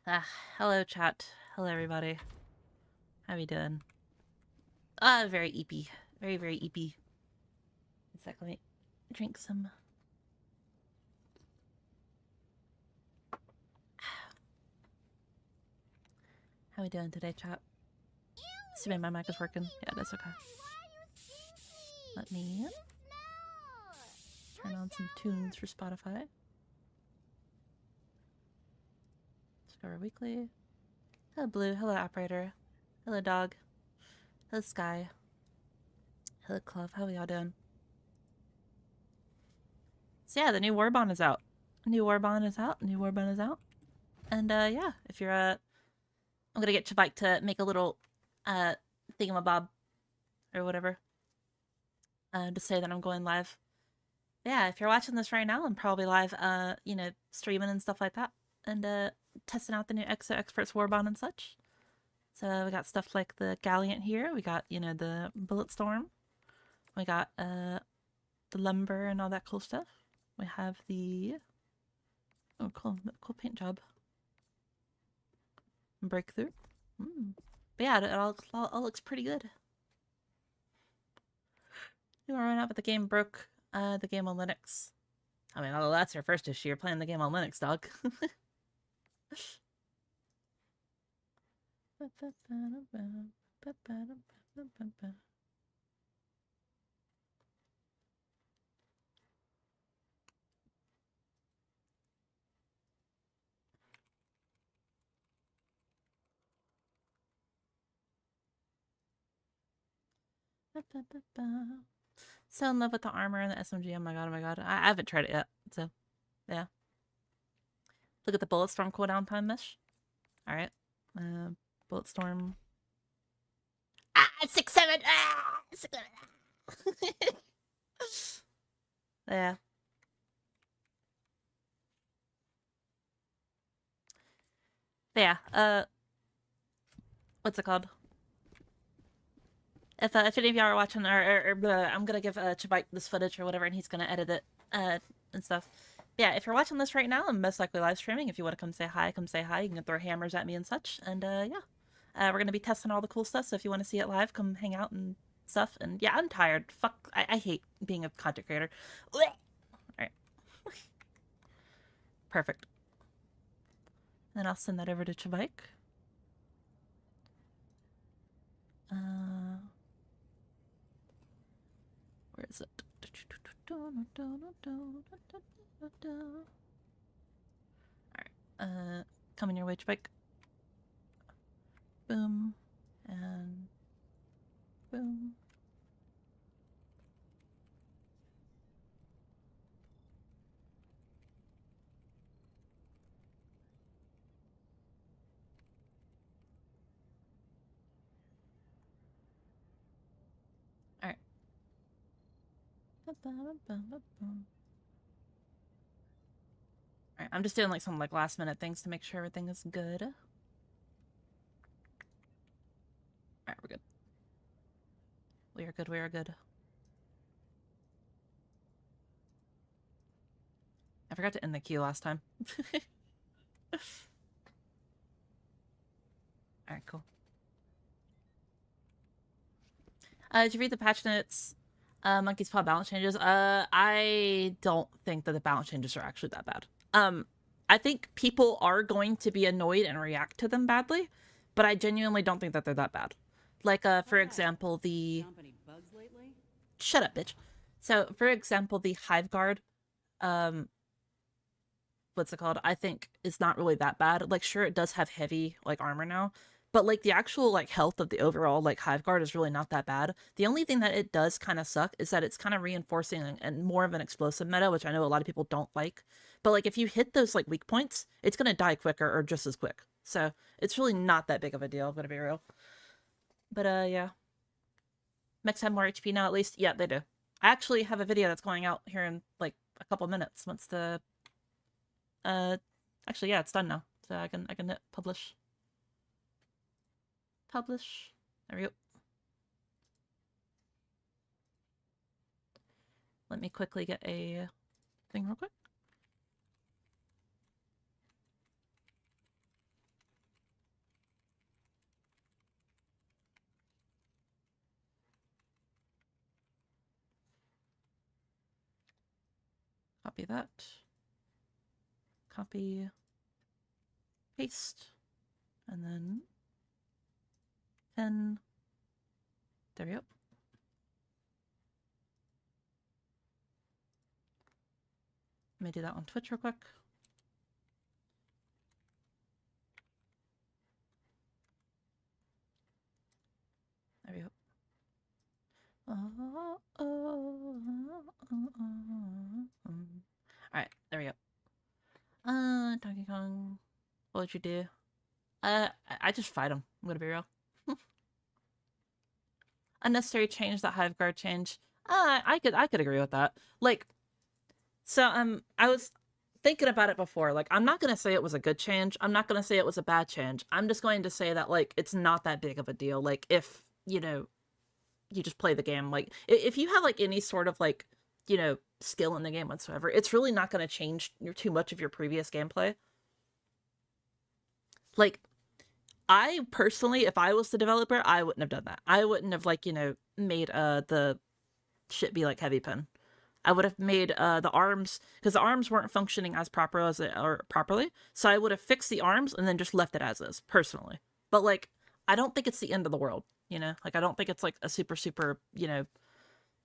Hello chat. Hello everybody. How we doing? Very eepy. Very, very eepy. One sec, let me drink some. How we doing today, chat? Assuming my mic is working. Yeah, that's okay. Let me turn on some tunes for Spotify. Discover Weekly. Hello Blue. Hello Operator. Hello Dog. Hello Sky. Hello Clove. How we all doing? So yeah, the new Warbond is out. New Warbond is out. New Warbond is out. And yeah, if you're I'm gonna get Chabike to make a little thingamabob or whatever. To say that I'm going live. Yeah, if you're watching this right now, I'm probably live, you know, streaming and stuff like that. And testing out the new EXO Experts Warbond and such. So we got stuff like the Gallant here. We got, you know, the Bulletstorm. We got the lumber and all that cool stuff. We have the cool paint job. Breakthrough. But yeah, it all looks pretty good. You want to run out, but the game broke the game on Linux. I mean, although that's your first issue, you're playing the game on Linux, dog. So in love with the armor and the SMG. Oh my god, oh my god. I haven't tried it yet, so yeah. Look at the Bulletstorm cooldown time, Mish. Alright. Bulletstorm. 6-7! 6-7! Yeah. Yeah, what's it called? If any of y'all are watching, I'm gonna give Chabike this footage or whatever, and he's gonna edit it, and stuff. Yeah, if you're watching this right now, I'm most likely live streaming. If you want to come say hi, come say hi. You can throw hammers at me and such. And yeah, we're gonna be testing all the cool stuff. So if you want to see it live, come hang out and stuff. And yeah, I'm tired. Fuck, I hate being a content creator. All right, perfect. Then I'll send that over to Chabike. Where is it? Alright, coming your way, Chabike. Boom. And boom. Alright. Alright, I'm just doing like some like last minute things to make sure everything is good. Alright, we're good. We are good, we are good. I forgot to end the queue last time. Alright, cool. Did you read the patch notes? Monkey's Paw balance changes? I don't think that the balance changes are actually that bad. I think people are going to be annoyed and react to them badly, but I genuinely don't think that they're that bad. Like, for example, the... Shut up, bitch. So, for example, the Hive Guard, what's it called? I think is not really that bad. Like, sure, it does have heavy, like, armor now, but, like, the actual, like, health of the overall, like, Hive Guard is really not that bad. The only thing that it does kind of suck is that it's kind of reinforcing and more of an explosive meta, which I know a lot of people don't like. But, like, if you hit those, like, weak points, it's gonna die quicker or just as quick. So, it's really not that big of a deal, I'm gonna be real. But, yeah. Mechs have more HP now, at least. Yeah, they do. I actually have a video that's going out here in, like, a couple minutes once the... actually, yeah, it's done now. So I can hit publish. Publish. There we go. Let me quickly get a thing real quick. copy that. Copy, paste, and then 10. There we go. Let me do that on Twitch real quick. There we go. Alright, there we go. Donkey Kong, what would you do? I just fight him. I'm gonna be real. Unnecessary change, that Hive Guard change. I could agree with that. Like, so I was thinking about it before. Like, I'm not gonna say it was a good change. I'm not gonna say it was a bad change. I'm just going to say that, like, it's not that big of a deal. Like, if, you know, you just play the game, like, if you have, like, any sort of, like, you know, skill in the game whatsoever, it's really not gonna change too much of your previous gameplay. Like, I personally, if I was the developer, I wouldn't have done that. I wouldn't have, like, you know, made the shit be like heavy pin. I would have made the arms, because the arms weren't functioning as properly, so I would have fixed the arms and then just left it as is, personally. But, like, I don't think it's the end of the world, you know? Like, I don't think it's, like, a super, you know,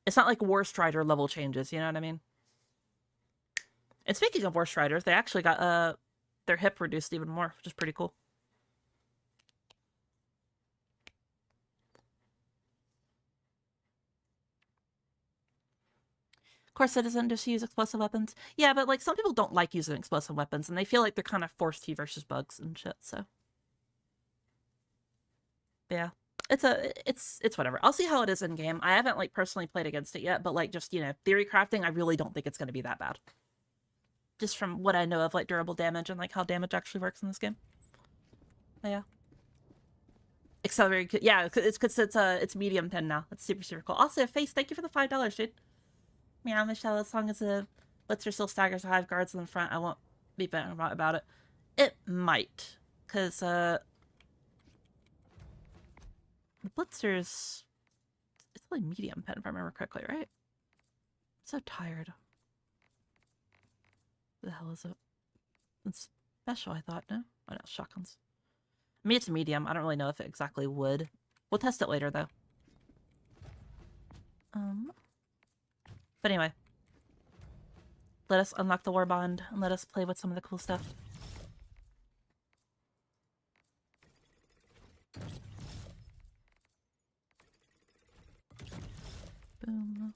it's not like War Strider level changes, you know what I mean? And speaking of War Striders, they actually got their hip reduced even more, which is pretty cool. Core Citizen just use explosive weapons. Yeah, but, like, some people don't like using explosive weapons, and they feel like they're kind of forced to versus bugs and shit, so. Yeah. It's whatever. I'll see how it is in game. I haven't, like, personally played against it yet, but, like, just, you know, theory crafting, I really don't think it's gonna be that bad. Just from what I know of, like, durable damage and, like, how damage actually works in this game. But yeah. Accelerated, yeah, it's medium 10 now. It's super cool. Also, Face, thank you for the $5, dude. Meow, Michelle, as long as the Blitzer still staggers Hive Guards in the front, I won't be bad about it. It might, because, the Blitzer's, it's only medium pen, if I remember correctly, right? I'm so tired. What the hell is it? It's special, I thought, no? Oh, no, shotguns. I mean, it's a medium. I don't really know if it exactly would. We'll test it later, though. But anyway. Let us unlock the Warbond, and let us play with some of the cool stuff. Boom.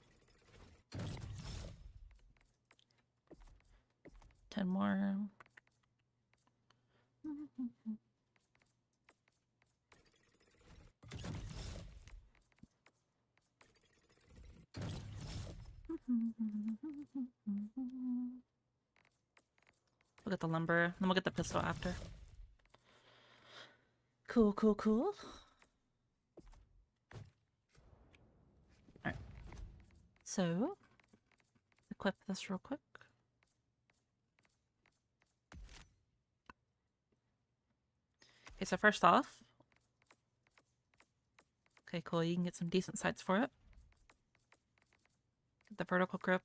10 more. We'll get the lumber, then we'll get the pistol after. Cool. Alright. So, equip this real quick. Okay, so first off... Okay, cool, you can get some decent sights for it. Get the vertical grip.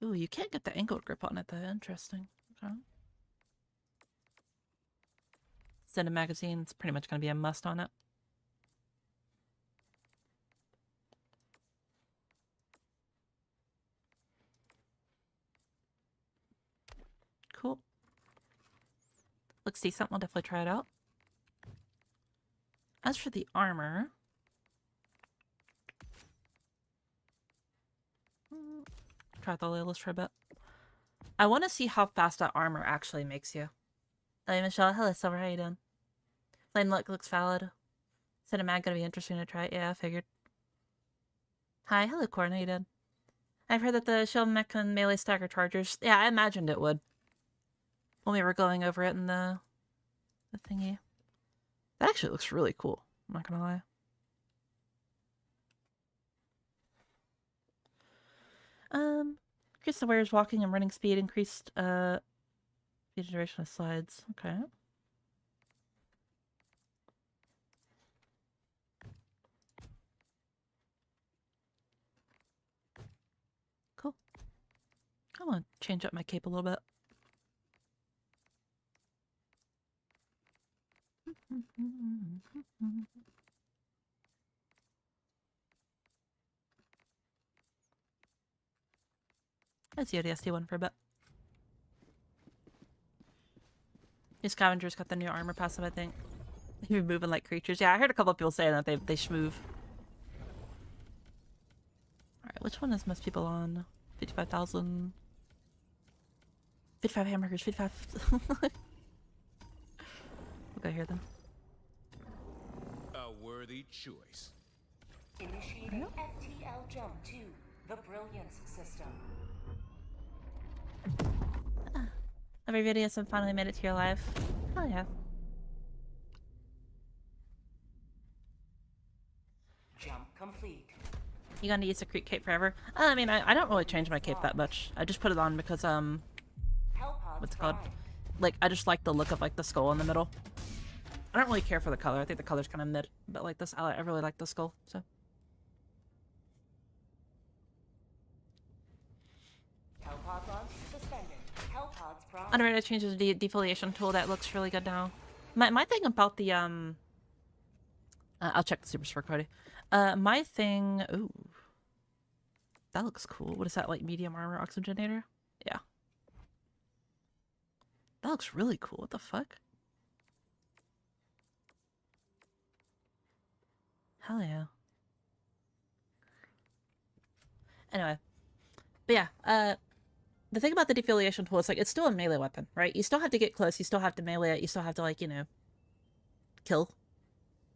Ooh, you can't get the angled grip on it though, interesting. Okay. Extended magazine, it's pretty much going to be a must on it. Cool. Looks decent, we'll definitely try it out. As for the armor... Try the list for a bit. I want to see how fast that armor actually makes you. Hey, Michelle. Hello, Silver. How you doing? Flame looks valid. Cinemag gonna be interesting to try. Yeah, I figured. Hi, hello, Corn. How you doing? I've heard that the shell mech can melee stagger chargers. Yeah, I imagined it would. When we were going over it in the thingy. That actually looks really cool. I'm not gonna lie. Increase the wearer's walking and running speed. Increased speed and duration of slides. Okay. Cool. change up my cape a little bit. Let's see the ODST one for a bit. These scavengers got the new armor passive, I think. They've been moving like creatures. Yeah, I heard a couple of people saying that they shmove. Alright, which one is most people on? 55,000. 55 hamburgers, 55. We'll go here then. A worthy choice. Initiating FTL jump to the Brilliance system. Every video has finally made it to your life. Oh yeah. Jump complete. You gonna use the Creek cape forever? I mean, I don't really change my cape that much. I just put it on because, what's it called? Like, I just like the look of, like, the skull in the middle. I don't really care for the color. I think the color's kind of mid. But, like, this, I really like the skull, so. Hellpod launch suspended. Hellpod's prime. Underrated changes the defoliation tool. That looks really good now. My thing about the, I'll check the super spark party. My thing, ooh. That looks cool. What is that, like, medium armor oxygenator? Yeah. That looks really cool. What the fuck? Hell yeah. Anyway. But yeah, the thing about the defoliation tool is, like, it's still a melee weapon, right? You still have to get close, you still have to melee it, you still have to, like, you know, kill.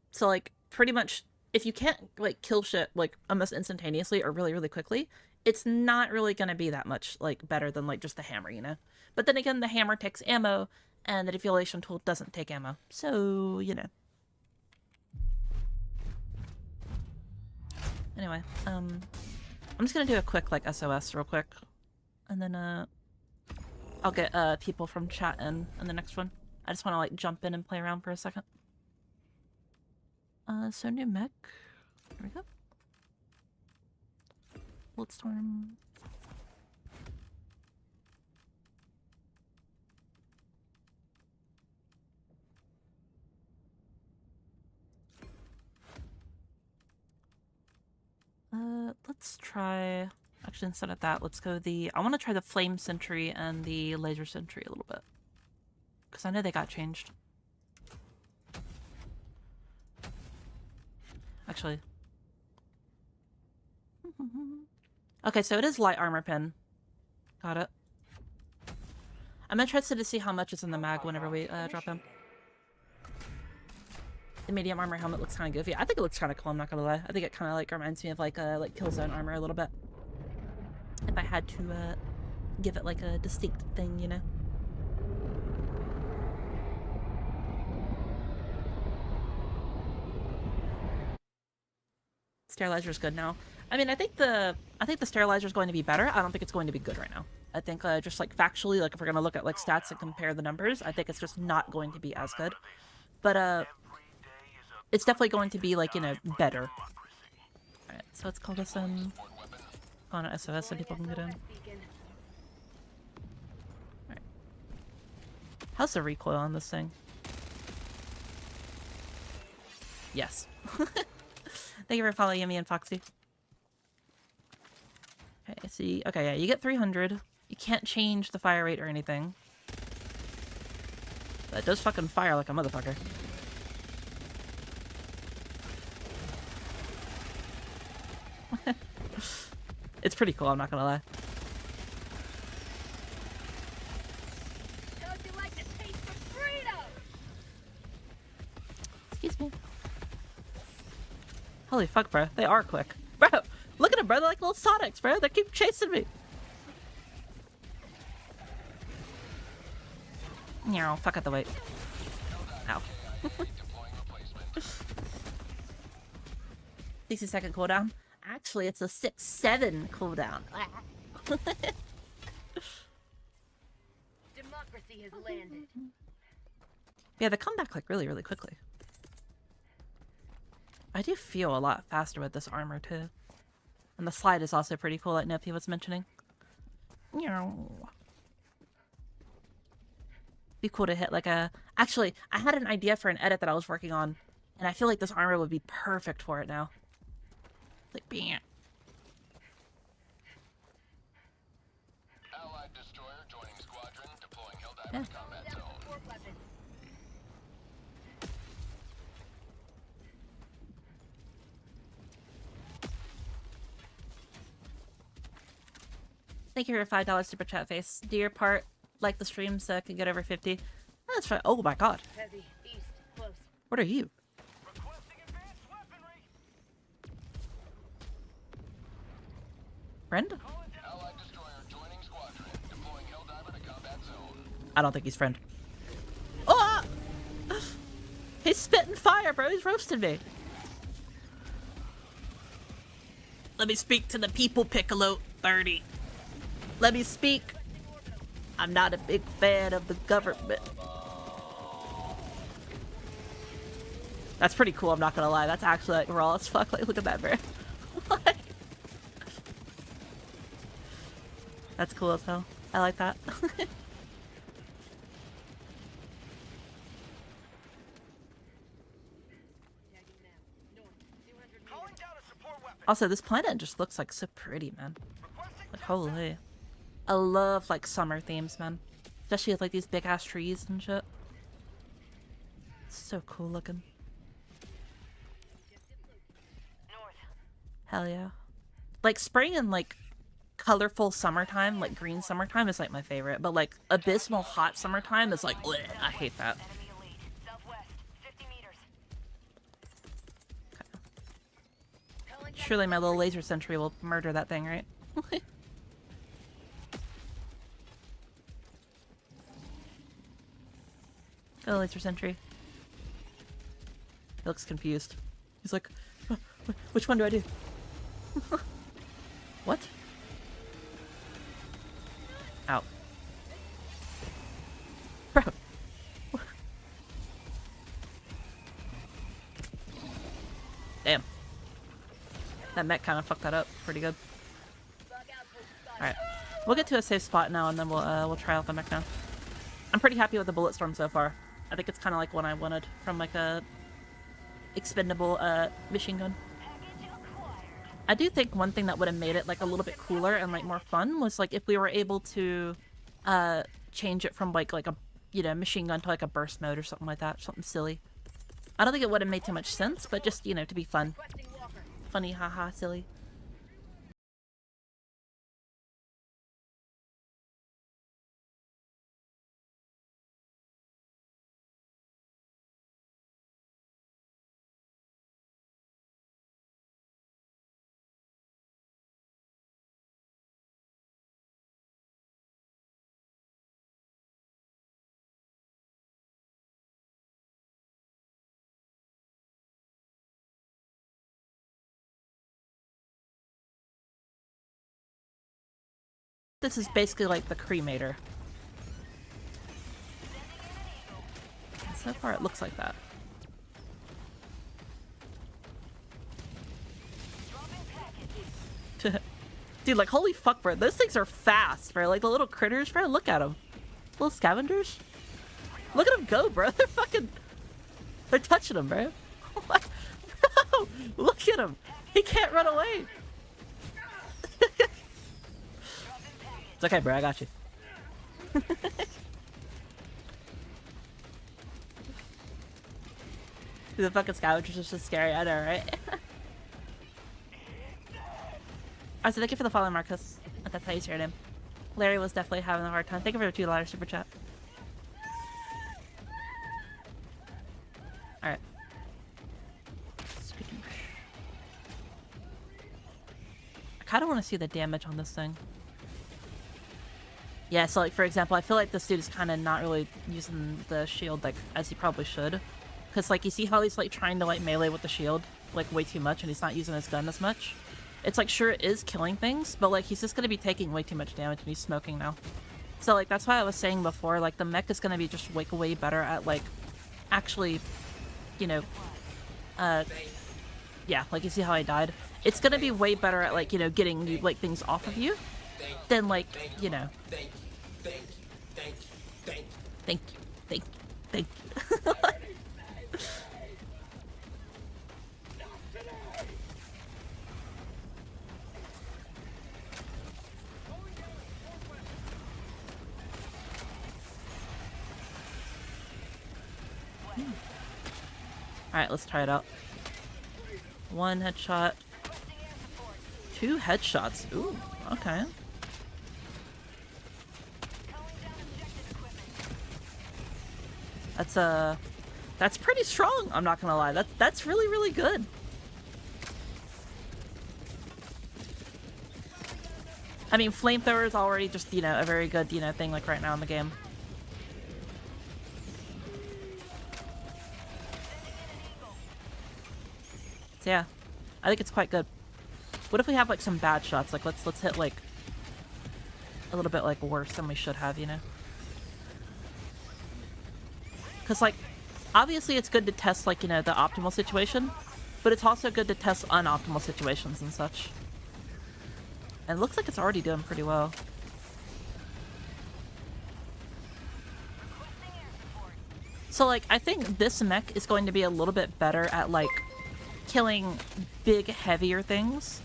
So, like, pretty much, if you can't, like, kill shit, like, almost instantaneously or really, really quickly, it's not really gonna be that much, like, better than, like, just the hammer, you know? But then again, the hammer takes ammo, and the defoliation tool doesn't take ammo. So, you know. Anyway, I'm just gonna do a quick, like, SOS real quick. And then, I'll get, people from chat in the next one. I just wanna, like, jump in and play around for a second. So new mech. Here we go. Bulletstorm. Let's try... Actually, instead of that, let's go the... I want to try the Flame Sentry and the Laser Sentry a little bit. Because I know they got changed. Actually. Okay, so it is light armor pin. Got it. I'm interested to see how much is in the mag whenever we drop him. The medium armor helmet looks kind of goofy. I think it looks kind of cool, I'm not gonna lie. I think it kind of like reminds me of like Killzone armor a little bit. If I had to give it like a distinct thing, you know. Sterilizer's good now. I mean, I think the sterilizer is going to be better. I don't think it's going to be good right now. I think just like factually, like if we're gonna look at like stats and compare the numbers, I think it's just not going to be as good. But it's definitely going to be like, you know, better. Alright, so let's call this on SOS so people can get in. Alright. How's the recoil on this thing? Yes. Thank you for following Yummy and Foxy. Okay, see, okay, yeah, you get 300. You can't change the fire rate or anything. But it does fucking fire like a motherfucker. It's pretty cool, I'm not gonna lie. Don't you like the taste of freedom? Excuse me. Holy fuck, bro. They are quick. Bro, look at them, bro. They're like little Sonics, bro. They keep chasing me. Meow, fuck out the way. Ow. 60-second cooldown. Actually, it's a 6-7 cooldown. Democracy has landed. Yeah, they come back like really, really quickly. I do feel a lot faster with this armor too. And the slide is also pretty cool, like Nopi was mentioning. Be cool to hit like a... Actually, I had an idea for an edit that I was working on, and I feel like this armor would be perfect for it now. Like, bam. Allied destroyer joining squadron, deploying Helldivers Yeah. combat zone. Thank you for your $5 super chat face. Do your part, like the stream, so I can get over 50. Oh, that's fine. Oh my god. Heavy, east, close. What are you? Requesting advanced weaponry. Friend? Allied destroyer joining squadron, deploying Helldiver to combat zone. I don't think he's friend. Oh! He's spitting fire, bro. He's roasting me. Let me speak to the people, Piccolo 30. Let me speak. I'm not a big fan of the government. That's pretty cool, I'm not gonna lie. That's actually like raw as fuck. Like, look at that, bro. Like, that's cool as hell. I like that. Also, this planet just looks like so pretty, man. Like, holy. I love like summer themes, man. Especially with like these big ass trees and shit. It's so cool looking. Hell yeah. Like spring and like colorful summertime, like green summertime is like my favorite. But like abysmal hot summertime is like, bleh, I hate that. Enemy elite. Southwest. 50 meters. Surely my little laser sentry will murder that thing, right? Go, laser sentry. He looks confused. He's like, "Huh, which one do I do? What? Ow. Bro. Damn. That mech kind of fucked that up pretty good. Alright. We'll get to a safe spot now and then we'll try out the mech now. I'm pretty happy with the bullet storm so far. I think it's kind of like what I wanted from like a expendable machine gun. I do think one thing that would have made it like a little bit cooler and like more fun was like if we were able to change it from like a machine gun to like a burst mode or something like that, something silly. I don't think it would have made too much sense, but just to be fun. Funny, haha, silly. This is basically like the cremator. And so far it looks like that. Dude, like holy fuck, bro. Those things are fast, bro. Like the little critters, bro. Look at them. Little scavengers. Look at them go, bro. They're fucking... They're touching them, bro. What? Bro, look at him. He can't run away. It's okay, bro. I got you. The fucking scavengers are so scary. I know, right? Alright, so thank you for the follow, Marcus. That's how you say your name. Larry was definitely having a hard time. Thank you for the $2 super chat. Alright. I kind of want to see the damage on this thing. Yeah, so like for example, I feel like this dude is kind of not really using the shield like as he probably should. Because like you see how he's like trying to like melee with the shield like way too much and he's not using his gun as much. It's like sure it is killing things, but like he's just going to be taking way too much damage and he's smoking now. So like that's why I was saying before, like the mech is going to be just way better at like actually, yeah, like you see how I died. It's going to be way better at like, getting like things off of you. then like, you know. Thank you. Thank you. Thank you. Thank you. Thank you. Thank you. Thank you. Alright, let's try it out. 1 headshot. 2 headshots. Ooh, okay. That's pretty strong, I'm not gonna lie. That's really, really good. I mean, flamethrower is already just, you know, a very good, you know, thing like right now in the game. So yeah, I think it's quite good. What if we have like some bad shots? Like let's hit like a little bit like worse than we should have, you know? Because like obviously it's good to test like, you know, the optimal situation, but it's also good to test unoptimal situations and such. And it looks like it's already doing pretty well. So like I think this mech is going to be a little bit better at like killing big, heavier things.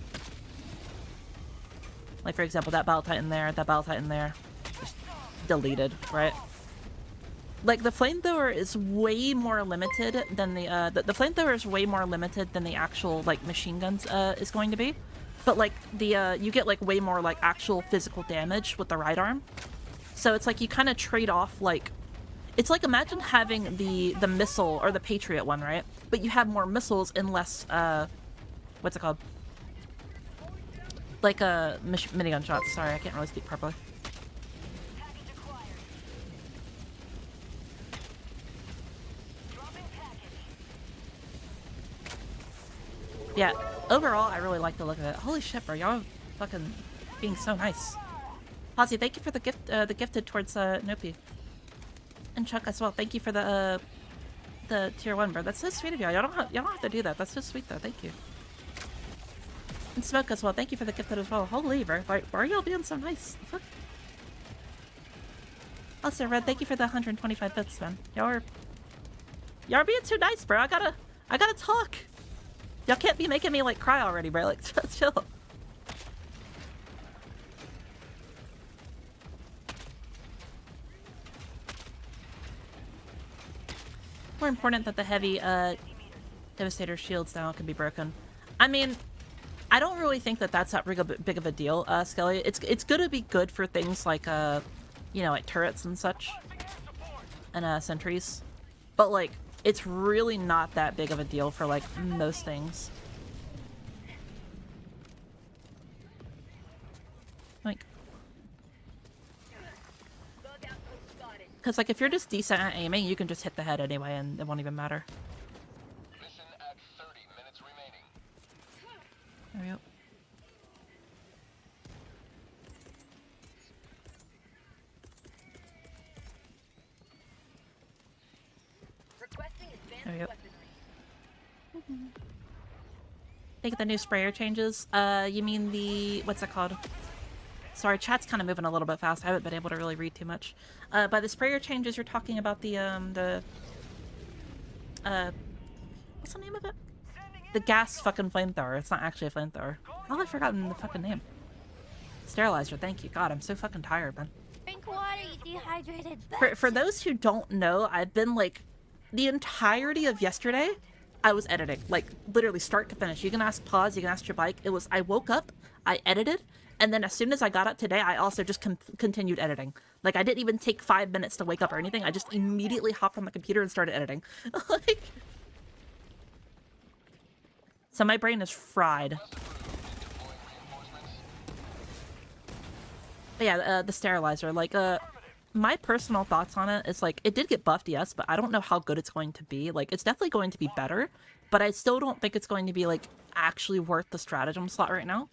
Like, for example, that Battle Titan there, that Battle Titan there. Just deleted, right? Like, the flamethrower is way more limited than the flamethrower is way more limited than the actual, like, machine guns, is going to be. But, like, you get, like, way more, like, actual physical damage with the right arm. So it's like you kind of trade off, like... It's like, imagine having the missile, or the Patriot one, right? But you have more missiles and less, what's it called? Like, minigun shots. Sorry, I can't really speak properly. Yeah, overall, I really like the look of it. Holy shit, bro, y'all fucking being so nice. Ozzy, thank you for the gift, the gifted towards, Nopi. And Chuck as well. Thank you for the tier 1, bro. That's so sweet of y'all. Y'all don't have to do that. That's so sweet though. Thank you. And Smoke as well. Thank you for the gifted as well. Holy, bro. Why are y'all being so nice? Fuck. Also, Red, thank you for the 125 bits, man. Y'all are being too nice, bro. I gotta talk. Y'all can't be making me like cry already, bro. Like, chill. More important that the heavy Devastator shields now can be broken. I mean, I don't really think that that's that big of a deal, Skelly. It's gonna be good for things like you know, like turrets and such, and sentries. But like, it's really not that big of a deal for like most things. Like, because like if you're just decent at aiming, you can just hit the head anyway, and it won't even matter. Mission at 30 minutes remaining. There we go. There we go. Think the new sprayer changes? You mean the... what's that called? Sorry, chat's kind of moving a little bit fast. I haven't been able to really read too much. By the sprayer changes, you're talking about the what's the name of it? The gas fucking flamethrower. It's not actually a flamethrower. How have I forgotten the fucking name? Sterilizer, thank you. God, I'm so fucking tired, man. Drink water, you dehydrated. For those who don't know, I've been like... the entirety of yesterday, I was editing. Like, literally start to finish. You can ask Pause, you can ask your bike. It was... I woke up, I edited, and then as soon as I got up today, I also just continued editing. Like, I didn't even take 5 minutes to wake up or anything. I just immediately hopped on the computer and started editing. Like... So my brain is fried. But yeah, the sterilizer. Like, my personal thoughts on it is, like, it did get buffed, yes, but I don't know how good it's going to be. Like, it's definitely going to be better, but I still don't think it's going to be, like, actually worth the stratagem slot right now.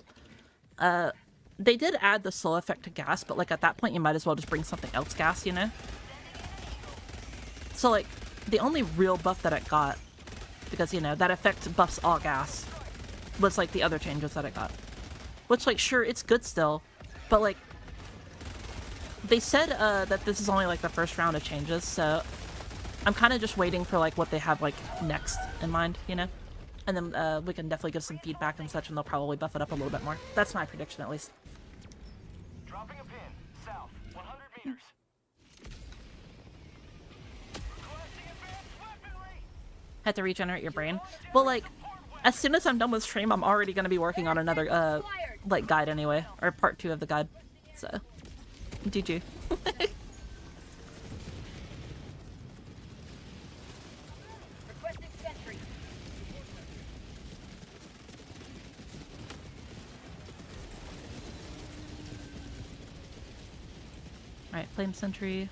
They did add the slow effect to gas, but, like, at that point, you might as well just bring something else gas, you know? So, like, the only real buff that it got, because, you know, that effect buffs all gas, was, like, the other changes that it got. Which, like, sure, it's good still, But like, they said that this is only like the first round of changes, so I'm kind of just waiting for like what they have like next in mind, you know? And then we can definitely give some feedback and such, and they'll probably buff it up a little bit more. That's my prediction, at least. Dropping a pin. South. 100 meters. Requesting advanced weaponry. Had to regenerate your brain. Well, like, as soon as I'm done with stream, I'm already going to be working on another, like, guide anyway. Or part 2 of the guide. So, GG. Requesting sentry. Alright, Flame Sentry.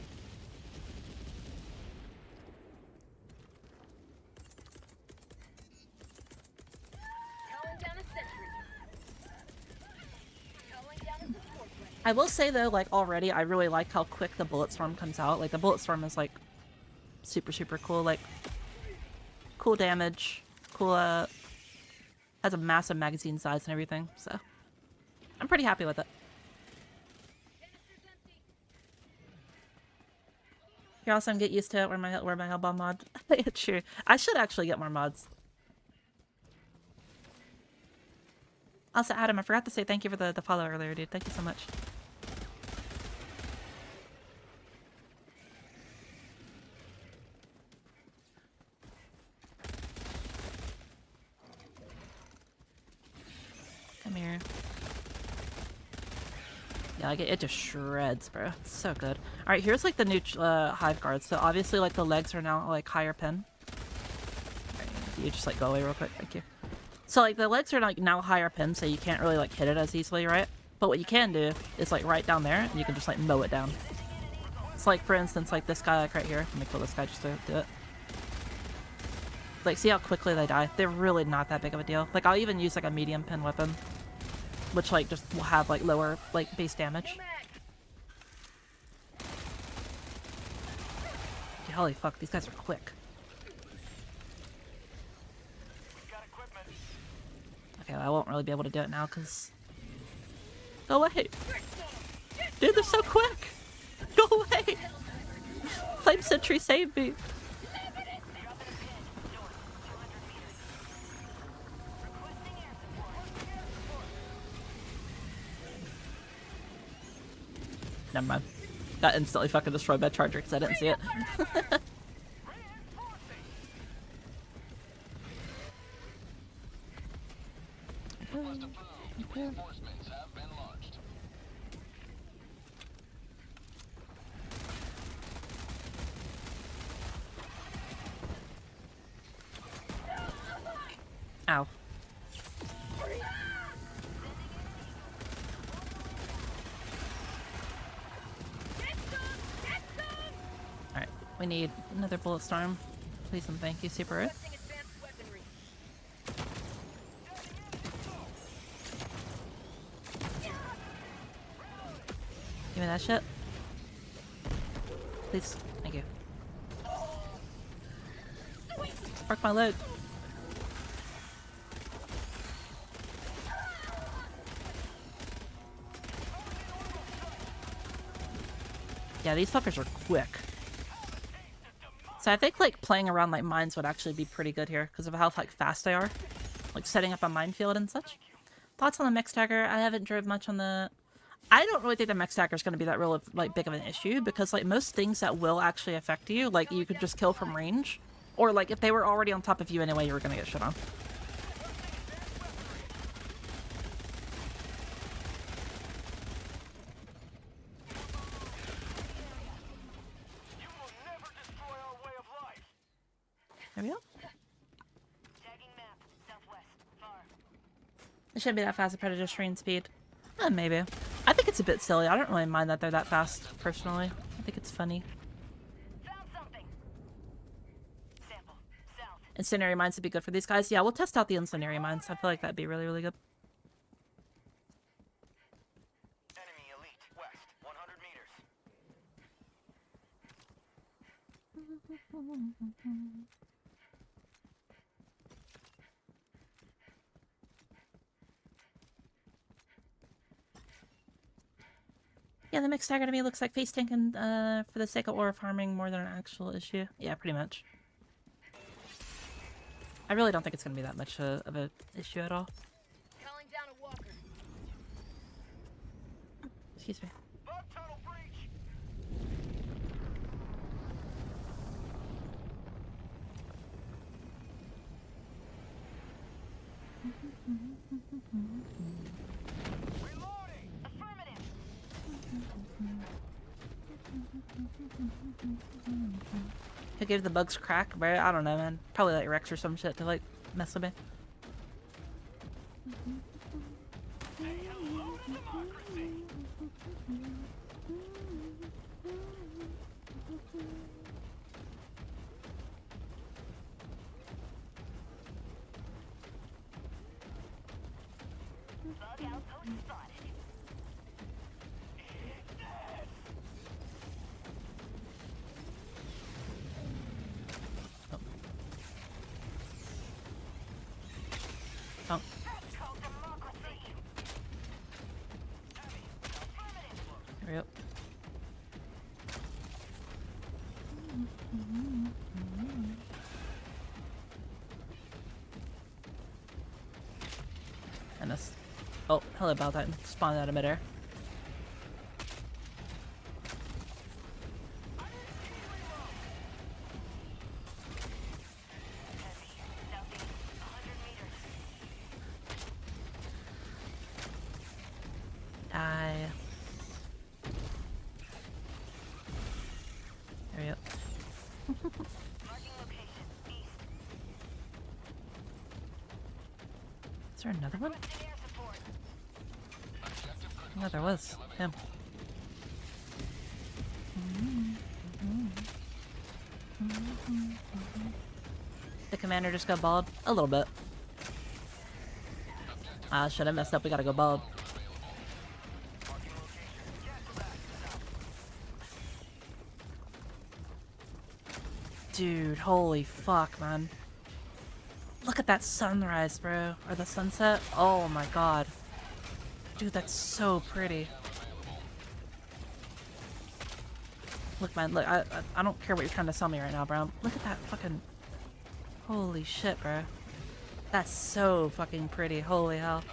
Calling down a sentry. Calling down a support weapon. I will say, though, like, already, I really like how quick the Bullet Storm comes out. Like, the Bullet Storm is, like, super, super cool. Like, cool damage. Cool, has a massive magazine size and everything, so I'm pretty happy with it. You're awesome. Get used to it. Wear my Hellbomb mod. Yeah, true. I should actually get more mods. Also, Adam, I forgot to say thank you for the follow earlier, dude. Thank you so much. Come here. Yeah, like it just shreds, bro. It's so good. Alright, here's like the new hive guards. So obviously like the legs are now like higher pin. Right, you just like go away real quick, thank you. So like the legs are like now higher pin, so you can't really like hit it as easily, right? But what you can do is like right down there, and you can just like mow it down. It's like for instance like this guy like right here. Let me kill this guy just to do it. Like see how quickly they die? They're really not that big of a deal. Like I'll even use like a medium pin weapon, which like just will have like lower like base damage. Holy fuck, these guys are quick. Okay, well, I won't really be able to do it now because... Go away! Dude, they're so quick! Go away! Flame Sentry, save me! Never mind. Got instantly fucking destroyed by Charger because I didn't see it. Request approved. Reinforcements have been launched. Ow. Alright, we need another Bullet Storm. Please and thank you, Super Ruth. Requesting advanced weaponry. Give me that shit. Please. Thank you. Spark my leg. Yeah, these fuckers are quick. So I think like playing around like mines would actually be pretty good here because of how like fast they are. Like setting up a minefield and such. Thoughts on the mech stagger? I haven't drove much on the... I don't really think the mech stagger is going to be that real like big of an issue because like most things that will actually affect you, like you could just kill from range. Or like if they were already on top of you anyway, you were going to get shit on. There we go. It shouldn't be that fast at Predator screen speed. Maybe. I think it's a bit silly. I don't really mind that they're that fast, personally. I think it's funny. Incendiary mines would be good for these guys. Yeah, we'll test out the incendiary mines. I feel like that'd be really, really good. Enemy elite west, 100 meters. Yeah, the mixed stagger to me looks like face tanking for the sake of ore farming more than an actual issue. Yeah, pretty much. I really don't think it's gonna be that much of an issue at all. Calling down a walker. Excuse me. Who gave the bugs crack, bro? I don't know, man. Probably like Rex or some shit to like mess with me. Oh. Hurry up. I missed. Oh, hello about that. Spawned out of midair. Die. Hurry up. Is there another one? No, there was. Him. The commander just got bald? A little bit. Ah, shit, I messed up. We gotta go bald. Dude, holy fuck, man. Look at that sunrise, bro. Or the sunset. Oh my god. Dude, that's so pretty. Look, man, look, I don't care what you're trying to sell me right now, bro. Look at that fucking... Holy shit, bro. That's so fucking pretty. Holy hell.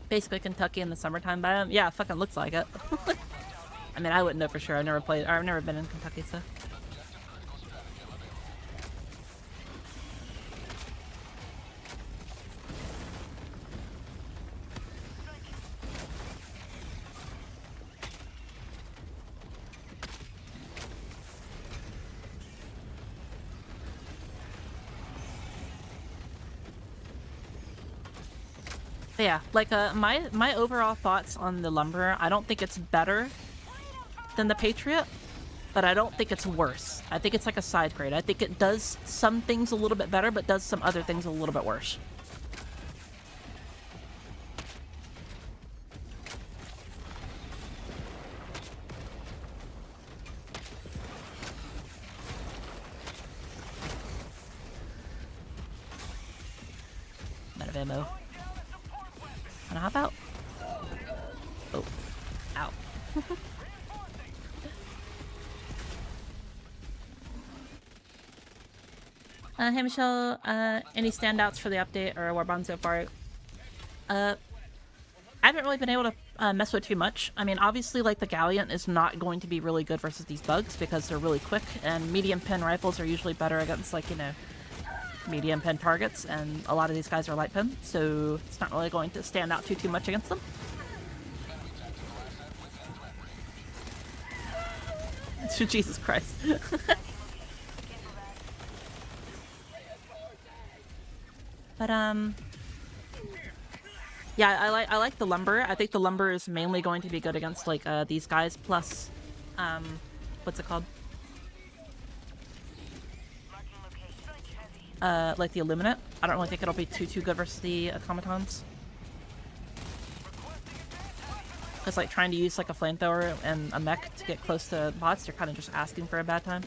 Basically Kentucky in the summertime biome? Yeah, it fucking looks like it. I mean, I wouldn't know for sure. I've never played, or I've never been in Kentucky, so... But yeah, like my overall thoughts on the Lumberer, I don't think it's better than the Patriot, but I don't think it's worse. I think it's like a side grade. I think it does some things a little bit better, but does some other things a little bit worse. Out of ammo. Wanna hop out? Oh. Ow. Hey Michelle, any standouts for the update or Warbond so far? I haven't really been able to mess with too much. I mean, obviously, like, the Galleon is not going to be really good versus these bugs because they're really quick, and medium pin rifles are usually better against, like, you know, medium pin targets, and a lot of these guys are light pin, so it's not really going to stand out too much against them. Jesus Christ. But yeah, I like the Lumberer. I think the Lumberer is mainly going to be good against like these guys plus what's it called? Like the Illuminate. I don't really think it'll be too good versus the automatons. Because like trying to use like a flamethrower and a mech to get close to bots, you're kind of just asking for a bad time.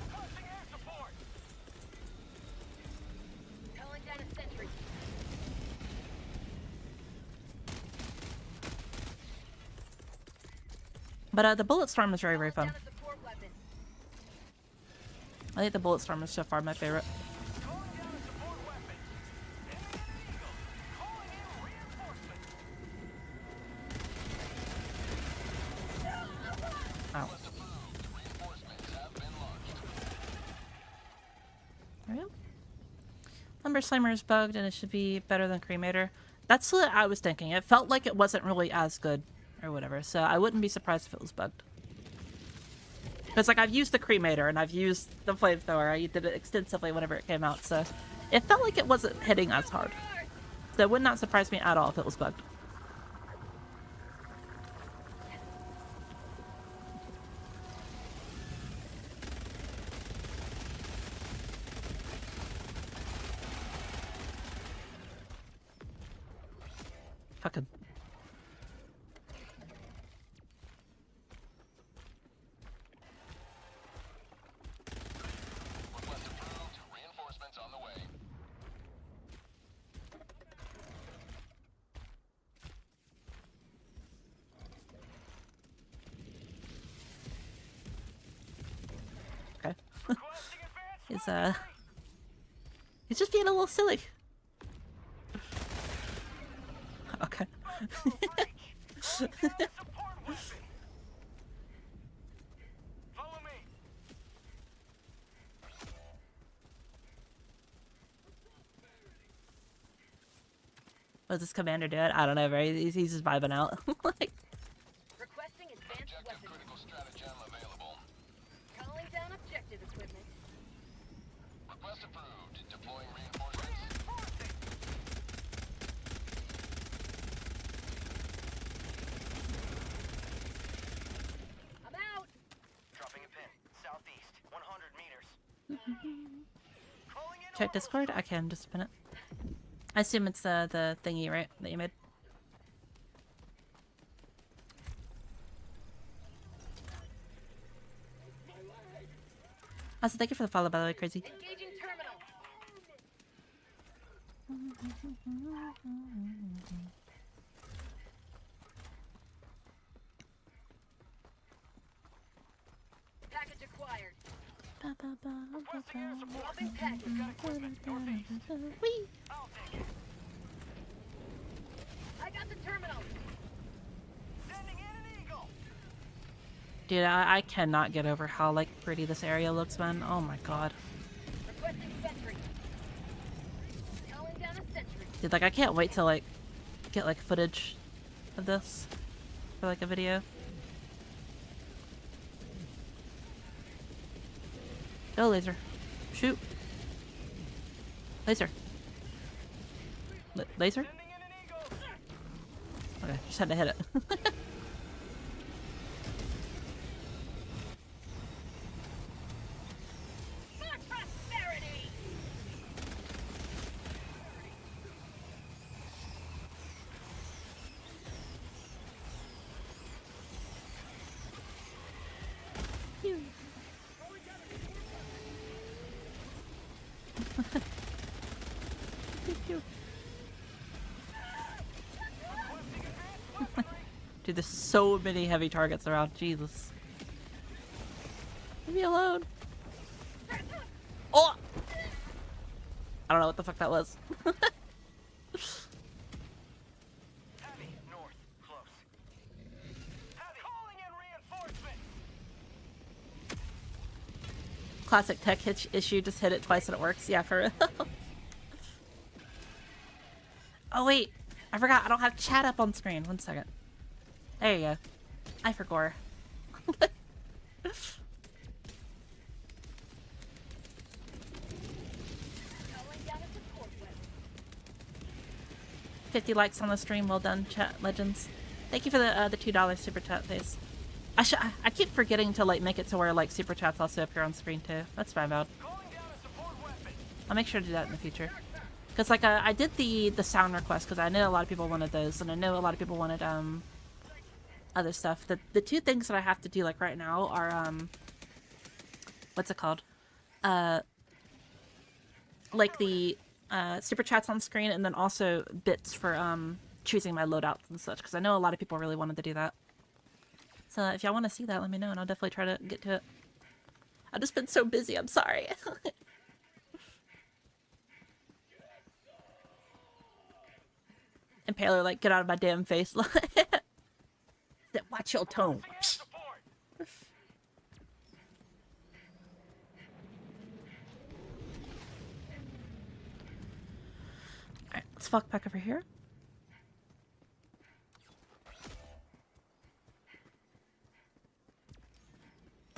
But the bullet storm is very, very fun. Down a support weapon. I think the bullet storm is so far my favorite. Ow. Alright. Lumber Slimer is bugged and it should be better than Cremator. That's what I was thinking. It felt like it wasn't really as good or whatever, so I wouldn't be surprised if it was bugged. Because, like, I've used the Cremator and I've used the Flamethrower. I did it extensively whenever it came out, so it felt like it wasn't hitting as hard. So it would not surprise me at all if it was bugged. Fucking. Request approved. Reinforcements on the way. Okay. He's just being a little silly. Okay. Was this commander do it? I don't know, right? He's just vibing out. Like, Requesting advanced Objective weapons. critical stratagem available. Calling down objective equipment. Request approved. Deploying reinforcements. I'm out. Dropping a pin. Southeast. 100 meters. check Discord? I can just spin it. I assume it's the thingy, right? That you made. Also, thank you for the follow, by the way, Crazy. Engaging terminal. Package acquired. Dropping package. Whee! I got the terminal. Dude, I cannot get over how, like, pretty this area looks, man. Oh my god. Requesting sentry. Calling down a sentry. Dude, like, I can't wait to, like, get, like, footage of this for, like, a video. Go, laser. Shoot. Laser. Laser? Okay, just had to hit it. For prosperity. Dude, there's so many heavy targets around. Jesus. Leave me alone. Oh! I don't know what the fuck that was. Heavy, north, close. Heavy. Calling in reinforcements. Classic tech hitch issue. Just hit it twice and it works. Yeah, for real. Oh, wait. I forgot. I don't have chat up on screen. 1 second. There you go. I forgot. Calling down a support weapon. 50 likes on the stream. Well done, chat legends. Thank you for the $2 super chat face. I keep forgetting to like make it to where like super chats also appear on screen too. That's my bad. I'll make sure to do that in the future. Cause like I did the sound request because I know a lot of people wanted those, and I know a lot of people wanted other stuff. The two things that I have to do like right now are what's it called? Like the super chats on screen, and then also bits for choosing my loadouts and such. Because I know a lot of people really wanted to do that. So if y'all want to see that, let me know, and I'll definitely try to get to it. I've just been so busy. I'm sorry. Impaler, like, get out of my damn face. Watch your tone. Alright, let's fuck back over here.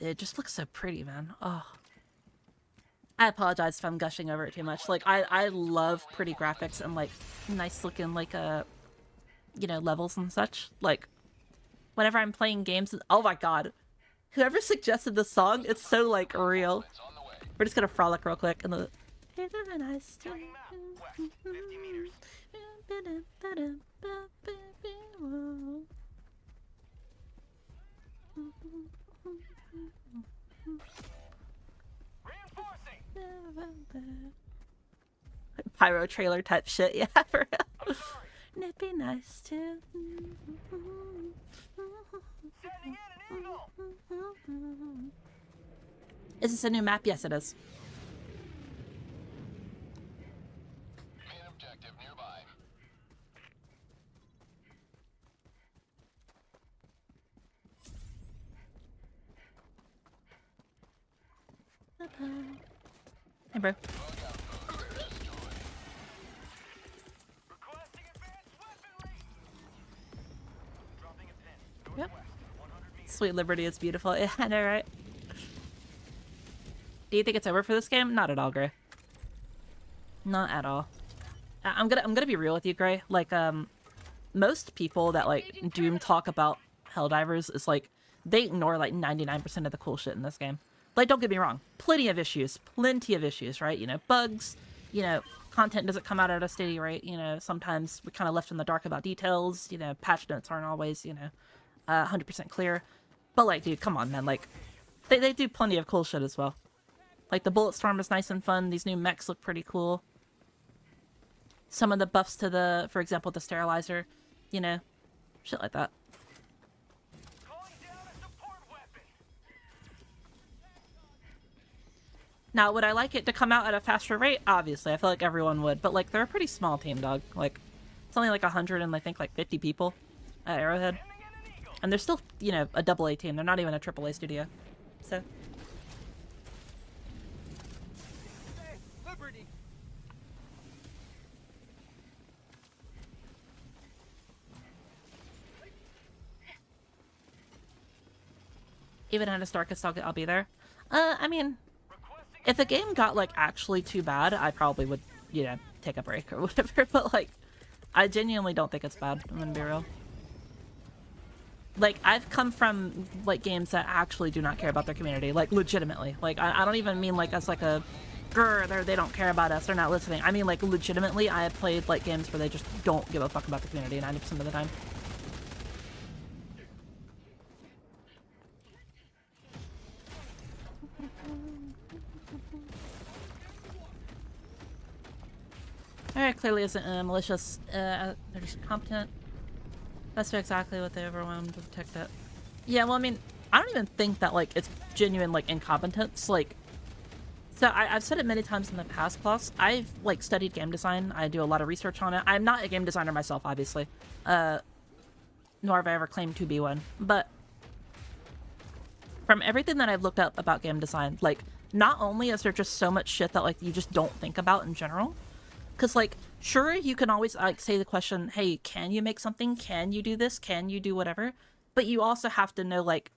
It just looks so pretty, man. Oh. I apologize if I'm gushing over it too much. Like, I love pretty graphics and, like, nice looking, like, you know, levels and such. Like, whenever I'm playing games... Oh my god. Whoever suggested this song, it's so, like, real. We're just gonna frolic real quick in the... Pyro trailer type shit, yeah, for real. It'd be nice to... Is this a new map? Yes, it is. Main objective nearby. Hey, bro. Yep. Sweet Liberty is beautiful. Yeah, I know, right? Do you think it's over for this game? Not at all, Gray. Not at all. I'm gonna be real with you, Gray. Like, most people that, like, doom talk about Helldivers is, like, they ignore, like, 99% of the cool shit in this game. Like, don't get me wrong. Plenty of issues, right? You know, bugs, you know, content doesn't come out at a steady rate, you know, sometimes we're kind of left in the dark about details, you know, patch notes aren't always, you know, 100% clear. But, like, dude, come on, man, like, they do plenty of cool shit as well. Like, the bullet storm is nice and fun. These new mechs look pretty cool. Some of the buffs to the, for example, the sterilizer, you know, shit like that. Now, would I like it to come out at a faster rate? Obviously, I feel like everyone would. But, like, they're a pretty small team, dog. Like, it's only like 100 and I think like 50 people at Arrowhead. And they're still, you know, a AA team. They're not even a AAA studio. So... Even at its darkest, I'll be there. I mean, if the game got, like, actually too bad, I probably would, you know, take a break or whatever, but, like, I genuinely don't think it's bad, I'm gonna be real. Like, I've come from, like, games that actually do not care about their community, like, legitimately. Like, I don't even mean, like, as, like, a, grr, they don't care about us, they're not listening. I mean, like, legitimately, I have played, like, games where they just don't give a fuck about the community 90% of the time. Alright, clearly isn't malicious. They're just competent. That's exactly what they overwhelmed to detect it. Yeah, well, I mean, I don't even think that, like, it's genuine, like, incompetence. Like, so I've said it many times in the past, Klaus. I've, like, studied game design. I do a lot of research on it. I'm not a game designer myself, obviously. Nor have I ever claimed to be one. But from everything that I've looked up about game design, like, not only is there just so much shit that, like, you just don't think about in general, because, like, sure, you can always, like, say the question, hey, can you make something? Can you do this? Can you do whatever? But you also have to know, like,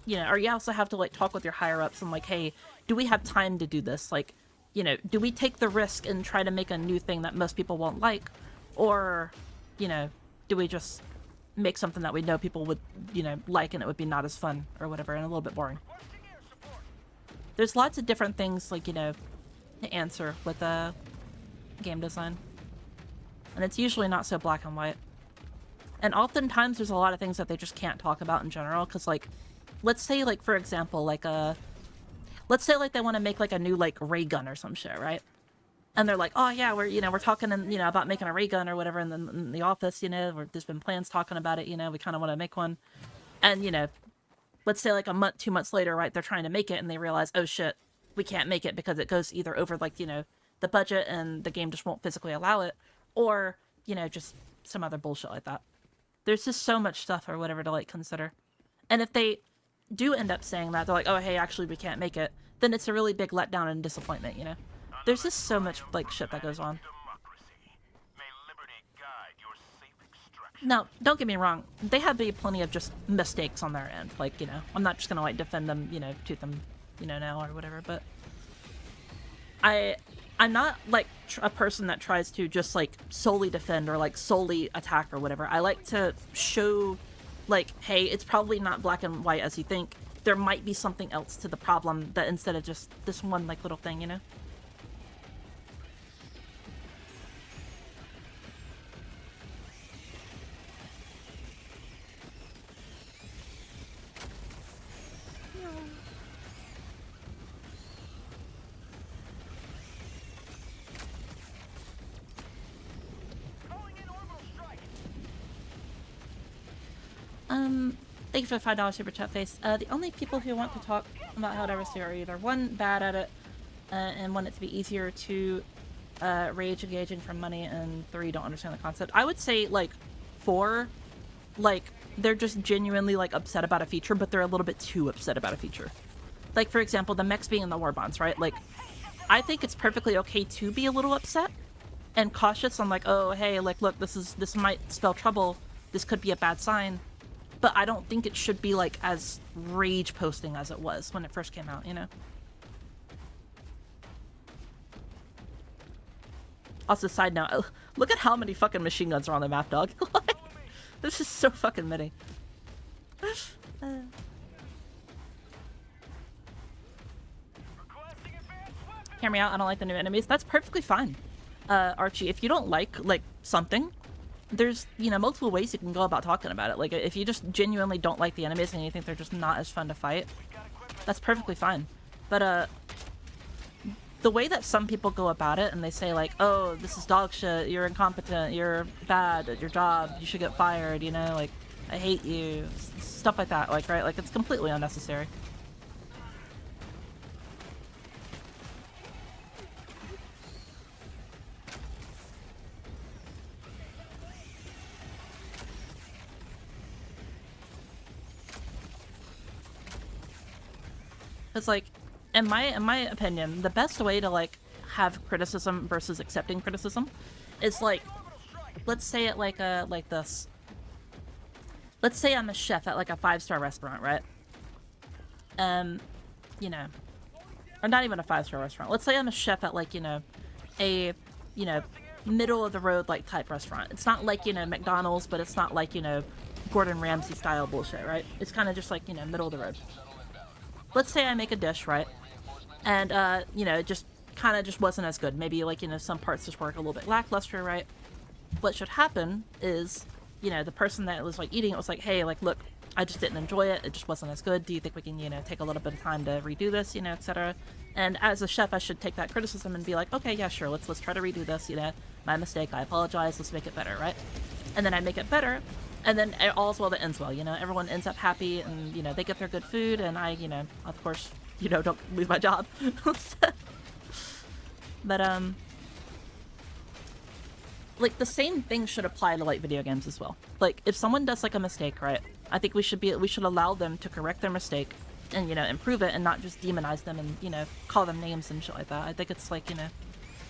you know, or you also have to, like, talk with your higher-ups and, like, hey, do we have time to do this? Like, you know, do we take the risk and try to make a new thing that most people won't like? Or, you know, do we just make something that we know people would, you know, like and it would be not as fun or whatever and a little bit boring? There's lots of different things, like, you know, to answer with, game design, and it's usually not so black and white, and oftentimes there's a lot of things that they just can't talk about in general, because, like, let's say, like, for example, like, let's say, like, they want to make, like, a new, like, ray gun or some shit, right? And they're like, oh yeah, we're talking, and, you know, about making a ray gun or whatever in the office, you know, there's been plans talking about it, you know, we kind of want to make one, and, you know, let's say like a month, 2 months later, right, they're trying to make it and they realize, oh shit, we can't make it because it goes either over like, you know, the budget and the game just won't physically allow it, or, you know, just some other bullshit like that. There's just so much stuff or whatever to like consider. And if they do end up saying that, they're like, oh hey, actually we can't make it, then it's a really big letdown and disappointment, you know? There's just so much like shit that goes on. Now, don't get me wrong, they have plenty of just mistakes on their end. Like, you know, I'm not just gonna like defend them, you know, tooth them, you know, now or whatever, but I'm not like a person that tries to just like solely defend or like solely attack or whatever. I like to show like, hey, it's probably not black and white as you think. There might be something else to the problem that instead of just this one like little thing, you know? Thank you for the $5 super chat face. The only people who want to talk about Helldivers are either one, bad at it, and want it to be easier to rage engaging for money, and 3, don't understand the concept. I would say like 4, like they're just genuinely like upset about a feature, but they're a little bit too upset about a feature. Like for example, the mechs being in the Warbonds, right? Like I think it's perfectly okay to be a little upset and cautious on like, oh hey, like look, this might spell trouble. This could be a bad sign. But I don't think it should be like as rage posting as it was when it first came out, you know? Also, side note, look at how many fucking machine guns are on the map, dog. Like, this is so fucking many. Hear me out, I don't like the new enemies. That's perfectly fine. Archie, if you don't like something, there's, you know, multiple ways you can go about talking about it. Like, if you just genuinely don't like the enemies and you think they're just not as fun to fight, that's perfectly fine. But, the way that some people go about it and they say, like, oh, this is dog shit, you're incompetent, you're bad at your job, you should get fired, you know, like, I hate you, stuff like that, like, right? Like, it's completely unnecessary. It's like, in my opinion, the best way to like have criticism versus accepting criticism is like, let's say it like this. Let's say I'm a chef at like a 5-star restaurant, right? You know, or not even a 5-star restaurant. Let's say I'm a chef at like, you know, a, you know, middle of the road like type restaurant. It's not like, you know, McDonald's, but it's not like, you know, Gordon Ramsay style bullshit, right? It's kind of just like, you know, middle of the road. Let's say I make a dish, right? And, you know, it just kind of just wasn't as good. Maybe, like, you know, some parts just work a little bit lackluster, right? What should happen is, you know, the person that was, like, eating it was like, hey, like, look, I just didn't enjoy it. It just wasn't as good. Do you think we can, you know, take a little bit of time to redo this, you know, etc. And as a chef, I should take that criticism and be like, okay, yeah, sure, let's try to redo this, you know. My mistake, I apologize, let's make it better, right? And then I make it better, and then all's well that ends well, you know. Everyone ends up happy, and, you know, they get their good food, and I, you know, of course, you know, don't lose my job. But, like, the same thing should apply to, like, video games as well. Like, if someone does, like, a mistake, right, I think we should allow them to correct their mistake and, you know, improve it and not just demonize them and, you know, call them names and shit like that. I think it's, like, you know,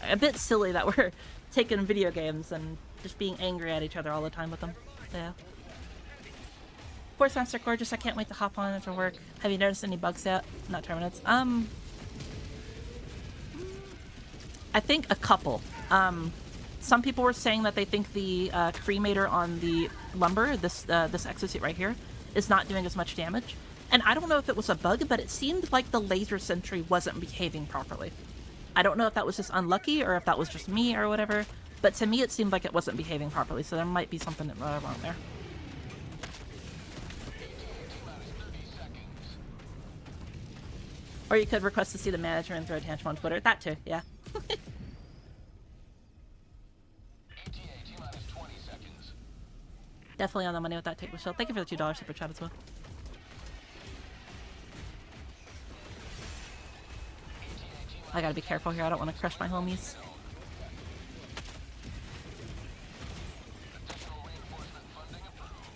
a bit silly that we're taking video games and just being angry at each other all the time with them. Yeah. Force Master Gorgeous, I can't wait to hop on after work. Have you noticed any bugs yet? Not Terminates. I think a couple. Some people were saying that they think the cremator on the lumber, this exosuit right here, is not doing as much damage. And I don't know if it was a bug, but it seemed like the laser sentry wasn't behaving properly. I don't know if that was just unlucky or if that was just me or whatever, but to me it seemed like it wasn't behaving properly, so there might be something wrong there. Or you could request to see the manager and throw a tantrum on Twitter. That too, yeah. Definitely on the money with that take, Michelle. Thank you for the $2 super chat as well. I gotta be careful here. I don't want to crush my homies. Additional reinforcement funding approved.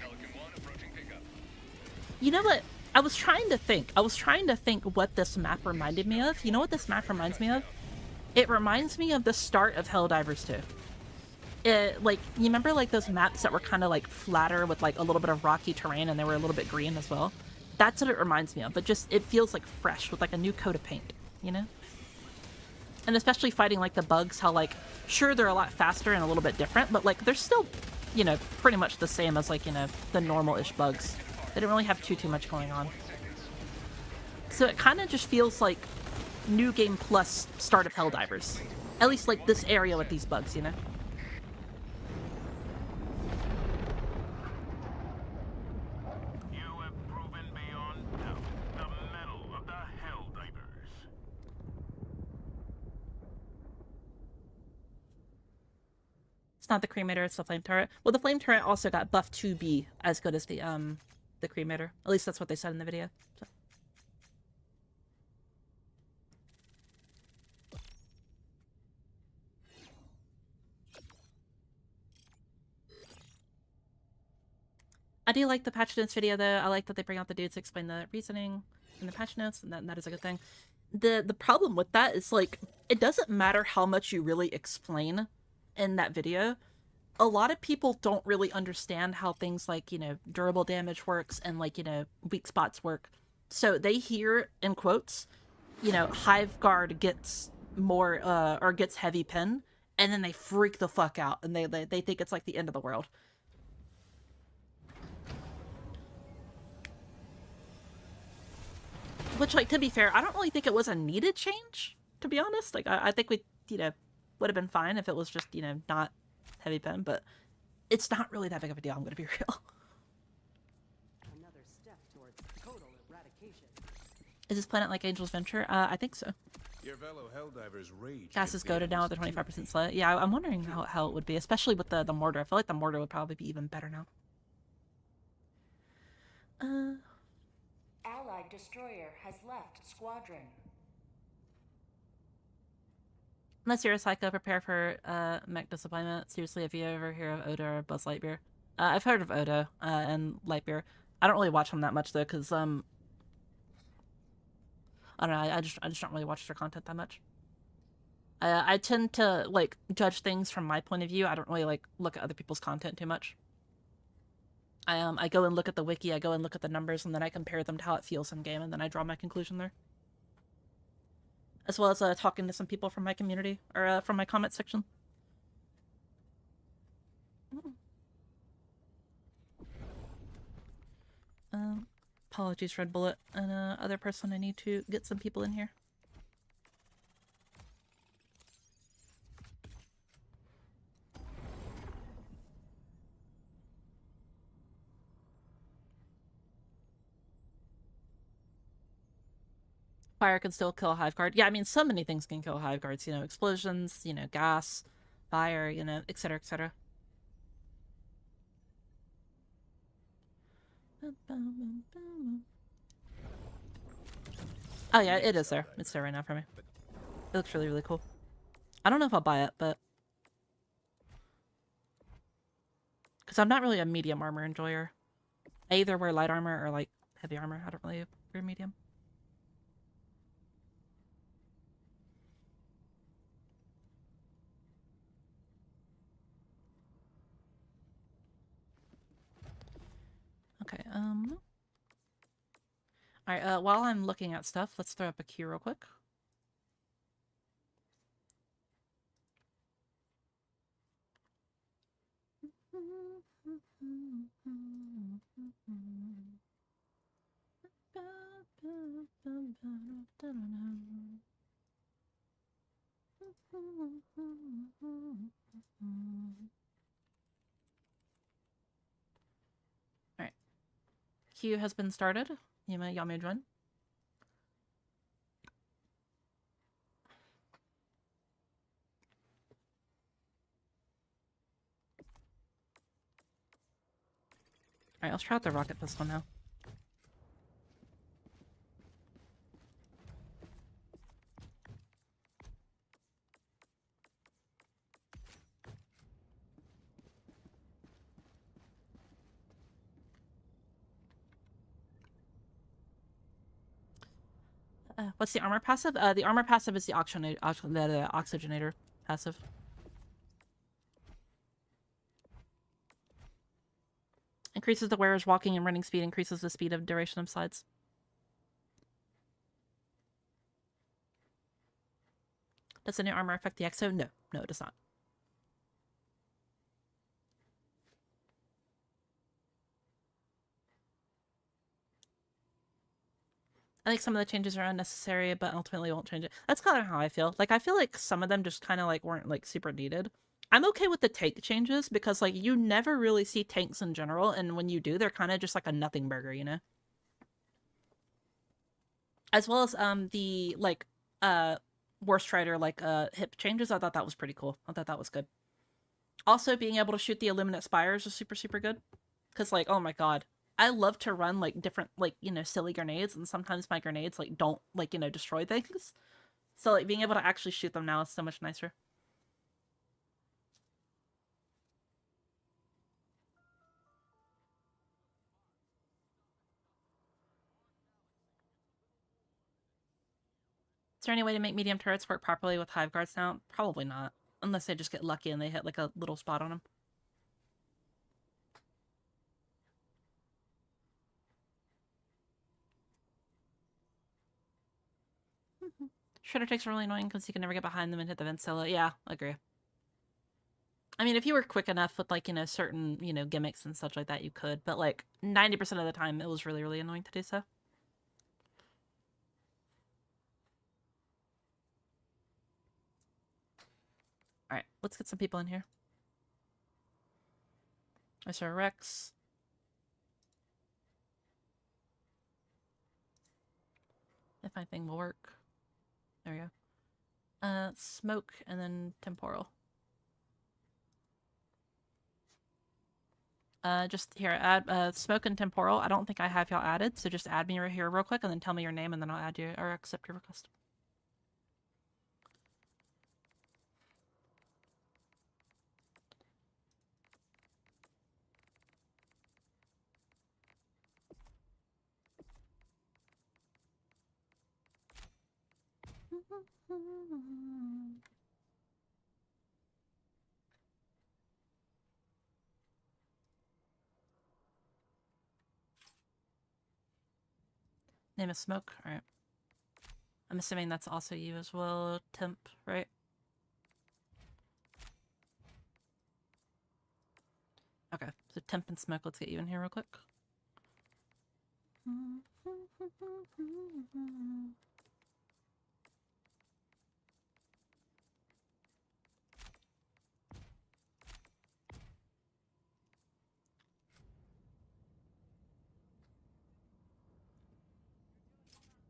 Pelican 1 approaching pickup. You know what? I was trying to think. What this map reminded me of. You know what this map reminds me of? It reminds me of the start of Helldivers 2. Like, you remember like those maps that were kind of like flatter with like a little bit of rocky terrain and they were a little bit green as well? That's what it reminds me of, but just it feels like fresh with like a new coat of paint, you know? And especially fighting like the bugs, how like, sure they're a lot faster and a little bit different, but like they're still, you know, pretty much the same as like, you know, the normal-ish bugs. They didn't really have too much going on. So it kind of just feels like new game plus start of Helldivers. At least like this area with these bugs, you know? You have proven beyond doubt the mettle of the Helldivers. It's not the cremator, it's the flame turret. Well, the flame turret also got buffed to be as good as the cremator. At least that's what they said in the video. So. I do like the patch notes video though. I like that they bring out the dudes to explain the reasoning in the patch notes, and that is a good thing. The problem with that is like it doesn't matter how much you really explain in that video. A lot of people don't really understand how things like, you know, durable damage works and like, you know, weak spots work. So they hear in quotes, you know, Hive Guard gets more or gets heavy pin, and then they freak the fuck out and they think it's like the end of the world. Which, like, to be fair, I don't really think it was a needed change, to be honest. Like, I think we, you know, would have been fine if it was just, you know, not heavy pen, but it's not really that big of a deal, I'm gonna be real. Another step towards total eradication. Is this planet like Angel's Venture? I think so. Your fellow Helldivers rage. Gas is goaded now with the 25% slit. Yeah, I'm wondering how it would be, especially with the mortar. I feel like the mortar would probably be even better now. Allied destroyer has left squadron. Unless you're a psycho, prepare for mech disappointment. Seriously, if you ever hear of Odo or Buzz Lightyear. I've heard of Odo and Lightyear. I don't really watch them that much though, because I don't know. I just don't really watch their content that much. I tend to like judge things from my point of view. I don't really like look at other people's content too much. I go and look at the wiki, I go and look at the numbers, and then I compare them to how it feels in game, and then I draw my conclusion there. As well as talking to some people from my community, or from my comment section. Apologies, Red Bullet, and other person. I need to get some people in here. Fire can still kill a hive guard. Yeah, I mean, so many things can kill hive guards. You know, explosions, you know, gas, fire, you know, etc., etc. Oh yeah, it is there. It's there right now for me. It looks really, really cool. I don't know if I'll buy it, but... because I'm not really a medium armor enjoyer. I either wear light armor or, like, heavy armor. I don't really wear medium. Okay, alright, while I'm looking at stuff, let's throw up a queue real quick. Alright. Queue has been started. Y'all may join. Alright, let's try out the rocket pistol now. What's the armor passive? The armor passive is the oxygenator passive. Increases the wearer's walking and running speed, increases the speed of duration of slides. Does the new armor affect the EXO? No. No, it does not. I think some of the changes are unnecessary, but ultimately won't change it. That's kind of how I feel. Like, I feel like some of them just kind of, like, weren't, like, super needed. I'm okay with the tank changes because, like, you never really see tanks in general, and when you do, they're kind of just, like, a nothing burger, you know? As well as, the, like, Worst Rider, like, hip changes. I thought that was pretty cool. I thought that was good. Also, being able to shoot the Illuminate Spires is super, super good. Because, like, oh my god. I love to run, like, different, like, you know, silly grenades, and sometimes my grenades, like, don't, like, you know, destroy things. So, like, being able to actually shoot them now is so much nicer. Is there any way to make medium turrets work properly with hive guards now? Probably not. Unless they just get lucky and they hit, like, a little spot on them. Shredder takes are really annoying because you can never get behind them and hit the Vencilla. Yeah, I agree. I mean, if you were quick enough with, like, you know, certain, you know, gimmicks and such like that, you could. But, like, 90% of the time, it was really, really annoying to do so. Alright, let's get some people in here. I saw Rex. If my thing will work. There we go. Smoke and then temporal. Just here, add smoke and temporal. I don't think I have y'all added, so just add me right here real quick and then tell me your name and then I'll add you or accept your request. Name is Smoke. Alright. I'm assuming that's also you as well, Temp, right? Okay, so Temp and Smoke, let's get you in here real quick.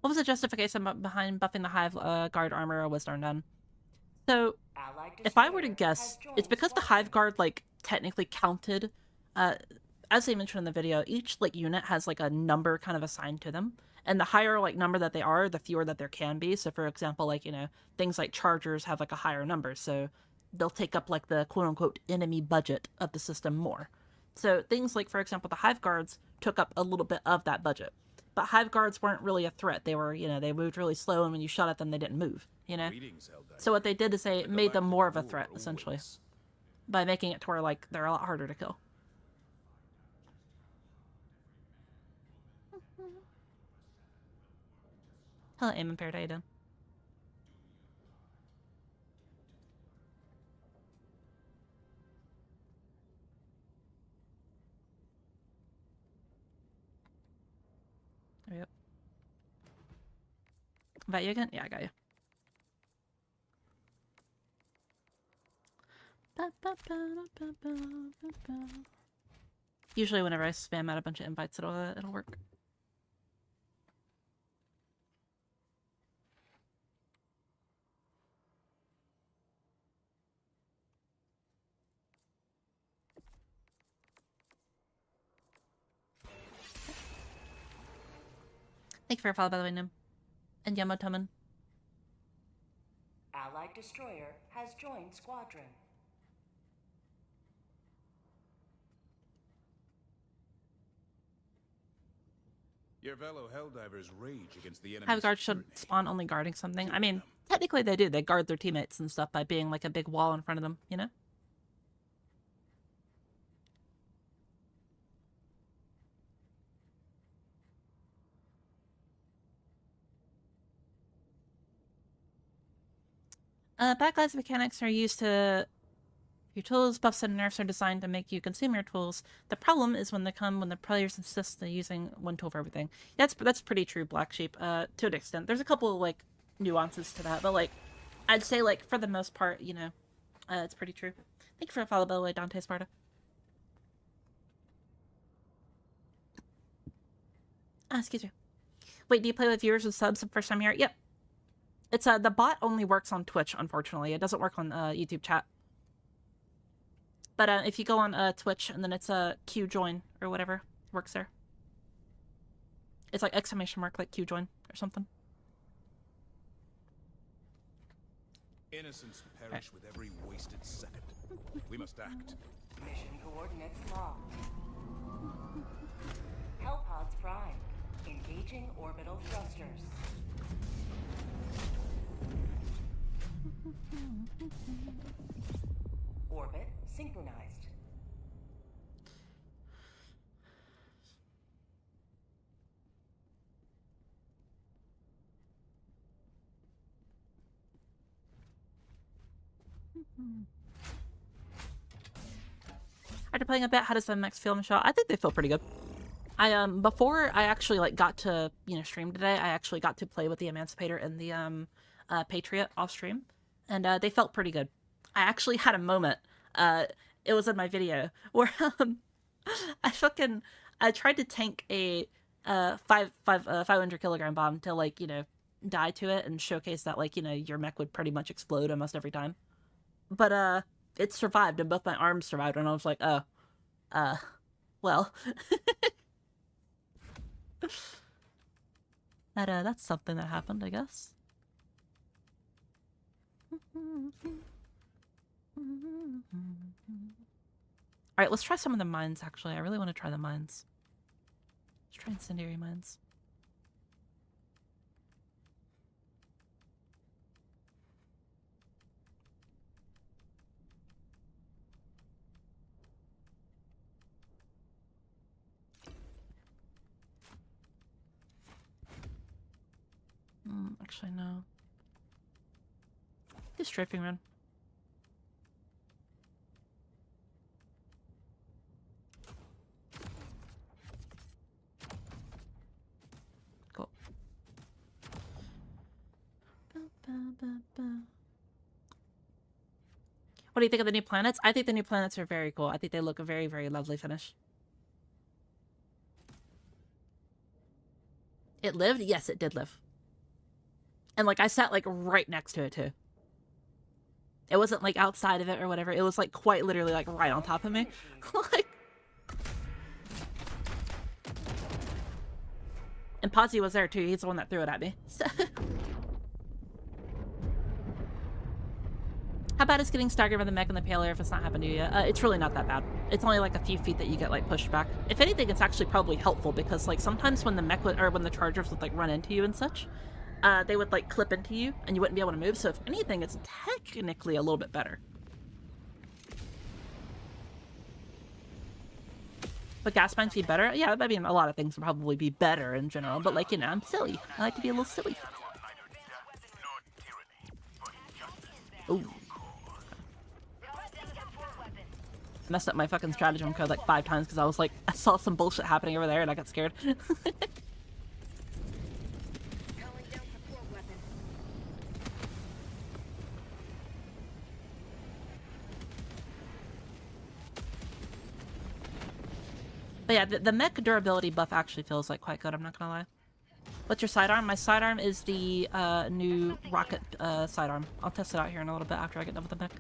What was the justification behind buffing the Hive Guard armor or Wisdom done? So, if I were to guess, it's because the Hive Guard, like, technically counted, as they mentioned in the video, each, like, unit has, like, a number kind of assigned to them. And the higher, like, number that they are, the fewer that there can be. So, for example, like, you know, things like Chargers have, like, a higher number. So, they'll take up, like, the quote-unquote enemy budget of the system more. So, things like, for example, the Hive Guards took up a little bit of that budget. But Hive Guards weren't really a threat. They were, you know, they moved really slow, and when you shot at them, they didn't move, you know? So what they did is they made them more of a threat, essentially. By making it to where, like, they're a lot harder to kill. Hello, Aim Impaired, how you doing? There we go. Invite you again? Yeah, I got you. Usually whenever I spam out a bunch of invites, it'll work. Thank you for your follow, by the way, Nim. And Yamotoman. Allied destroyer has joined squadron. Your fellow Helldivers rage against the enemy. Hive guards should spawn only guarding something. I mean, technically they do. They guard their teammates and stuff by being like a big wall in front of them, you know? Backlash mechanics are used to... Your tools, buffs, and nerfs are designed to make you consume your tools. The problem is when they come when the players insist on using one tool for everything. That's pretty true, Black Sheep, to an extent. There's a couple of, like, nuances to that, but, like, I'd say, like, for the most part, you know, it's pretty true. Thank you for the follow, by the way, Dante Sparta. Excuse me. Wait, do you play with viewers and subs the first time here? Yep. It's, the bot only works on Twitch, unfortunately. It doesn't work on, YouTube chat. But if you go on Twitch and then it's Q join or whatever, works there. It's like exclamation mark, like Q join or something. Innocents perish with every wasted second. We must act. Mission coordinates locked. Hellpods prime. Engaging orbital thrusters. Orbit synchronized. After playing a bit, how does the Mechs feel, Michelle? I think they feel pretty good. I before I actually like got to, you know, stream today, I actually got to play with the Emancipator and the Patriot off stream, and they felt pretty good. I actually had a moment, it was in my video, where I tried to tank a 500 kilogram bomb to, like, you know, die to it and showcase that, like, you know, your mech would pretty much explode almost every time. But it survived and both my arms survived, and I was like, oh, well. That's something that happened, I guess. Alright, let's try some of the mines, actually. I really want to try the mines. Let's try incendiary mines. Actually, no. Do strafing run. Cool. What do you think of the new planets? I think the new planets are very cool. I think they look a very, very lovely finish. It lived? Yes, it did live. And, like, I sat, like, right next to it, too. It wasn't, like, outside of it or whatever. It was, like, quite literally, like, right on top of me. Like... And Pozzy was there, too. He's the one that threw it at me. So... How bad is getting staggered by the mech and the pale air if it's not happened to you yet? It's really not that bad. It's only, like, a few feet that you get, like, pushed back. If anything, it's actually probably helpful because, like, sometimes when the mech would, or when the chargers would, like, run into you and such... they would, like, clip into you, and you wouldn't be able to move, so if anything, it's technically a little bit better. But gas mines be better? Yeah, I mean, a lot of things would probably be better in general, but, like, you know, I'm silly. I like to be a little silly. Ooh. Messed up my fucking stratagem code, like, 5 times, because I was like, I saw some bullshit happening over there, and I got scared. But yeah, the mech durability buff actually feels like quite good, I'm not gonna lie. What's your sidearm? My sidearm is the new rocket sidearm. I'll test it out here in a little bit after I get done with the mech.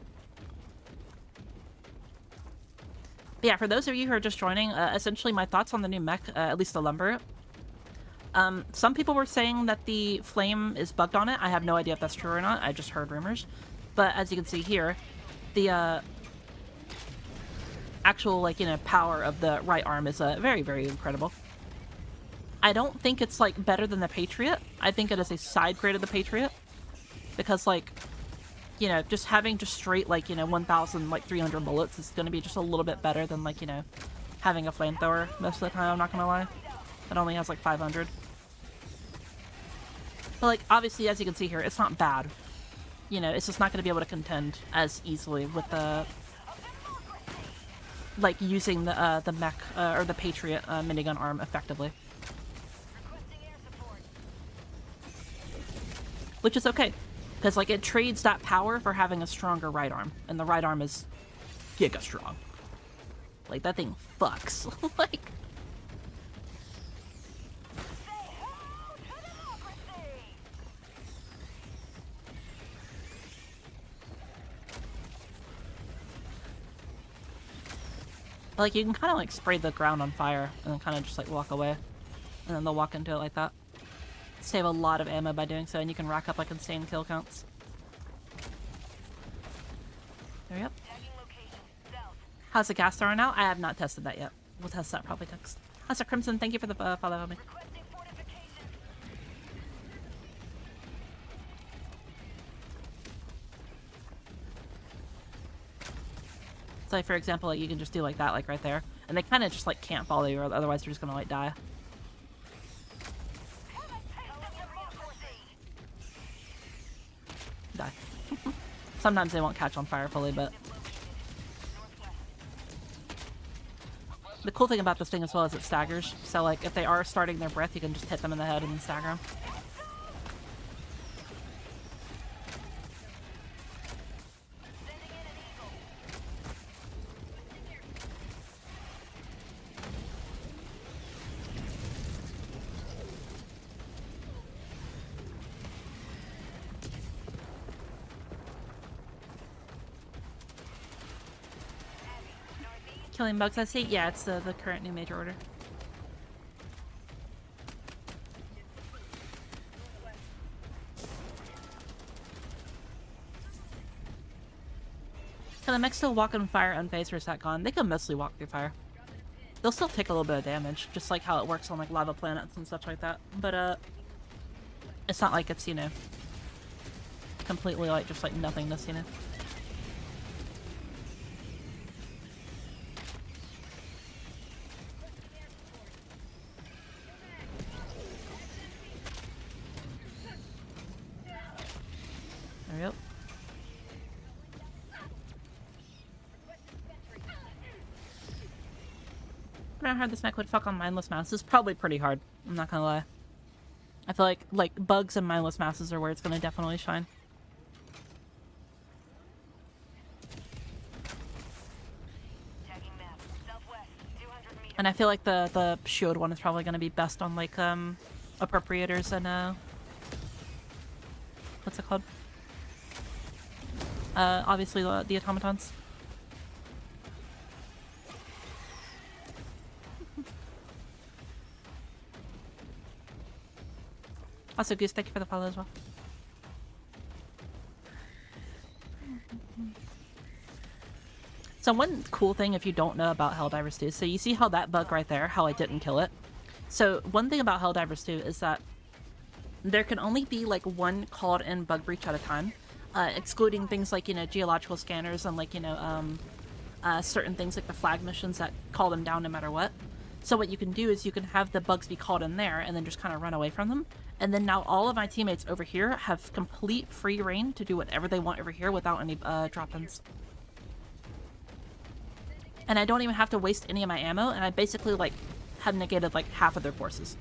But yeah, for those of you who are just joining, essentially my thoughts on the new mech, at least the lumber. Some people were saying that the flame is bugged on it. I have no idea if that's true or not. I just heard rumors. But as you can see here, the actual, like, you know, power of the right arm is very, very incredible. I don't think it's like better than the Patriot. I think it is a side grade of the Patriot. Because like, you know, just having just straight like, you know, 1,300 bullets is gonna be just a little bit better than like, you know, having a flamethrower most of the time, I'm not gonna lie. It only has like 500. But like, obviously, as you can see here, it's not bad. You know, it's just not gonna be able to contend as easily with the like using the mech or the Patriot minigun arm effectively. Which is okay, because like it trades that power for having a stronger right arm, and the right arm is giga strong. Like that thing fucks. Like. Like, you can kind of, like, spray the ground on fire and then kind of just, like, walk away. And then they'll walk into it like that. Save a lot of ammo by doing so, and you can rack up, like, insane kill counts. There we go. How's the gas thrower now? I have not tested that yet. We'll test that probably next. How's it, Crimson? Thank you for the follow on me. So, like, for example, like, you can just do like that, like right there. And they kind of just like can't follow you, or otherwise they're just gonna like die. Die. Sometimes they won't catch on fire fully, but... The cool thing about this thing as well is it staggers. So, like, if they are starting their breath, you can just hit them in the head and then stagger them. Killing bugs, I see. Yeah, it's the current new major order. Can the mechs still walk on fire unfazed, or is that gone? They can mostly walk through fire. They'll still take a little bit of damage, just like how it works on like lava planets and stuff like that. But it's not like it's, you know, completely like just like nothingness, you know. There we go. I don't know how this mech would fuck on mindless mouse. It's probably pretty hard. I'm not gonna lie. I feel like bugs and mindless mouses are where it's gonna definitely shine. And I feel like the shield one is probably gonna be best on like appropriators and what's it called? Obviously the automatons. Also, Goose, thank you for the follow as well. So one cool thing, if you don't know about Helldivers 2, so you see how that bug right there, how I didn't kill it? So one thing about Helldivers 2 is that there can only be like one called in bug breach at a time, excluding things like, you know, geological scanners and like, you know, certain things like the flag missions that call them down no matter what. So what you can do is you can have the bugs be called in there and then just kind of run away from them. And then now all of my teammates over here have complete free reign to do whatever they want over here without any drop-ins. And I don't even have to waste any of my ammo, and I basically like have negated like half of their forces.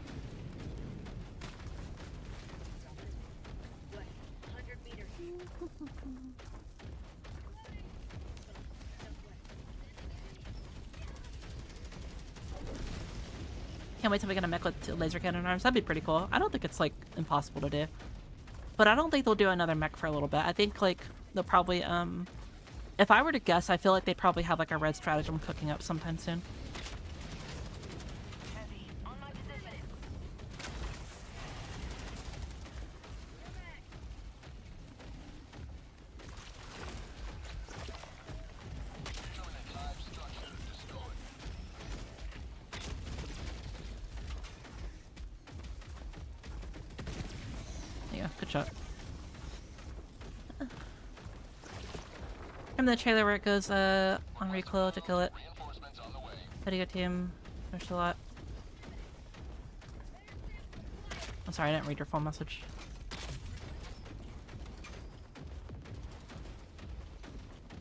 Can't wait till we get a mech with laser cannon arms. That'd be pretty cool. I don't think it's like impossible to do. But I don't think they'll do another mech for a little bit. I think like they'll probably if I were to guess, I feel like they'd probably have like a red stratagem cooking up sometime soon. Yeah, good shot. From the trailer where it goes on recoil to kill it. Reinforcements on the way. Pretty good team. There's a lot. I'm sorry, I didn't read your full message.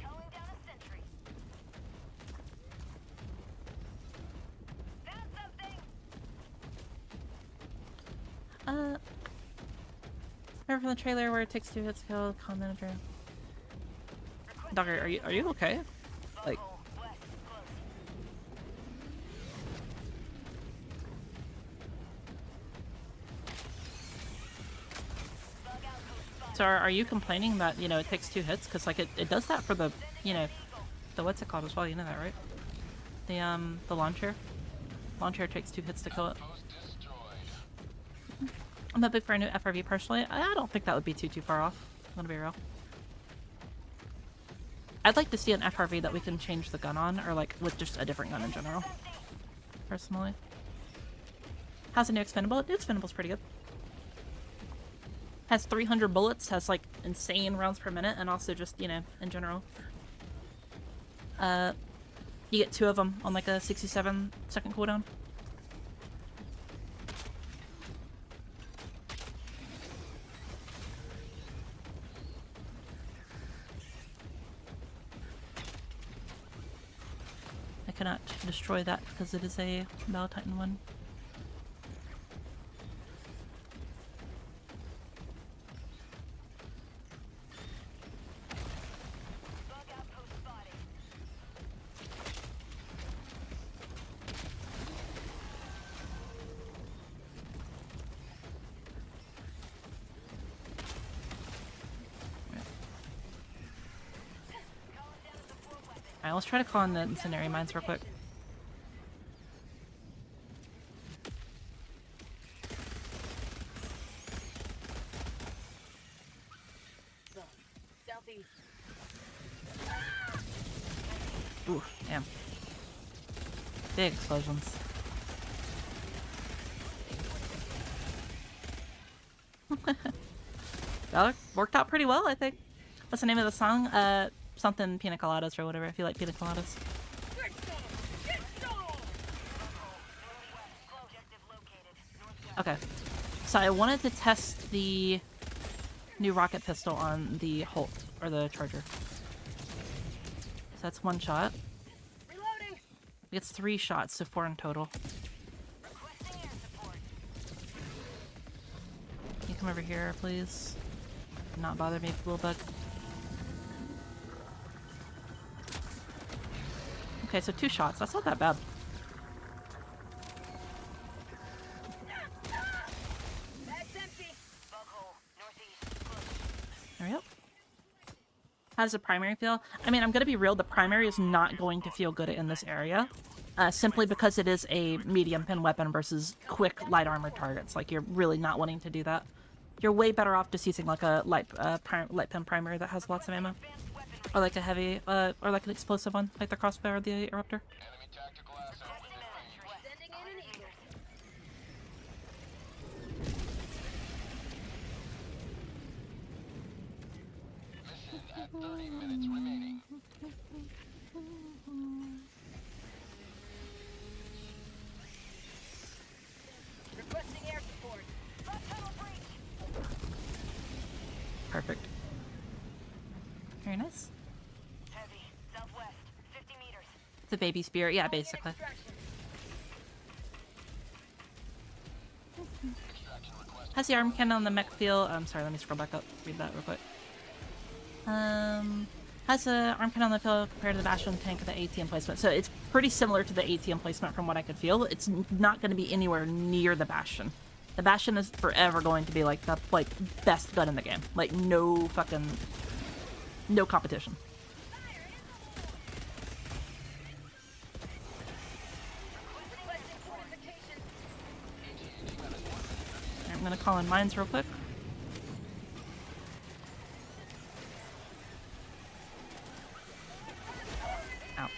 Calling down a sentry. Found something. Remember from the trailer where it takes 2 hits to kill comm manager. Dogger, are you okay? Like, West, close. Bug outpost spotted. so are you complaining that, you know, it takes 2 hits? Because, like, it does that for the, you know, the what's it called as well, you know that, right? The launcher. Launcher takes 2 hits to kill it. Post destroyed. I'm a big fan of FRV personally. I don't think that would be too far off. I'm gonna be real. I'd like to see an FRV that we can change the gun on, or like with just a different gun in general. Personally. How's the new expendable? New expendable's pretty good. Has 300 bullets, has like insane rounds per minute, and also just, you know, in general. You get 2 of them on like a 67-second cooldown. I cannot destroy that because it is a Battle Titan 1. Bug outpost spotted. Alright, let's try to call in the incendiary mines real quick. Southeast. Ooh, damn. Big explosions. That worked out pretty well, I think. What's the name of the song? Something Pina Coladas or whatever, if you like Pina Coladas. Get some! Get some! Okay. So I wanted to test the new rocket pistol on the Holt, or the Charger. So that's 1 shot. Reloading! It gets 3 shots, so 4 in total. Requesting air support. Can you come over here, please? Not bother me, little bug. Okay, so 2 shots. That's not that bad. Bag's empty. Bug hole. Northeast. Close. There we go. How does the primary feel? I mean, I'm gonna be real, the primary is not going to feel good in this area. Simply because it is a medium pin weapon versus quick light armor targets. Like, you're really not wanting to do that. You're way better off just using like a light pin primary that has lots of ammo. Or like a heavy, or like an explosive one, like the crossbow or the eruptor. Enemy tactical asset within range. Sending in an eagle. Mission at 30 minutes remaining. Requesting air support. Bug tunnel breach. Perfect. Very nice. Heavy. Southwest. 50 meters. It's a baby spear, yeah, basically. Extraction. Extraction request. Has the arm cannon on the mech feel? I'm sorry, let me scroll back up, read that real quick. Has the arm cannon on the field compared to the Bastion tank and the AT emplacement? So it's pretty similar to the AT emplacement from what I could feel. It's not going to be anywhere near the Bastion. The Bastion is forever going to be like the best gun in the game. Like, no competition. Requesting fortification. I'm going to call in mines real quick. Ow.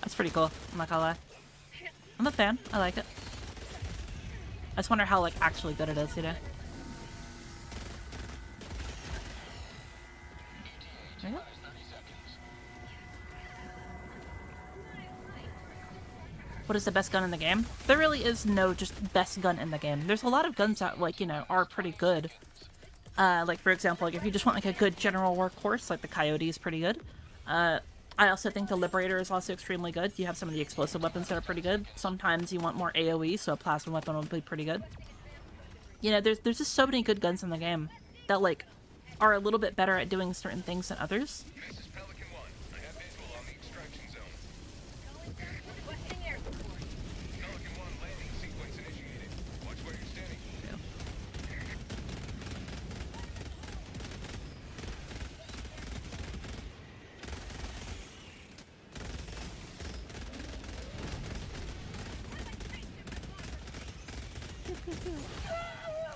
That's pretty cool. I'm not gonna lie. I'm a fan. I like it. I just wonder how like actually good it is, you know? There you go. What is the best gun in the game? There really is no just best gun in the game. There's a lot of guns that, like, you know, are pretty good. Like, for example, like, if you just want, like, a good general workhorse, like, the Coyote is pretty good. I also think the Liberator is also extremely good. You have some of the explosive weapons that are pretty good. Sometimes you want more AoE, so a plasma weapon will be pretty good. You know, there's just so many good guns in the game that, like, are a little bit better at doing certain things than others. This is Pelican 1. I have visual on the extraction zone. Requesting air support. Pelican 1 landing sequence initiated. Watch where you're standing.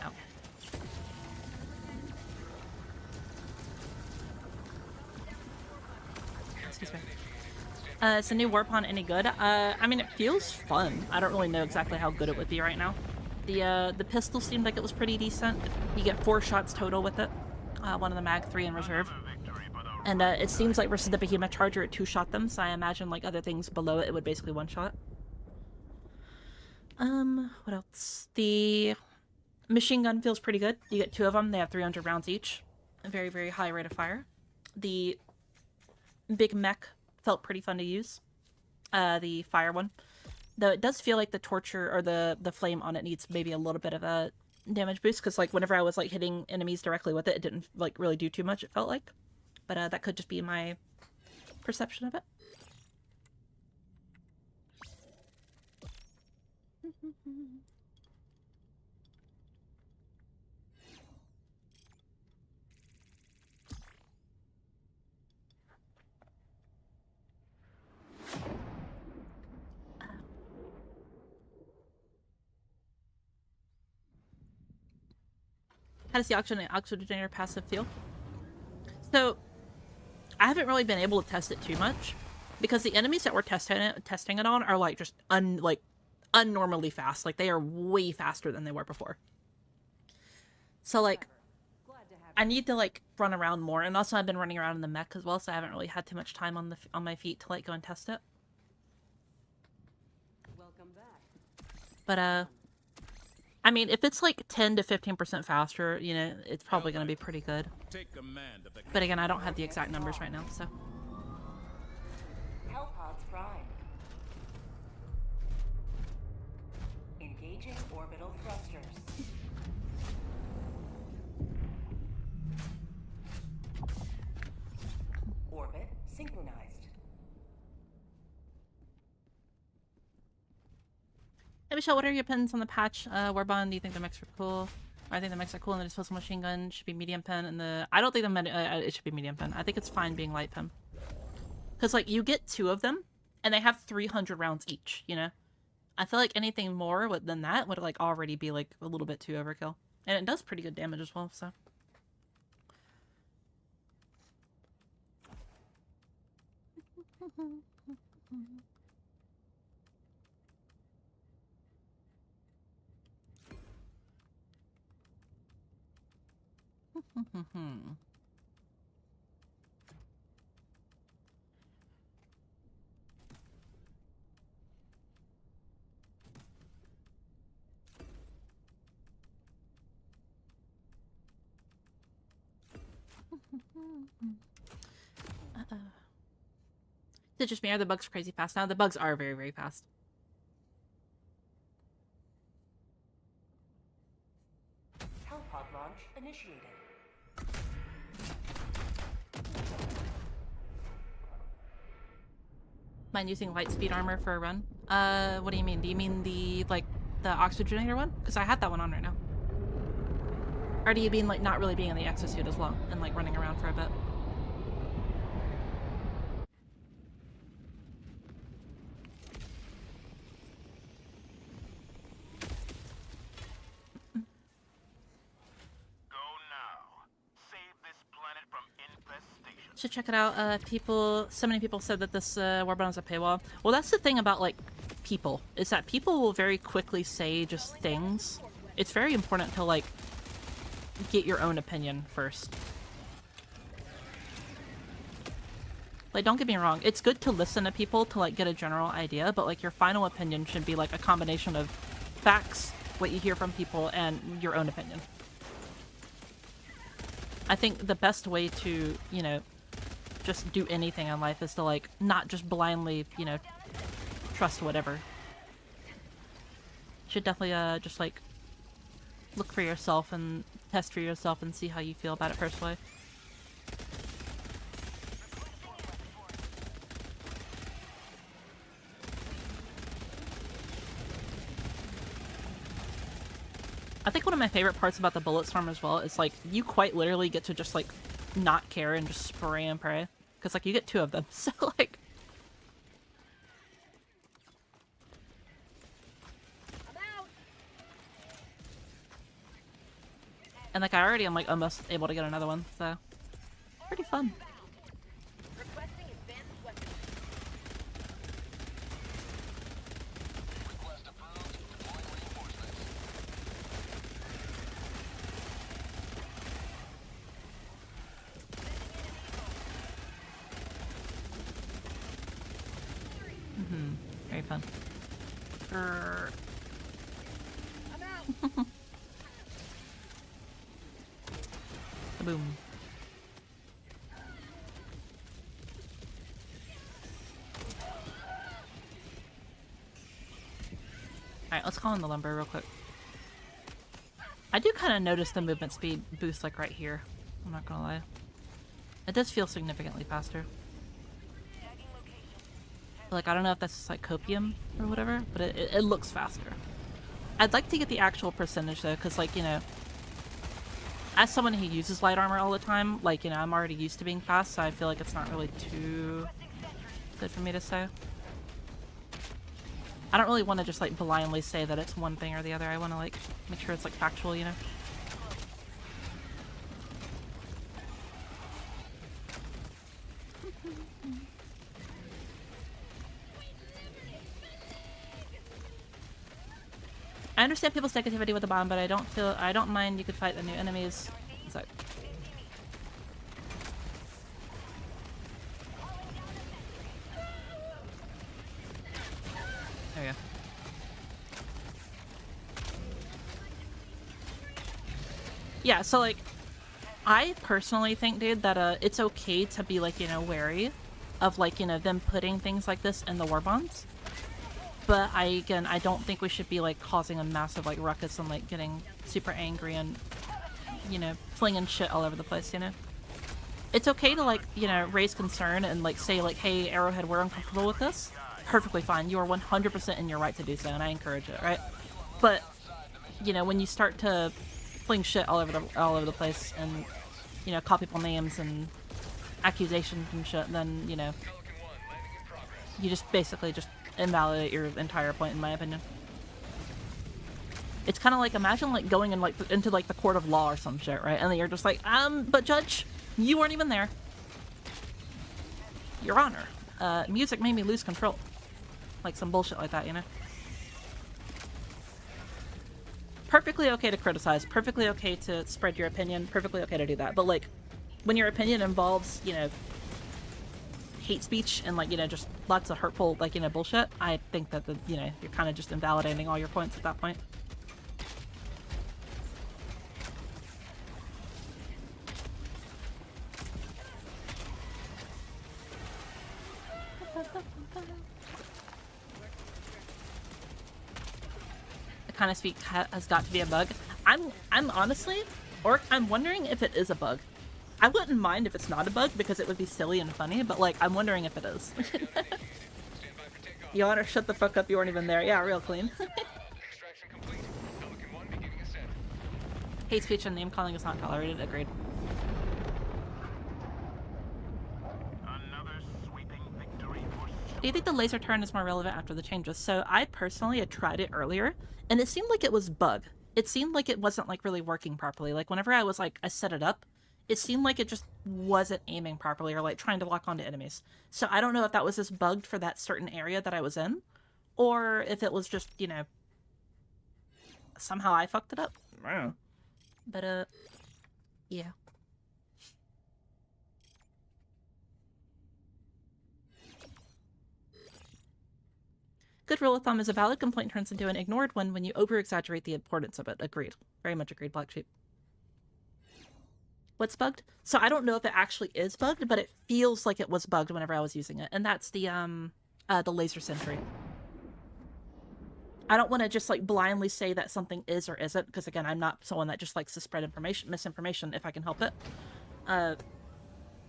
Ow. Excuse me. Is the new Warpon any good? I mean, it feels fun. I don't really know exactly how good it would be right now. The pistol seemed like it was pretty decent. You get 4 shots total with it. One of the Mag 3 in reserve. And it seems like versus the Behemoth Charger, it 2-shot them, so I imagine like other things below it, it would basically 1-shot. What else? The machine gun feels pretty good. You get 2 of them. They have 300 rounds each. A very, very high rate of fire. The big mech felt pretty fun to use. The fire one. Though it does feel like the torture or the flame on it needs maybe a little bit of a damage boost, because like whenever I was like hitting enemies directly with it, it didn't like really do too much, it felt like. But that could just be my perception of it. How does the oxygenator passive feel? So, I haven't really been able to test it too much, because the enemies that we're testing it on are like just unnormally fast. Like they are way faster than they were before. So like, I need to like run around more, and also I've been running around in the mech as well, so I haven't really had too much time on my feet to like go and test it. Welcome back. But I mean, if it's like 10 to 15% faster, you know, it's probably going to be pretty good. Take command of the But again, I don't have the exact numbers right now, so. Hellpods primed. Engaging orbital thrusters. Orbit synchronized. Hey Michelle, what are your opinions on the patch? Warbond, do you think the mechs are cool? I think the mechs are cool, and the disposable machine gun should be medium pen, and I don't think it should be medium pen. I think it's fine being light pen. Because, like, you get 2 of them, and they have 300 rounds each, you know? I feel like anything more than that would, like, already be, like, a little bit too overkill. And it does pretty good damage as well, so. Is it just me? Are the bugs crazy fast now? The bugs are very, very fast. Hellpod launch initiated. Mind using light speed armor for a run? What do you mean? Do you mean the, like, the oxygenator one? Because I had that one on right now. Or do you mean, like, not really being in the exosuit as well and, like, running around for a bit? Should check it out. So many people said that this Warbond is a paywall. Well, that's the thing about, like, people, is that people will very quickly say just things. It's very important to, like, get your own opinion first. Like, don't get me wrong, it's good to listen to people to, like, get a general idea, but, like, your final opinion should be, like, a combination of facts, what you hear from people, and your own opinion. I think the best way to, you know, just do anything in life is to, like, not just blindly, you know, trust whatever. You should definitely, just, like, look for yourself and test for yourself and see how you feel about it personally. I think one of my favorite parts about the bullet storm as well is, like, you quite literally get to just, like, not care and just spray and pray. Because, like, you get 2 of them, so, like... And, like, I already am, like, almost able to get another one, so... Pretty fun. Requesting advanced weapons. Request approved. Deploying reinforcements. Very fun. I'm out. Boom. Alright, let's call in the lumber real quick. I do kind of notice the movement speed boost, like, right here. I'm not gonna lie. It does feel significantly faster. Like, I don't know if that's just, like, copium or whatever, but it looks faster. I'd like to get the actual percentage, though, because, like, you know, as someone who uses light armor all the time, like, you know, I'm already used to being fast, so I feel like it's not really too good for me to say. I don't really want to just, like, blindly say that it's one thing or the other. I want to, like, make sure it's, like, factual, you know? I understand people's negativity with the bomb, but I don't mind. You could fight the new enemies. So. There we go. Yeah, so, like, I personally think, dude, that it's okay to be, like, you know, wary of, like, you know, them putting things like this in the Warbonds. But I don't think we should be, like, causing a massive, like, ruckus and, like, getting super angry and, you know, flinging shit all over the place, you know? It's okay to, like, you know, raise concern and, like, say, like, hey, Arrowhead, we're uncomfortable with this. Perfectly fine. You are 100% in your right to do so, and I encourage it, right? But, you know, when you start to fling shit all over the place and, you know, call people names and accusations and shit, then, you know, you just basically just invalidate your entire point, in my opinion. It's kind of like, imagine, like, going in, like, into, like, the court of law or some shit, right? And then you're just like, but judge, you weren't even there. Your Honor, music made me lose control. Like, some bullshit like that, you know? Perfectly okay to criticize, perfectly okay to spread your opinion, perfectly okay to do that. But, like, when your opinion involves, you know, hate speech and, like, you know, just lots of hurtful, like, you know, bullshit, I think that, you know, you're kind of just invalidating all your points at that point. The kind of speak has got to be a bug. I'm honestly, or I'm wondering if it is a bug. I wouldn't mind if it's not a bug because it would be silly and funny, but, like, I'm wondering if it is. Your Honor, shut the fuck up, you weren't even there. Yeah, real clean. Hate speech and name calling is not tolerated. Agreed. Another sweeping victory for Do you think the laser turn is more relevant after the changes? So I personally had tried it earlier, and it seemed like it was bug. It seemed like it wasn't, like, really working properly. Like, whenever I was, like, I set it up, it seemed like it just wasn't aiming properly or like trying to lock onto enemies. So I don't know if that was just bugged for that certain area that I was in, or if it was just, you know, somehow I fucked it up. I don't know. But yeah. Good rule of thumb is a valid complaint turns into an ignored one when you over-exaggerate the importance of it. Agreed. Very much agreed, Black Sheep. What's bugged? So I don't know if it actually is bugged, but it feels like it was bugged whenever I was using it. And that's the laser sentry. I don't want to just like blindly say that something is or isn't, because again, I'm not someone that just likes to spread misinformation if I can help it.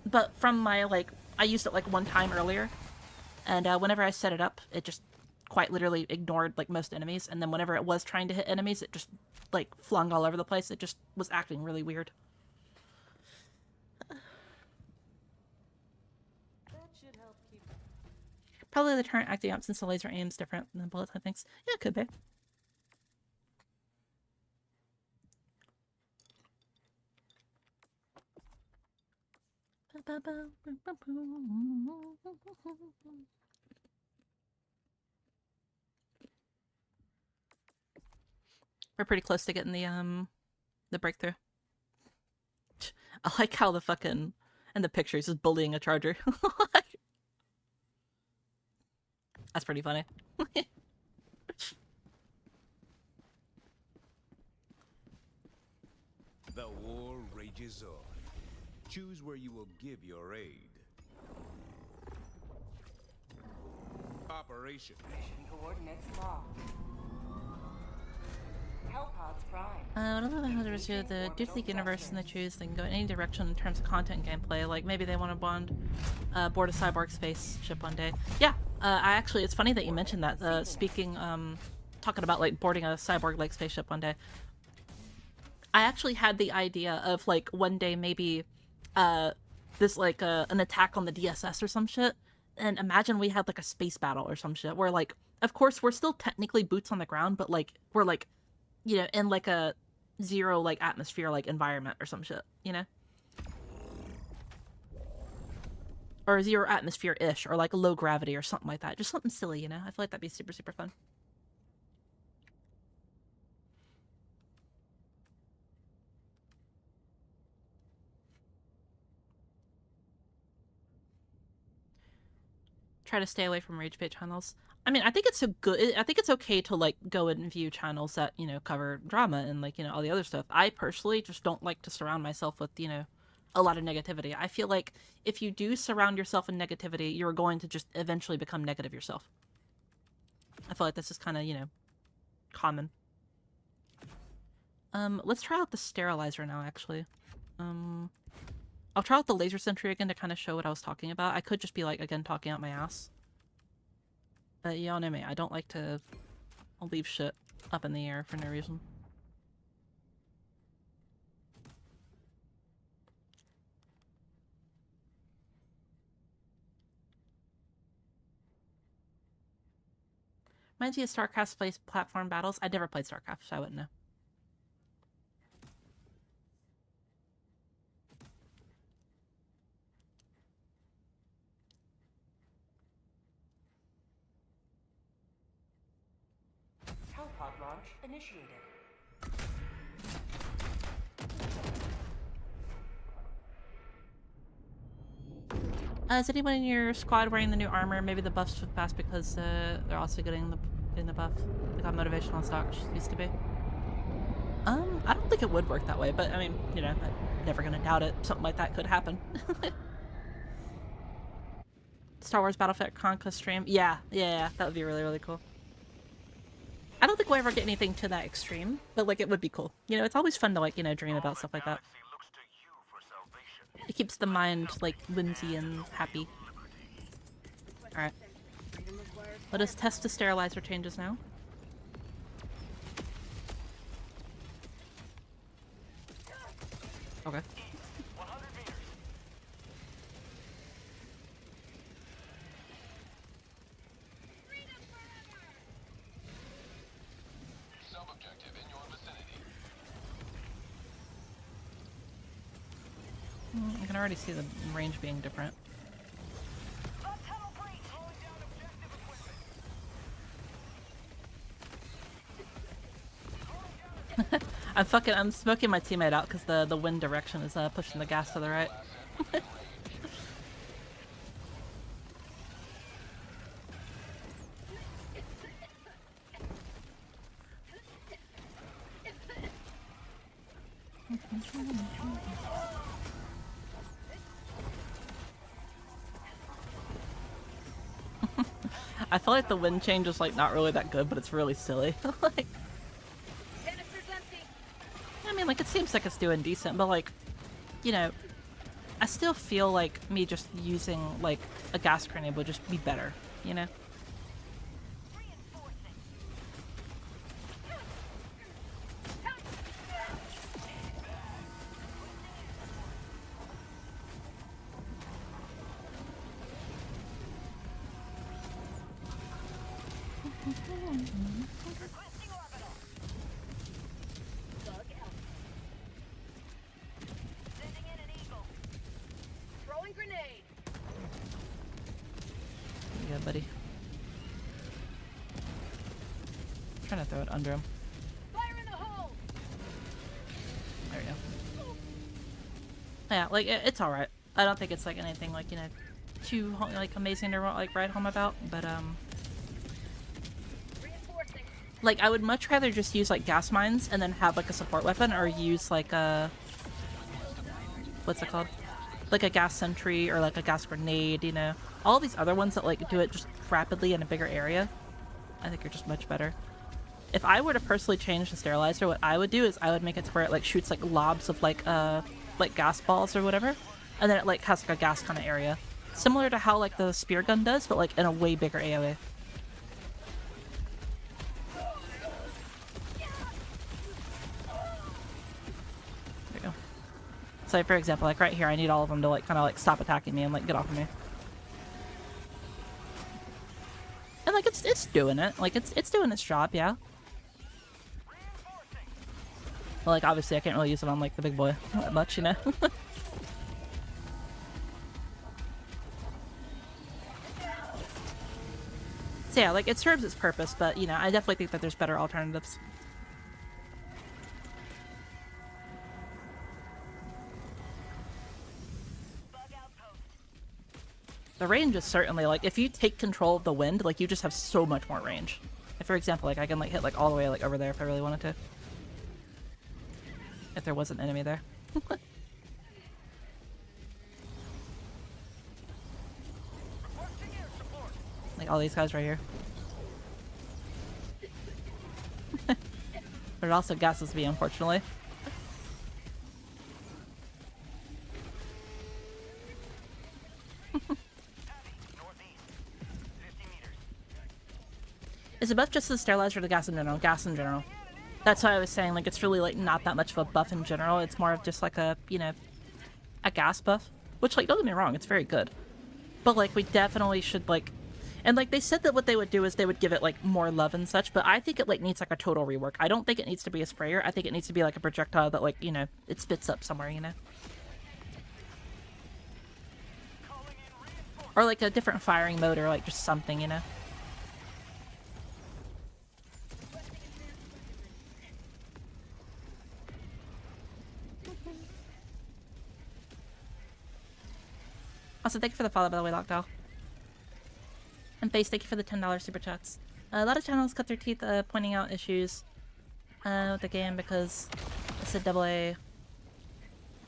But from my, like, I used it like one time earlier, and whenever I set it up, it just quite literally ignored like most enemies, and then whenever it was trying to hit enemies, it just like flung all over the place. It just was acting really weird. That should help keep. Probably the turret acting up since the laser aim's different than bullets, I think. Yeah, it could be. We're pretty close to getting the breakthrough. I like how the fucking and the pictures is bullying a charger. That's pretty funny. The war rages on. Choose where you will give your aid. Operation. Mission coordinates locked. Hellpods prime. I don't know how to do the Duke League universe and the choose. They can go in any direction in terms of content and gameplay. Like maybe they want to board a cyborg spaceship one day. Yeah, I actually, it's funny that you mentioned that. Talking about like boarding a cyborg like spaceship one day. I actually had the idea of like one day maybe this like an attack on the DSS or some shit, and imagine we had like a space battle or some shit where like, of course we're still technically boots on the ground, but like we're like, you know, in like a zero like atmosphere like environment or some shit, you know, or zero atmosphere ish, or like low gravity or something like that. Just something silly, you know. I feel like that'd be super super fun. Try to stay away from rage bait channels. I mean, I think it's I think it's okay to like go and view channels that, you know, cover drama and like, you know, all the other stuff. I personally just don't like to surround myself with, you know, a lot of negativity. I feel like if you do surround yourself in negativity, you're going to just eventually become negative yourself. I feel like this is kind of, you know, common. Let's try out the sterilizer now, actually. I'll try out the laser sentry again to kind of show what I was talking about. I could just be like, again, talking out my ass. But y'all know me, I don't like to leave shit up in the air for no reason. Reminds me of StarCraft's place platform battles. I never played StarCraft, so I wouldn't know. Hellpod launch initiated. Is anyone in your squad wearing the new armor? Maybe the buffs took fast because they're also getting the buff. They got motivation on stock, used to be. I don't think it would work that way, but I mean, you know, I'm never gonna doubt it. Something like that could happen. Star Wars Battlefront Conquest stream. Yeah, that would be really, really cool. I don't think we'll ever get anything to that extreme, but like it would be cool. You know, it's always fun to like, you know, dream about stuff like that. It keeps the mind like whimsy and happy. Alright. Let us test the sterilizer changes now. Okay. Sub-objective in your vicinity. already see the range being different. I'm smoking my teammate out because the wind direction is pushing the gas to the right. I feel like the wind change is like not really that good, but it's really silly. Like, I mean, like it seems like it's doing decent, but like, you know, I still feel like me just using like a gas grenade would just be better, you know? Yeah, buddy. I'm trying to throw it under him. Fire in the hole! There we go. Yeah, like it's all right. I don't think it's like anything like, you know, too like amazing to like write home about, but like I would much rather just use like gas mines and then have like a support weapon, or use like a what's it called? Like a gas sentry or like a gas grenade, you know. All these other ones that like do it just rapidly in a bigger area, I think are just much better. If I were to personally change the sterilizer, what I would do is I would make it to where it like shoots like lobs of like gas balls or whatever, and then it like has like a gas kind of area, similar to how like the spear gun does, but like in a way bigger AoE. There you go. So for example, like right here, I need all of them to like kind of like stop attacking me and like get off of me. And like it's doing it. Like it's doing its job, yeah. But like obviously I can't really use it on like the big boy that much, you know. So yeah, like it serves its purpose, but you know, I definitely think that there's better alternatives. The range is certainly, like, if you take control of the wind, like, you just have so much more range. If, for example, like, I can, like, hit, like, all the way, like, over there if I really wanted to. If there was an enemy there. Like, all these guys right here. But it also gasses me, unfortunately. Is it buff just the sterilizer or the gas in general? Gas in general. That's why I was saying, like, it's really, like, not that much of a buff in general. It's more of just, like, a, you know, a gas buff. Which, like, don't get me wrong, it's very good. But, like, we definitely should, like... And, like, they said that what they would do is they would give it, like, more love and such, but I think it, like, needs, like, a total rework. I don't think it needs to be a sprayer. I think it needs to be, like, a projectile that, like, you know, it spits up somewhere, you know? Or, like, a different firing mode or, like, just something, you know? Also, thank you for the follow, by the way, Lockdown. And Face, thank you for the $10 super chats. A lot of channels cut their teeth pointing out issues with the game because it's a AA.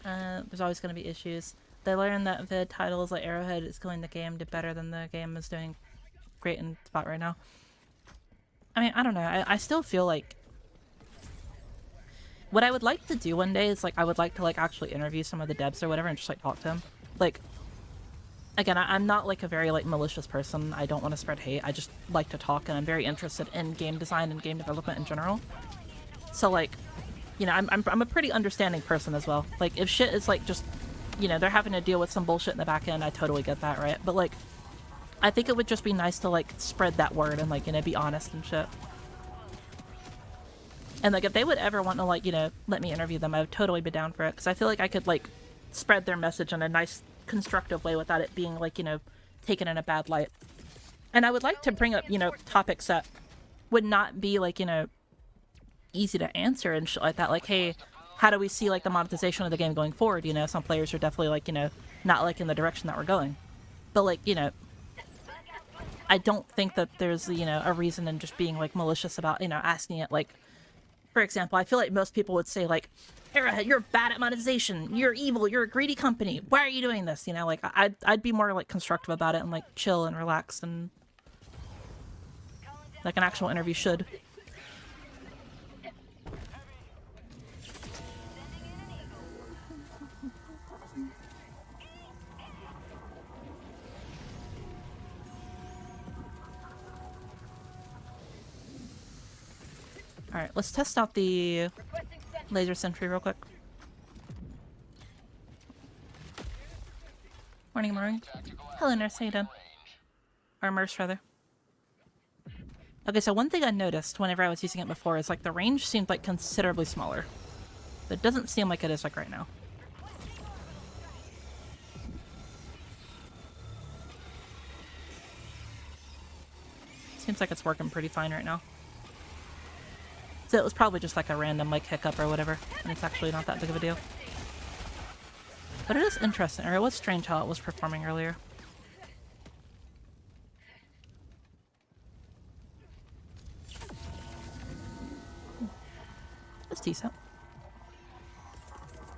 There's always going to be issues. They learned that vid titles like Arrowhead is killing the game did better than the game is doing great in spot right now. I mean, I don't know. I still feel like... What I would like to do one day is, like, I would like to, like, actually interview some of the devs or whatever and just, like, talk to them. Like... Again, I'm not, like, a very, like, malicious person. I don't want to spread hate. I just like to talk, and I'm very interested in game design and game development in general. So, like, you know, I'm a pretty understanding person as well. Like, if shit is, like, just, you know, they're having to deal with some bullshit in the back end, I totally get that, right? But, like, I think it would just be nice to, like, spread that word and, like, you know, be honest and shit. And, like, if they would ever want to, like, you know, let me interview them, I would totally be down for it. Because I feel like I could, like, spread their message in a nice, constructive way without it being, like, you know, taken in a bad light. And I would like to bring up, you know, topics that would not be, like, you know, easy to answer and shit like that. Like, hey, how do we see, like, the monetization of the game going forward? You know, some players are definitely, like, you know, not liking the direction that we're going. But, like, you know, I don't think that there's, you know, a reason in just being, like, malicious about, you know, asking it. Like, for example, I feel like most people would say, like, Arrowhead, you're bad at monetization. You're evil. You're a greedy company. Why are you doing this? You know, like, I'd be more, like, constructive about it and, like, chill and relax and like an actual interview should. Alright, let's test out the laser sentry real quick. Morning, morning. Hello, nurse. How you doing? Or nurse, rather. Okay, so one thing I noticed whenever I was using it before is, like, the range seemed, like, considerably smaller. But it doesn't seem like it is, like, right now. Seems like it's working pretty fine right now. So it was probably just, like, a random, like, hiccup or whatever, and it's actually not that big of a deal. But it is interesting, or it was strange how it was performing earlier. It's decent.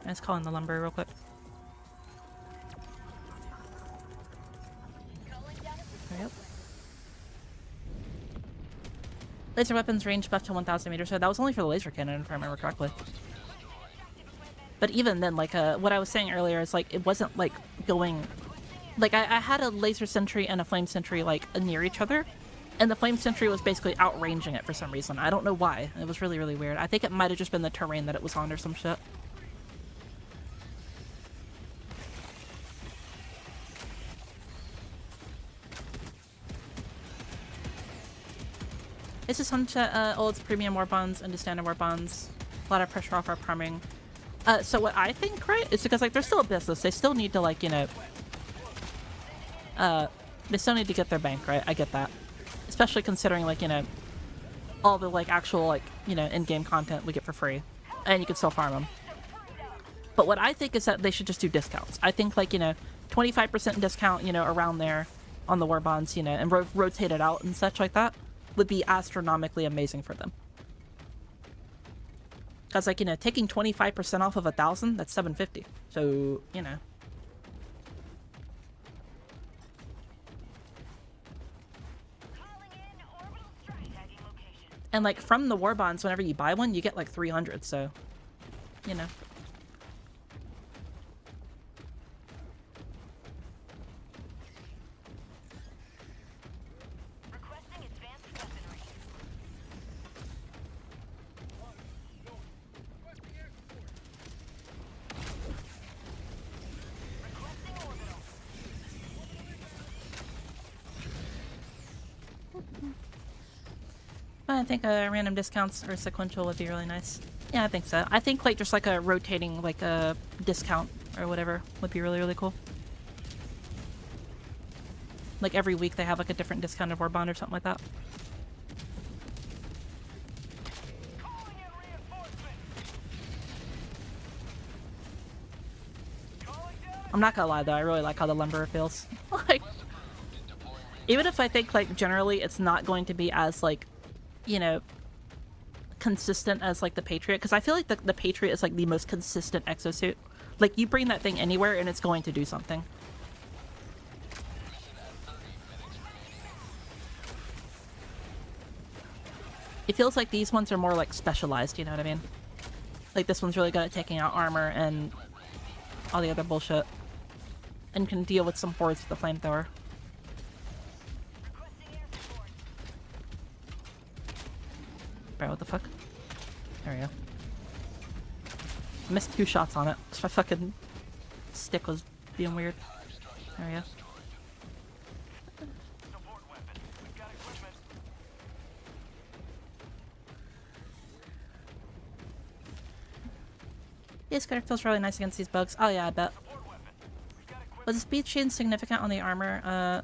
Let's call in the lumber real quick. Yep. Laser weapons range buff to 1,000 meters. So that was only for the laser cannon, if I remember correctly. But even then, like, what I was saying earlier is, like, it wasn't, like, going... Like, I had a laser sentry and a flame sentry, like, near each other. And the flame sentry was basically outranging it for some reason. I don't know why. It was really, really weird. I think it might have just been the terrain that it was on or some shit. It's just sunset old premium Warbonds into standard Warbonds. A lot of pressure off our priming. So what I think, right, is because, like, they're still a business. They still need to, like, you know... they still need to get their bank, right? I get that. Especially considering, like, you know, all the, like, actual, like, you know, in-game content we get for free. And you can still farm them. But what I think is that they should just do discounts. I think, like, you know, 25% discount, you know, around there on the Warbonds, you know, and rotate it out and such like that would be astronomically amazing for them. Because, like, you know, taking 25% off of 1,000, that's $750. So, you know. And, like, from the Warbonds, whenever you buy one, you get, like, 300, so, you know. I think random discounts or sequential would be really nice. Yeah, I think so. I think, like, just like a rotating, like, a discount or whatever would be really, really cool. Like, every week they have, like, a different discounted Warbond or something like that. I'm not gonna lie, though. I really like how the Lumberer feels. Like, even if I think, like, generally it's not going to be as, like, you know, consistent as, like, the Patriot, because I feel like the Patriot is, like, the most consistent exosuit. Like, you bring that thing anywhere and it's going to do something. It feels like these ones are more, like, specialized, you know what I mean? Like, this one's really good at taking out armor and all the other bullshit. And can deal with some hordes with the flamethrower. Bro, what the fuck? There we go. I missed 2 shots on it. My fucking stick was being weird. There we go. Yeah, Scudder feels really nice against these bugs. Oh yeah, I bet. Was the speed change significant on the armor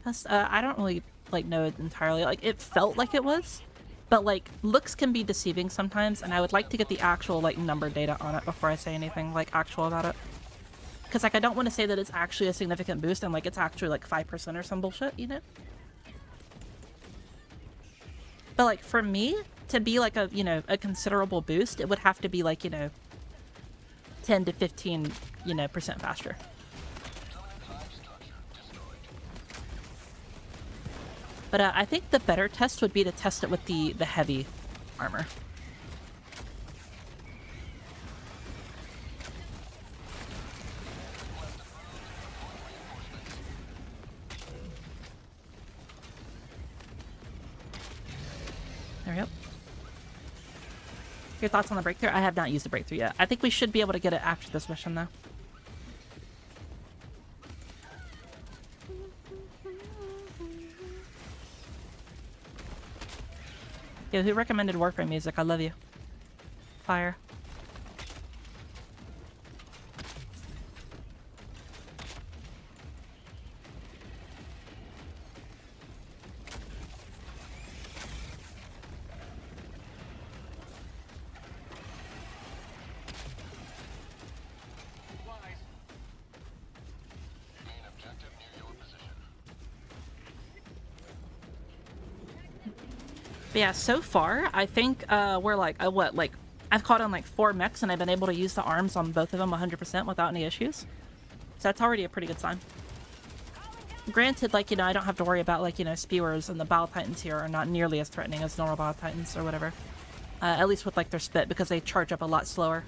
test? I don't really like know it entirely. Like it felt like it was, but like looks can be deceiving sometimes, and I would like to get the actual like number data on it before I say anything like actual about it. Because like I don't want to say that it's actually a significant boost and like it's actually like 5% or some bullshit, you know? But like for me to be like a, you know, a considerable boost, it would have to be like, you know, 10 to 15, you know, % faster. But I think the better test would be to test it with the heavy armor. There we go. Your thoughts on the breakthrough? I have not used the breakthrough yet. I think we should be able to get it after this mission, though. Yo, who recommended Warframe music? I love you. Fire. But yeah, so far, I think we're like, what, like, I've caught on like 4 mechs and I've been able to use the arms on both of them 100% without any issues. So that's already a pretty good sign. Granted, like, you know, I don't have to worry about, like, you know, spewers, and the Battle Titans here are not nearly as threatening as normal Battle Titans or whatever. At least with, like, their spit, because they charge up a lot slower.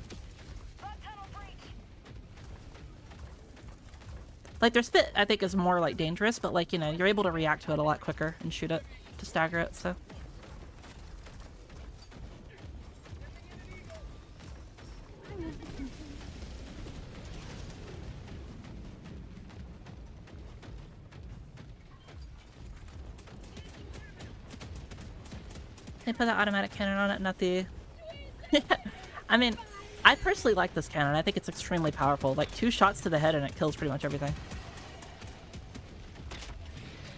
Like, their spit, I think, is more, like, dangerous, but, like, you know, you're able to react to it a lot quicker and shoot it to stagger it, so... They put the automatic cannon on it, not the... I mean, I personally like this cannon. I think it's extremely powerful. Like, 2 shots to the head and it kills pretty much everything.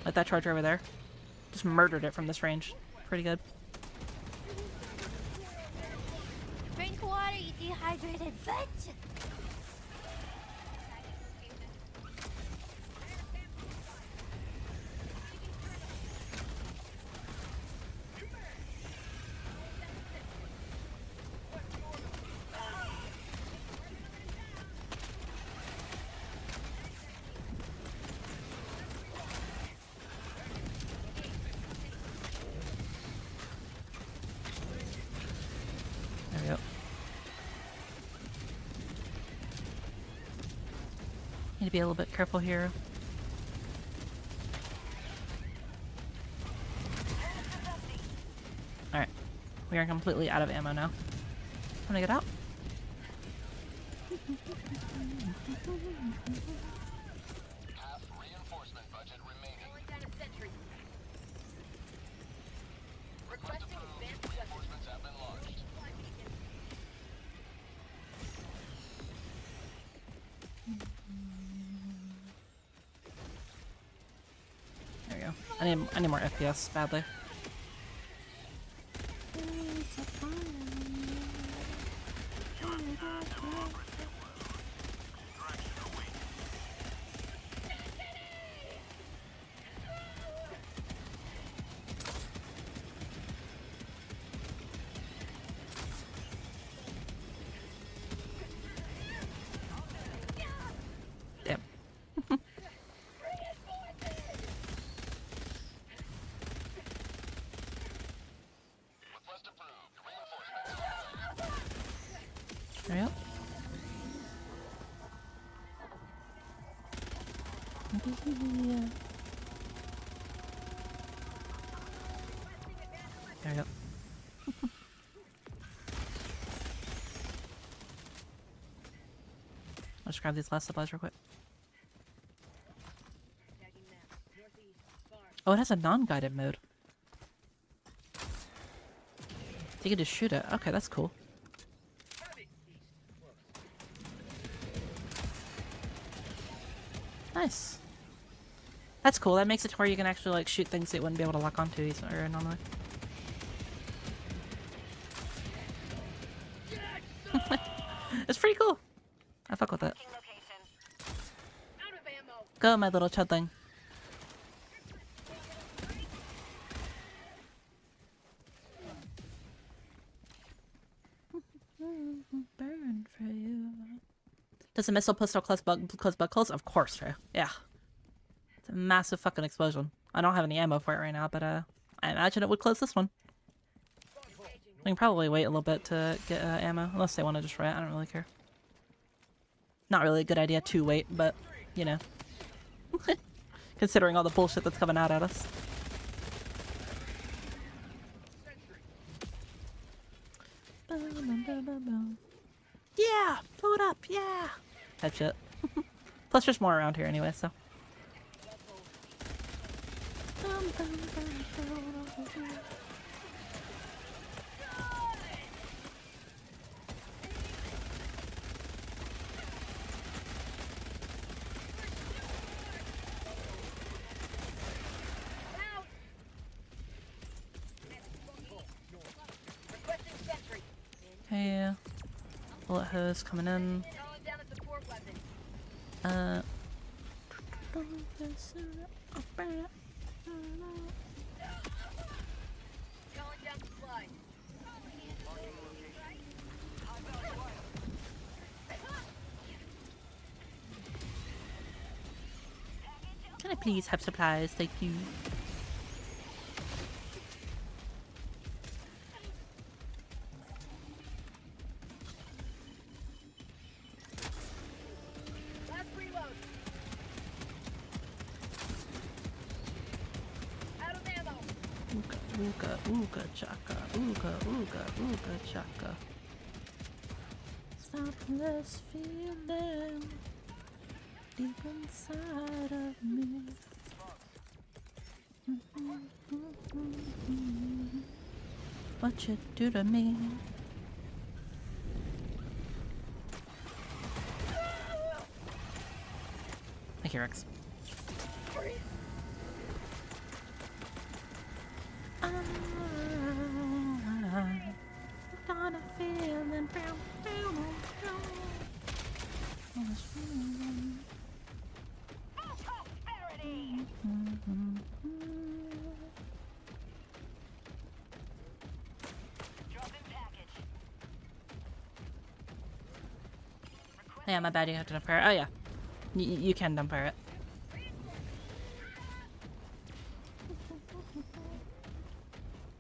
Like that charger over there. Just murdered it from this range. Pretty good. Drink water, you dehydrated bitch! There we go. Need to be a little bit careful here. Alright. We are completely out of ammo now. I'm gonna get out. Half reinforcement budget remaining. Request approved. Reinforcements have been launched. There we go. I need more FPS badly. Damn. Request approved. Reinforcements. There we go. There we go. I'll just grab these last supplies real quick. Oh, it has a non-guided mode. You can just shoot it. Okay, that's cool. Nice. That's cool. That makes it to where you can actually like shoot things that you wouldn't be able to lock onto or normally. It's pretty cool. I fuck with it. Go, my little chudling. Burn for you. Does a missile pistol close bug close? Of course, Trey. Yeah. It's a massive fucking explosion. I don't have any ammo for it right now, but I imagine it would close this one. We can probably wait a little bit to get ammo, unless they want to destroy it. I don't really care. Not really a good idea to wait, but, you know. Considering all the bullshit that's coming out at us. Yeah! Blow it up! Yeah! Type shit. Plus there's more around here anyway, so. Hey, bullet hose coming in. Can I please have supplies? Thank you. Ooga, ooga, chaka, ooga, ooga, ooga, chaka. Stopless feeling deep inside of me. What you do to me? I hear X. I'm gonna feel and yeah, my bad, you have to dump pirate. Oh yeah. You can dump pirate.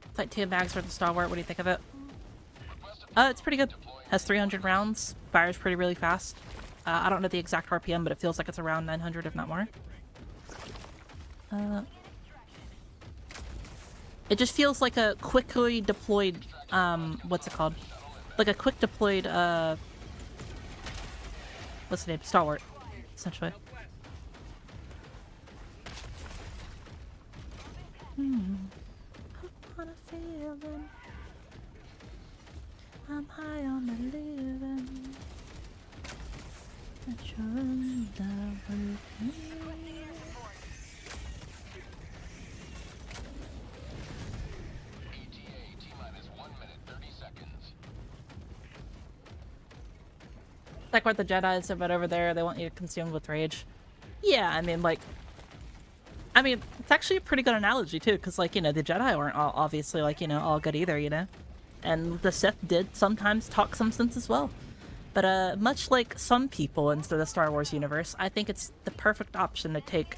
It's like 2 bags worth of stalwart. What do you think of it? It's pretty good. Has 300 rounds. Fires pretty really fast. I don't know the exact RPM, but it feels like it's around 900, if not more. It just feels like a quickly deployed, what's it called? Like a quick deployed, what's the name? Stalwart, essentially. I'm high on the living. That you're in love with me. ETA T-minus 1 minute 30 seconds. Like what the Jedi said about over there, they want you consumed with rage. Yeah, I mean, like, it's actually a pretty good analogy too, because, like, you know, the Jedi weren't all, obviously, like, you know, all good either, you know? And the Sith did sometimes talk some sense as well. But, much like some people in the Star Wars universe, I think it's the perfect option to take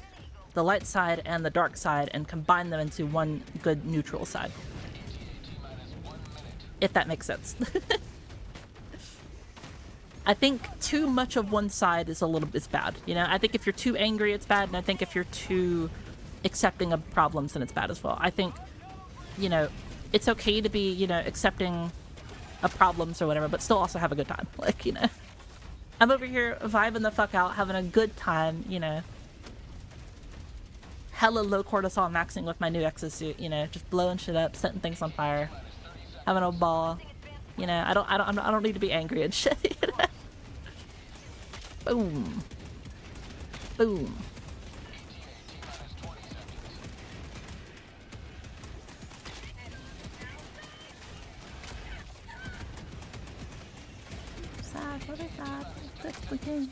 the light side and the dark side and combine them into one good neutral side. If that makes sense. I think too much of one side is bad, you know? I think if you're too angry, it's bad, and I think if you're too accepting of problems, then it's bad as well. I think, you know, it's okay to be, you know, accepting of problems or whatever, but still also have a good time. Like, you know, I'm over here vibing the fuck out, having a good time, you know. Hella low cortisol maxing with my new exosuit, you know, just blowing shit up, setting things on fire, having a ball. You know, I don't need to be angry and shit. You know? Boom. Boom. what is that? This freaking.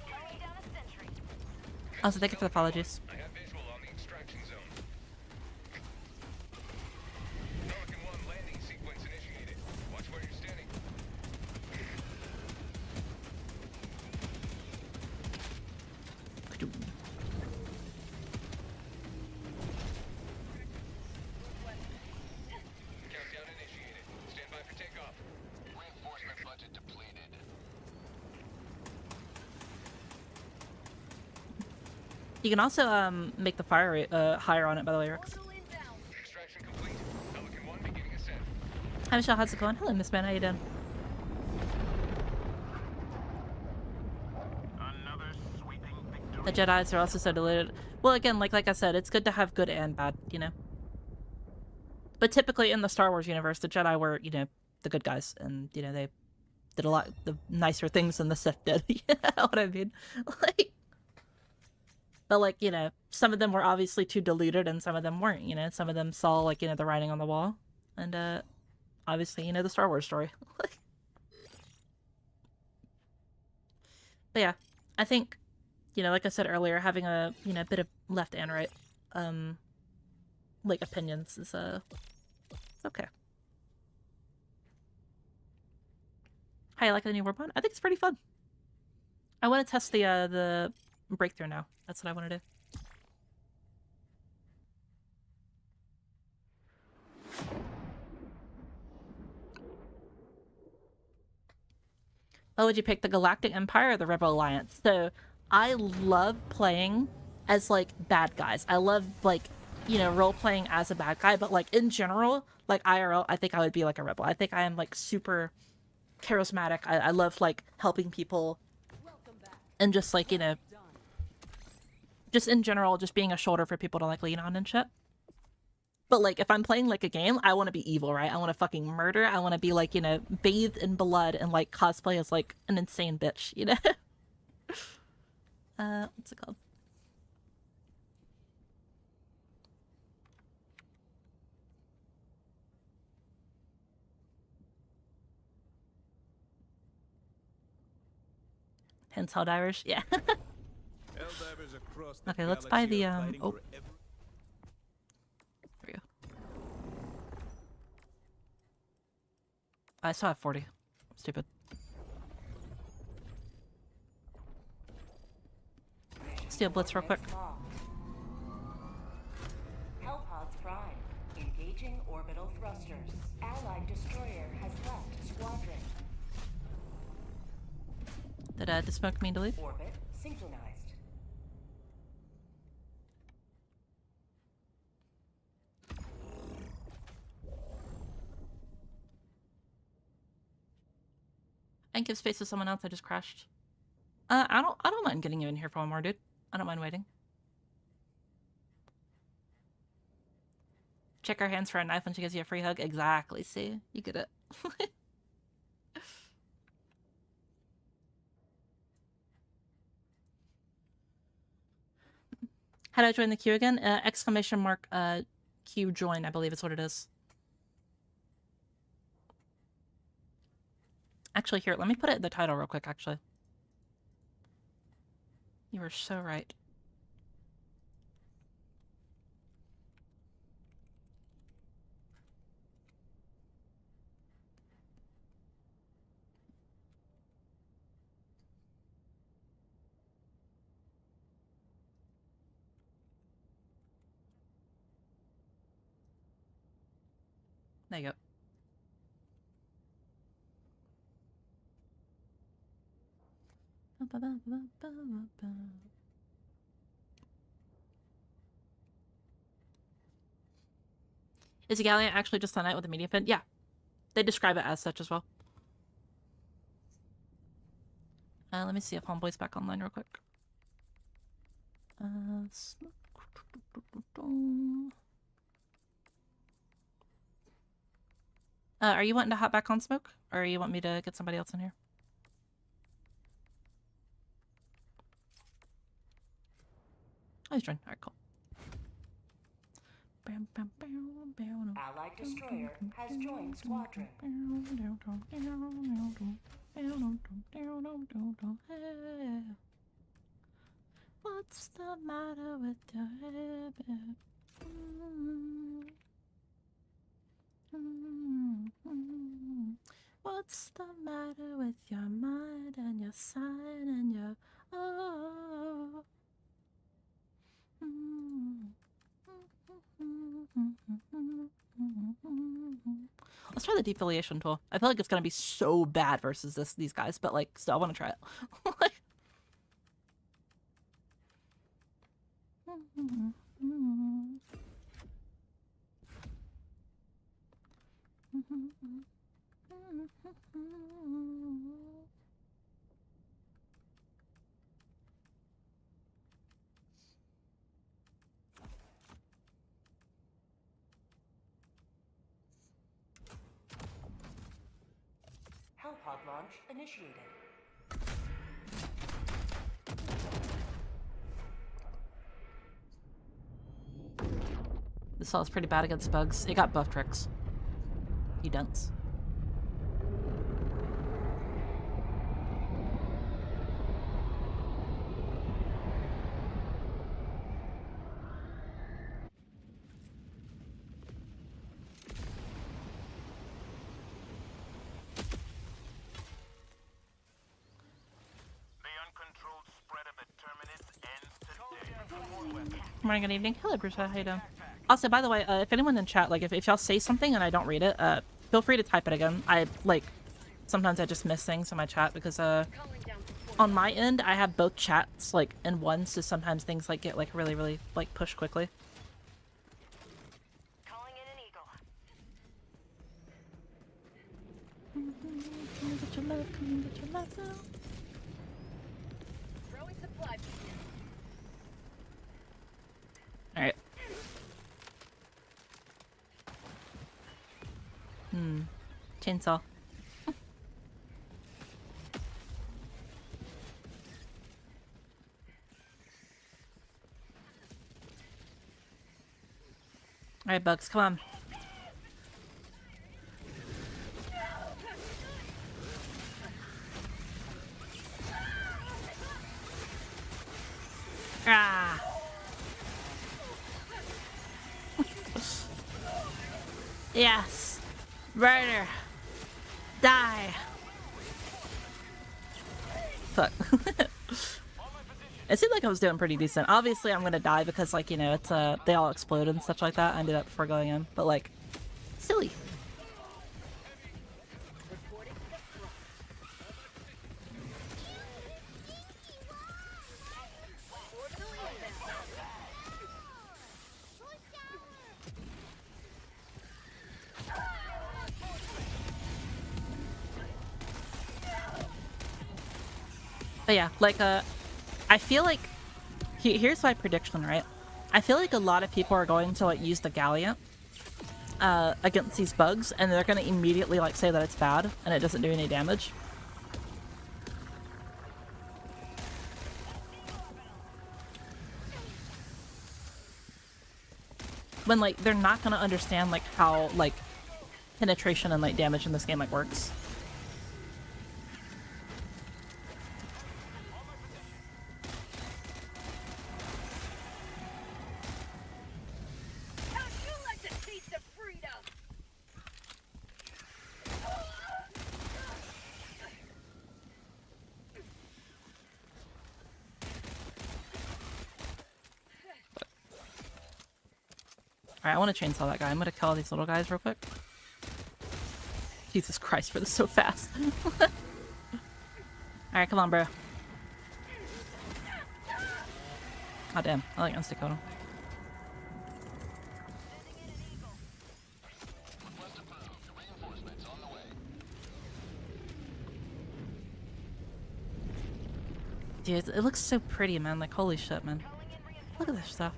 Calling down a sentry. Also, thank you for the apologies. I have visual on the extraction zone. Pelican 1 landing sequence initiated. Watch where you're standing. Countdown initiated. Stand by for takeoff. Reinforcement budget depleted. You can also make the fire rate higher on it, by the way, Rex. Orbital inbound. Extraction complete. Pelican 1 beginning ascent. Hi Michelle, how's it going? Hello Miss Man, how you doing? Another sweeping victory. The Jedis are also so diluted. Well, again, like I said, it's good to have good and bad, you know. But typically in the Star Wars universe, the Jedi were, you know, the good guys, and you know they did a lot the nicer things than the Sith did. You know what I mean? Like, but like, you know, some of them were obviously too diluted, and some of them weren't. You know, some of them saw like, you know, the writing on the wall, and obviously, you know, the Star Wars story. But yeah, I think, you know, like I said earlier, having a, you know, bit of left and right, like opinions is okay. How you like the new Warbond? I think it's pretty fun. I want to test the breakthrough now. That's what I want to do. Oh, would you pick the Galactic Empire or the Rebel Alliance? So I love playing as like bad guys. I love like, you know, role playing as a bad guy, but like in general, like IRL, I think I would be like a rebel. I think I am like super charismatic. I love like helping people and just like, you know, just in general, just being a shoulder for people to like lean on and shit. But like if I'm playing like a game, I want to be evil, right? I want to fucking murder. I want to be like, you know, bathed in blood and like cosplay as like an insane bitch, you know? What's it called? Hence Helldivers? Yeah. Helldivers across the Okay, let's buy the, galaxy are fighting oh. for every- There we go. I still have 40. Stupid. Steal Blitz real quick. Hellpods Prime. Engaging orbital thrusters. Allied destroyer has left squadron. Did the smoke mean to leave? Orbit synchronized. I can give space to someone else. I just crashed. I don't mind getting you in here for one more, dude. I don't mind waiting. Check her hands for a knife when she gives you a free hug. Exactly. See, you get it. How do I join the queue again? Exclamation mark queue join, I believe is what it is. Actually, here, let me put it in the title real quick, actually. You were so right. There you go. Is a galleon actually just a knight with a medium pin? Yeah. They describe it as such as well. Let me see if Homeboy's back online real quick. Are you wanting to hop back on Smoke? Or you want me to get somebody else in here? Oh, he's joined. Alright, cool. Allied destroyer has joined squadron. What's the matter with your head? What's the matter with your mind and your sign and your oh? Let's try the defoliation tool. I feel like it's gonna be so bad versus these guys, but like still I wanna try it. Hellpod launch initiated. This cell is pretty bad against bugs. It got buff tricks. You dunce. Morning, good evening. Hello, Bruce. How you doing? Also, by the way, if anyone in chat, like, if y'all say something and I don't read it, feel free to type it again. Sometimes I just miss things in my chat because, on my end, I have both chats, like, in one, so sometimes things, like, get, like, really, really, like, pushed quickly. Calling in an eagle. Come and get your love, come and get your love now. Throwing supply. Alright. Chainsaw. Alright, Bugs, come on. Ah! Yes! Murder! Die! Fuck. It seemed like I was doing pretty decent. Obviously, I'm gonna die because, like, you know, it's, they all exploded and such like that. I ended up before going in. But, like, silly. But yeah, like, I feel like, here's my prediction, right? I feel like a lot of people are going to, like, use the Galliant, against these bugs, and they're gonna immediately, like, say that it's bad, and it doesn't do any damage. When, like, they're not gonna understand, like, how, like, penetration and, like, damage in this game, like, works. Alright, I want to chainsaw that guy. I'm gonna kill all these little guys real quick. Jesus Christ, for this so fast. Alright, come on, bro. Oh, damn. I like insta killed him. Dude, it looks so pretty, man. Like, holy shit, man. Look at this stuff.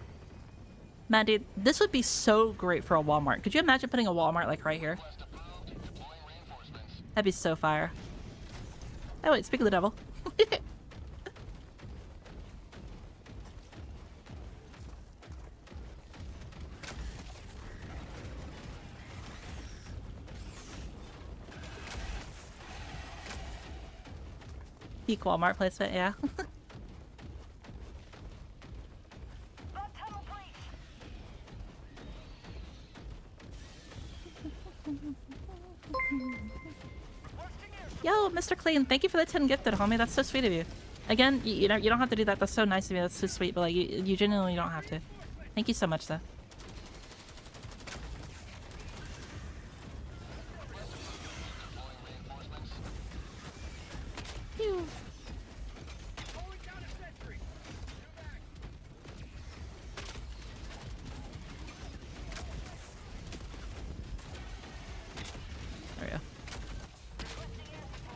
Man, dude, this would be so great for a Walmart. Could you imagine putting a Walmart, like, right here? That'd be so fire. Oh, wait, speak of the devil. Peak Walmart placement, yeah. Yo, Mr. Clean, thank you for the 10 gifted, homie. That's so sweet of you. Again, you know, you don't have to do that. That's so nice of you. That's so sweet, but like, you genuinely don't have to. Thank you so much, though. Phew. There we go.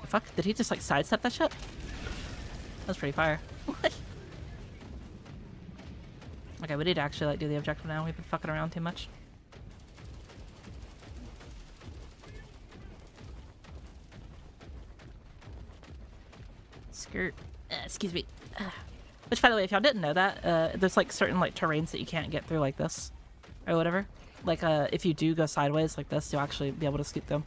Fuck, did he just like sidestep that shit? That was pretty fire. Okay, we need to actually like do the objective now. We've been fucking around too much. Skirt. Excuse me. Which, by the way, if y'all didn't know that, there's like certain like terrains that you can't get through like this, or whatever. Like, if you do go sideways like this, you'll actually be able to scoot them.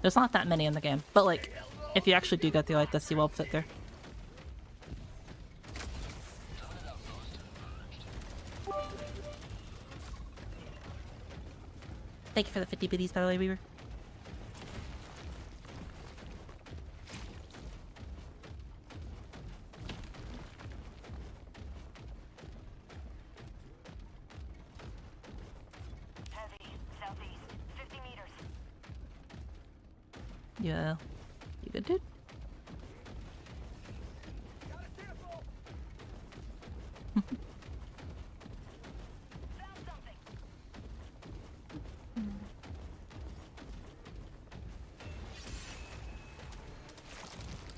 There's not that many in the game, but like, if you actually do go through like this, you will fit through. Thank you for the 50 biddies, by the way, Weaver. Heavy, southeast, 50 meters. Yeah. You good, dude?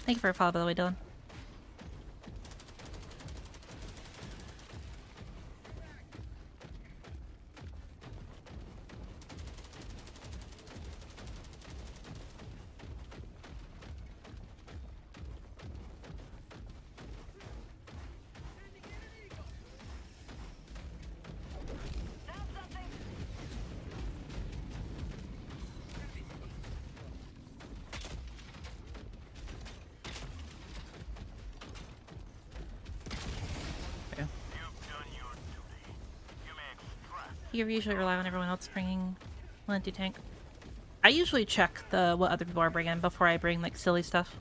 Thank you for a follow, by the way, Dylan. You usually rely on everyone else bringing one empty tank. I usually check what other people are bringing before I bring like silly stuff.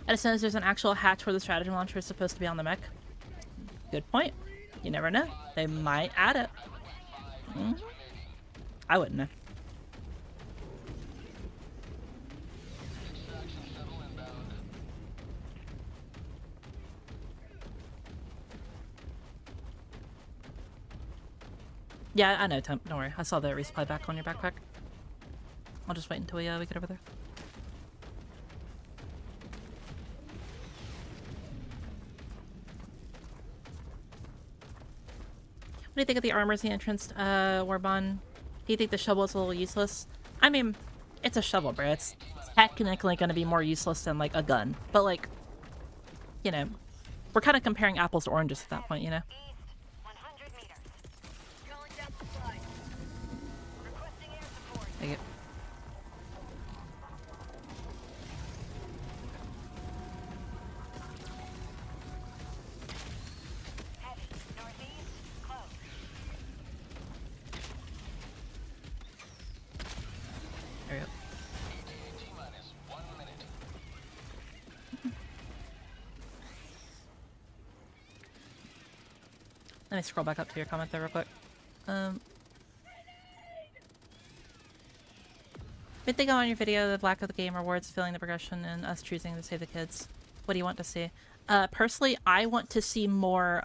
As soon as there's an actual hatch where the stratagem launcher is supposed to be on the mech. Good point. You never know. They might add it. I wouldn't know. Yeah, I know, Tom. Don't worry. I saw the resupply back on your backpack. I'll just wait until we get over there. What do you think of the armors in the entrance, Warbond? Do you think the shovel is a little useless? I mean, it's a shovel, bro. It's technically going to be more useless than, like, a gun. But, like, you know, we're kind of comparing apples to oranges at that point, you know? Take it. There we go. Let me scroll back up to your comment there real quick. Big thing on your video, the lack of the game rewards, feeling the progression, and us choosing to save the kids. What do you want to see? Personally, I want to see more,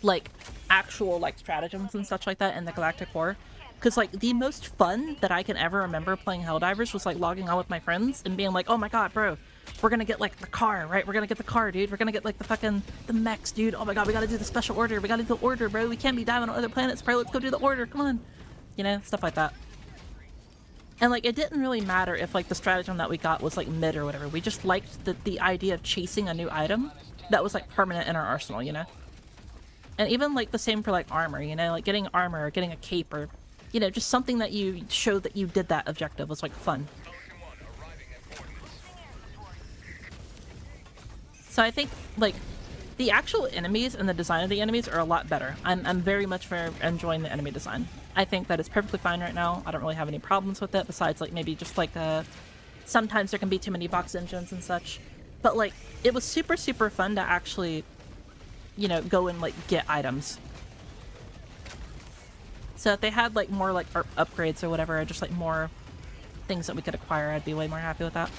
like, actual, like, stratagems and such like that in the Galactic War. Because, like, the most fun that I can ever remember playing Helldivers was, like, logging on with my friends and being like, oh my god, bro, we're gonna get, like, the car, right? We're gonna get the car, dude. We're gonna get, like, the mechs, dude. Oh my god, we gotta do the special order. We gotta do the order, bro. We can't be diving on other planets, bro. Let's go do the order. Come on. You know, stuff like that. And, like, it didn't really matter if, like, the stratagem that we got was, like, mid or whatever. We just liked the idea of chasing a new item that was, like, permanent in our arsenal, you know? And even, like, the same for, like, armor, you know? Like, getting armor or getting a cape or, you know, just something that you showed that you did that objective was, like, fun. So I think, like, the actual enemies and the design of the enemies are a lot better. I'm very much for enjoying the enemy design. I think that it's perfectly fine right now. I don't really have any problems with it, besides, like, maybe just, like, sometimes there can be too many box engines and such. But, like, it was super, super fun to actually, you know, go and, like, get items. So if they had, like, more, like, upgrades or whatever, or just, like, more things that we could acquire, I'd be way more happy with that.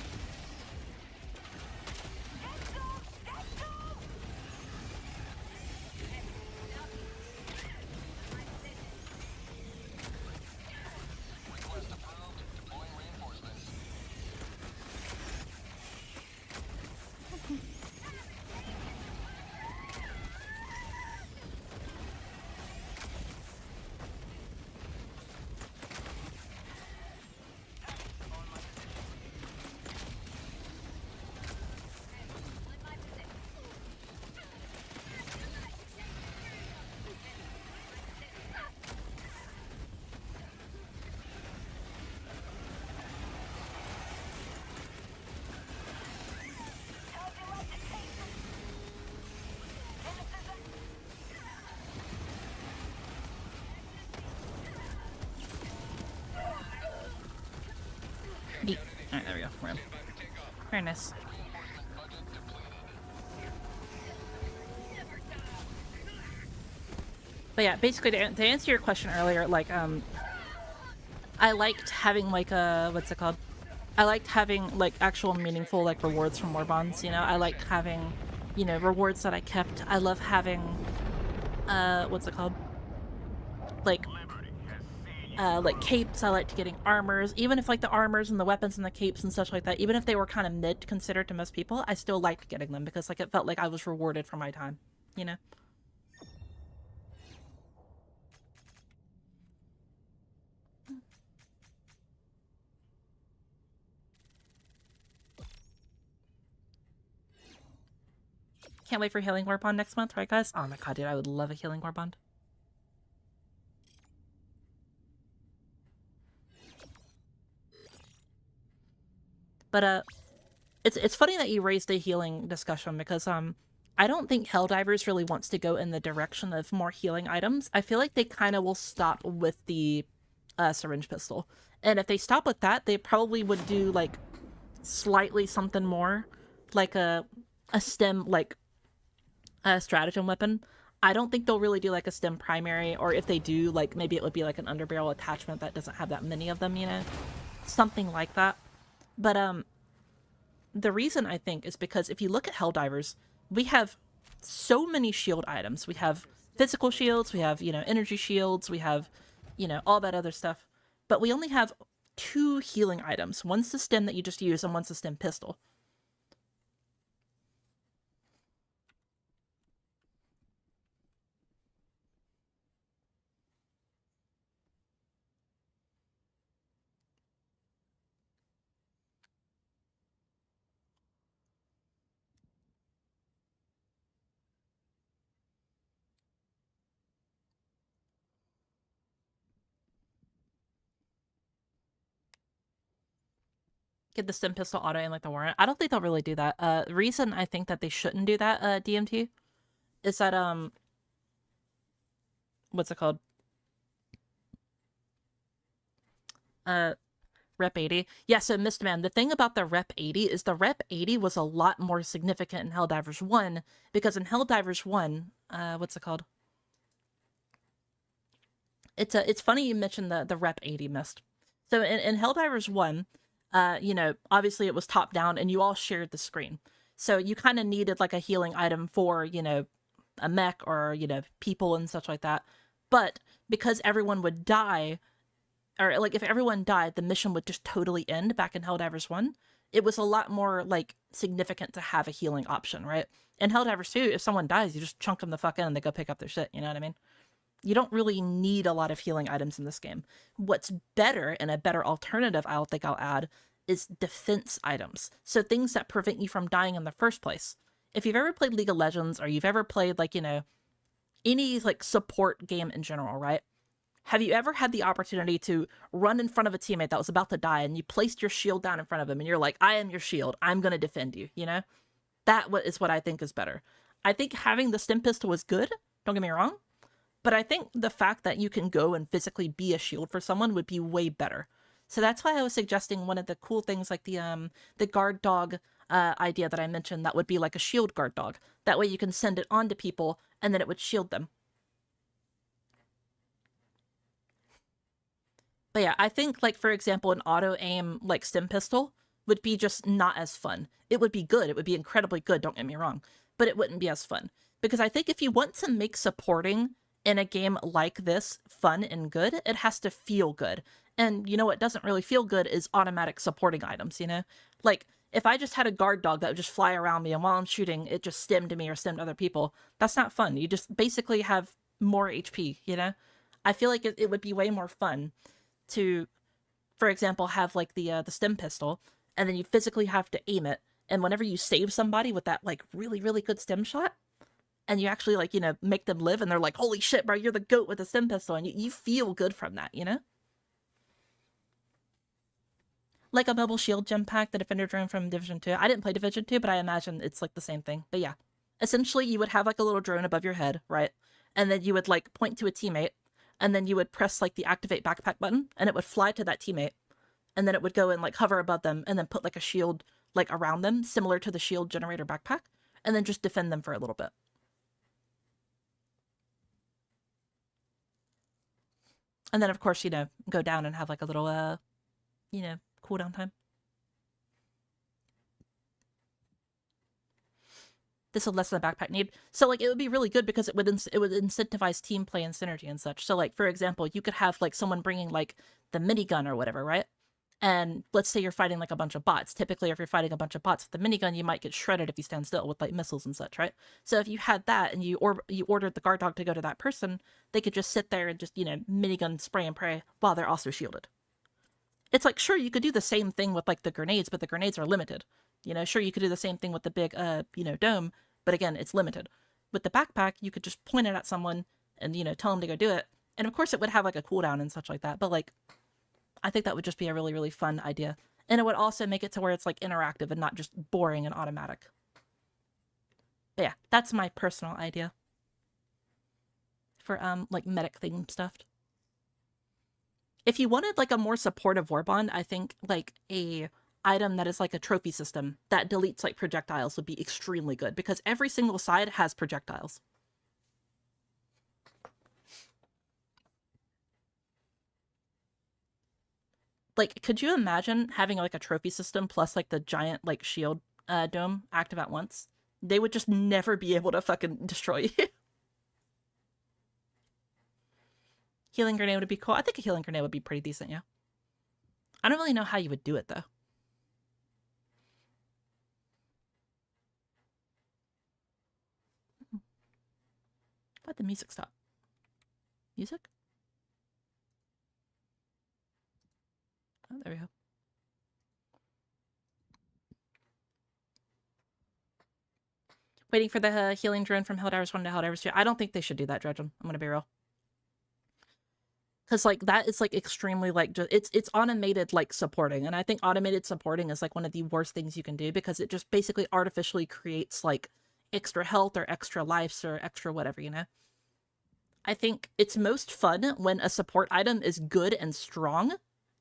Alright, there we go. We're in. Very nice. But yeah, basically to answer your question earlier, like, I liked having, like, what's it called? I liked having, like, actual meaningful, like, rewards from Warbonds, you know? I liked having, you know, rewards that I kept. I love having, what's it called? Like capes. I liked getting armors. Even if, like, the armors and the weapons and the capes and such like that, even if they were kind of mid considered to most people, I still liked getting them because, like, it felt like I was rewarded for my time, you know? Can't wait for Healing Warbond next month, right, guys? Oh my god, dude, I would love a Healing Warbond. But, it's funny that you raised the healing discussion because, I don't think Helldivers really wants to go in the direction of more healing items. I feel like they kind of will stop with the, syringe pistol. And if they stop with that, they probably would do, like, slightly something more. Like a stem, like, a stratagem weapon. I don't think they'll really do, like, a stem primary, or if they do, like, maybe it would be, like, an underbarrel attachment that doesn't have that many of them, you know? Something like that. But, the reason I think is because if you look at Helldivers, we have so many shield items. We have physical shields, we have, you know, energy shields, we have, you know, all that other stuff. But we only have 2 healing items. One's the stem that you just use, and one's the stem pistol. Get the stem pistol auto and, like, the warrant. I don't think they'll really do that. The reason I think that they shouldn't do that, DMT, is that, what's it called? Rep 80. Yeah, so Mistman, the thing about the Rep 80 is the Rep 80 was a lot more significant in Helldivers 1, because in Helldivers 1, what's it called? It's funny you mentioned the Rep 80 Mist. So in Helldivers 1, you know, obviously it was top down and you all shared the screen. So you kind of needed, like, a healing item for, you know, a mech or, you know, people and such like that. But because everyone would die, or like if everyone died, the mission would just totally end back in Helldivers 1. It was a lot more like significant to have a healing option, right? In Helldivers 2, if someone dies, you just chunk them the fuck in and they go pick up their shit, you know what I mean? You don't really need a lot of healing items in this game. What's better, and a better alternative I'll add, is defense items. So things that prevent you from dying in the first place. If you've ever played League of Legends, or you've ever played, like, you know, any, like, support game in general, right? Have you ever had the opportunity to run in front of a teammate that was about to die, and you placed your shield down in front of him, and you're like, I am your shield, I'm gonna defend you, you know? That is what I think is better. I think having the stim pistol was good, don't get me wrong, but I think the fact that you can go and physically be a shield for someone would be way better. So that's why I was suggesting one of the cool things, like the guard dog idea that I mentioned, that would be like a shield guard dog. That way you can send it on to people, and then it would shield them. But yeah, I think, like, for example, an auto-aim, like, stim pistol would be just not as fun. It would be good. It would be incredibly good, don't get me wrong. But it wouldn't be as fun. Because I think if you want to make supporting in a game like this fun and good, it has to feel good. And, you know, what doesn't really feel good is automatic supporting items, you know? Like, if I just had a guard dog that would just fly around me, and while I'm shooting, it just stemmed me or stemmed other people, that's not fun. You just basically have more HP, you know? I feel like it would be way more fun to, for example, have, like, the stim pistol, and then you physically have to aim it, and whenever you save somebody with that, like, really, really good stim shot, and you actually, like, you know, make them live, and they're like, holy shit, bro, you're the GOAT with a stim pistol, and you feel good from that, you know? Like a mobile shield gem pack, the Defender drone from Division 2. I didn't play Division 2, but I imagine it's, like, the same thing. But yeah, essentially, you would have, like, a little drone above your head, right? And then you would, like, point to a teammate, and then you would press, like, the activate backpack button, and it would fly to that teammate, and then it would go and, like, hover above them, and then put, like, a shield, like, around them, similar to the shield generator backpack, and then just defend them for a little bit. And then, of course, you know, go down and have, like, a little, you know, cooldown time. This would lessen the backpack need. So, like, it would be really good because it would incentivize team play and synergy and such. So, like, for example, you could have, like, someone bringing, like, the minigun or whatever, right? And let's say you're fighting, like, a bunch of bots. Typically, if you're fighting a bunch of bots with the minigun, you might get shredded if you stand still with, like, missiles and such, right? So if you had that and you ordered the guard dog to go to that person, they could just sit there and just, you know, minigun spray and pray while they're also shielded. It's like, sure, you could do the same thing with, like, the grenades, but the grenades are limited. You know, sure, you could do the same thing with the big, you know, dome, but again, it's limited. With the backpack, you could just point it at someone and, you know, tell them to go do it. And of course, it would have, like, a cooldown and such like that, but, like, I think that would just be a really, really fun idea. And it would also make it to where it's, like, interactive and not just boring and automatic. But yeah, that's my personal idea for, like, medic theme stuff. If you wanted, like, a more supportive Warbond, I think, like, a item that is like a trophy system that deletes, like, projectiles would be extremely good, because every single side has projectiles. Like, could you imagine having, like, a trophy system plus, like, the giant, like, shield dome active at once? They would just never be able to fucking destroy you. Healing grenade would be cool. I think a healing grenade would be pretty decent, yeah. I don't really know how you would do it, though. Why'd the music stop? Music? Oh, there we go. Waiting for the healing drone from Helldivers 1 to Helldivers 2. I don't think they should do that, Dredgen. I'm gonna be real. Because, like, that is, like, extremely, like, just, it's automated, like, supporting. And I think automated supporting is, like, one of the worst things you can do, because it just basically artificially creates, like, extra health or extra lives or extra whatever, you know? I think it's most fun when a support item is good and strong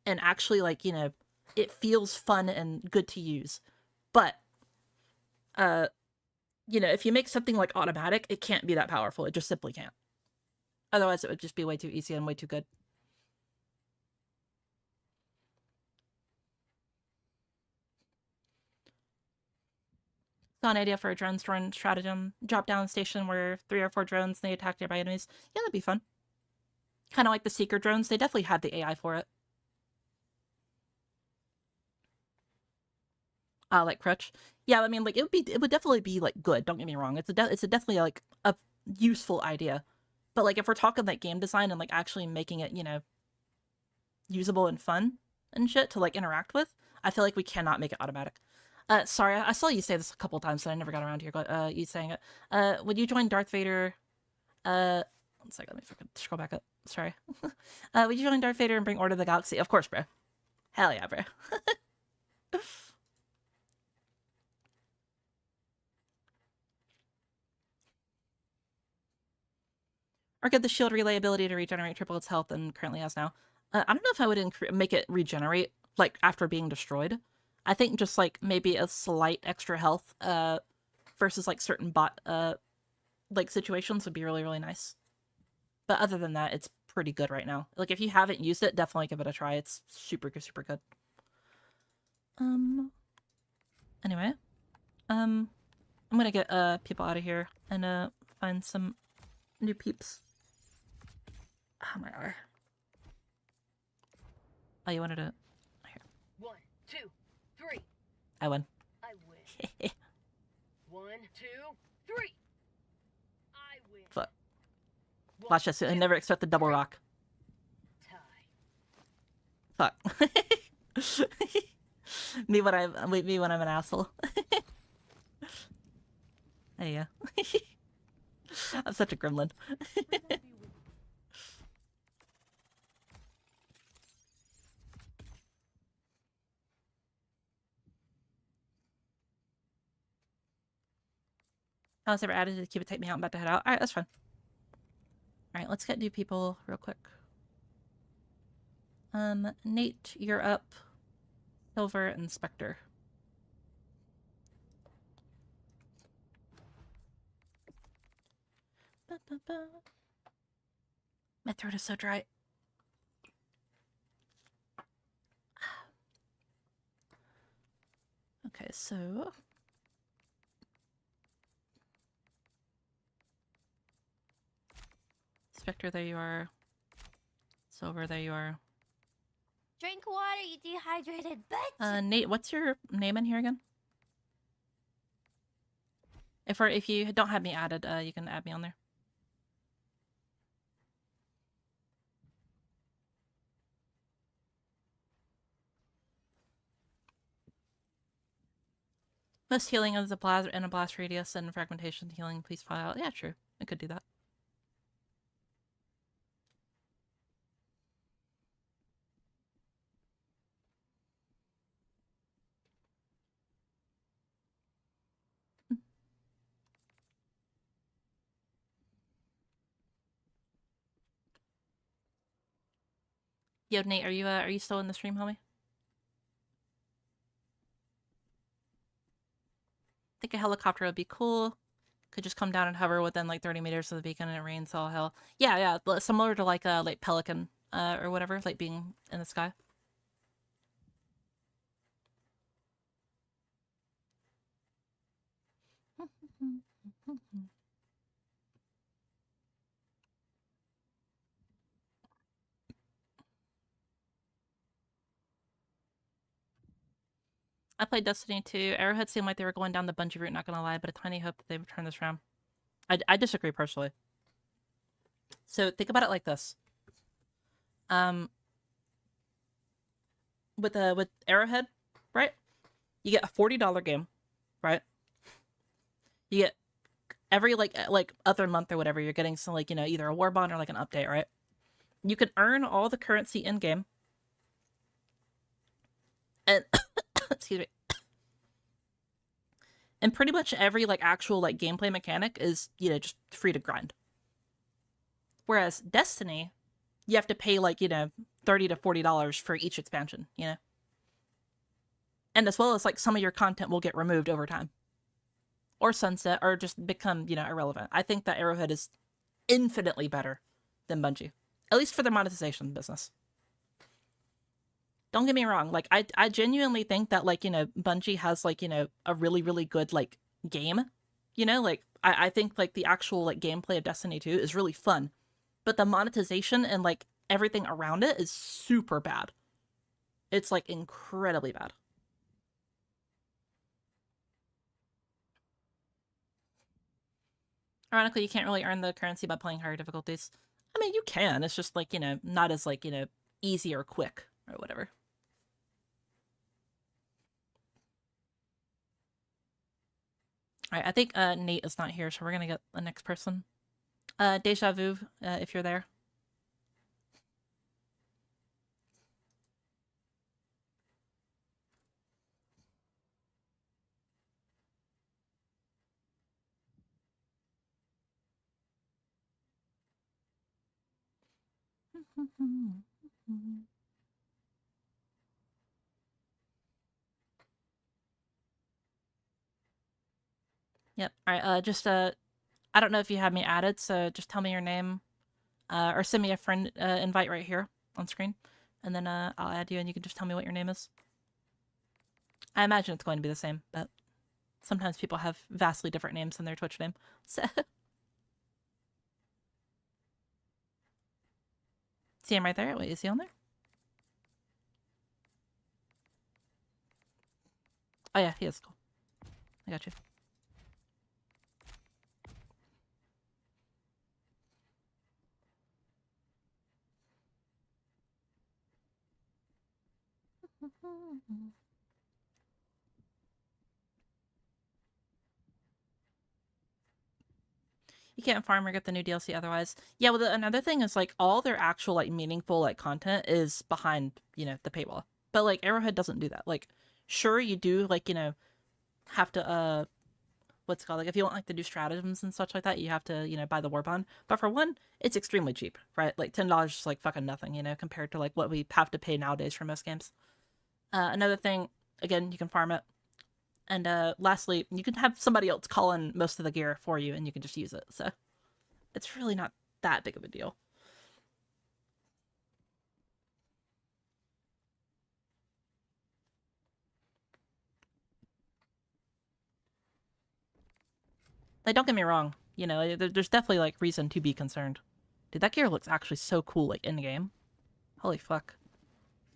and actually, like, you know, it feels fun and good to use. But, you know, if you make something, like, automatic, it can't be that powerful. It just simply can't. Otherwise, it would just be way too easy and way too good. Saw an idea for a drone stratagem. Drop down station where 3 or 4 drones and they attack nearby enemies. Yeah, that'd be fun. Kind of like the seeker drones. They definitely had the AI for it. Like Crutch. Yeah, I mean, like, it would definitely be, like, good, don't get me wrong. It's a definitely, like, a useful idea. But, like, if we're talking, like, game design and, like, actually making it, you know, usable and fun and shit to, like, interact with, I feel like we cannot make it automatic. Sorry, I saw you say this a couple times, but I never got around to you saying it. Would you join Darth Vader? One second, let me fucking scroll back up. Sorry. Would you join Darth Vader and bring order to the galaxy? Of course, bro. Hell yeah, bro. Or get the shield relay ability to regenerate triple its health than currently has now. I don't know if I would make it regenerate, like, after being destroyed. I think just, like, maybe a slight extra health, versus, like, certain bot, like, situations would be really, really nice. But other than that, it's pretty good right now. Like, if you haven't used it, definitely give it a try. It's super, super good. Anyway. I'm gonna get, people out of here and, find some new peeps. Oh, my eye. Oh, you wanted to... Here. 1, 2, 3. I win. I win. 1, 2, 3. I win. Fuck. 1, Watch this. I never expect the double rock. tie. Fuck. me when I'm an asshole. Hey, yeah. I'm such a gremlin. I was ever added to keep it take me out. I'm about to head out. Alright, that's fine. Alright, let's get new people real quick. Nate, you're up. Silver and Spectre. My throat is so dry. Okay, so... Spectre, there you are. Silver, there you are. Drink water, you dehydrated bitch! Nate, what's your name in here again? If you don't have me added, you can add me on there. Most healing is a blast and a blast radius and fragmentation healing. Please file out. Yeah, true. I could do that. Yo, Nate, are you still in the stream, homie? I think a helicopter would be cool. Could just come down and hover within like 30 meters of the beacon and it rains all hell. Yeah, similar to like a Pelican or whatever, like being in the sky. I played Destiny 2. Arrowhead seemed like they were going down the Bungie route, not gonna lie, but a tiny hope that they would turn this around. I disagree personally. So think about it like this. With Arrowhead, right? You get a $40 game, right? You get every like other month or whatever, you're getting some like, you know, either a Warbond or like an update, right? You can earn all the currency in game. And excuse me. And pretty much every like actual like gameplay mechanic is, you know, just free to grind. Whereas Destiny, you have to pay like, you know, $30 to $40 for each expansion, you know? And as well as like some of your content will get removed over time. Or sunset, or just become, you know, irrelevant. I think that Arrowhead is infinitely better than Bungie. At least for the monetization business. Don't get me wrong, like, I genuinely think that, like, you know, Bungie has, like, you know, a really, really good, like, game. You know, like, I think, like, the actual, like, gameplay of Destiny 2 is really fun. But the monetization and, like, everything around it is super bad. It's, like, incredibly bad. Ironically, you can't really earn the currency by playing higher difficulties. I mean, you can. It's just like, you know, not as like, you know, easy or quick or whatever. All right, I think Nate is not here, so we're gonna get the next person. Deja Vu, if you're there. Yep. All right. I don't know if you have me added, so just tell me your name, or send me a friend invite right here on screen, and then I'll add you, and you can just tell me what your name is. I imagine it's going to be the same, but sometimes people have vastly different names than their Twitch name. So see him right there. Wait, is he on there? Oh yeah, he is. Cool. I got you. You can't farm or get the new DLC otherwise. Yeah, well, another thing is, like, all their actual, like, meaningful, like, content is behind, you know, the paywall. But, like, Arrowhead doesn't do that. Like, sure, you do, like, you know, have to, what's it called? Like, if you want, like, the new stratagems and such like that, you have to, you know, buy the Warbond. But for one, it's extremely cheap, right? Like, $10 is, like, fucking nothing, you know, compared to, like, what we have to pay nowadays for most games. Another thing, again, you can farm it. And lastly, you can have somebody else call in most of the gear for you, and you can just use it. So it's really not that big of a deal. Like, don't get me wrong. You know, there's definitely, like, reason to be concerned. Dude, that gear looks actually so cool, like, in-game. Holy fuck.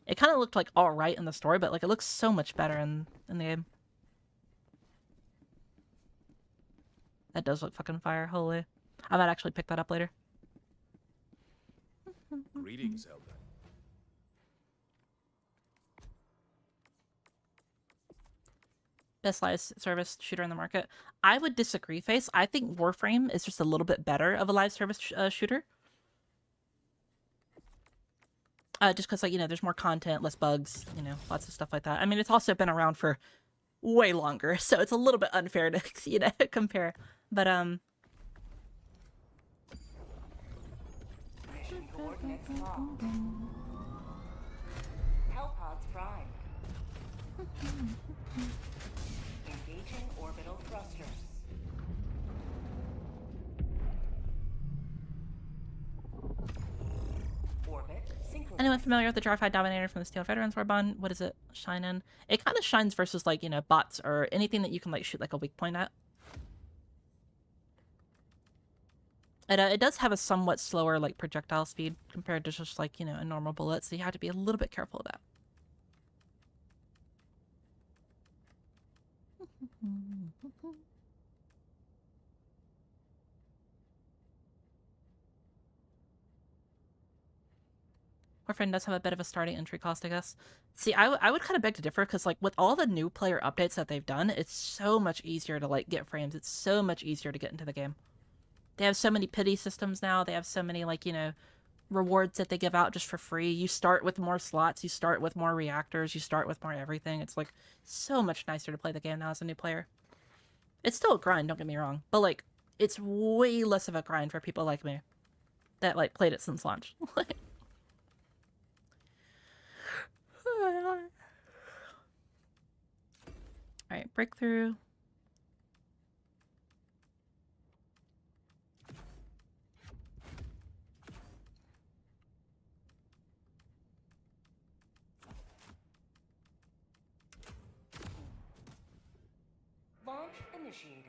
It kind of looked, like, alright in the story, but, like, it looks so much better in the game. That does look fucking fire, holy. I might actually pick that up later. Greetings, Elder. Best live service shooter in the market. I would disagree, Face. I think Warframe is just a little bit better of a live service shooter. Just because, like, you know, there's more content, less bugs, you know, lots of stuff like that. I mean, it's also been around for way longer, so it's a little bit unfair to, you know, compare. But, Mission coordinates locked. Hellpods primed. Engaging orbital thrusters. Orbit synchronized. anyone familiar with the Jarfied Dominator from the Steel Veterans Warbond? What does it shine in? It kind of shines versus, like, you know, bots or anything that you can, like, shoot, like, a weak point at. It does have a somewhat slower, like, projectile speed compared to just, like, you know, a normal bullet, so you have to be a little bit careful of that. Warframe does have a bit of a starting entry cost, I guess. See, I would kind of beg to differ, because, like, with all the new player updates that they've done, it's so much easier to, like, get frames. It's so much easier to get into the game. They have so many pity systems now. They have so many, like, you know, rewards that they give out just for free. You start with more slots. You start with more reactors. You start with more everything. It's, like, so much nicer to play the game now as a new player. It's still a grind, don't get me wrong. But, like, it's way less of a grind for people like me that, like, played it since launch. Alright, breakthrough. Launch initiated.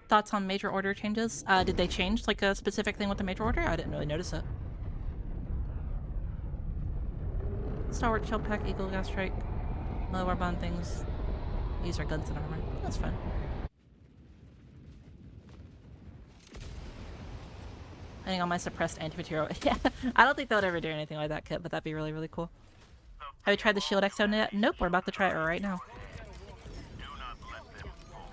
Thoughts on major order changes? Did they change, like, a specific thing with the major order? I didn't really notice it. Stalwart, Shield Pack, Eagle, Gas Strike, Warbond things. use our guns and armor. That's fine. Hang on my suppressed anti-material. Yeah, I don't think that would ever do anything like that kit, but that'd be really, really cool. Have you tried the shield exo yet? Nope, we're about to try it right now. Do not let them fall.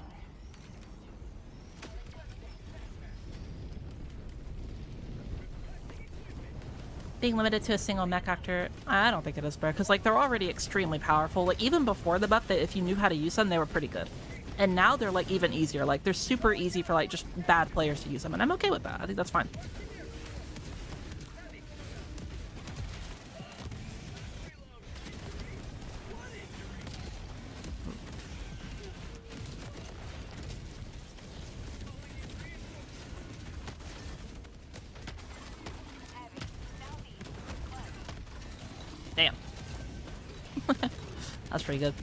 Being limited to a single mech actor, I don't think it is, bro. Because, like, they're already extremely powerful. Like, even before the buff, that if you knew how to use them, they were pretty good. And now they're, like, even easier. Like, they're super easy for, like, just bad players to use them. And I'm okay with that. I think that's fine. Damn. That's pretty good.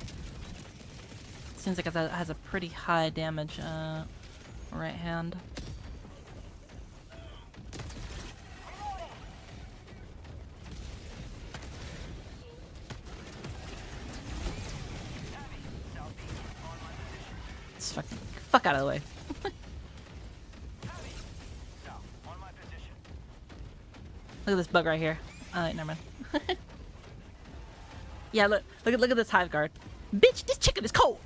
Seems like it has a pretty high damage right hand. It's fuck out of the way. Look at this bug right here. Never mind. Yeah, look at this hive guard. Bitch, this chicken is cold.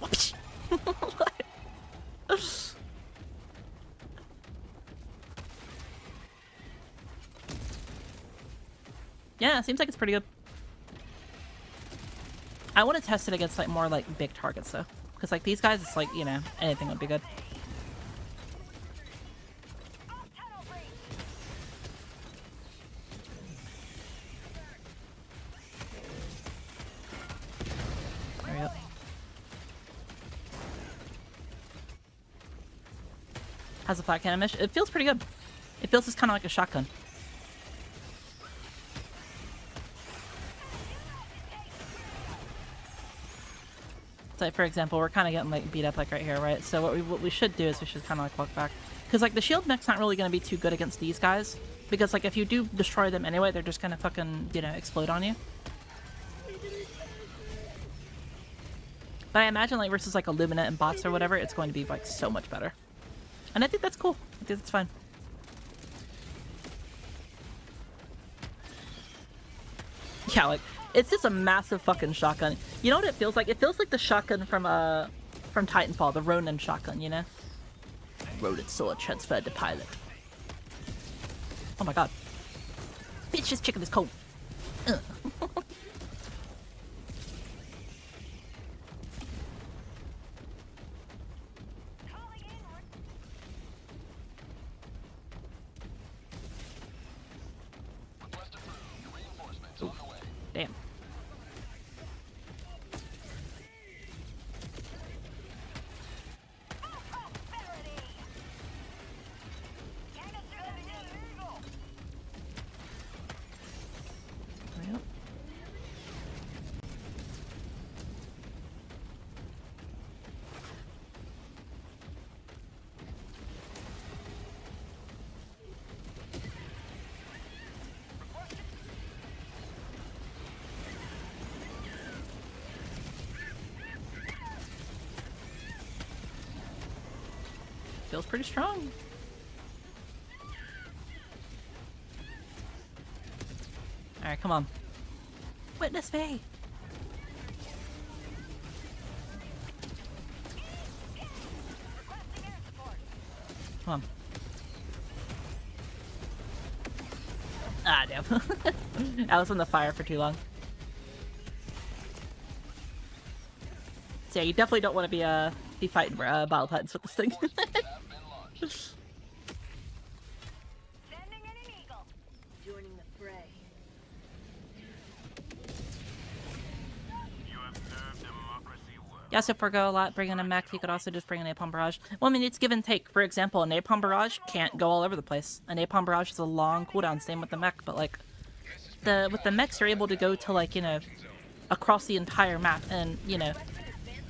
Yeah, seems like it's pretty good. I want to test it against like more like big targets though, because like these guys, it's like, you know, anything would be good. Has a flat cannon mesh. It feels pretty good. It feels just kind of like a shotgun. So, for example, we're kind of getting like beat up like right here, right? So what we should do is we should kind of like walk back, because like the shield mech's not really going to be too good against these guys, because like if you do destroy them anyway, they're just gonna fucking, you know, explode on you. But I imagine like versus like Illumina and bots or whatever, it's going to be like so much better. And I think that's cool. I think that's fine. Yeah, like, it's just a massive fucking shotgun. You know what it feels like? It feels like the shotgun from Titanfall, the Ronin shotgun, you know? Ronin sword transferred to pilot. Oh my god. Bitch, this chicken is cold. Damn. Yep. Feels pretty strong. Alright, come on. Witness me! Come on. Ah, damn. I was in the fire for too long. So yeah, you definitely don't want to be fighting battle titans with this thing. Joining the fray. You have served democracy well. You also forgo a lot bringing a mech. You could also just bring an napalm barrage. Well, I mean, it's give and take. For example, a napalm barrage can't go all over the place. A napalm barrage is a long cooldown, same with the mech, but like with the mechs you're able to go to, like, you know, across the entire map, and you know,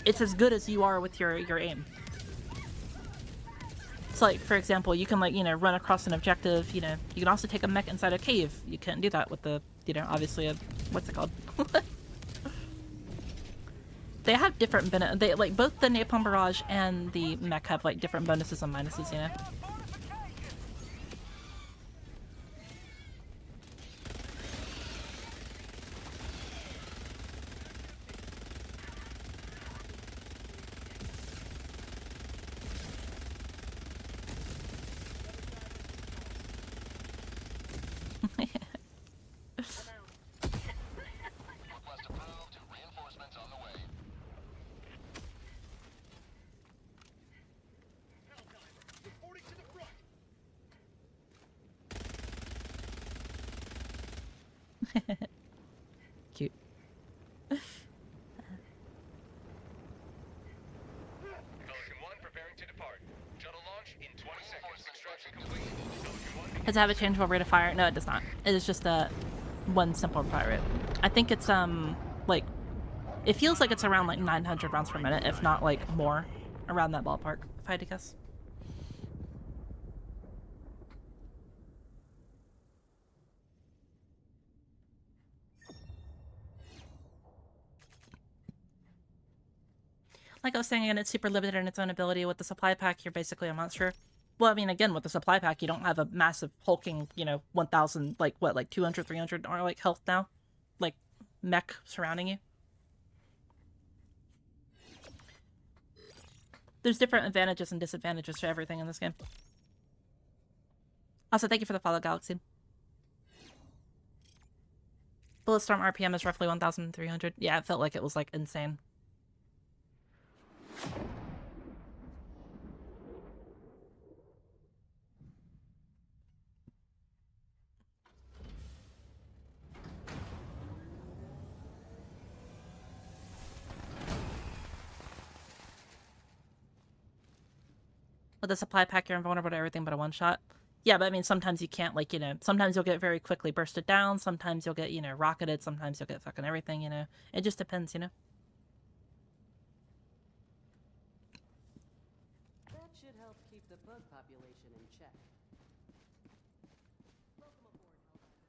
it's as good as you are with your aim. So like, for example, you can, like, you know, run across an objective, you know, you can also take a mech inside a cave. You can't do that with the, you know, obviously a, what's it called? They have different they like both the napalm barrage and the mech have like different bonuses and minuses, you know. Request approved. Reinforcements on the way. Reporting to the front. Cute. Pelican 1 preparing to depart. Shuttle launch in 20 seconds. Extraction complete. Pelican 1 Does it have a changeable rate of fire? No, it does not. It is just a one simple fire rate. I think it's like it feels like it's around like 900 rounds per minute, if not like more, around that ballpark, if I had to guess. Like I was saying again, it's super limited in its own ability. With the supply pack, you're basically a monster. Well, I mean, again, with the supply pack, you don't have a massive hulking, you know, 1,000, like, what, like 200, 300 or like health now? Like, mech surrounding you. There's different advantages and disadvantages to everything in this game. Also, thank you for the follow, Galaxy. Bulletstorm RPM is roughly 1,300. Yeah, it felt like it was, like, insane. With the supply pack, you're invulnerable to everything but a one-shot. Yeah, but I mean, sometimes you can't, like, you know, sometimes you'll get very quickly bursted down, sometimes you'll get, you know, rocketed, sometimes you'll get fucking everything, you know. It just depends, you know. That should help keep the bug population in check. Welcome aboard, Helldivers.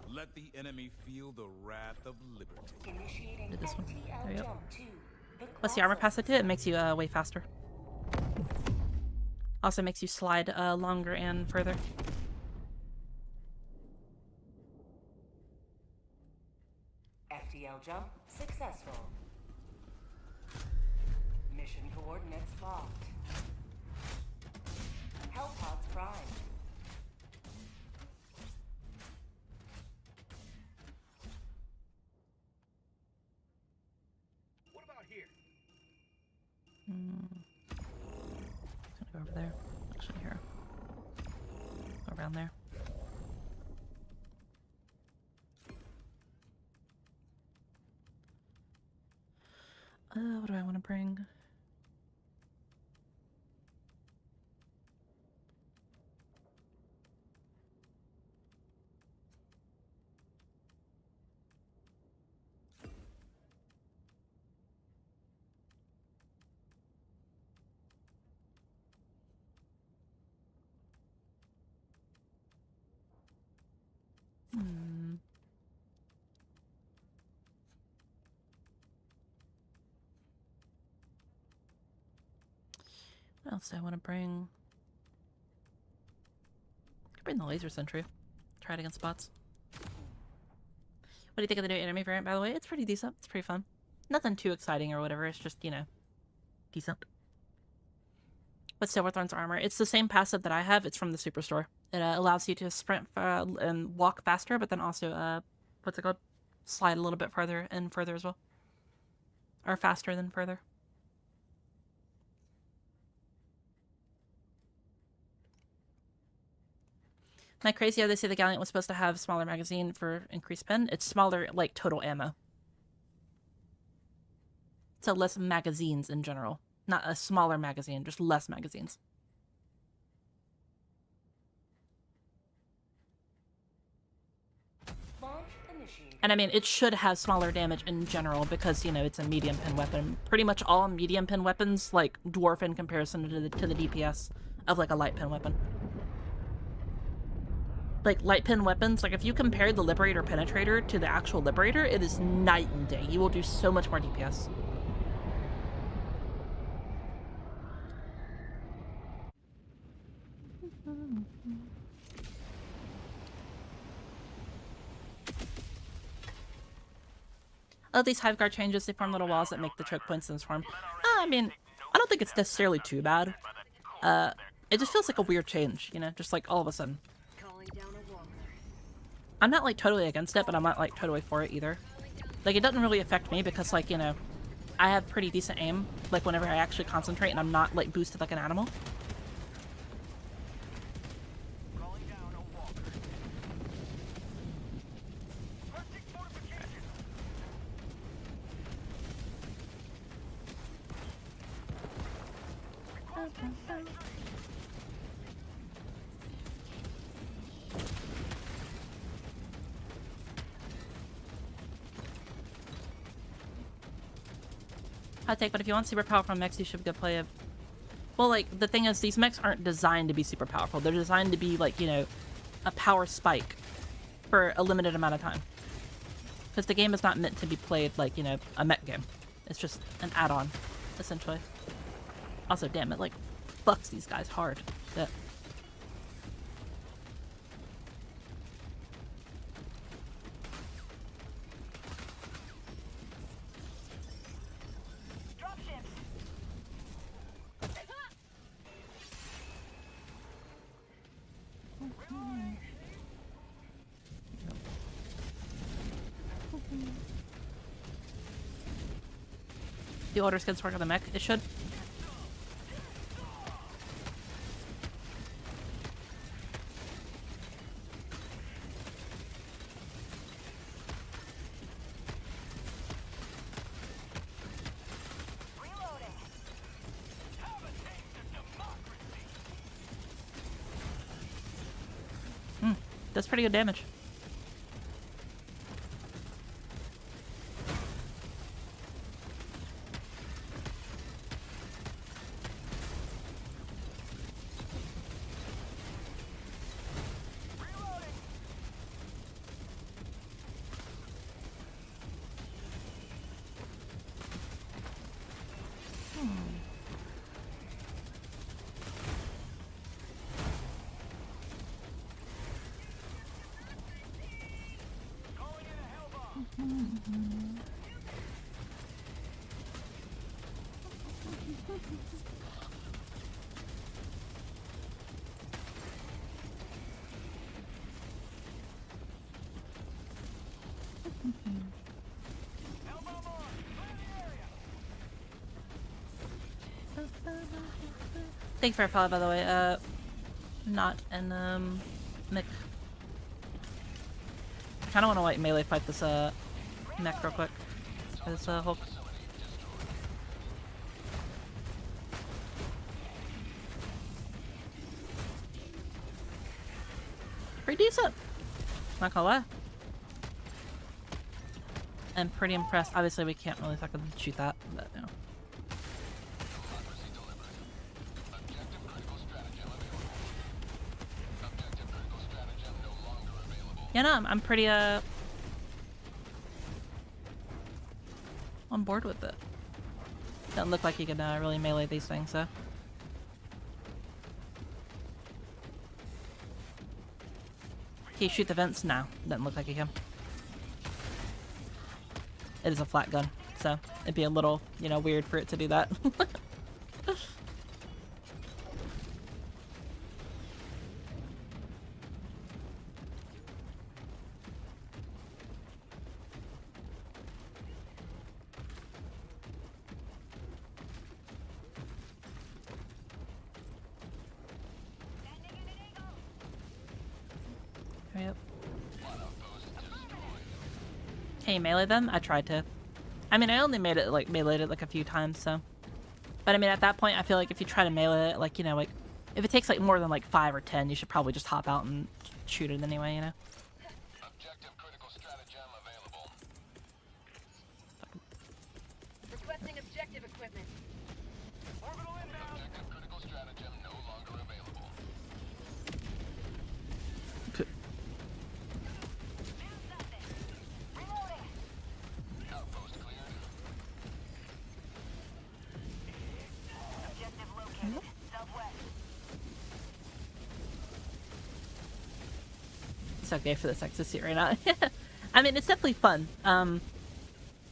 Let the enemy feel the wrath of liberty. Initiating Do this one. FTL There you go. jump to the What's the armor Colossus. pass it to? It makes you way faster. Also makes you slide longer and further. FTL jump successful. Mission coordinates locked. Hellpods primed. What about here? Go over there. Actually, here. Around there. What do I want to bring? What else do I want to bring? Could bring the laser sentry. Try it against bots. What do you think of the new enemy variant, by the way? It's pretty decent. It's pretty fun. Nothing too exciting or whatever. It's just, you know, decent. What's Silverthorn's armor? It's the same passive that I have. It's from the Superstore. It allows you to sprint and walk faster, but then also, what's it called? Slide a little bit further and further as well. Or faster than further. Am I crazy how they say the Gallant was supposed to have smaller magazine for increased pen? It's smaller, like, total ammo. So less magazines in general. Not a smaller magazine, just less magazines. Launch initiated. And I mean, it should have smaller damage in general because, you know, it's a medium pin weapon. Pretty much all medium pin weapons, like, dwarf in comparison to the DPS of, like, a light pin weapon. like light pin weapons, like if you compare the Liberator Penetrator to the actual Liberator, it is night and day. You will do so much more DPS. Oh, these hive guard changes, they form little walls that make the choke points in this form. I mean, I don't think it's necessarily too bad. It just feels like a weird change, you know, just like all of a sudden. I'm not like totally against it, but I'm not like totally for it either. Like, it doesn't really affect me because, like, you know, I have pretty decent aim, like whenever I actually concentrate and I'm not like boosted like an animal. Hot take, but if you want super powerful mechs, you should go play a... Well, like, the thing is, these mechs aren't designed to be super powerful. They're designed to be, like, you know, a power spike for a limited amount of time. Because the game is not meant to be played like, you know, a mech game. It's just an add-on, essentially. Also, damn, it, like, fucks these guys hard. But... The order skins work on the mech. It should. That's pretty good damage. Thank you for a follow, by the way. Not in, mech. I kinda wanna, like, melee fight this, mech real quick. This, Hulk. Pretty decent. Not gonna lie. I'm pretty impressed. Obviously, we can't really fucking shoot that, but, you know. Yeah, no, I'm pretty, on board with it. Doesn't look like you can, really melee these things, so. Can you shoot the vents? No, doesn't look like you can. It is a flat gun, so it'd be a little, you know, weird for it to do that. Yep. Can you melee them? I tried to. I mean, I only made it, like, meleeed it, like, a few times, so. But, I mean, at that point, I feel like if you try to melee it, like, you know, like, if it takes, like, more than, like, 5 or 10, you should probably just hop out and shoot it anyway, you know? Objective critical stratagem available. Requesting objective equipment. Orbital inbound. Objective critical stratagem no longer available. so gay for this ecstasy right now. I mean, it's definitely fun.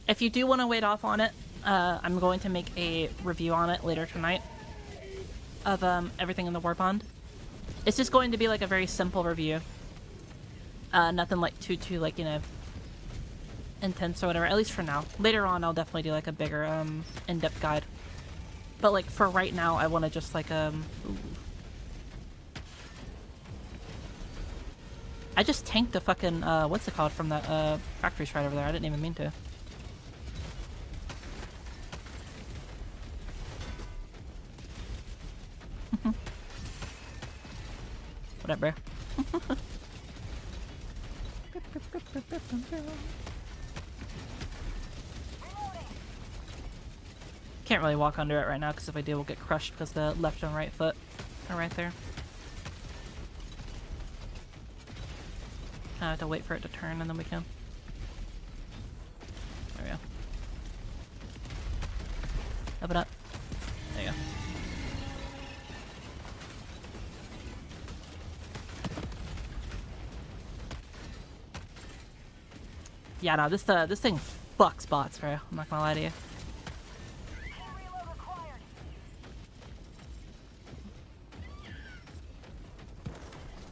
If you do want to wait off on it, I'm going to make a review on it later tonight of everything in the Warbond. It's just going to be like a very simple review. Nothing like too like, you know, intense or whatever, at least for now. Later on, I'll definitely do like a bigger in-depth guide. But like for right now, I want to just like I just tanked the fucking what's it called from that factory stride over there. I didn't even mean to. Whatever. Can't really walk under it right now because if I do, we'll get crushed because the left and right foot are right there. I have to wait for it to turn and then we can. There we go. Open up. There you go. Yeah, no, this thing fucks bots, bro. I'm not gonna lie to you.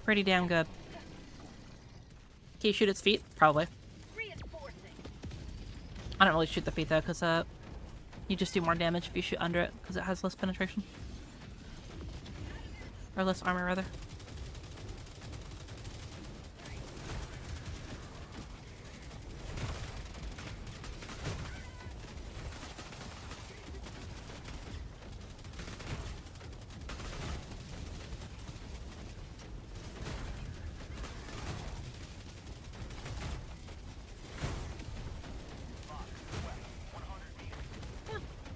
Pretty damn good. Can you shoot its feet? Probably. I don't really shoot the feet though, because you just do more damage if you shoot under it, because it has less penetration. Or less armor, rather.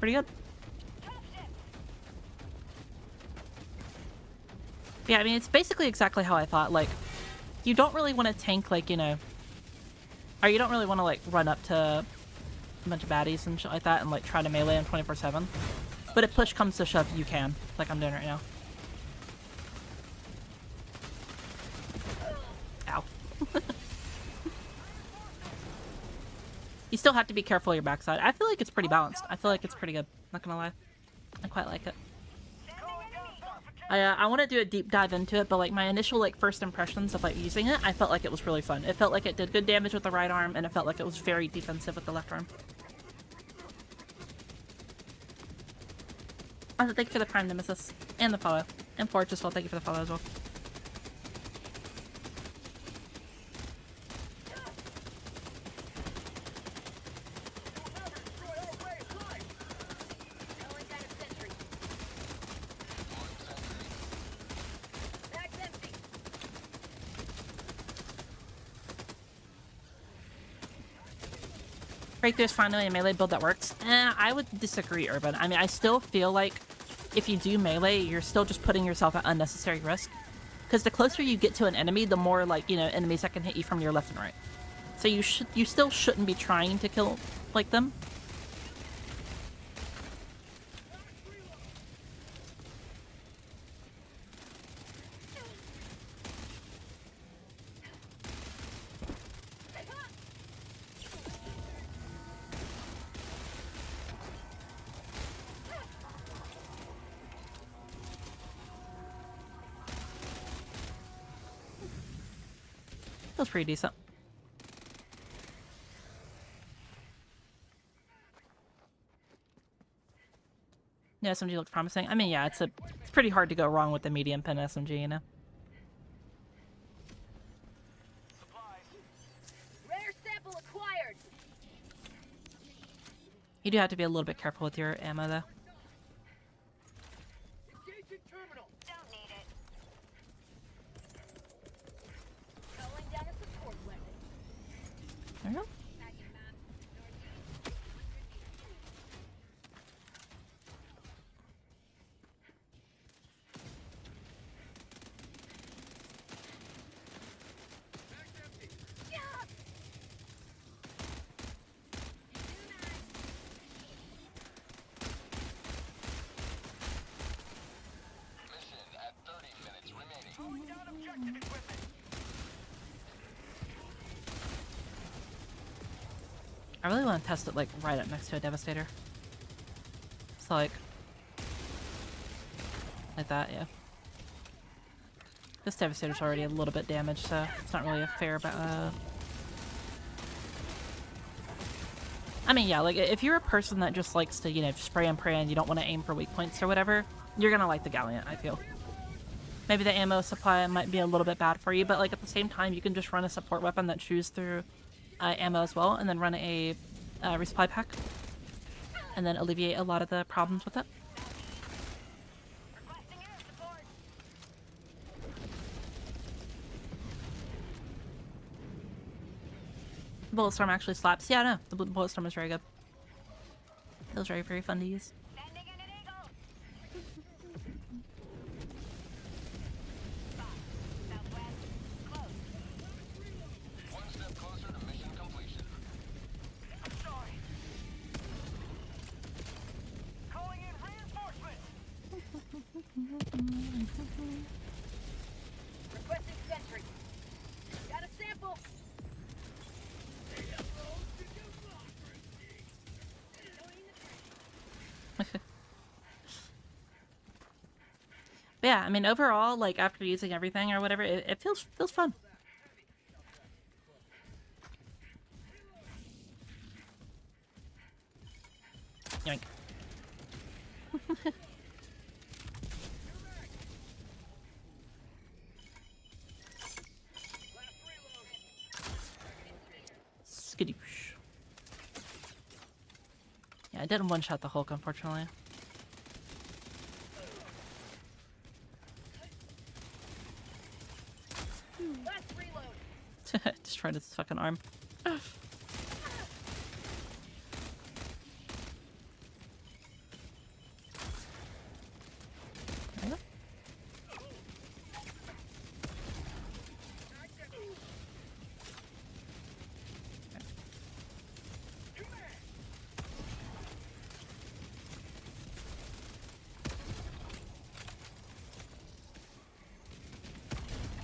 Pretty good. Yeah, I mean, it's basically exactly how I thought. Like, you don't really want to tank, like, you know, or you don't really want to, like, run up to a bunch of baddies and shit like that and, like, try to melee them 24/7. But if push comes to shove, you can, like I'm doing right now. Ow. You still have to be careful of your backside. I feel like it's pretty balanced. I feel like it's pretty good. Not gonna lie. I quite like it. I want to do a deep dive into it, but like my initial like first impressions of like using it, I felt like it was really fun. It felt like it did good damage with the right arm, and it felt like it was very defensive with the left arm. Also, thank you for the Prime Nemesis and the follow. And Forge as well, thank you for the follow as well. There's finally a melee build that works. I would disagree, Urban. I mean, I still feel like if you do melee, you're still just putting yourself at unnecessary risk. Because the closer you get to an enemy, the more, like, you know, enemies that can hit you from your left and right. So you still shouldn't be trying to kill, like, them. Feels pretty decent. Yeah, SMG looks promising. I mean, yeah, it's pretty hard to go wrong with the medium pen SMG, you know? Rare sample acquired. You do have to be a little bit careful with your ammo, though. Engaging terminal. Don't need it. Calling down a support weapon. There you go. I really want to test it like right up next to a Devastator. So like that, yeah. This Devastator's already a little bit damaged, so it's not really a fair I mean, yeah, like, if you're a person that just likes to, you know, spray and pray and you don't want to aim for weak points or whatever, you're gonna like the Galleon, I feel. Maybe the ammo supply might be a little bit bad for you, but, like, at the same time, you can just run a support weapon that chews through ammo as well, and then run a resupply pack, and then alleviate a lot of the problems with it. Bulletstorm actually slaps. Yeah, no, the Bulletstorm is very good. Feels very, very fun to use. One step closer to mission completion. I'm sorry. Calling in reinforcements. Requesting sentry. Got a sample. But yeah, I mean, overall, like, after using everything or whatever, it feels fun. Yoink. Skadoosh. Yeah, I didn't one-shot the Hulk, unfortunately. Destroyed his fucking arm.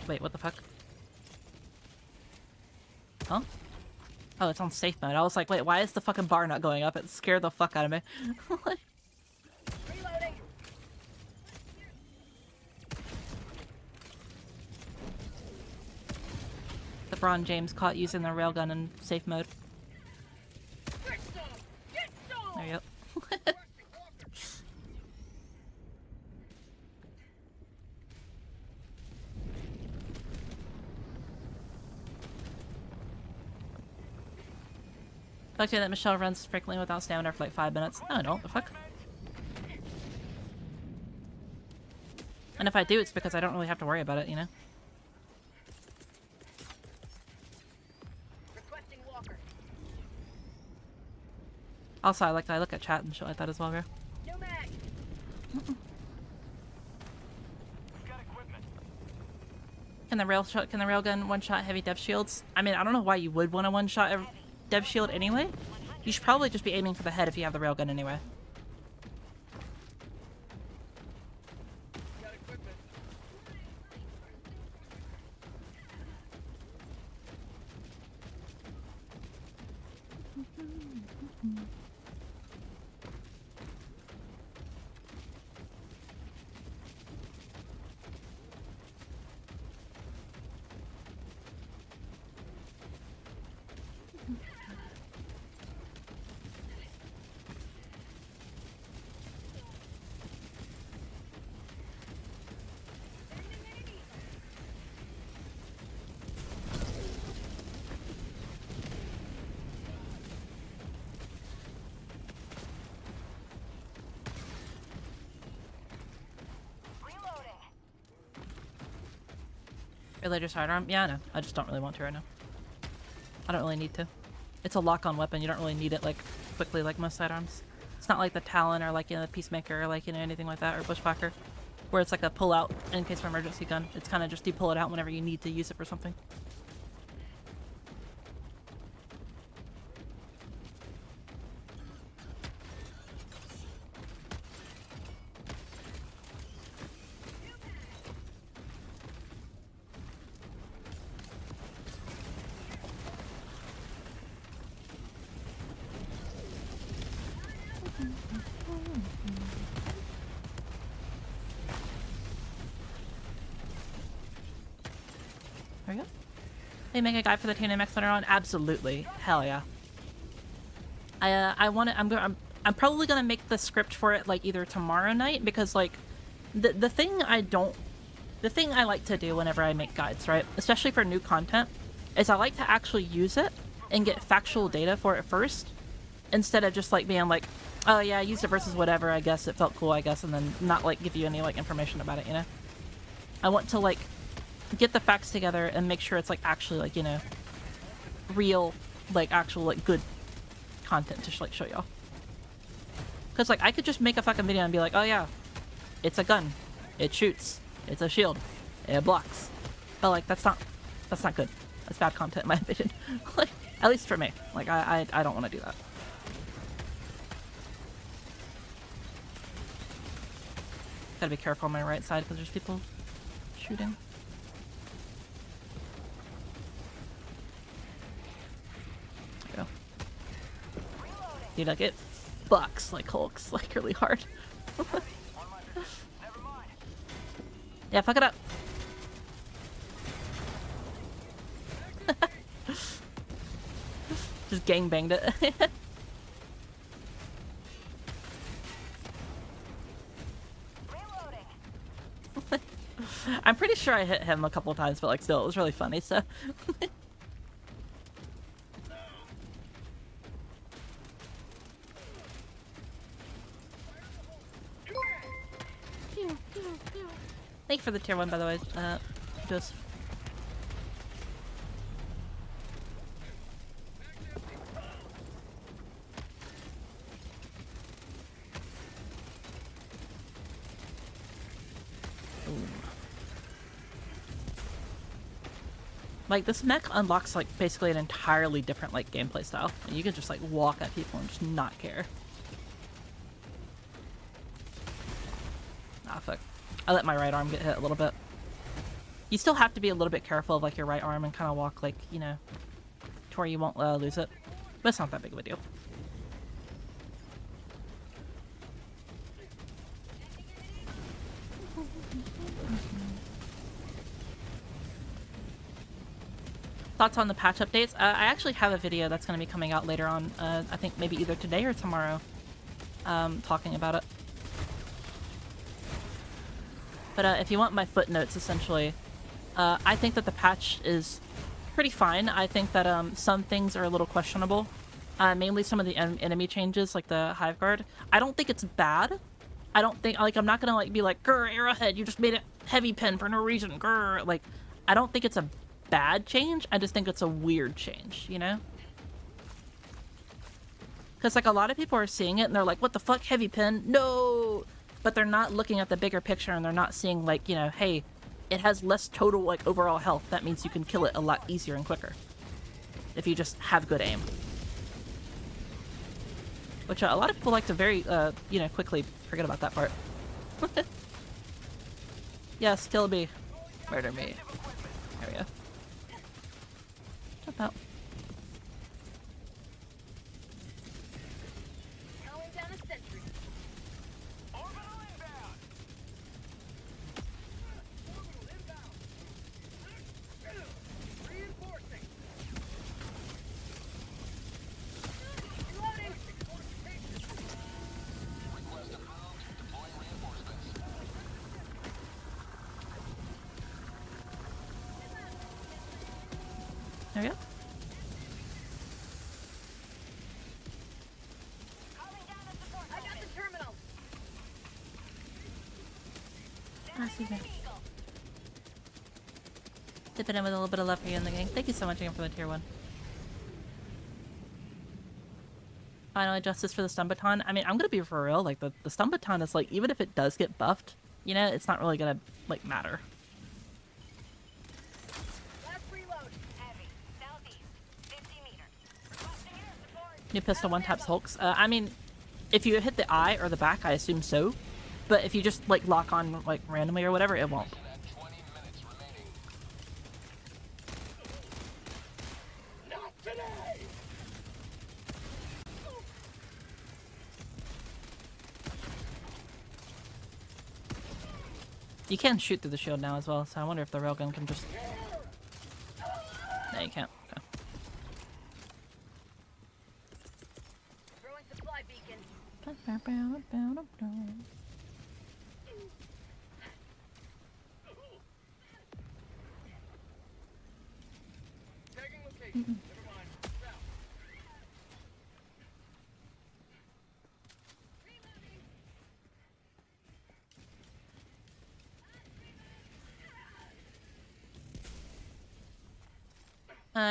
Wait, what the fuck? Huh? Oh, it's on safe mode. I was like, wait, why is the fucking bar not going up? It scared the fuck out of me. Reloading. LeBron James caught using the railgun in safe mode. There you go. Fuck you that Michelle runs frequently without stamina for like 5 minutes. No, I don't. The fuck? And if I do, it's because I don't really have to worry about it, you know? Requesting walker. Also, I look at chat and shit like that as well, bro. No mag. Got equipment. Can the railgun one-shot heavy dev shields? I mean, I don't know why you would want to one-shot a dev shield anyway. You should probably just be aiming for the head if you have the railgun anyway. Got equipment. Later sidearm? Yeah, I know. I just don't really want to right now. I don't really need to. It's a lock-on weapon. You don't really need it like quickly like most sidearms. It's not like the Talon or like, you know, the Peacemaker or like, you know, anything like that, or Bushwhacker, where it's like a pull-out in case of emergency gun. It's kind of just you pull it out whenever you need to use it for something. They make a guide for the TNA Mechs later on? Absolutely. Hell yeah. I want to. I'm probably gonna make the script for it like either tomorrow night, because like the thing I like to do whenever I make guides, right, especially for new content, is I like to actually use it and get factual data for it first, instead of just like being like, oh yeah, I used it versus whatever, I guess it felt cool, I guess, and then not like give you any like information about it, you know. I want to like get the facts together and make sure it's like actually like, you know, real, like actual like good content to like show y'all. Because like I could just make a fucking video and be like, oh yeah, it's a gun, it shoots, it's a shield, it blocks, but like that's not good. That's bad content in my opinion. Like, at least for me. Like I don't want to do that. Gotta be careful on my right side because there's people shooting. There we go. Dude, like it fucks like Hulk's like really hard. Yeah, fuck it up. Just gangbanged it. I'm pretty sure I hit him a couple times, but like still, it was really funny, so. Thank you for the tier 1, by the way, Joseph. Like, this mech unlocks, like, basically an entirely different, like, gameplay style. And you can just, like, walk at people and just not care. Ah, fuck. I let my right arm get hit a little bit. You still have to be a little bit careful of, like, your right arm and kind of walk, like, you know, to where you won't lose it. But it's not that big of a deal. Thoughts on the patch updates? I actually have a video that's going to be coming out later on, I think maybe either today or tomorrow, talking about it. But if you want my footnotes, essentially, I think that the patch is pretty fine. I think that some things are a little questionable, mainly some of the enemy changes, like the Hive Guard. I don't think it's bad. I don't think, like, I'm not going to like be like, grr, Arrowhead, you just made it heavy pen for no reason, grr. Like, I don't think it's a bad change. I just think it's a weird change, you know? Because like a lot of people are seeing it and they're like, what the fuck, heavy pen? No! But they're not looking at the bigger picture and they're not seeing like, you know, hey, it has less total like overall health. That means you can kill it a lot easier and quicker if you just have good aim. Which a lot of people like to very, you know, quickly forget about that part. Yes, kill me. Murder me. There we go. Jump out. Calling down a sentry. Orbital inbound. Orbital inbound. Reinforcing. Reloading. Request approved. Deploying reinforcements. There we go. I got the terminal. Ah, excuse me. Dip it in with a little bit of love for you in the gang. Thank you so much again for the tier 1. Finally, justice for the stun baton. I mean, I'm gonna be for real. Like, the stun baton is like, even if it does get buffed, you know, it's not really gonna, like, matter. Last reload. Heavy. Southeast. 50 meters. Requesting air support. New pistol one taps Hulks. I mean, if you hit the eye or the back, I assume so. But if you just, like, lock on, like, randomly or whatever, it won't. At 20 minutes remaining. Not today! You can shoot through the shield now as well, so I wonder if the railgun can just... you can't. Okay. Throwing supply beacon. Tagging location. Never mind. South.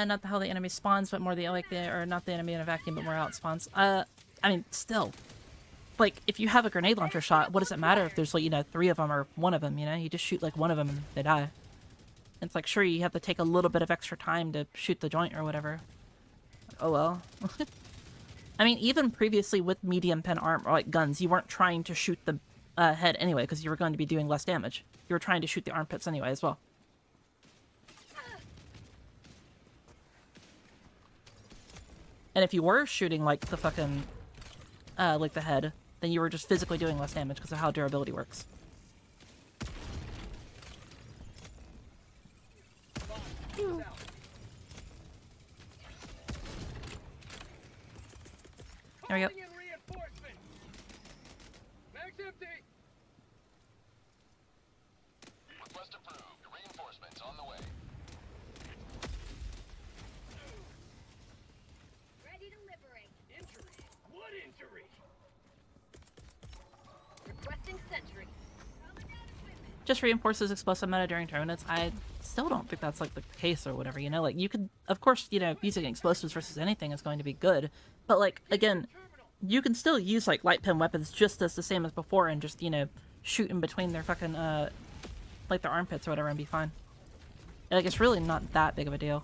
Not how the enemy spawns, but more the like the or not the enemy in a vacuum, but more how it spawns. I mean, still, like if you have a grenade launcher shot, what does it matter if there's like 3 of them or 1 of them? You know, you just shoot like 1 of them and they die. It's like sure you have to take a little bit of extra time to shoot the joint or whatever. Oh well. I mean, even previously with medium pen arm or like guns, you weren't trying to shoot the head anyway because you were going to be doing less damage. You were trying to shoot the armpits anyway as well. And if you were shooting, like, the fucking, like, the head, then you were just physically doing less damage because of how durability works. There we go. Request approved. Reinforcements on the way. Ready to liberate. Injury? What injury? Requesting sentry. Just reinforces explosive meta during tournaments. I still don't think that's, like, the case or whatever, you know? Like, you could, of course, using explosives versus anything is going to be good. But, like, again, you can still use, like, light pen weapons just as the same as before and just, shoot in between their fucking, like, their armpits or whatever and be fine. Like, it's really not that big of a deal.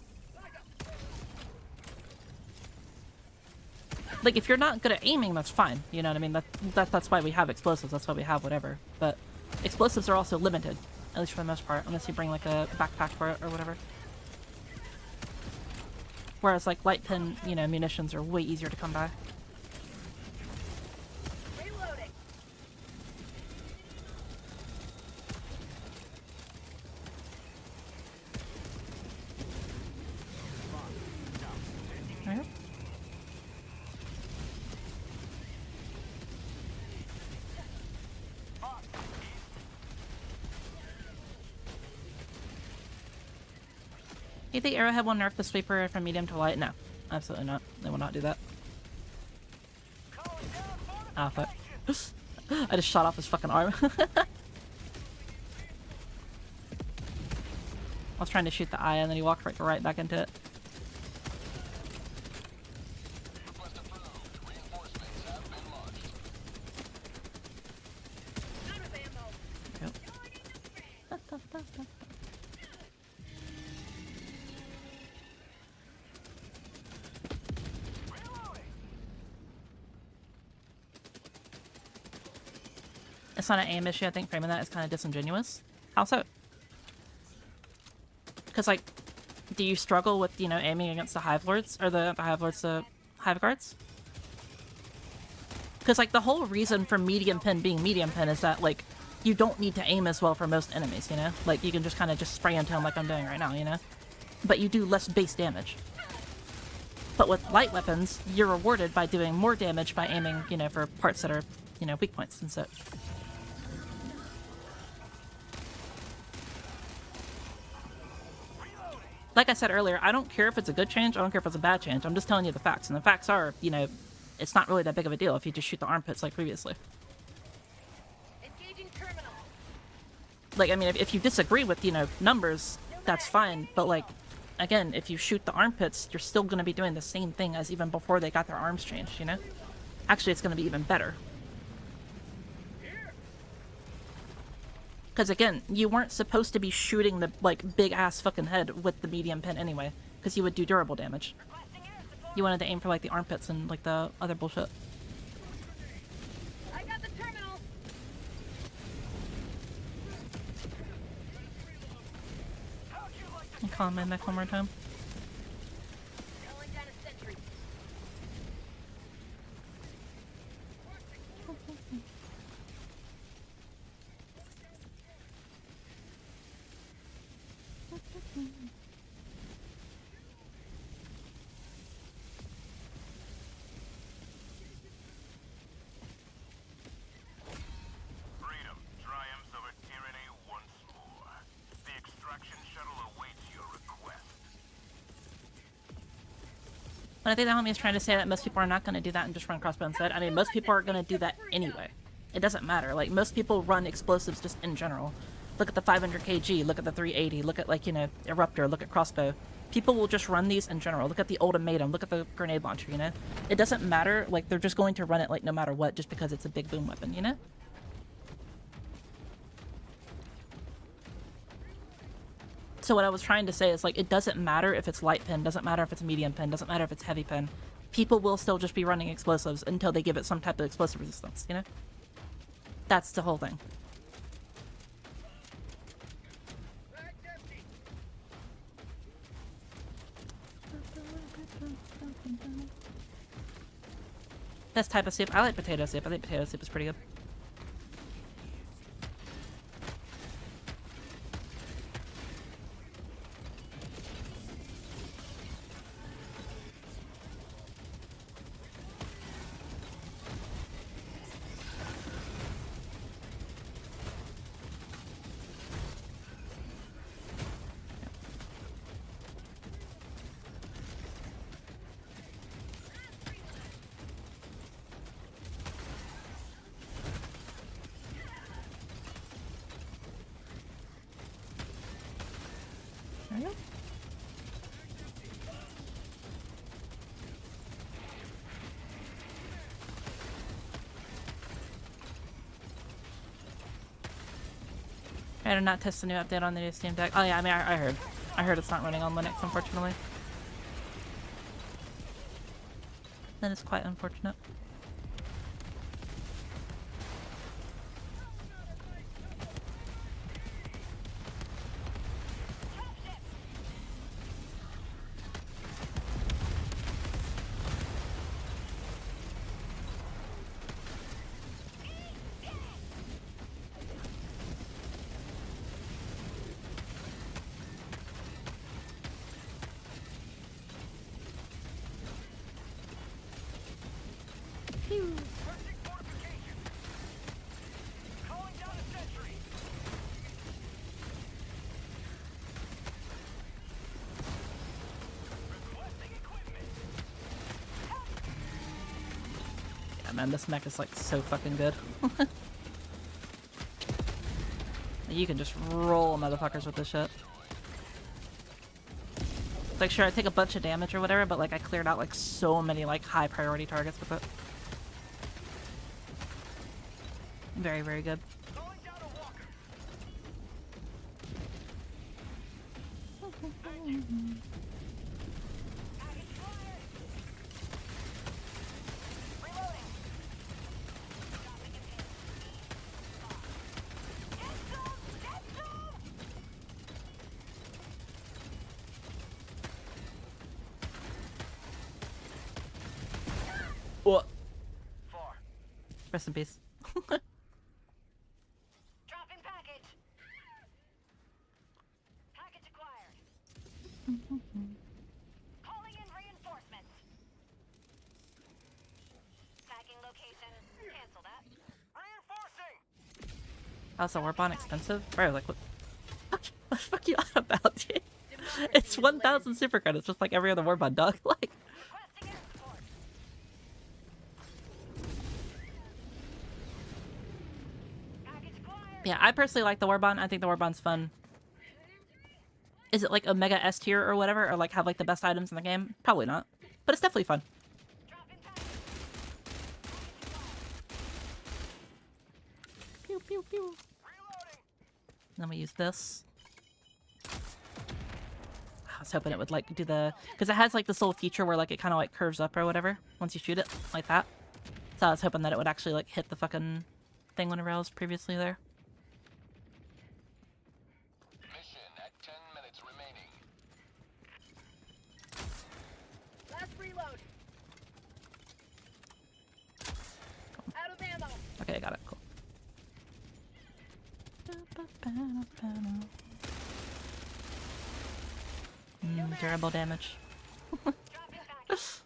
Like, if you're not good at aiming, that's fine. You know what I mean? That's why we have explosives. That's why we have whatever. But explosives are also limited, at least for the most part, unless you bring, like, a backpack for it or whatever. Whereas, like, light pen, munitions are way easier to come by. Reloading. Right. Do you think Arrowhead will nerf the sweeper from medium to light? No, absolutely not. They will not do that. Ah, fuck. I just shot off his fucking arm. I was trying to shoot the eye and then he walked right back into it. Request approved. Reinforcements have been launched. Out of ammo. Yep. It's not an aim issue. I think framing that is kind of disingenuous. How so? Because, like, do you struggle with, aiming against the Hive Lords? Or the Hive Lords, the Hive Guards? Because, like, the whole reason for medium pen being medium pen is that, like, you don't need to aim as well for most enemies, you know? Like, you can just kind of just spray into them like I'm doing right now, you know? But you do less base damage. But with light weapons, you're rewarded by doing more damage by aiming, for parts that are, weak points and such. Like I said earlier, I don't care if it's a good change, I don't care if it's a bad change, I'm just telling you the facts. And the facts are, it's not really that big of a deal if you just shoot the armpits like previously. Engaging terminal. Like, I mean, if you disagree with, numbers, that's fine. But, like, again, if you shoot the armpits, you're still going to be doing the same thing as even before they got their arms changed, you know? Actually, it's going to be even better. Because, again, you weren't supposed to be shooting the, like, big-ass fucking head with the medium pen anyway. Because you would do durable damage. You wanted to aim for, like, the armpits and, like, the other bullshit. I got the terminal. And call my mech one more time. Calling down a sentry. But I think the homie is trying to say that most people are not going to do that and just run crossbow instead. I mean, most people are going to do that anyway. It doesn't matter. Like, most people run explosives just in general. Look at the 500 kg, look at the 380, look at, like, you know, Eruptor, look at crossbow. People will just run these in general. Look at the ultimatum, look at the grenade launcher, you know? It doesn't matter. Like, they're just going to run it, like, no matter what, just because it's a big boom weapon, you know? So what I was trying to say is, like, it doesn't matter if it's light pin, doesn't matter if it's medium pin, doesn't matter if it's heavy pin. People will still just be running explosives until they give it some type of explosive resistance, you know? That's the whole thing. Best type of soup. I like potato soup. I think potato soup is pretty good. I did not test the new update on the new Steam Deck. Oh yeah, I mean, I heard. I heard it's not running on Linux, unfortunately. That is quite unfortunate. Man, this mech is like so fucking good. You can just roll motherfuckers with this shit. Like, sure, I take a bunch of damage or whatever, but like I cleared out like so many like high priority targets with it. Very, very good. Rest in peace. Dropping package. Package acquired. Calling in reinforcements. Tagging location. Cancel that. Reinforcing! How's the Warbond expensive? Bro, like what the fuck you on about, dude? It's 1,000 super credits, just like every other Warbond, dog. Like, Requesting air support. Package acquired. yeah, I personally like the Warbond. I think the Warbond's fun. Is it like a mega S tier or whatever, or like have like the best items in the game? Probably not, but it's definitely fun. Dropping package. Pew pew pew. Reloading! Then we use this. I was hoping it would like do the, because it has like this little feature where like it kind of like curves up or whatever once you shoot it like that. So I was hoping that it would actually like hit the fucking thing whenever I was previously there. Mission at 10 minutes remaining. Last reload. Out of ammo. Okay, I got it. Cool. Durable damage. Dropping package.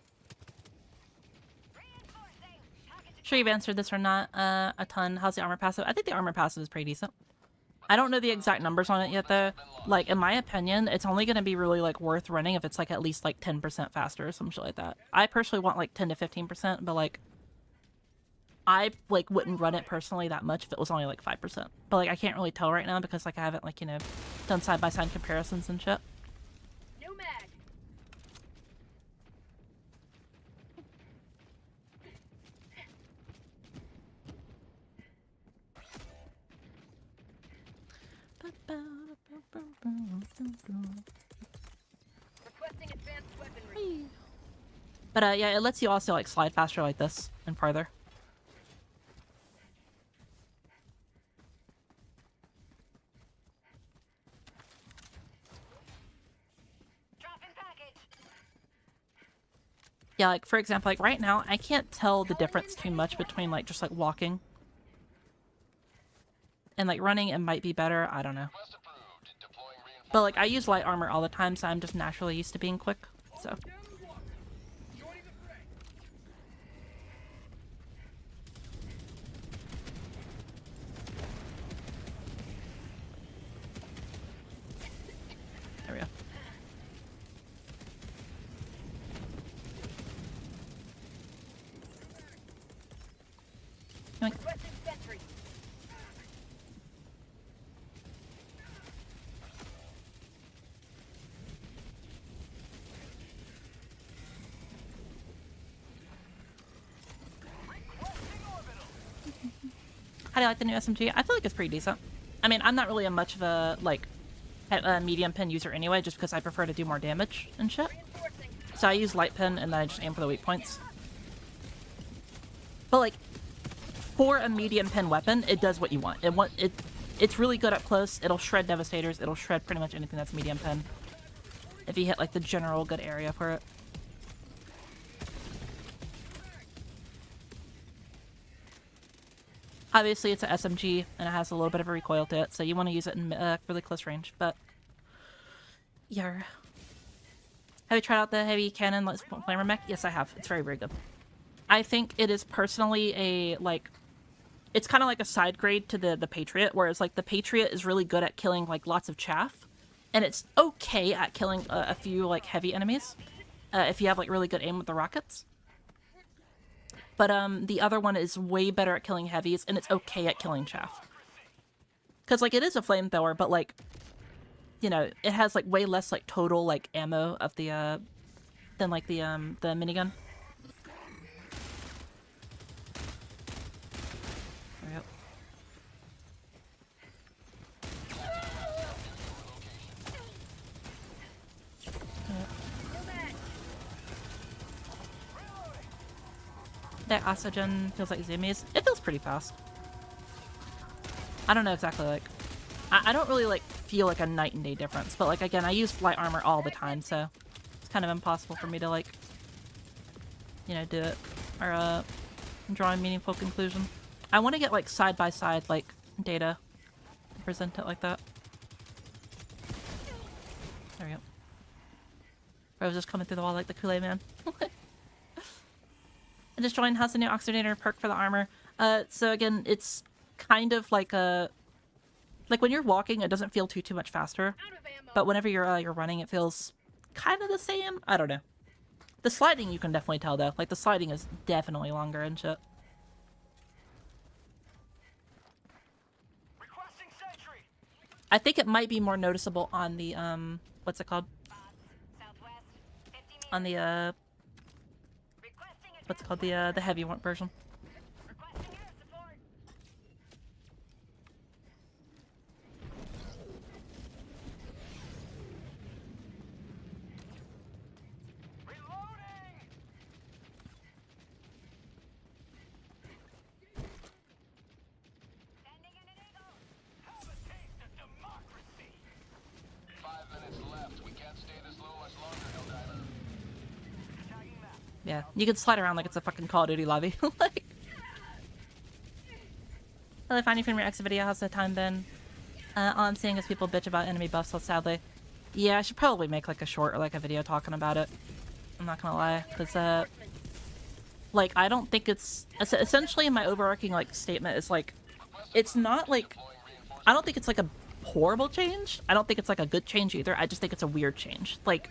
Reinforcing. Package Sure you've answered this or not a ton. How's the armor passive? I think the armor passive is pretty decent. I don't know the exact numbers on it yet, though. Like, in my opinion, it's only going to be really, like, worth running if it's, like, at least, like, 10% faster or some shit like that. I personally want, like, 10 to 15%, but, like, I, like, wouldn't run it personally that much if it was only, like, 5%. But, like, I can't really tell right now because, like, I haven't, like, you know, done side-by-side comparisons and shit. New mag. Requesting advanced weaponry. But, yeah, it lets you also, like, slide faster like this and farther. Dropping package. Yeah, like, for example, like, right now, I can't tell the difference too much between, like, just, like, walking. And, like, running, it might be better. I don't know. But, like, I use light armor all the time, so I'm just naturally used to being quick. So. There we go. Requesting sentry. How do you like the new SMG? I feel like it's pretty decent. I mean, I'm not really much of a, like, a medium pin user anyway, just because I prefer to do more damage and shit. So I use light pin and then I just aim for the weak points. But, like, for a medium pin weapon, it does what you want. It's really good up close. It'll shred Devastators. It'll shred pretty much anything that's medium pin. If you hit, like, the general good area for it. Obviously, it's an SMG, and it has a little bit of a recoil to it, so you want to use it in really close range, but... Yeah. Have you tried out the heavy cannon flamer mech? Yes, I have. It's very, very good. I think it is personally a, like... It's kind of like a side grade to the Patriot, whereas, like, the Patriot is really good at killing, like, lots of chaff, and it's okay at killing a few, like, heavy enemies, if you have, like, really good aim with the rockets. But, the other one is way better at killing heavies, and it's okay at killing chaff. Because, like, it is a flamethrower, but, like, you know, it has, like, way less, like, total, like, ammo of the, than, like, the minigun. There we go. That oxygen feels like zoomies. It feels pretty fast. I don't know exactly, like... I don't really, like, feel like a night and day difference, but, like, again, I use light armor all the time, so it's kind of impossible for me to, like, you know, do it, or, draw a meaningful conclusion. I want to get, like, side-by-side, like, data, and present it like that. There we go. I was just coming through the wall like the Kool-Aid Man. I just joined. How's the new Oxidator perk for the armor? So again, it's kind of like a... Like, when you're walking, it doesn't feel too much faster. But whenever you're running, it feels kind of the same. I don't know. The sliding, you can definitely tell, though. Like, the sliding is definitely longer and shit. Requesting sentry. I think it might be more noticeable on the, what's it called? Southwest. 50 meters. On the, Requesting what's it called? The heavy one version. Requesting air support. Reloading. Sending in an eagle. Have a taste of democracy. 5 minutes left. We can't stay this low much longer, Helldiver. Tagging map. Yeah, you can slide around like it's a fucking Call of Duty lobby. Like... Well, I find you from your exit video. How's the time been? All I'm seeing is people bitch about enemy buffs, so sadly. Yeah, I should probably make, like, a short or, like, a video talking about it. I'm not gonna lie, because, like, I don't think it's... Essentially, my overarching, like, statement is, like, it's not, like... I don't think it's, like, a horrible change. I don't think it's like a good change either. I just think it's a weird change. Like,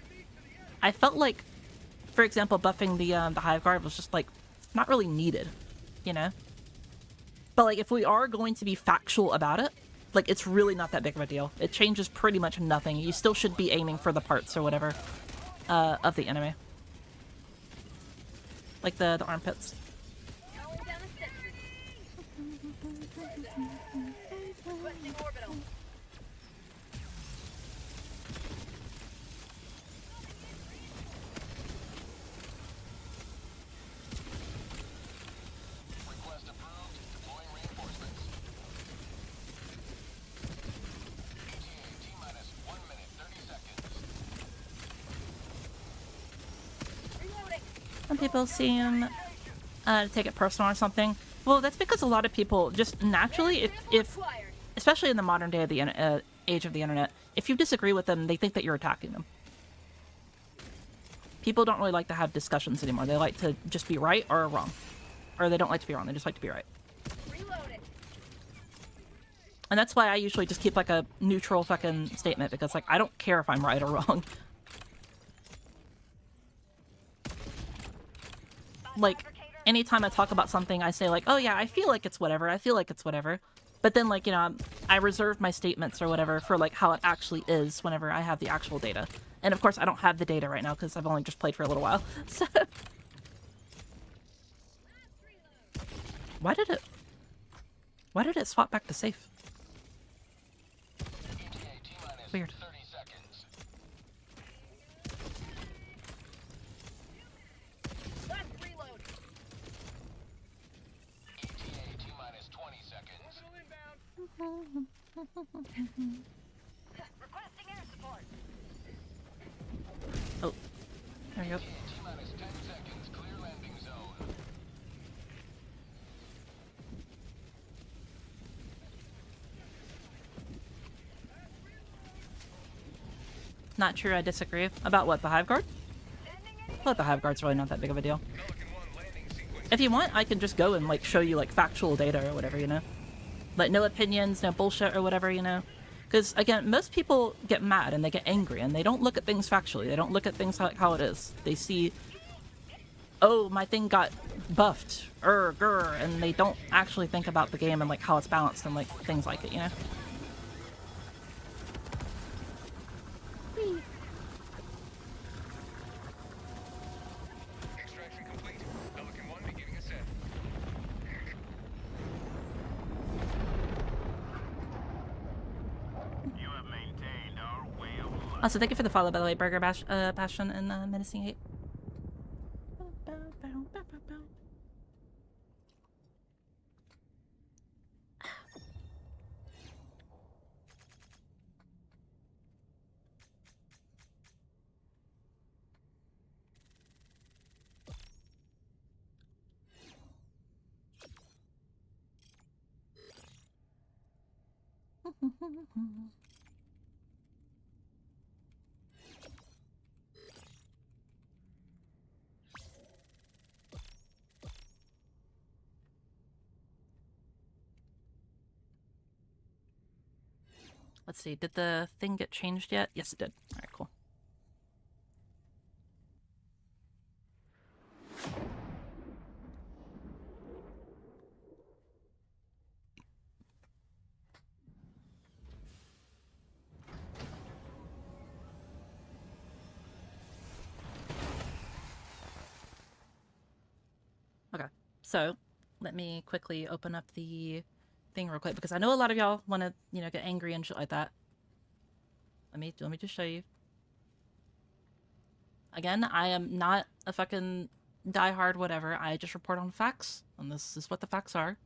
I felt like, for example, buffing the Hive Guard was just like not really needed, you know? But like, if we are going to be factual about it, like, it's really not that big of a deal. It changes pretty much nothing. You still should be aiming for the parts or whatever of the enemy. Like the armpits. Calling down a sentry. Requesting orbital. Request approved. Deploying reinforcements. ETA T-minus 1 minute, 30 seconds. Reloading. Some people seem to take it personal or something. Well, that's because a lot of people just naturally, if Acquired. especially in the modern day of the age of the internet, if you disagree with them, they think that you're attacking them. People don't really like to have discussions anymore. They like to just be right or wrong. Or they don't like to be wrong, they just like to be right. Reloading. And that's why I usually just keep like a neutral fucking statement, because like I don't care if I'm right or wrong. Like, anytime I talk about something, I say like, oh yeah, I feel like it's whatever, I feel like it's whatever. But then, like, you know, I reserve my statements or whatever for like how it actually is whenever I have the actual data. And of course, I don't have the data right now because I've only just played for a little while. So why did it swap back to safe? ETA T-minus Weird. 30 seconds. Last reload. ETA T-minus 20 seconds. Requesting air support. Oh, there you go. T-minus 10 seconds. Clear landing zone. Not true, I disagree. About what, the Hive Guard? Well, the Hive Guard's really not that big of a deal. If you want, I can just go and like show you like factual data or whatever, you know? Like no opinions, no bullshit or whatever, you know? Because again, most people get mad and they get angry and they don't look at things factually. They don't look at things like how it is. They see, oh, my thing got buffed, grr, and they don't actually think about the game and like how it's balanced and like things like it, you know? Extraction complete. Pelican 1 beginning ascent. You have maintained our way of life. Also, thank you for the follow, by the way, Burger Bastion and Menacing 8. Let's see, did the thing get changed yet? Yes, it did. Alright, cool. Okay, so let me quickly open up the thing real quick because I know a lot of y'all want to, you know, get angry and shit like that. Let me just show you. Again, I am not a fucking diehard whatever. I just report on facts, and this is what the facts are.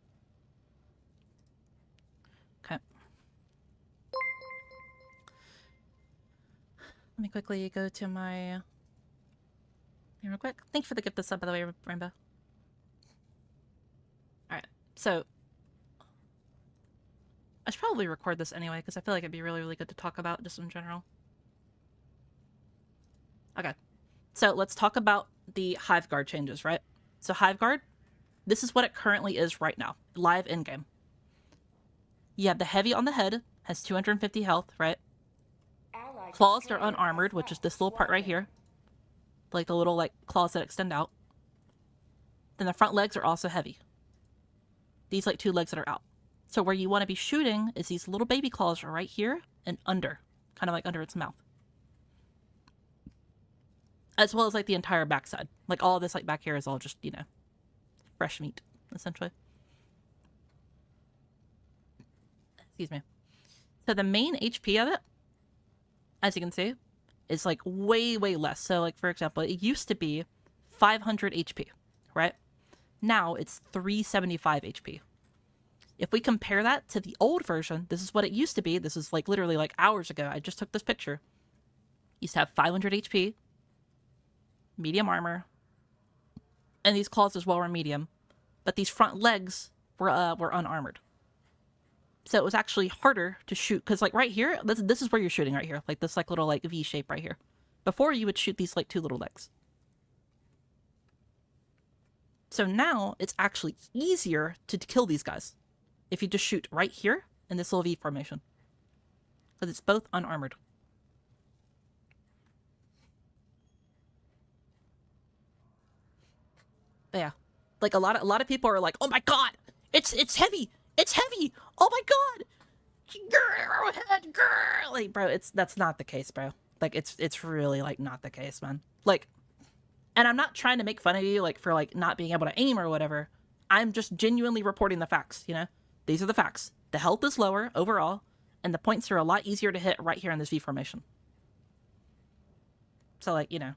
Okay. Let me quickly go to my thing real quick. Thank you for the gift of sub, by the way, Rainbow. Alright, so I should probably record this anyway, because I feel like it'd be really, really good to talk about just in general. Okay, so let's talk about the Hive Guard changes, right? So Hive Guard, this is what it currently is right now, live in-game. You have the heavy on the head, has 250 health, right? Allied Claws are destroyer unarmored, has which is left this little part right squadron. here. Like the little like claws that extend out. Then the front legs are also heavy. These like 2 legs that are out. So where you want to be shooting is these little baby claws are right here and under. Kind of like under its mouth. As well as like the entire backside. Like all this like back here is all just, you know, fresh meat, essentially. Excuse me. So the main HP of it, as you can see, is like way, way less. So like, for example, it used to be 500 HP, right? Now it's 375 HP. If we compare that to the old version, this is what it used to be. This is like literally like hours ago. I just took this picture. Used to have 500 HP, medium armor, and these claws as well were medium, but these front legs were unarmored. So it was actually harder to shoot because like right here, this is where you're shooting right here, like this like little like V shape right here. Before you would shoot these like 2 little legs. So now it's actually easier to kill these guys if you just shoot right here in this little V formation, because it's both unarmored. But yeah, like a lot of people are like, oh my god, it's heavy, it's heavy, oh my god, girl head, girl. Like, bro, that's not the case, bro. Like it's really like not the case, man. Like, and I'm not trying to make fun of you like for like not being able to aim or whatever. I'm just genuinely reporting the facts, you know? These are the facts. The health is lower overall, and the points are a lot easier to hit right here in this V formation. So like, you know,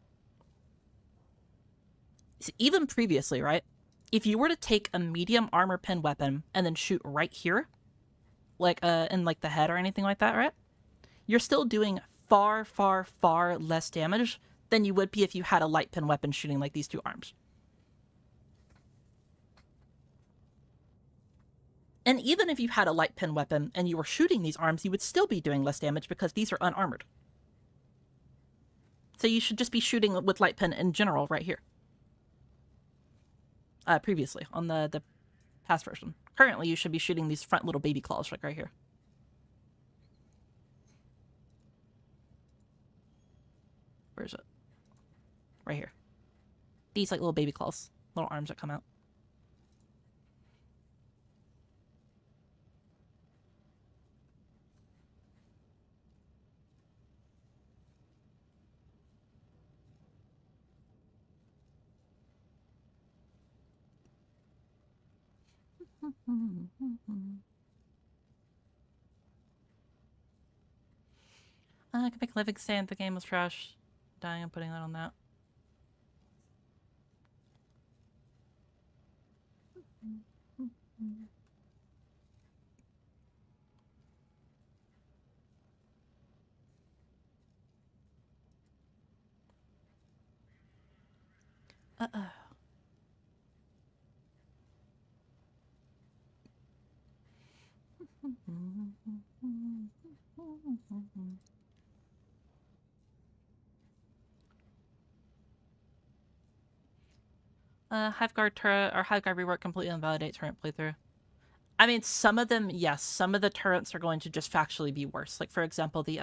even previously, right? If you were to take a medium armor pen weapon and then shoot right here, like in like the head or anything like that, right? You're still doing far, far, far less damage than you would be if you had a light pen weapon shooting like these 2 arms. And even if you had a light pen weapon and you were shooting these arms, you would still be doing less damage because these are unarmored. So you should just be shooting with light pen in general right here. Previously, on the past version. Currently, you should be shooting these front little baby claws like right here. Where is it? Right here. These like little baby claws. Little arms that come out. I could make a living saying the game was trash. Dying and putting that on that. Uh-oh. Hive Guard turret or Hive Guard rework completely invalidates turret playthrough. I mean, some of them, yes. Some of the turrets are going to just factually be worse. Like, for example, the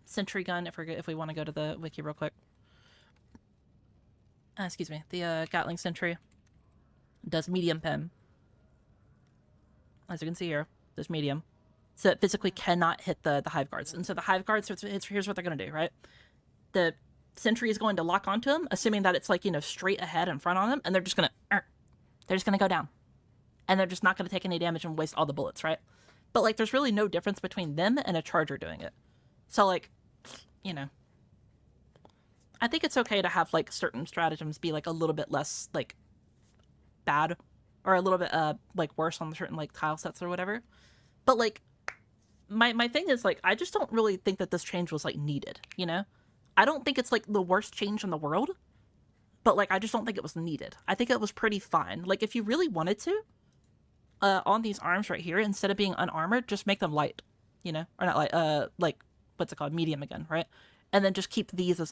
sentry gun, if we want to go to the wiki real quick. Excuse me. The Gatling sentry does medium pen. As you can see here, does medium. So it physically cannot hit the Hive Guards. And so the Hive Guards, here's what they're going to do, right? The sentry is going to lock onto them, assuming that it's like, you know, straight ahead in front on them, and they're just going to go down. And they're just not going to take any damage and waste all the bullets, right? But, like, there's really no difference between them and a charger doing it. So, like, you know. I think it's okay to have, like, certain stratagems be, like, a little bit less, like, bad. Or a little bit, like, worse on certain, like, tile sets or whatever. But, like, my thing is, like, I just don't really think that this change was, like, needed, you know? I don't think it's, like, the worst change in the world. But, like, I just don't think it was needed. I think it was pretty fine. Like, if you really wanted to, on these arms right here, instead of being unarmored, just make them light, you know? Or not light, like, what's it called? Medium again, right? And then just keep these as,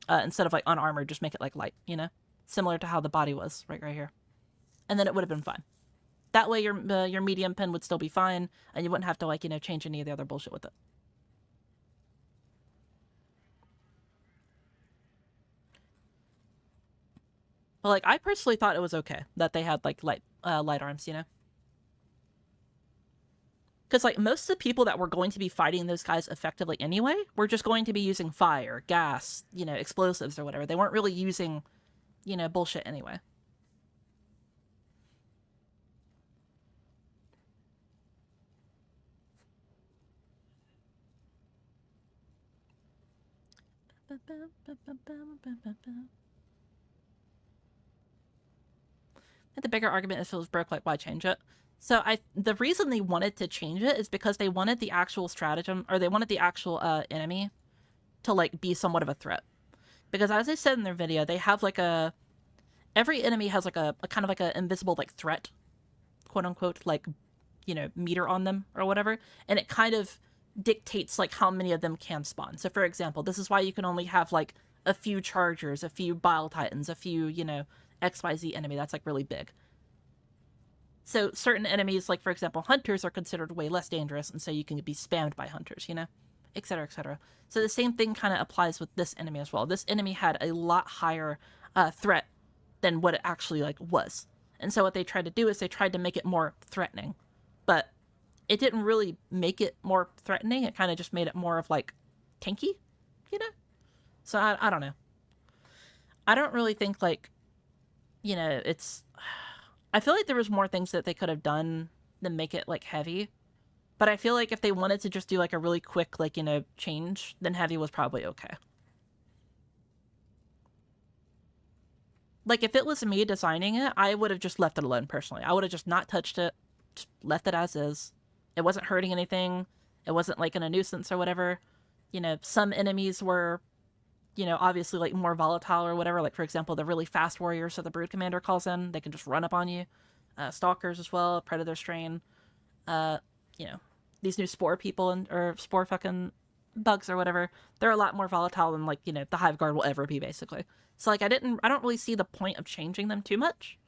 instead of, like, unarmored, just make it, like, light, you know? Similar to how the body was right here. And then it would have been fine. That way your medium pen would still be fine, and you wouldn't have to, like, you know, change any of the other bullshit with it. But, like, I personally thought it was okay that they had, like, light arms, you know? Because, like, most of the people that were going to be fighting those guys effectively anyway were just going to be using fire, gas, you know, explosives or whatever. They weren't really using, you know, bullshit anyway. The bigger argument is if it was broke, like, why change it? So the reason they wanted to change it is because they wanted the actual stratagem, or they wanted the actual enemy to, like, be somewhat of a threat. Because as I said in their video, they have, like, every enemy has, like, a kind of like an invisible, like, threat, quote unquote, like, you know, meter on them or whatever. And it kind of dictates, like, how many of them can spawn. So, for example, this is why you can only have, like, a few chargers, a few bile titans, a few, you know, XYZ enemy. That's, like, really big. So certain enemies, like, for example, hunters are considered way less dangerous, and so you can be spammed by hunters, you know? Etc., etc. So the same thing kind of applies with this enemy as well. This enemy had a lot higher threat than what it actually, like, was. And so what they tried to do is they tried to make it more threatening. But it didn't really make it more threatening. It kind of just made it more of, like, tanky, you know? So I don't know. I don't really think, like, you know, it's... I feel like there was more things that they could have done than make it, like, heavy. But I feel like if they wanted to just do, like, a really quick, like, you know, change, then heavy was probably okay. Like, if it was me designing it, I would have just left it alone, personally. I would have just not touched it, just left it as is. It wasn't hurting anything. It wasn't, like, in a nuisance or whatever. You know, some enemies were, you know, obviously, like, more volatile or whatever. Like, for example, the really fast warriors that the Brood Commander calls in, they can just run up on you. Stalkers as well, Predator Strain. You know, these new spore people or spore fucking bugs or whatever, they're a lot more volatile than, like, you know, the Hive Guard will ever be, basically. So, like, I don't really see the point of changing them too much.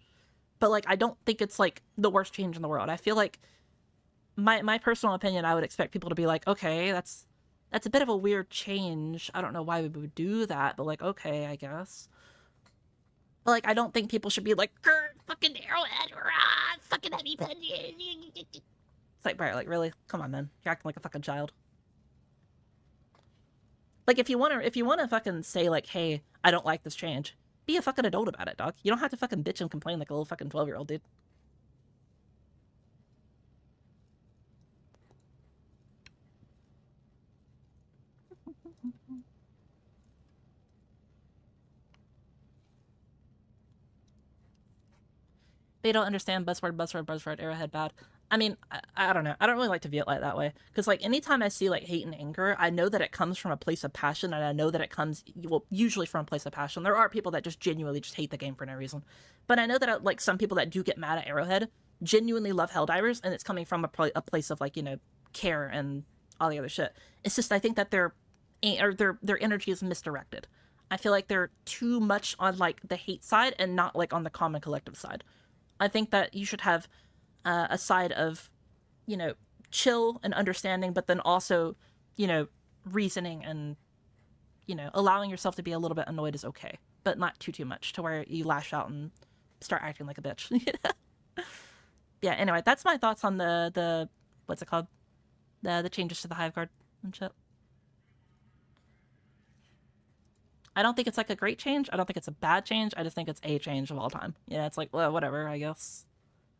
But, like, I don't think it's, like, the worst change in the world. I feel like, my personal opinion, I would expect people to be like, okay, that's a bit of a weird change. I don't know why we would do that, but, like, okay, I guess. But, like, I don't think people should be like, fucking arrowhead, fucking heavy pen. It's like, bro, like, really? Come on, man. You're acting like a fucking child. Like, if you wanna fucking say, like, hey, I don't like this change, be a fucking adult about it, dog. You don't have to fucking bitch and complain like a little fucking 12-year-old, dude. They don't understand buzzword, arrowhead bad. I mean, I don't know. I don't really like to view it like that way. Because, like, anytime I see, like, hate and anger, I know that it comes from a place of passion, and I know that it comes, well, usually from a place of passion. There are people that just genuinely just hate the game for no reason. But I know that, like, some people that do get mad at Arrowhead genuinely love Helldivers, and it's coming from a place of, like, you know, care and all the other shit. It's just, I think that their energy is misdirected. I feel like they're too much on, like, the hate side and not, like, on the common collective side. I think that you should have a side of, you know, chill and understanding, but then also, you know, reasoning and, you know, allowing yourself to be a little bit annoyed is okay, but not too much to where you lash out and start acting like a bitch. Yeah, anyway, that's my thoughts on the what's it called? The changes to the Hive Guard and shit. I don't think it's, like, a great change. I don't think it's a bad change. I just think it's a change of all time. Yeah, it's like, well, whatever, I guess.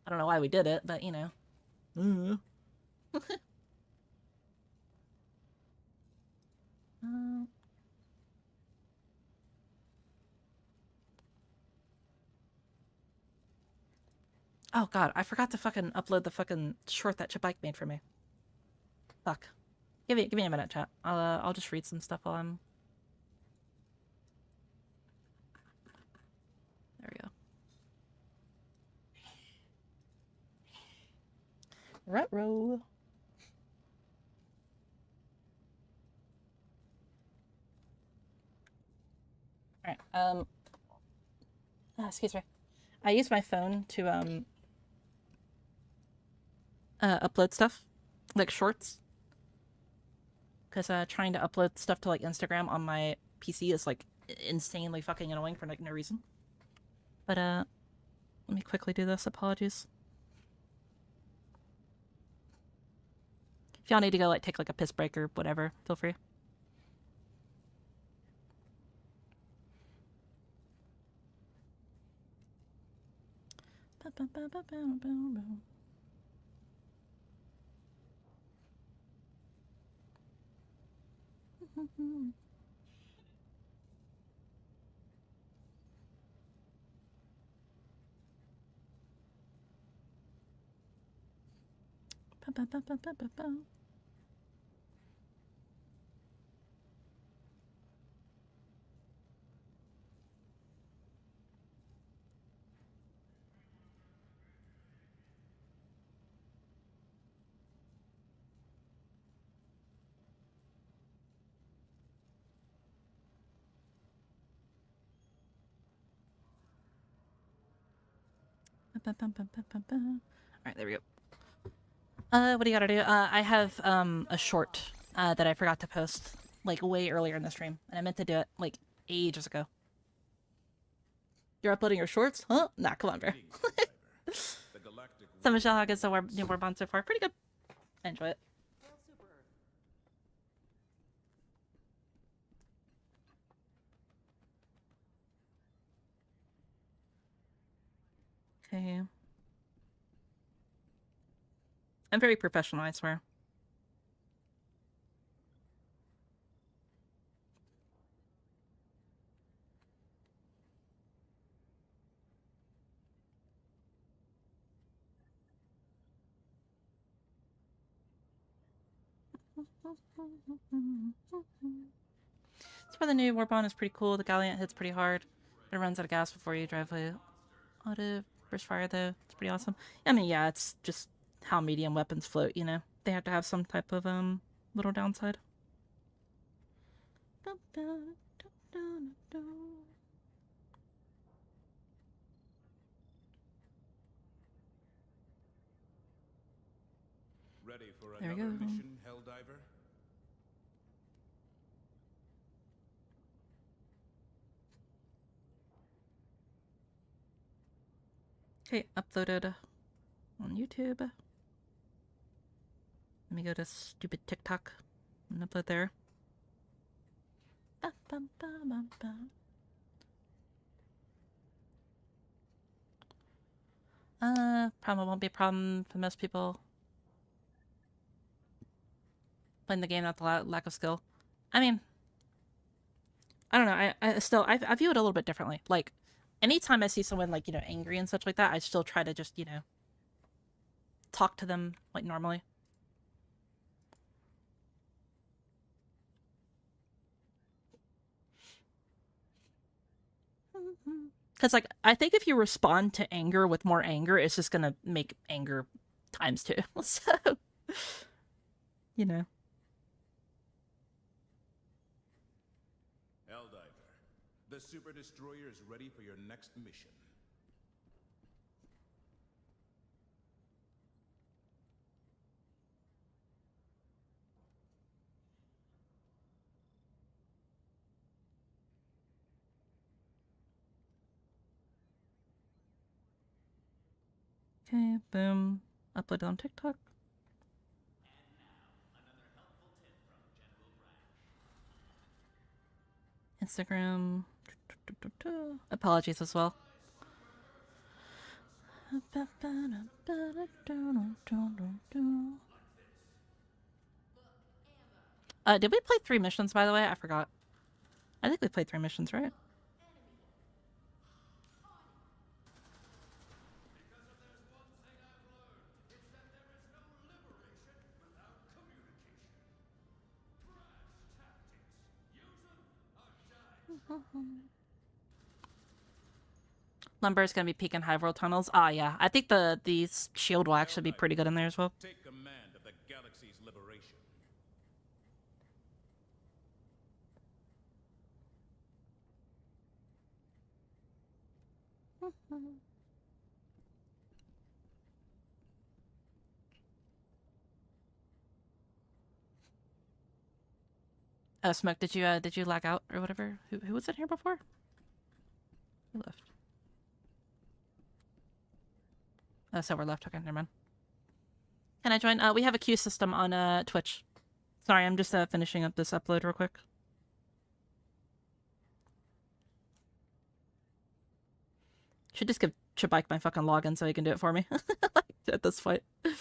I don't know why we did it, but, you know. Oh, God, I forgot to fucking upload the fucking short that Chabike made for me. Fuck. Give me a minute, chat. I'll just read some stuff while I'm... There we go. Retro. Alright, excuse me. I use my phone to, upload stuff, like shorts. Because trying to upload stuff to like Instagram on my PC is like insanely fucking annoying for like no reason. But let me quickly do this. Apologies. If y'all need to go like take like a piss break or whatever, feel free. Alright, there we go. What do you gotta do? I have a short that I forgot to post like way earlier in the stream, and I meant to do it like ages ago. You're uploading your shorts? Huh? Nah, come on, bro. So Michelle, how good's the new Warbond so far? Pretty good. I enjoy it. Okay. I'm very professional, I swear. So the new Warbond is pretty cool. The Gallant hits pretty hard. It runs out of gas before you drive away. Auto burst fire though. It's pretty awesome. I mean, yeah, it's just how medium weapons float, you know. They have to have some type of little downside. Ready for There we another go. mission, Helldiver? Okay, uploaded on YouTube. Let me go to stupid TikTok and upload there. Probably won't be a problem for most people. Playing the game, not the lack of skill. I mean, I don't know. I view it a little bit differently. Like, anytime I see someone like, you know, angry and such like that, I still try to just, you know, talk to them like normally. Because, like, I think if you respond to anger with more anger, it's just gonna make anger times two. So, you know. Helldiver, the Super Destroyer is ready for your next mission. Okay, boom. Upload on TikTok. Instagram. Apologies as well. Did we play 3 missions, by the way? I forgot. I think we played 3 missions, right? Lumber is going to be peak in high world tunnels. Ah, yeah. I think the shield will actually be pretty good in there as well. Take command of the galaxy's liberation. Oh, Smoke, did you lag out or whatever? Who was in here before? Who left? Oh, so we're left. Okay, never mind. Can I join? We have a queue system on Twitch. Sorry, I'm just finishing up this upload real quick. Should just give Chibike my fucking login so he can do it for me at this point. Okay.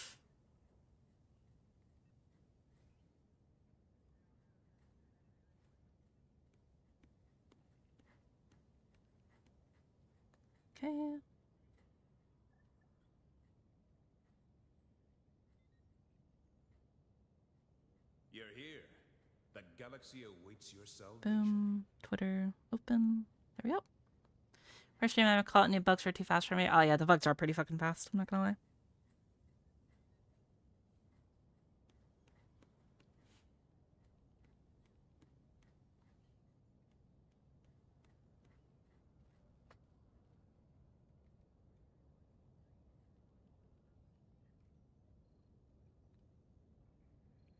You're here. The galaxy awaits your salvation. Boom. Twitter open. There we go. First stream I ever caught new bugs are too fast for me. Oh yeah, the bugs are pretty fucking fast. I'm not gonna lie.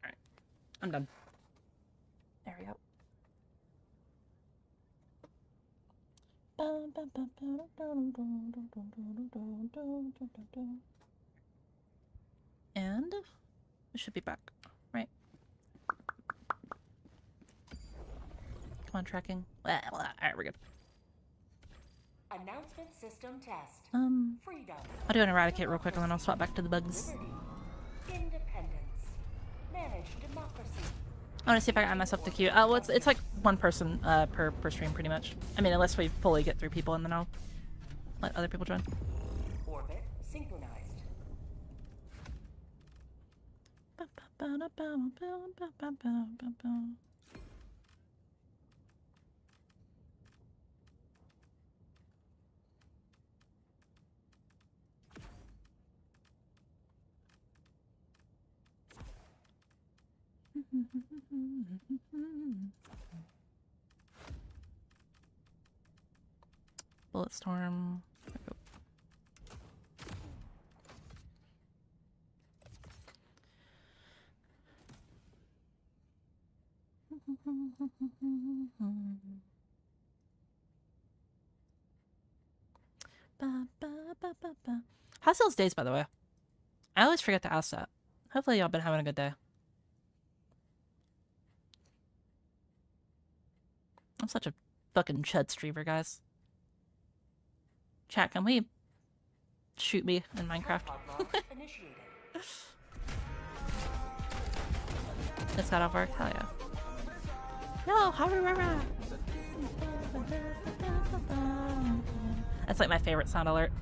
Alright. I'm done. There we go. And we should be back, right? Come on, tracking. Alright, we're good. Announcement system test. Freedom. I'll do an eradicate real quick and then I'll swap back to the bugs. Liberty. Independence. Manage democracy. I want to see if I can add myself to queue. Well, it's like one person per stream, pretty much. I mean, unless we fully get 3 people, and then I'll let other people join. Orbit synchronized. Bullet storm. How's those days, by the way? I always forget to ask that. Hopefully y'all been having a good day. I'm such a fucking chud streamer, guys. Chat, can we shoot me in Minecraft? This got off work? Hell yeah. No, Harurara! That's like my favorite sound alert.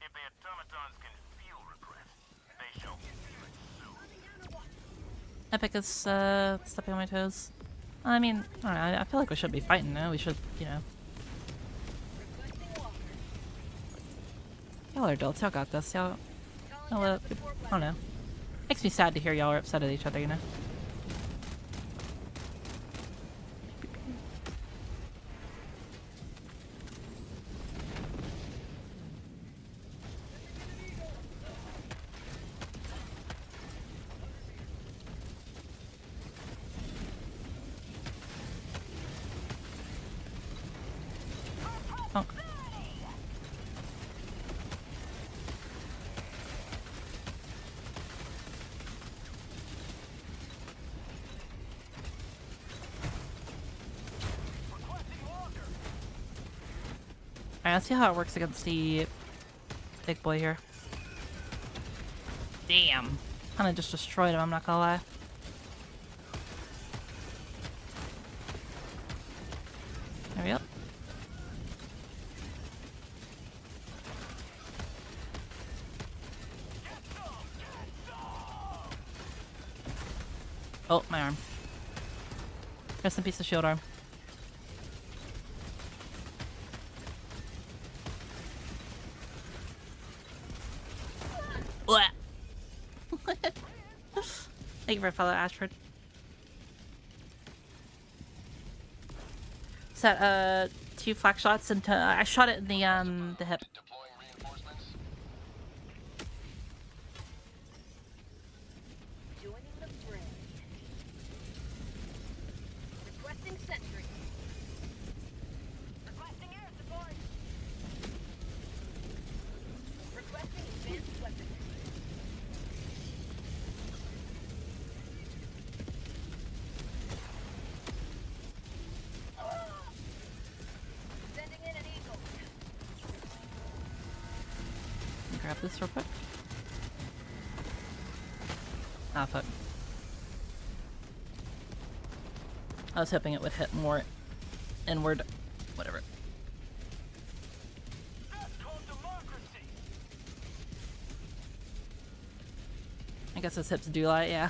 If the automatons can feel regret, they shall feel it soon. Epic is stepping on my toes. I mean, I don't know, I feel like we should be fighting now. We should, you know. Y'all are adults, y'all got this. Y'all, I don't know. Makes me sad to hear y'all are upset at each other, you know. Oh. Alright, let's see how it works against the big boy here. Damn. Kinda just destroyed him, I'm not gonna lie. There we go. Oh, my arm. Rest in peace of shield arm. Thank you for follow, Ashford. Set 2 flak shots into. I shot it in the hip. Deploying reinforcements. Joining the fray. Requesting sentry. Requesting air support. Requesting advanced weapons. Sending in an eagle. Grab this real quick. Ah, fuck. I was hoping it would hit more inward. Whatever. That's called democracy. I guess those hips do lie, yeah.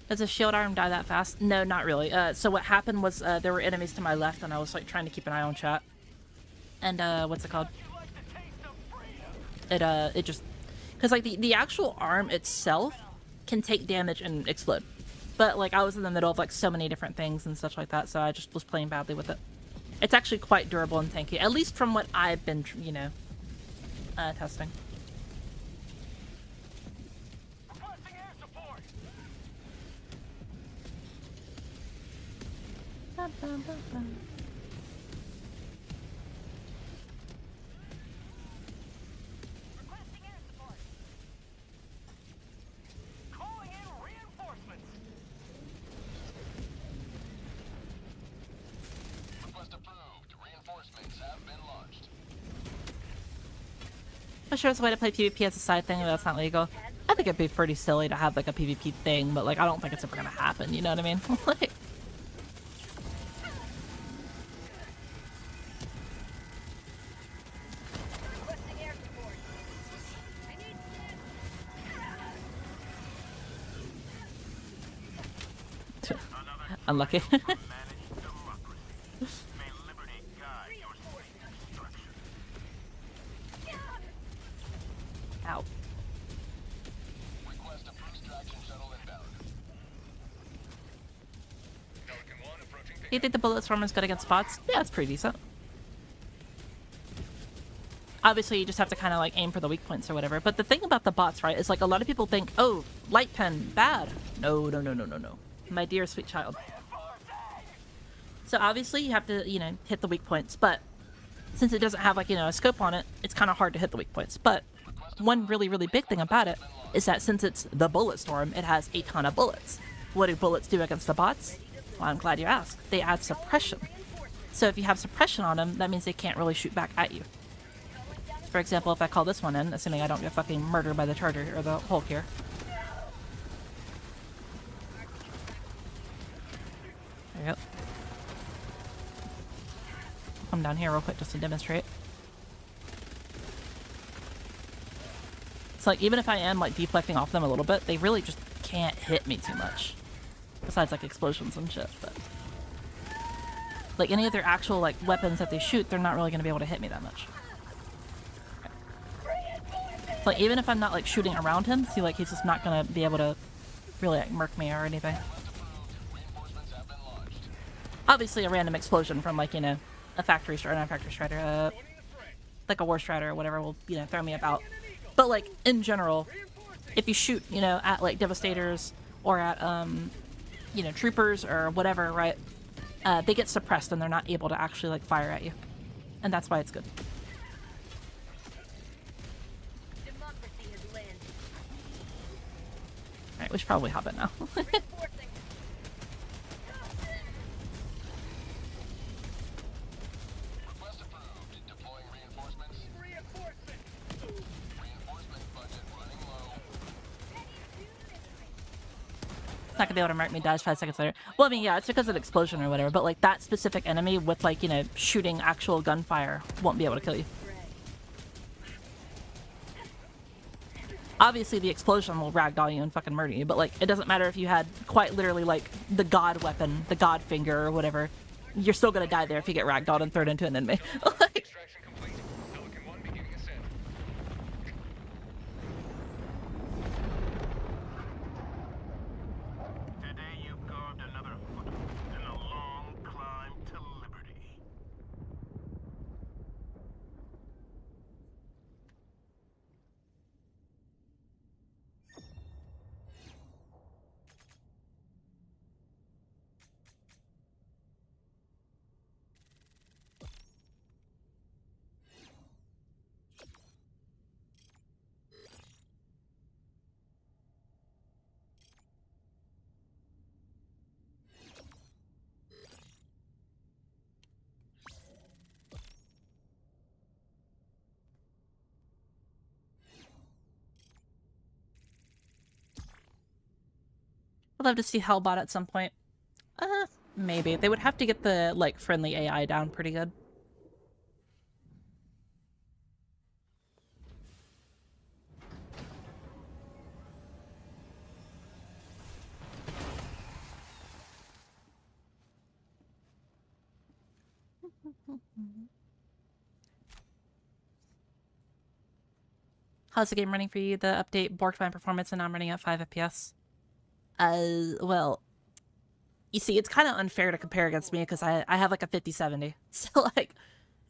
Does a shield arm die that fast? No, not really. So what happened was there were enemies to my left, and I was like trying to keep an eye on chat. And what's it called? It just, because like the actual arm itself can take damage and explode, but like I was in the middle of like so many different things and such like that, so I just was playing badly with it. It's actually quite durable and tanky, at least from what I've been, you know, testing. Requesting air support. Requesting air support. Calling in reinforcements. Request approved. Reinforcements have been launched. I'm sure it's a way to play PvP as a side thing, but that's not legal. I think it'd be pretty silly to have like a PvP thing, but like I don't think it's ever gonna happen, you know what I mean? Like, Requesting air support. I need unlucky. Manage democracy. May liberty guide your destruction. Ow. Request approved extraction shuttle inbound. Pelican 1 approaching Do you think the bullet swarm is good against bots? Yeah, it's pretty decent. Obviously, you just have to kind of like aim for the weak points or whatever. But the thing about the bots, right, is like a lot of people think, oh, light pen, bad. No, no, no, no, no, no. My dear sweet child. So obviously you have to, you know, hit the weak points. But since it doesn't have like, you know, a scope on it, it's kind of hard to hit the weak points. But one really, really big thing about it is that since it's the bullet storm, it has a ton of bullets. What do bullets do against the bots? Well, I'm glad you asked. They add suppression. So if you have suppression on them, that means they can't really shoot back at you. For example, if I call this one in, assuming I don't get fucking murdered by the Charger or the Hulk here. There you go. Come down here real quick just to demonstrate. So like, even if I am like deflecting off them a little bit, they really just can't hit me too much. Besides like explosions and shit, but like any of their actual like weapons that they shoot, they're not really going to be able to hit me that much. Like even if I'm not like shooting around him, see like he's just not going to be able to really like murk me or anything. Reinforcements have been launched. Obviously a random explosion from like, you know, a factory strider, not a factory strider, like a war strider or whatever will, you know, throw me about. But like in general, if you shoot, you know, at like devastators or at you know, troopers or whatever, right? They get suppressed and they're not able to actually like fire at you. And that's why it's good. democracy has landed. Alright, we should probably hop it now. Reinforcing. Request approved. Deploying reinforcements. Reinforcement. Reinforcement budget running low. It's not gonna be able to mark me dodge 5 seconds later. Well, I mean, yeah, it's because of an explosion or whatever, but like that specific enemy with like, you know, shooting actual gunfire won't be able to kill you. Obviously, the explosion will ragdoll you and fucking murder you, but like, it doesn't matter if you had quite literally like the god weapon, the god finger or whatever. you're still gonna die there if you get ragdolled and thrown into an enemy. Like, Extraction complete. Pelican 1 beginning ascent. Today you carved another foothold in a long climb to liberty. I'd love to see Hellbot at some point. Maybe. They would have to get the, like, friendly AI down pretty good. How's the game running for you? The update borked my performance and now I'm running at 5 FPS. Well, you see, it's kind of unfair to compare against me because I have like a 5070. So, like,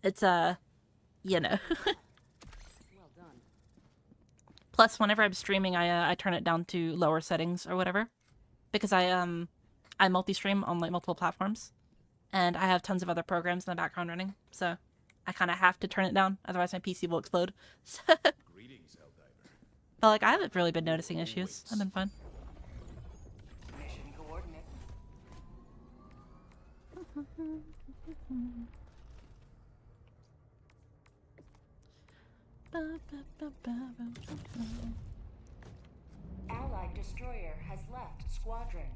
it's, you know. Well done. Plus, whenever I'm streaming, I turn it down to lower settings or whatever. Because I multi-stream on, like, multiple platforms. And I have tons of other programs in the background running. So, I kind of have to turn it down. Otherwise, my PC will explode. Greetings, Helldiver. But, like, I haven't really been noticing issues. I've been fine. Mission coordinates. Allied destroyer has left squadron.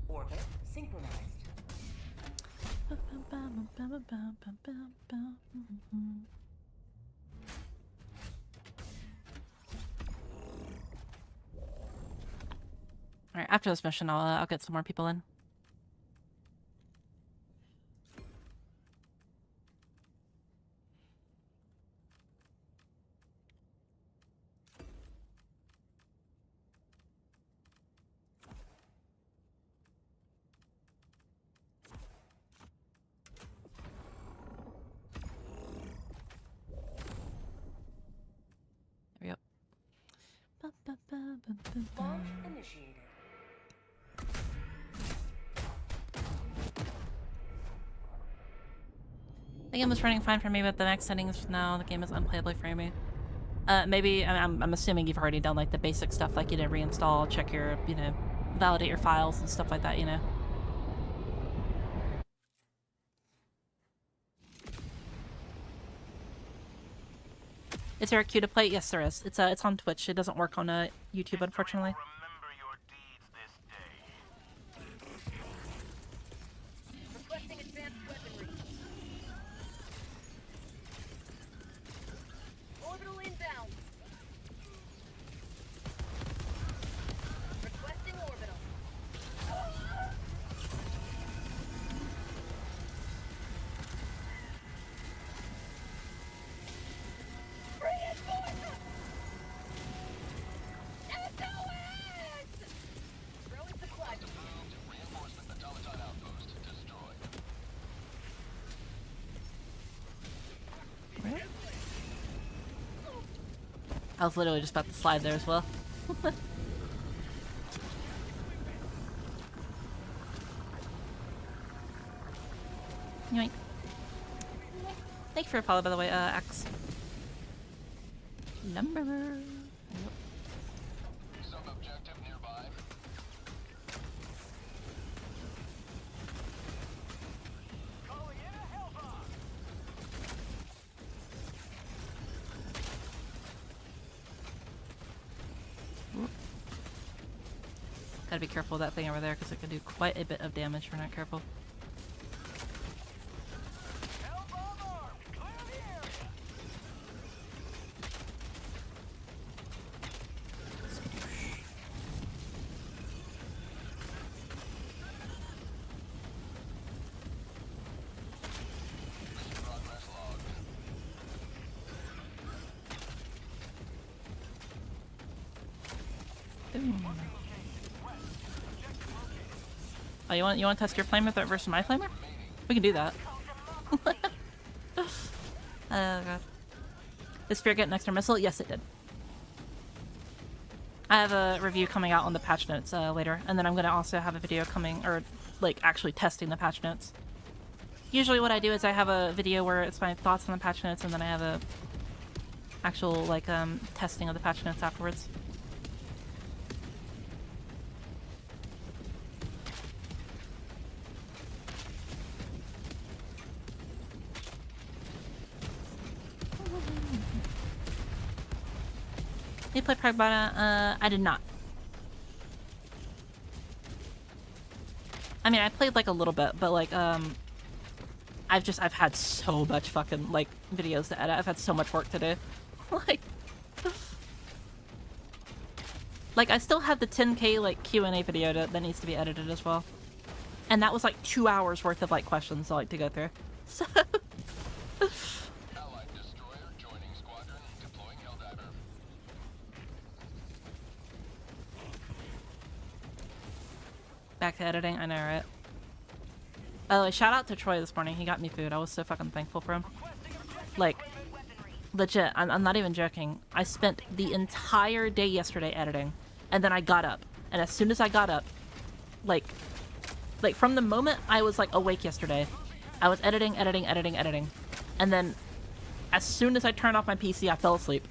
Orbit synchronized. Alright, after this mission, I'll get some more people in. There we go. Launch initiated. The game was running fine for me, but the Mechs settings now the game is unplayably for me. Maybe I'm assuming you've already done like the basic stuff, like, you know, reinstall, check your, you know, validate your files and stuff like that, you know. Is there a queue to play? Yes, there is. It's on Twitch. It doesn't work on YouTube, unfortunately. Remember your deeds this day. Requesting advanced weaponry. Orbital inbound. Requesting orbital. Throwing supply. Approved. Reinforcement automaton outpost destroyed. I was literally just about to slide there as well. Yoink. Thank you for a follow, by the way, X. Number. Sub-objective nearby. Calling in a Hellbot. Gotta be careful of that thing over there because it can do quite a bit of damage if we're not careful. Hellbomb armed. Clear the area. Boom. Oh, you want to test your flamethrower versus my flamer? We can do that. Oh god. Did Spear get an extra missile? Yes, it did. I have a review coming out on the patch notes later, and then I'm gonna also have a video coming, or like actually testing the patch notes. Usually what I do is I have a video where it's my thoughts on the patch notes, and then I have a actual like testing of the patch notes afterwards. You played Pragmata? I did not. I mean, I played like a little bit, but like I've had so much fucking like videos to edit. I've had so much work to do. like I still have the 10K like Q&A video that needs to be edited as well. And that was like 2 hours worth of like questions to go through. So Allied destroyer joining squadron, deploying Helldiver. back to editing, I know, right? By the way, shout out to Troy this morning. He got me food. I was so fucking thankful for him. Like, legit, I'm not even joking. I spent the entire day yesterday editing, and then I got up. And as soon as I got up, like from the moment I was like awake yesterday, I was editing. And then as soon as I turned off my PC, I fell asleep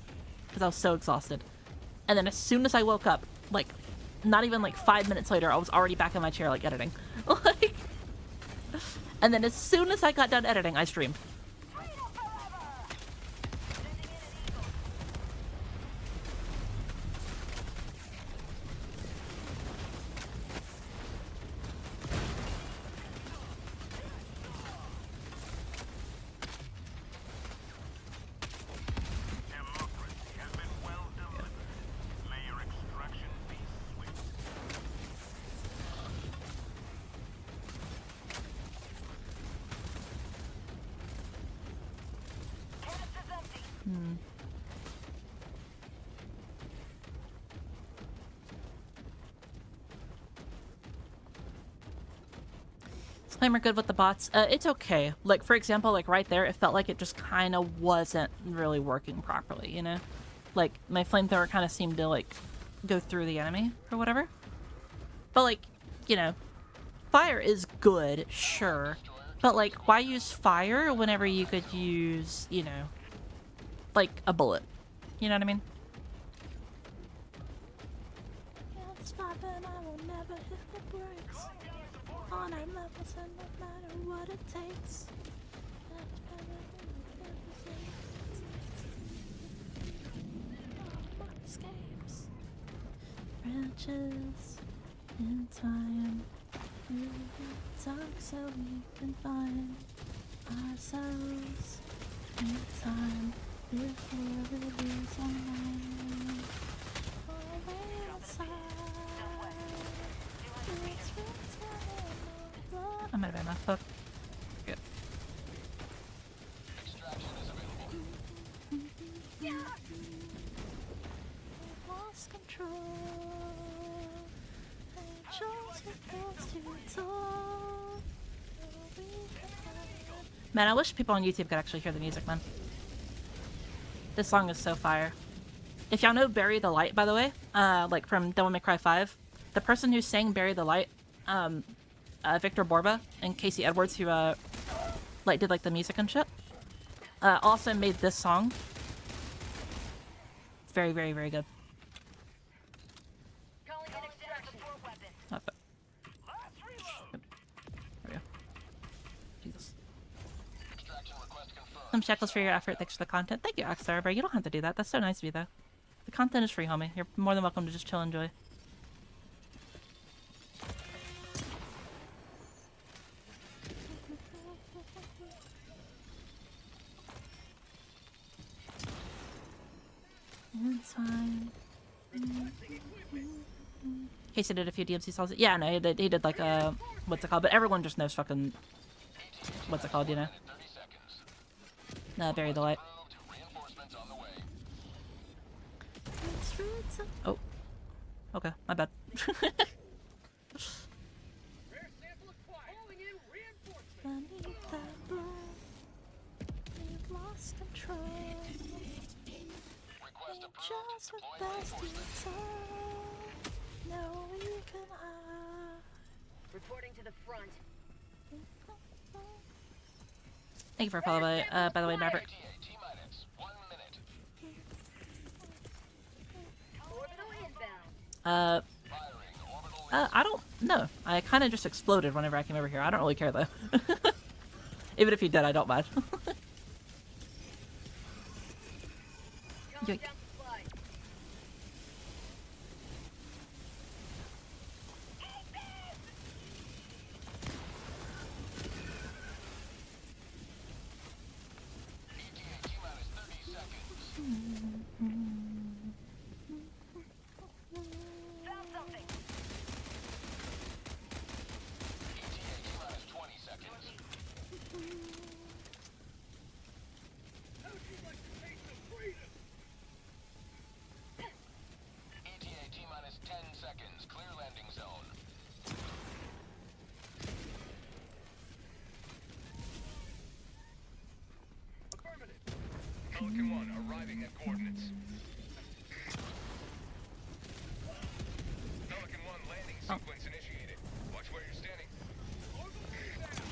because I was so exhausted. And then as soon as I woke up, like not even like 5 minutes later, I was already back in my chair like editing. Like, and then as soon as I got done editing, I streamed. Disclaimer, good with the bots. It's okay. Like, for example, like right there, it felt like it just kind of wasn't really working properly, you know? Like, my flamethrower kind of seemed to, like, go through the enemy or whatever. But, like, you know, fire is good, sure. But, like, why use fire whenever you could use, you know, like, a bullet? You know what I mean? On our levels and no matter what it takes. Escapes. Branches in time. We talk so we can find ourselves in time before we lose our mind. I'm out of ammo. Fuck. Good. Extraction is available. Lost control. Man, I wish people on YouTube could actually hear the music, man. This song is so fire. If y'all know Bury the Light, by the way, like from Devil May Cry 5, the person who sang Bury the Light, Victor Borba and Casey Edwards, who like did like the music and shit, also made this song. It's very, very, very good. Not bad. There we go. Jesus. Some shekels for your effort. Thanks for the content. Thank you, Axar. You don't have to do that. That's so nice of you, though. The content is free, homie. You're more than welcome to just chill and enjoy. It's fine. Casey did a few DMC songs. Yeah, no, he did like a, what's it called? But everyone just knows fucking, what's it called, you know? No, Bury the Light. Okay, my bad. Rare sample acquired. Calling in reinforcements. Beneath that blood, we've lost control. Request approved. Just with Deploying best you reinforcements. no, we can hide. Reporting to the front. Thank you for following, by the way, Maverick. ETA T-minus 1 minute. Orbital inbound. Firing orbital. I don't know. I kind of just exploded whenever I came over here. I don't really care though. Even if you did, I don't mind. Calling Yoink. down supply. ETA T-minus 30 seconds. Found something. ETA T-minus 20 seconds. How'd you like to taste of freedom? ETA T-minus 10 seconds. Clear landing zone. Affirmative. Pelican 1 arriving at coordinates. Pelican 1 landing sequence initiated. Watch where you're standing. Orbital inbound.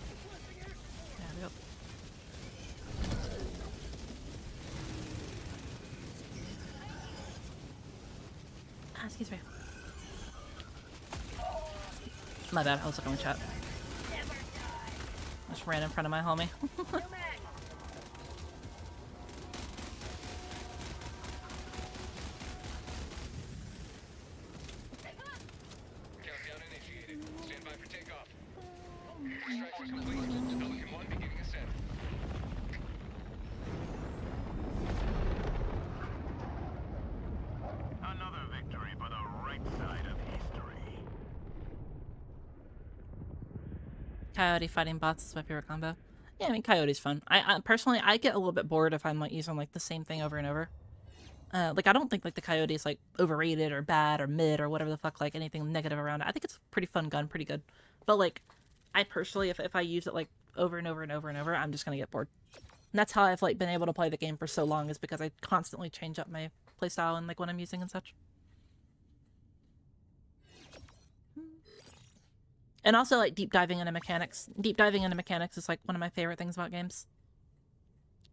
Requesting air support. Yeah, yep. Excuse me. My bad, I was looking in the chat. I just ran in front of my homie. Countdown initiated. Stand by for takeoff. Extraction complete. Pelican 1 beginning ascent. Another victory for the right side of history. Coyote fighting bots is my favorite combo. Yeah, I mean, Coyote's fun. I personally, I get a little bit bored if I'm like using like the same thing over and over. Like, I don't think like the Coyote is like overrated or bad or mid or whatever the fuck, like anything negative around it. I think it's a pretty fun gun, pretty good. But like, I personally, if I use it like over and over and over and over, I'm just gonna get bored. And that's how I've like been able to play the game for so long, is because I constantly change up my playstyle and like what I'm using and such. And also like deep diving into mechanics. Deep diving into mechanics is like one of my favorite things about games.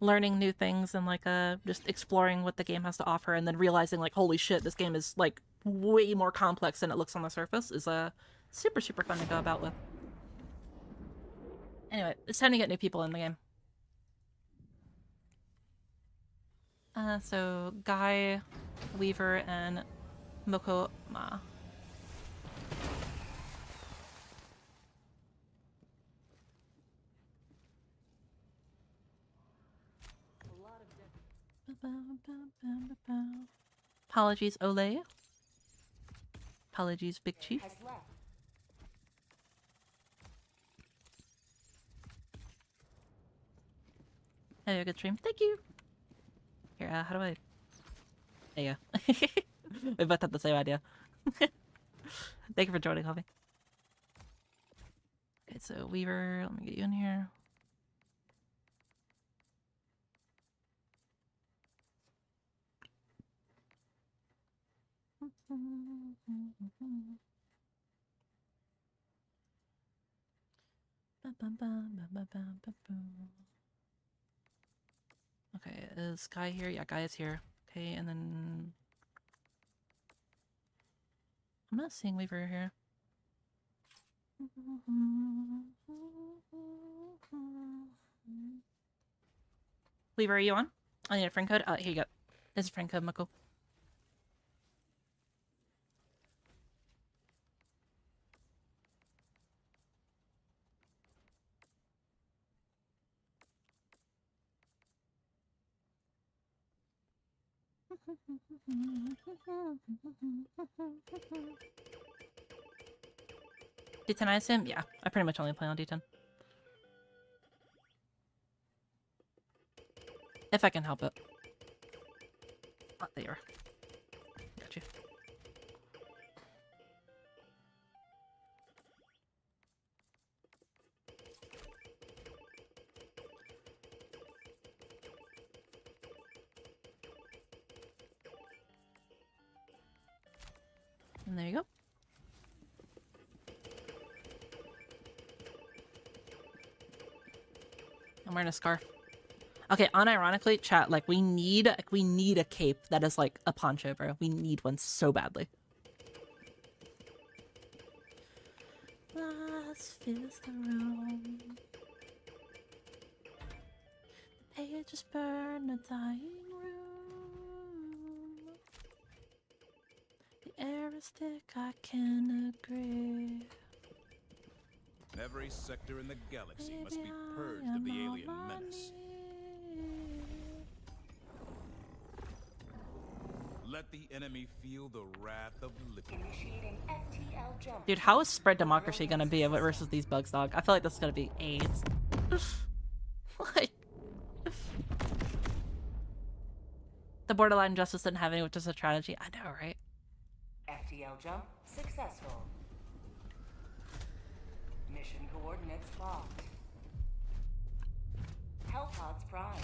Learning new things and like just exploring what the game has to offer, and then realizing like, holy shit, this game is like way more complex than it looks on the surface, is super fun to go about with. Anyway, it's time to get new people in the game. So Guy, Weaver, and Mokoma. Apologies, Ole. Apologies, Big Chief. Has left. Hey, good stream. Thank you. Here, how do I... There you go. We both had the same idea. Thank you for joining, Coffee. Okay, so Weaver, let me get you in here. Okay, is Guy here? Yeah, Guy is here. Okay, and then... I'm not seeing Weaver here. Weaver, are you on? I need a friend code. Here you go. This is friend code, Mako. D10 I assume? Yeah, I pretty much only play on D10. If I can help it. Oh, there you are. Good. And there you go. I'm wearing a scarf. Okay, unironically, chat, like we need a cape that is like a poncho, bro. We need one so badly. Last fills the room. The pages burn the dying room. The air is thick, I can agree. Every sector in the galaxy must be Maybe I purged am of the on alien my menace. knees. Let the enemy feel the wrath of liberty. Initiating FTL jump. Dude, how is spread democracy gonna be versus these bugs, dog? I feel like this is gonna be AIDS. Like, the borderline justice didn't have any, which is a tragedy. I know, right? FTL jump successful. Mission coordinates locked. Hellpods prime.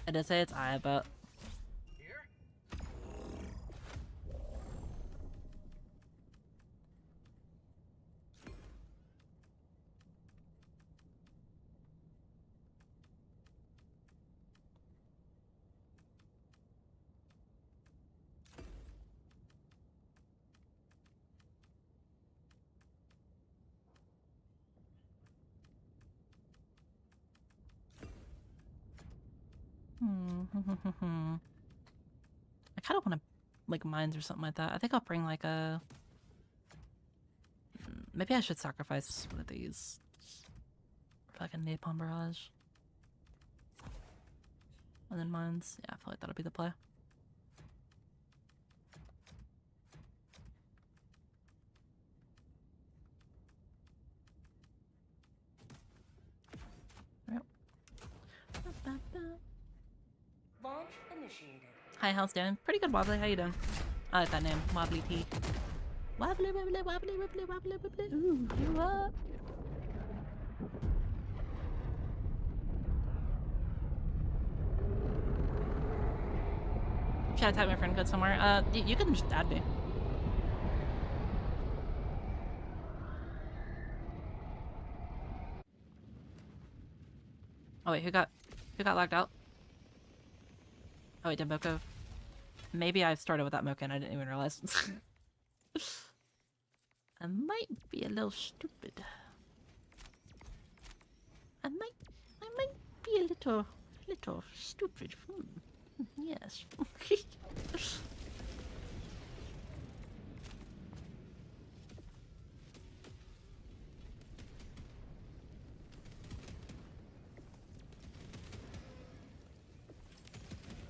I did say it's I, but I kind of want to like mines or something like that. I think I'll bring like a. Maybe I should sacrifice one of these for like a napalm barrage. And then mines. Yeah, I feel like that'll be the play. Yep. Launch initiated. Hi, how's it doing? Pretty good, Wobbly. How you doing? I like that name, Wobbly T. Wobbly, wobbly, wobbly, wobbly, wobbly, wobbly. Ooh, you up? Should I type my friend code somewhere? You can just add me. Oh wait, who got locked out? Oh wait, did Moko? Maybe I started with that Mocha and I didn't even realize. I might be a little stupid. I might be a little stupid. Yes.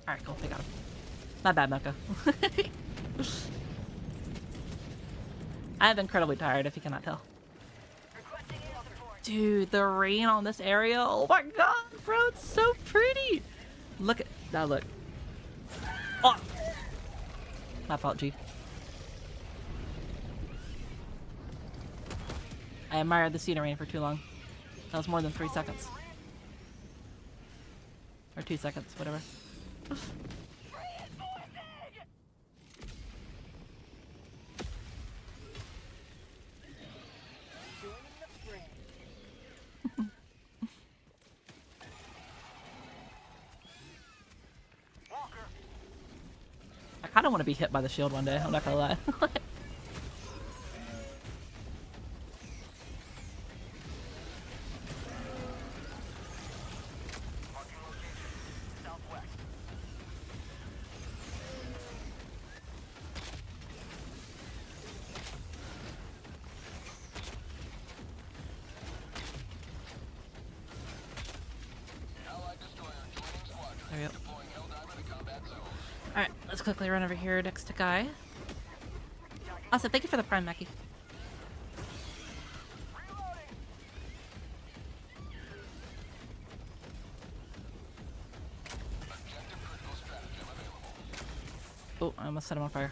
Alright, cool. We got him. My bad, Moko. I am incredibly tired, if you cannot tell. Dude, the rain on this area. Oh my god, bro. It's so pretty. Look at that. Look. Oh! My fault, G. I admired the scenery for too long. That was more than 3 seconds. Or 2 seconds, whatever. I kind of want to be hit by the shield one day, I'm not gonna lie. There we go. Alright, let's quickly run over here next to Guy. Also, thank you for the prime, Mackie. Oh, I almost set him on fire.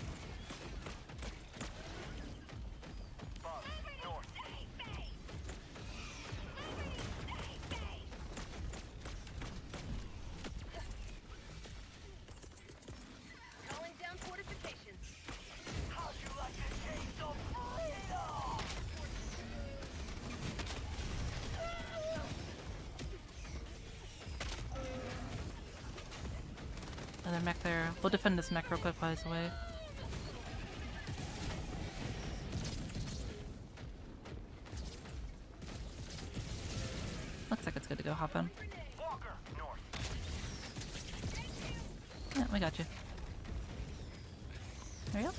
Another mech there. We'll defend this mech real quick while he's away. Looks like it's good to go hop in. Walker, north. Yeah, we got you. There you go.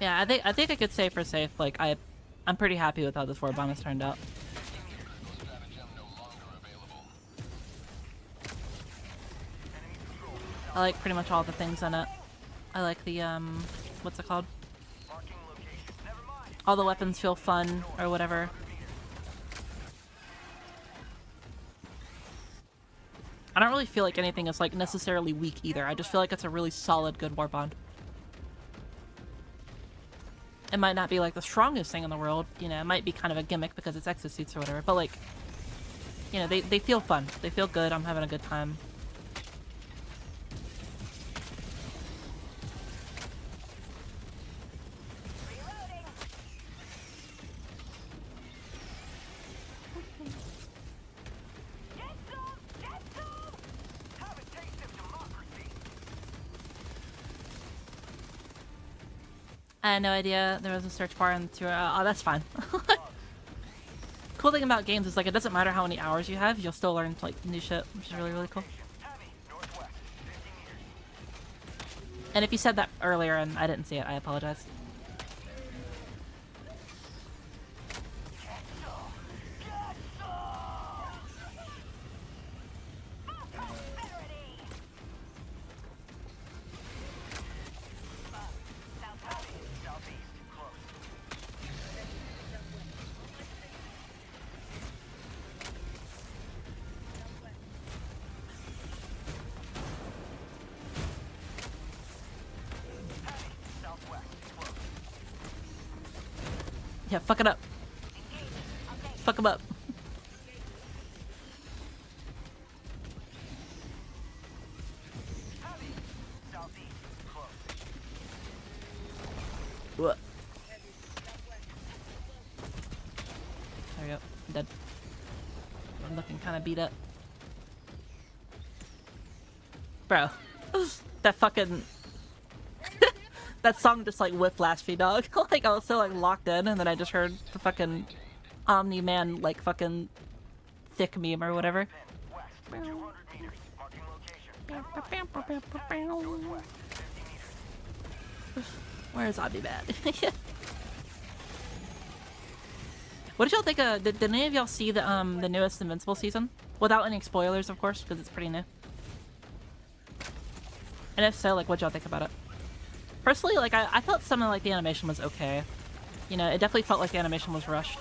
Yeah, I think I could say for safe, like I'm pretty happy with how this Warbond has turned out. I like pretty much all the things in it. I like the what's it called? All the weapons feel fun or whatever. I don't really feel like anything is like necessarily weak either. I just feel like it's a really solid, good Warbond. It might not be like the strongest thing in the world, you know, it might be kind of a gimmick because it's exosuits or whatever, but like, you know, they feel fun. They feel good. I'm having a good time. I had no idea there was a search bar in the tour. Oh, that's fine. Cool thing about games is like it doesn't matter how many hours you have, you'll still learn like new shit, which is really, really cool. And if you said that earlier and I didn't see it, I apologize. Yeah, fuck it up. Fuck him up. What? There we go. I'm dead. I'm looking kind of beat up. Bro. That fucking... that song just like whiplashed me, dog. Like I was so like locked in and then I just heard the fucking Omni-Man like fucking thick meme or whatever. Where's Omni-Man? What did y'all think of, did any of y'all see the newest Invincible season? Without any spoilers, of course, because it's pretty new. And if so, like, what'd y'all think about it? Personally, like, I thought some of, like, the animation was okay. You know, it definitely felt like the animation was rushed.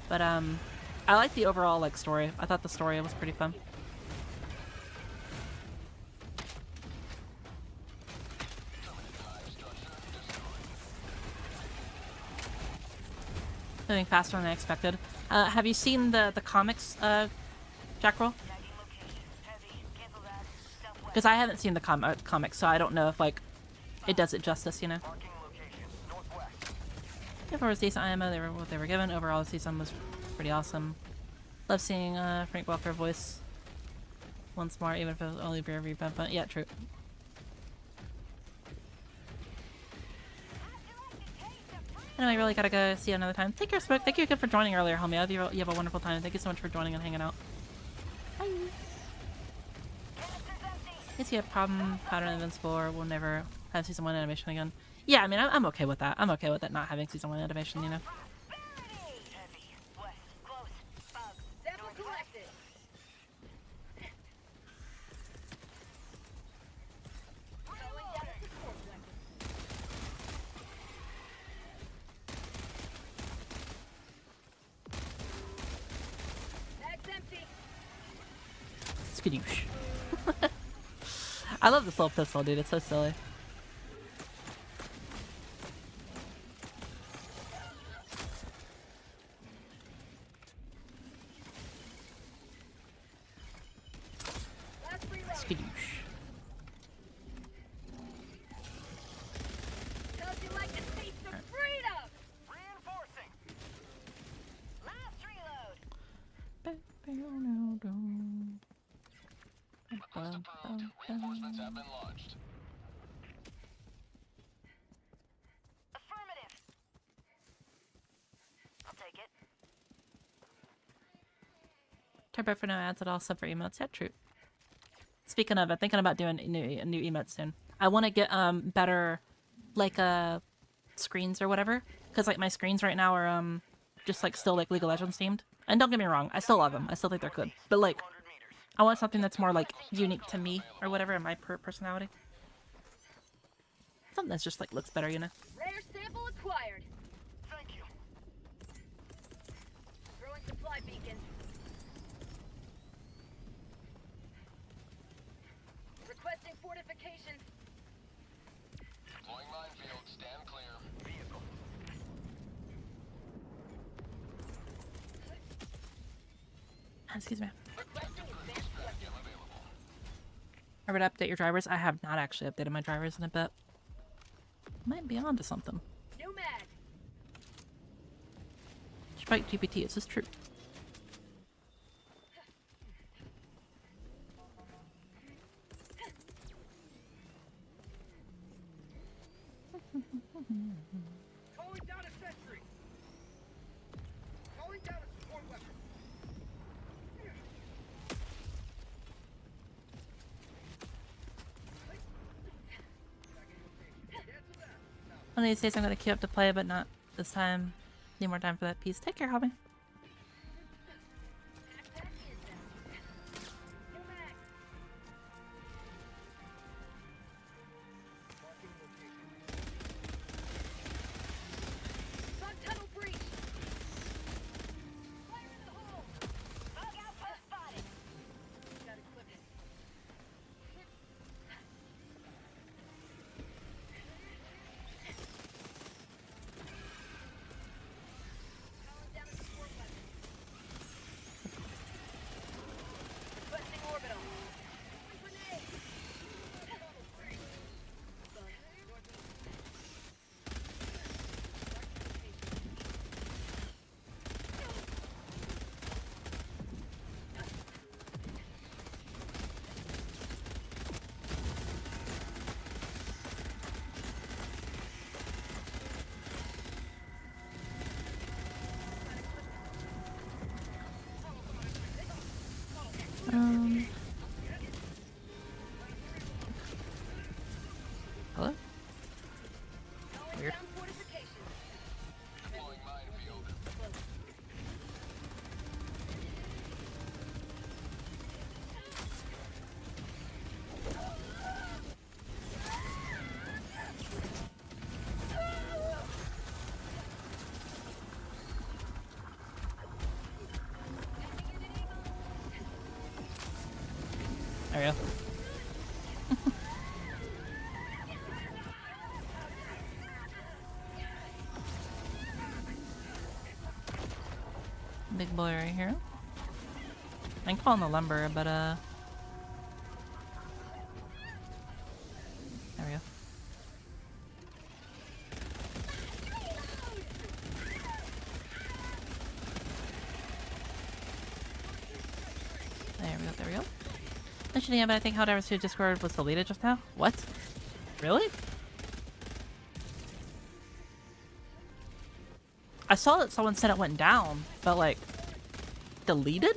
But, I liked the overall, like, story. I thought the story was pretty fun. Moving faster than I expected. Have you seen the comics, Jackroll? Because I haven't seen the comics, so I don't know if, like, it does it justice, you know? If it was decent IMO, they were what they were given. Overall, the season was pretty awesome. Love seeing Frank Welker voice once more, even if it was only for every bump. Yeah, true. Anyway, I really gotta go see you another time. Take care, Smoke. Thank you again for joining earlier, homie. I hope you have a wonderful time. Thank you so much for joining and hanging out. Bye. Is he a problem pattern Invincible or will never have season 1 animation again? Yeah, I mean, I'm okay with that. I'm okay with it not having season 1 animation, you know? Skadoosh. I love this little pistol, dude. It's so silly. Skadoosh. Reinforcements have been launched. Affirmative. I'll take it. Turbo for no ads at all, sub for emotes. Yeah, true. Speaking of, I'm thinking about doing new emotes soon. I want to get better, like screens or whatever, because like my screens right now are just like still like League of Legends themed. And don't get me wrong, I still love them. I still think they're good. But like, I want something that's more like unique to me or whatever, and my personality. Something that's just like looks better, you know. Rare sample acquired. Thank you. Throwing supply beacon. Requesting fortifications. Deploying minefield. Stand clear. Vehicle. Excuse me. Requesting advanced weapons. Available. I would update your drivers. I have not actually updated my drivers in a bit. Might be onto something. New mag. Spike GPT, is this true? Calling down a sentry. Calling down a support weapon. One of these days I'm gonna queue up to play, but not this time. Need more time for that piece. Take care, homie. Backpack inbound. New mag. Bug tunnel breach. Fire in the hole. Bug outpost spotted. Got equipment. Calling down a support weapon. Requesting orbital. Grenade. Bug. Hello? Weird. Down fortifications. Deploying minefield. There we go. Big boy right here. I can call on the lumber, but there we go. There we go, there we go. Mentioning it, but I think Helldivers 2 Discord was deleted just now. What? Really? I saw that someone said it went down, but like, deleted?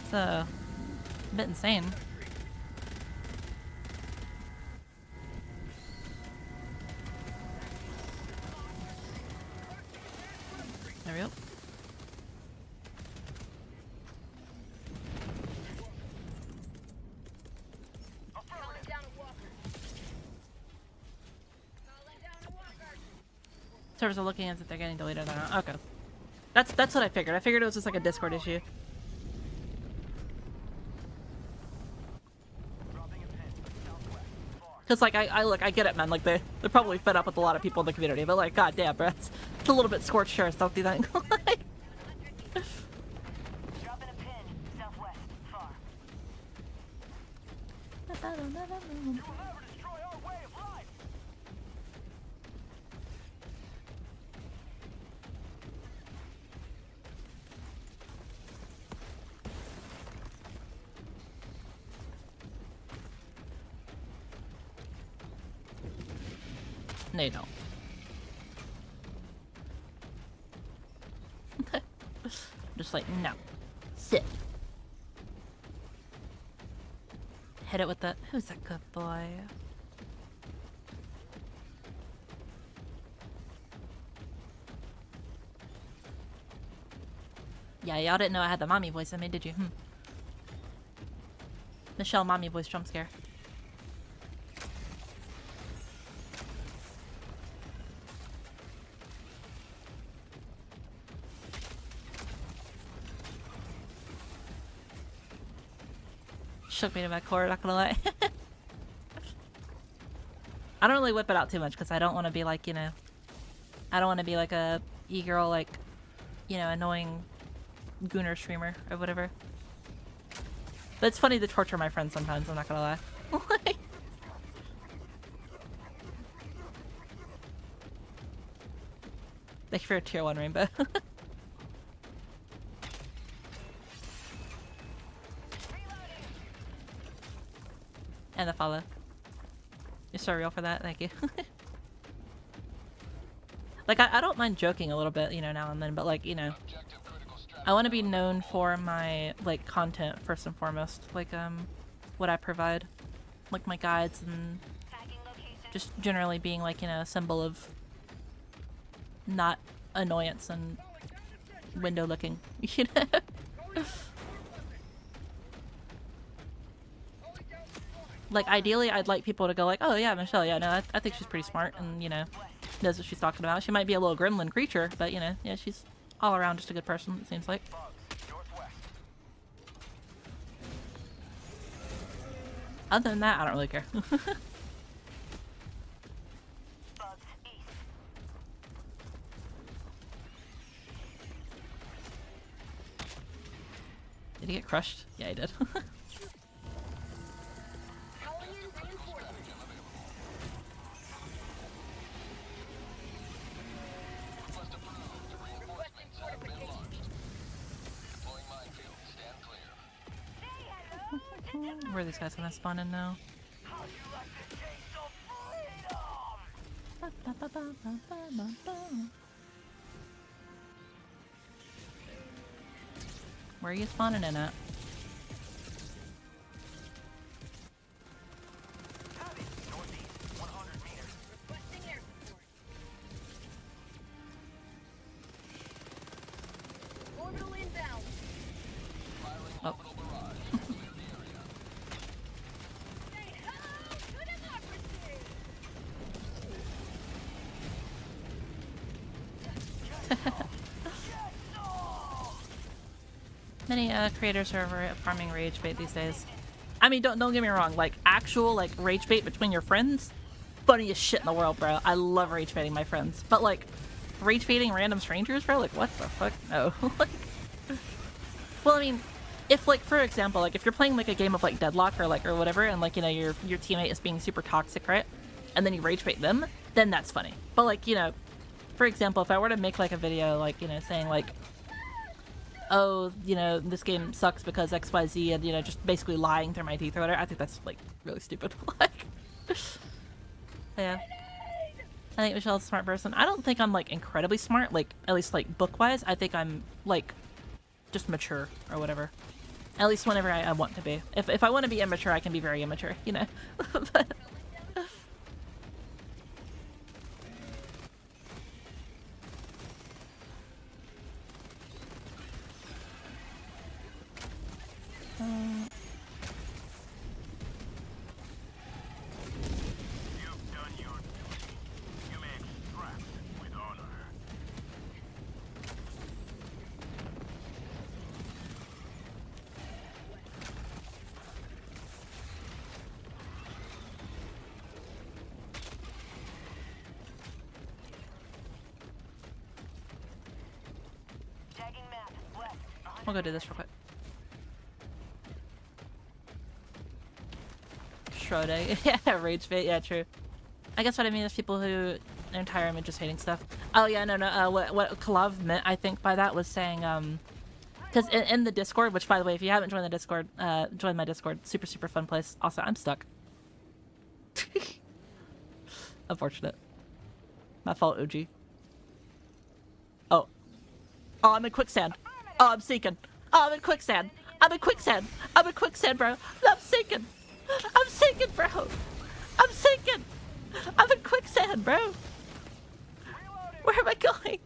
It's a bit insane. There we go. Calling down a walker. Calling down a walker. Servers are looking as if they're getting deleted or not. Okay. That's what I figured. I figured it was just like a Discord issue. Dropping a pin. Southwest. Far. Cause like I get it, man. Like they're probably fed up with a lot of people in the community, but like, goddamn, bro, it's a little bit scorched earth, don't you think? Dropping a pin. Southwest. Far. You will never destroy our way of life. No, you don't. Just like, no. Sit. Hit it with the... Who's that good boy? Yeah, y'all didn't know I had the mommy voice in me, did you? Michelle mommy voice jump scare. Shook me to my core, not gonna lie. I don't really whip it out too much because I don't want to be like, you know, I don't want to be like a e-girl, like, you know, annoying gooner streamer or whatever. But it's funny to torture my friends sometimes, I'm not gonna lie. Thank you for your tier 1 rainbow. And the follow. You're so real for that, thank you. Like, I don't mind joking a little bit, you know, now and then, but like, you know, I want to be known for my, like, content first and foremost. Like, what I provide. Like, my guides and just generally being, like, you know, a symbol of not annoyance and window looking, you know? Like, ideally, I'd like people to go like, oh yeah, Michelle, yeah, no, I think she's pretty smart and, you know, knows what she's talking about. She might be a little gremlin creature, but, you know, yeah, she's all around just a good person, it seems like. Other than that, I don't really care. Did he get crushed? Yeah, he did. Where are these guys gonna spawn in now? Where are you spawning in at? Oh. Many creators are farming rage bait these days. I mean, don't get me wrong. Like, actual like rage bait between your friends, funniest shit in the world, bro. I love rage baiting my friends, but like rage baiting random strangers, bro. Like, what the fuck? No. Like, well, I mean, if like for example, like if you're playing like a game of like Deadlock or like or whatever, and like you know your teammate is being super toxic, right? And then you rage bait them, then that's funny. But like you know, for example, if I were to make like a video like you know saying like, oh, you know, this game sucks because XYZ, and, you know, just basically lying through my teeth or whatever, I think that's, like, really stupid. Like, yeah. I think Michelle's a smart person. I don't think I'm, like, incredibly smart, like, at least, like, book-wise. I think I'm, like, just mature or whatever. At least whenever I want to be. If I want to be immature, I can be very immature, you know? But... You've done your duty. You may extract with honor. Tagging map. Left. I'll go do this real quick. Schrode. Yeah, rage bait. Yeah, true. I guess what I mean is people who their entire image is hating stuff. Oh yeah, no. What Kalav meant, I think, by that was saying, because in the Discord, which by the way, if you haven't joined the Discord, join my Discord. Super fun place. Also, I'm stuck. Unfortunate. My fault, OG. Oh. Oh, I'm in quicksand. Oh, I'm sinking. Oh, I'm in quicksand. I'm in quicksand. I'm in quicksand, bro. I'm sinking. I'm sinking, bro. I'm sinking. I'm in quicksand, bro. Where am I going?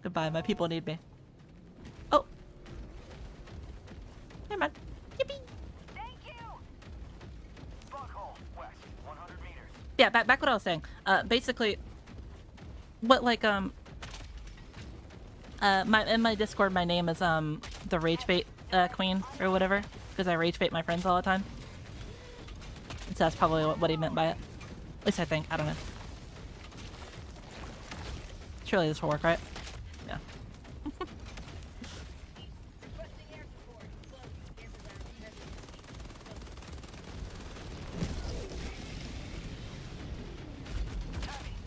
Goodbye, my people need me. Oh. Never mind. Yippee. Thank you. Buckhole, west, 100 meters. Yeah, back what I was saying. Basically, what like in my Discord, my name is the Rage Bait Queen or whatever, because I rage bait my friends all the time. And so that's probably what he meant by it. At least I think. I don't know. Surely this will work, right? Yeah.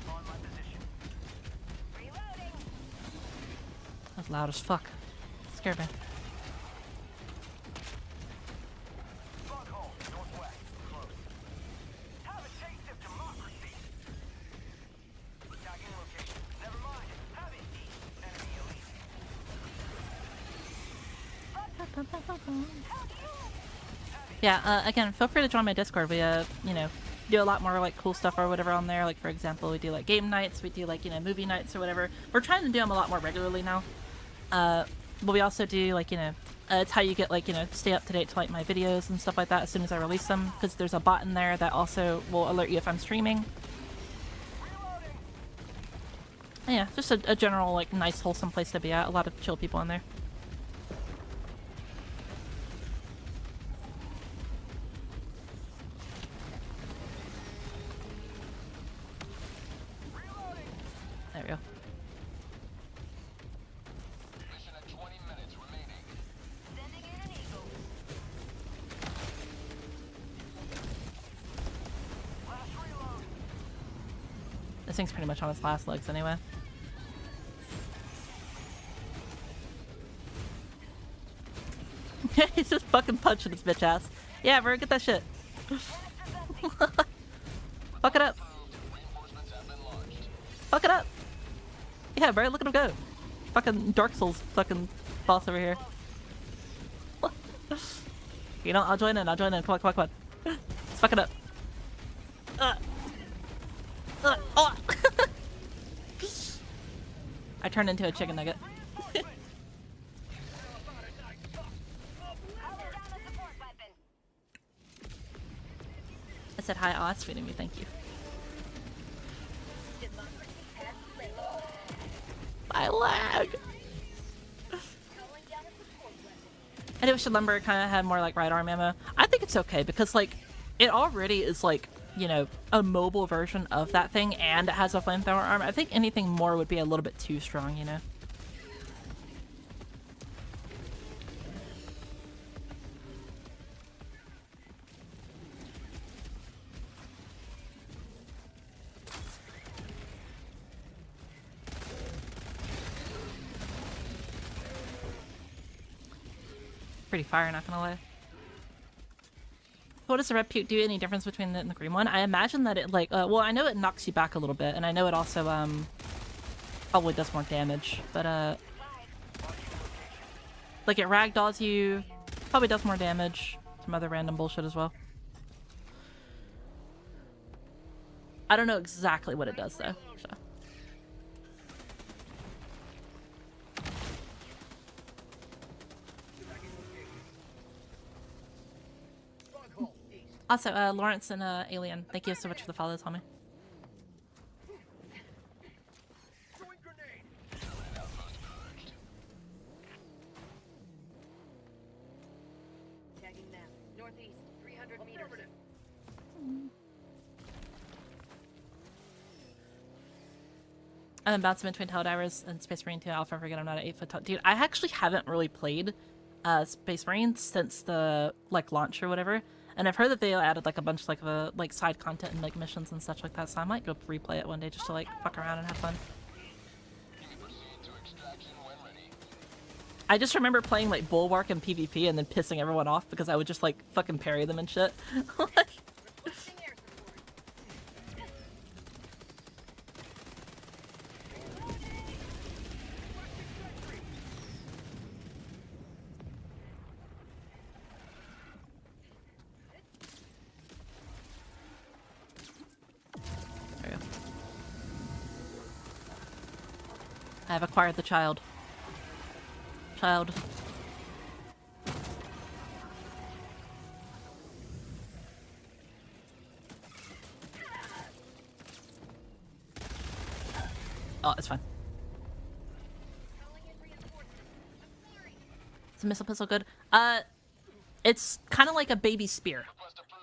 On my position. Reloading. That's loud as fuck. Scared me. Buckhole, northwest, close. Have a taste of democracy. Tagging location. Never mind. Have it. Enemy elite. Yeah, again, feel free to join my Discord. We, you know, do a lot more, like, cool stuff or whatever on there. Like, for example, we do, like, game nights. We do, like, you know, movie nights or whatever. We're trying to do them a lot more regularly now. But we also do, like, you know, it's how you get, like, you know, stay up to date to, like, my videos and stuff like that as soon as I release them. Because there's a bot in there that also will alert you if I'm streaming. And yeah, just a general, like, nice, wholesome place to be at. A lot of chill people in there. There we go. Mission at 20 minutes remaining. Sending in an eagle. Last reload. This thing's pretty much on its last legs anyway. He's just fucking punching his bitch ass. Yeah, bro, get that shit. Fuck it up. Reinforcements have been launched. Fuck it up. Yeah, bro, look at him go. Fucking Dark Souls fucking boss over here. You know, I'll join in. Come on, come on, come on. Let's fuck it up. Oh. I turned into a chicken nugget. I said hi, Oz, feeding me, thank you. My lag! I do wish the lumber kind of had more like right arm ammo. I think it's okay because like it already is like, you know, a mobile version of that thing and it has a flamethrower arm. I think anything more would be a little bit too strong, you know? Pretty fire, not gonna lie. What does the red puke do? Any difference between it and the green one? I imagine that it like, well, I know it knocks you back a little bit, and I know it also probably does more damage, but like it ragdolls you, probably does more damage, some other random bullshit as well. I don't know exactly what it does though, so. Also, Lawrence and Alien, thank you so much for the follows, homie. Tagging map. Northeast, 300 meters. I'm bouncing between Helldivers and Space Marine 2 Alpha. Forget I'm not an 8-foot tall dude. I actually haven't really played Space Marine since the like launch or whatever. And I've heard that they added like a bunch like of like side content and like missions and such like that, so I might go replay it one day just to like fuck around and have fun. Proceed to extraction when ready. I just remember playing like Bulwark and PvP and then pissing everyone off because I would just like fucking parry them and shit. Like, I have acquired the child. Child. Oh, it's fine. Is the missile pistol good? It's kind of like a baby spear.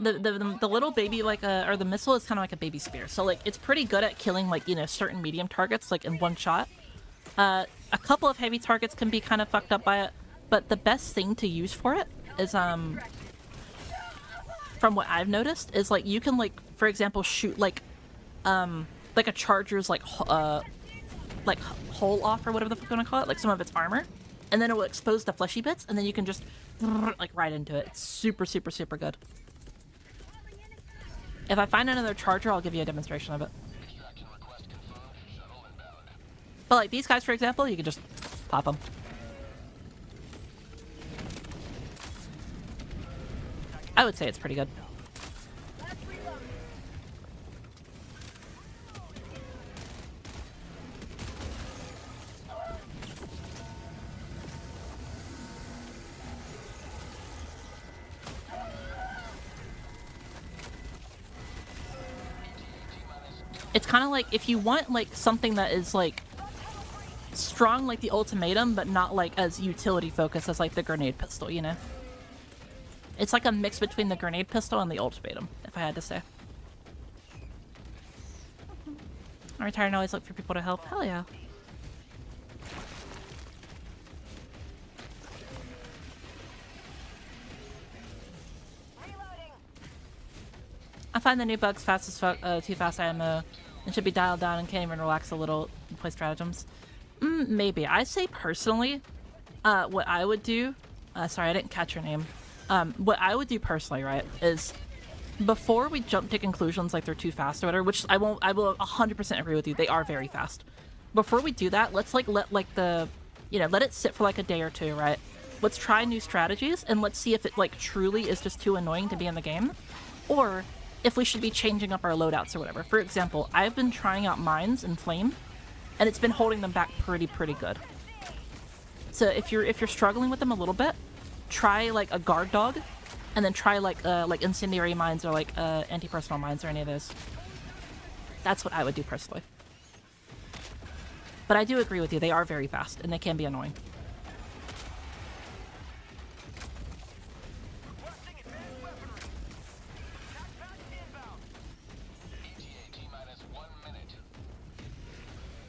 The little baby, like, or the missile is kind of like a baby spear. So, like, it's pretty good at killing, like, you know, certain medium targets, like, in one shot. A couple of heavy targets can be kind of fucked up by it, but the best thing to use for it is, from what I've noticed, is, like, you can, like, for example, shoot, like a charger's, like hull off, or whatever the fuck you want to call it, like some of its armor, and then it will expose the fleshy bits, and then you can just, like, right into it. It's super, super, super good. If I find another charger, I'll give you a demonstration of it. But, like, these guys, for example, you can just pop them. I would say it's pretty good. It's kind of like, if you want, like, something that is, like, strong like the ultimatum, but not, like, as utility focused as, like, the grenade pistol, you know? It's like a mix between the grenade pistol and the ultimatum, if I had to say. I retire and always look for people to help. Hell yeah. I find the new bugs fast as fuck, too fast IMO, and should be dialed down and can't even relax a little and play stratagems. Maybe. I say personally, what I would do, sorry, I didn't catch your name. What I would do personally, right, is before we jump to conclusions like they're too fast or whatever, which I will 100% agree with you, they are very fast. Before we do that, let's, like, let, like, the, you know, let it sit for, like, a day or two, right? Let's try new strategies, and let's see if it, like, truly is just too annoying to be in the game, or if we should be changing up our loadouts or whatever. For example, I've been trying out mines and flame, and it's been holding them back pretty good. So if you're struggling with them a little bit, try, like, a guard dog, and then try, like incendiary mines or, like, anti-personal mines or any of those. That's what I would do personally. But I do agree with you, they are very fast, and they can be annoying.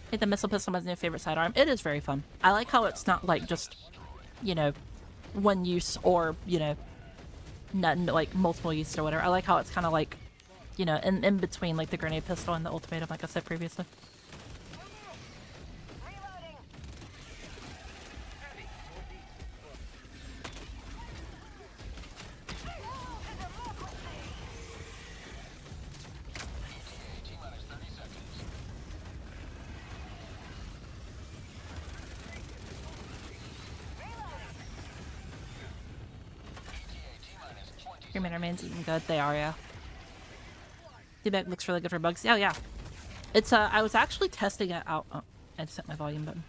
I think the missile pistol is my new favorite sidearm. It is very fun. I like how it's not, like, just, you know, one use or, you know, not, like, multiple use or whatever. I like how it's kind of, like, you know, in between, like, the grenade pistol and the ultimatum, like I said previously. Cremator remains even good. They are, yeah. Feedback looks really good for bugs. Oh, yeah. It's, I was actually testing it out. Oh, I just hit my volume button.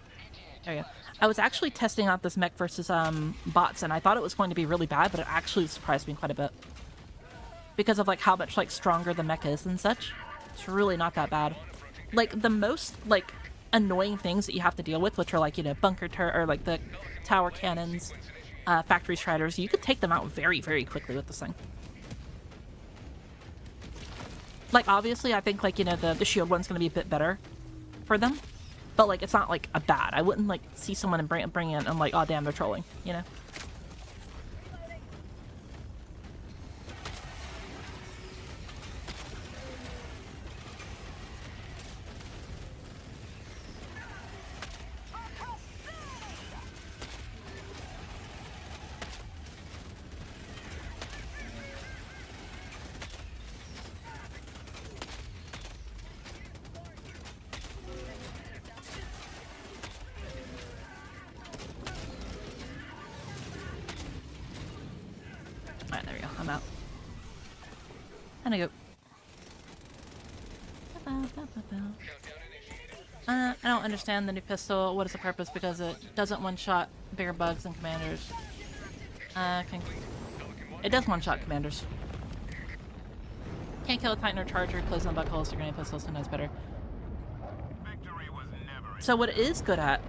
There you go. I was actually testing out this mech versus, bots, and I thought it was going to be really bad, but it actually surprised me quite a bit. Because of, like, how much, like, stronger the mech is and such. It's really not that bad. Like, the most, like, annoying things that you have to deal with, which are, like, you know, or, like, the tower cannons, factory striders, you could take them out very quickly with this thing. Like, obviously, I think, like, you know, the shield one's gonna be a bit better for them, but, like, it's not, like, a bad. I wouldn't, like, see someone and bring in and, like, oh damn, they're trolling, you know? Alright, there we go. I'm out. And I go. I don't understand the new pistol. What is the purpose? Because it doesn't one-shot bigger bugs and commanders. It does one-shot commanders. Can't kill a Titan or Charger, close on bug holes, or grenade pistols, sometimes better. So what it is good at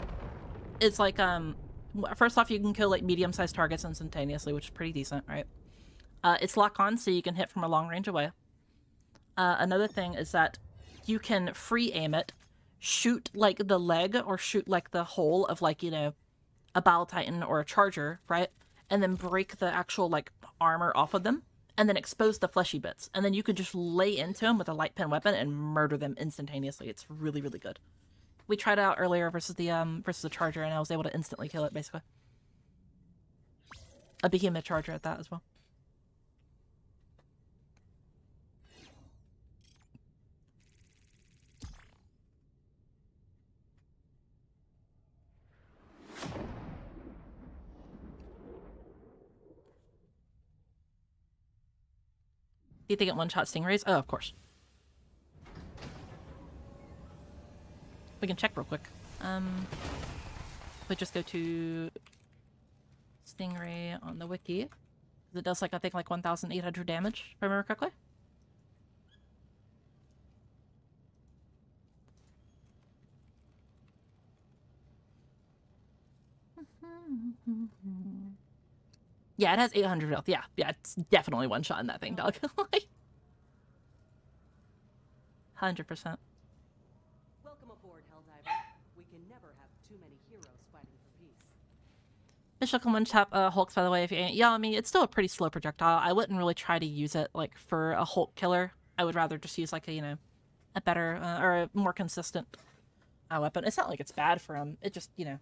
is like, first off, you can kill like medium-sized targets instantaneously, which is pretty decent, right? It's lock-on, so you can hit from a long range away. Another thing is that you can free aim it, shoot like the leg or shoot like the hole of like, you know, a Battle Titan or a Charger, right? And then break the actual like armor off of them and then expose the fleshy bits. And then you can just lay into them with a light pen weapon and murder them instantaneously. It's really, really good. We tried it out earlier versus the Charger, and I was able to instantly kill it, basically. A behemoth Charger at that as well. Do you think it one-shot stingrays? Oh, of course. We can check real quick. We just go to Stingray on the wiki. It does like, I think, like 1,800 damage, if I remember correctly. Yeah, it has 800 health. Yeah, it's definitely one shot in that thing, dog. 100%. Welcome aboard, Helldiver. We can never have too many heroes fighting for peace. Bishop can one-tap Hulks, by the way, if you ain't. Yeah, I mean, it's still a pretty slow projectile. I wouldn't really try to use it, like, for a Hulk killer. I would rather just use, like, a, you know, a better, or a more consistent weapon. It's not like it's bad for him. It just, you know,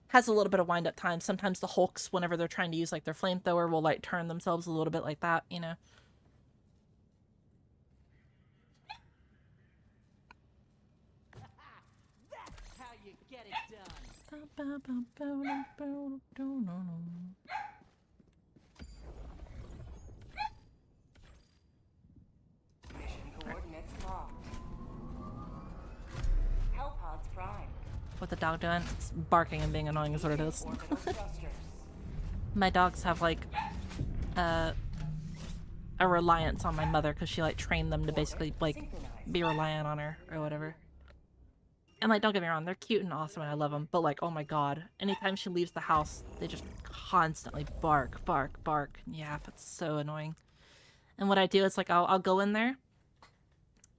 has a little bit of wind-up time. Sometimes the Hulks, whenever they're trying to use, like, their flamethrower, will, like, turn themselves a little bit like that, you know? That's how you get it done. Mission coordinates locked. Hellpods prime. What the dog doing? It's barking and being annoying is what it is. Orbital thrusters. My dogs have, like, a reliance on my mother because she, like, trained them to basically, like, be reliant on her or whatever. And, like, don't get me wrong, they're cute and awesome and I love them, but, like, oh my god, anytime she leaves the house, they just constantly bark, bark, bark, and yap. It's so annoying. And what I do is, like, I'll go in there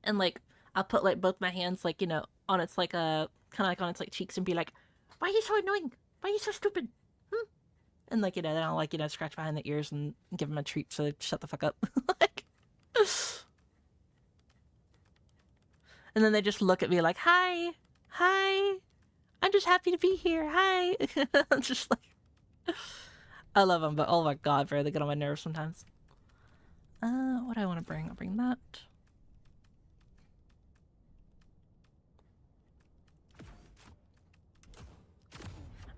and, like, I'll put, like, both my hands, like, you know, on its, like, kind of, like, on its, like, cheeks and be like, why are you so annoying? Why are you so stupid? And, like, you know, then I'll, like, you know, scratch behind the ears and give them a treat so they shut the fuck up. Like, and then they just look at me like, hi, I'm just happy to be here, hi. I'm just like, I love them, but oh my god, bro, they get on my nerves sometimes. What do I want to bring? I'll bring that.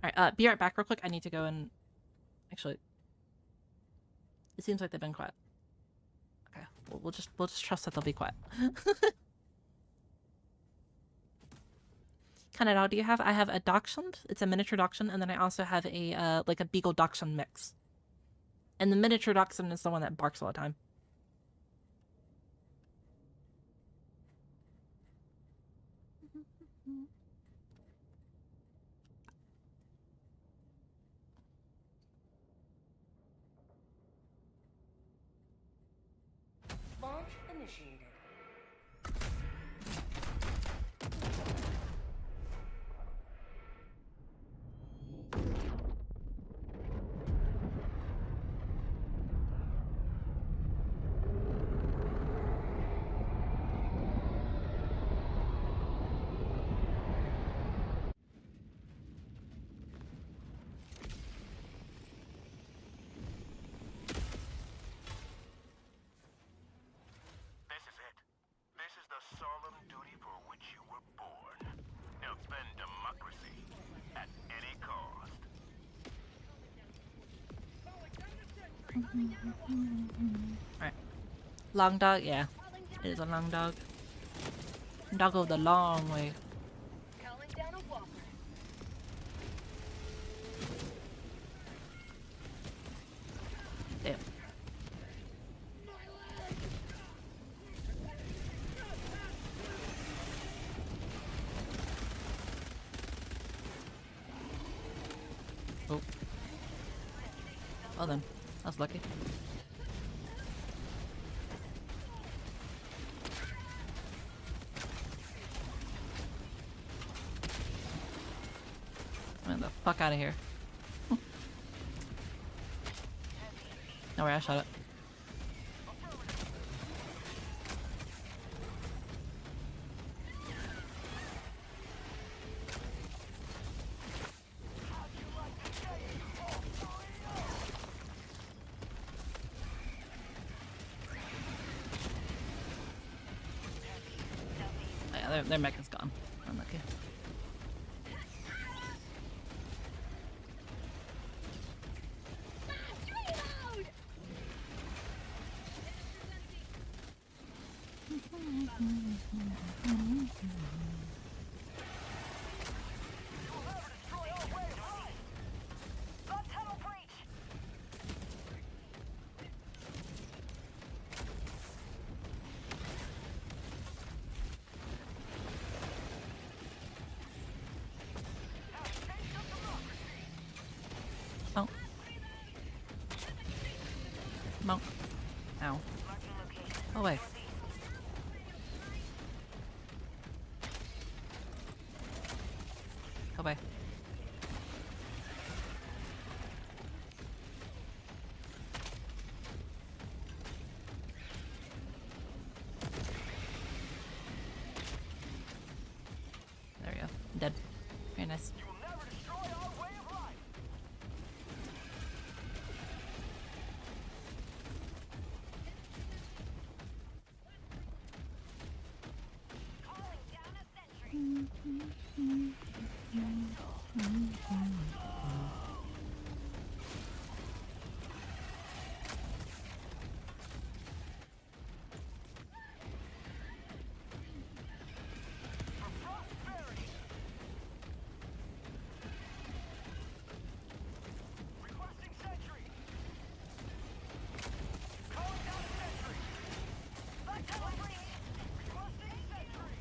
Alright, be right back real quick. I need to go and... Actually, it seems like they've been quiet. Okay, we'll just trust that they'll be quiet. Kind of dog do you have? I have a Dachshund. It's a miniature Dachshund, and then I also have a like a Beagle Dachshund mix. And the miniature Dachshund is the one that barks all the time. Launch initiated. This is it. This is the solemn duty for which you were born. Defend democracy at any cost. Alright. Long dog? Yeah. It is a long dog. Dog go the long way. Well then, I was lucky. Get the fuck out of here. No way, I shot it. Oh, yeah, their mech is gone. Unlucky. Bonk. Bonk. Ow. Go away. Go away. There we go. I'm dead. Very nice. You will never destroy our way of life. Calling down a sentry. Requesting sentry. Calling down a sentry. Back to the breach. Requesting sentry.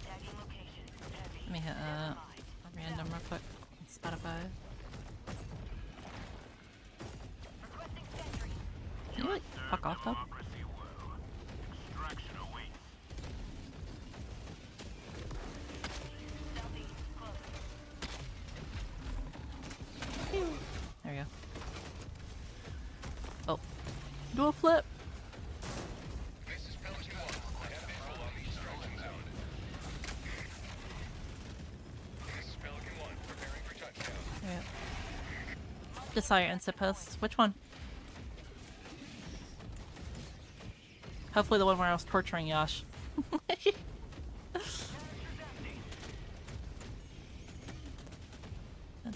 Tagging location. Heavy. Let me hit a random real quick. Spotify. Requesting sentry. You know what? Fuck off though. Democracy will. Extraction awaits. Southeast. Close. There we go. Oh. Do a flip. This is Pelican 1. I have visual on the extraction zone. This is Pelican 1, preparing for touchdown. There we go. Just saw your Insta post. Which one? Hopefully the one where I was torturing Yash.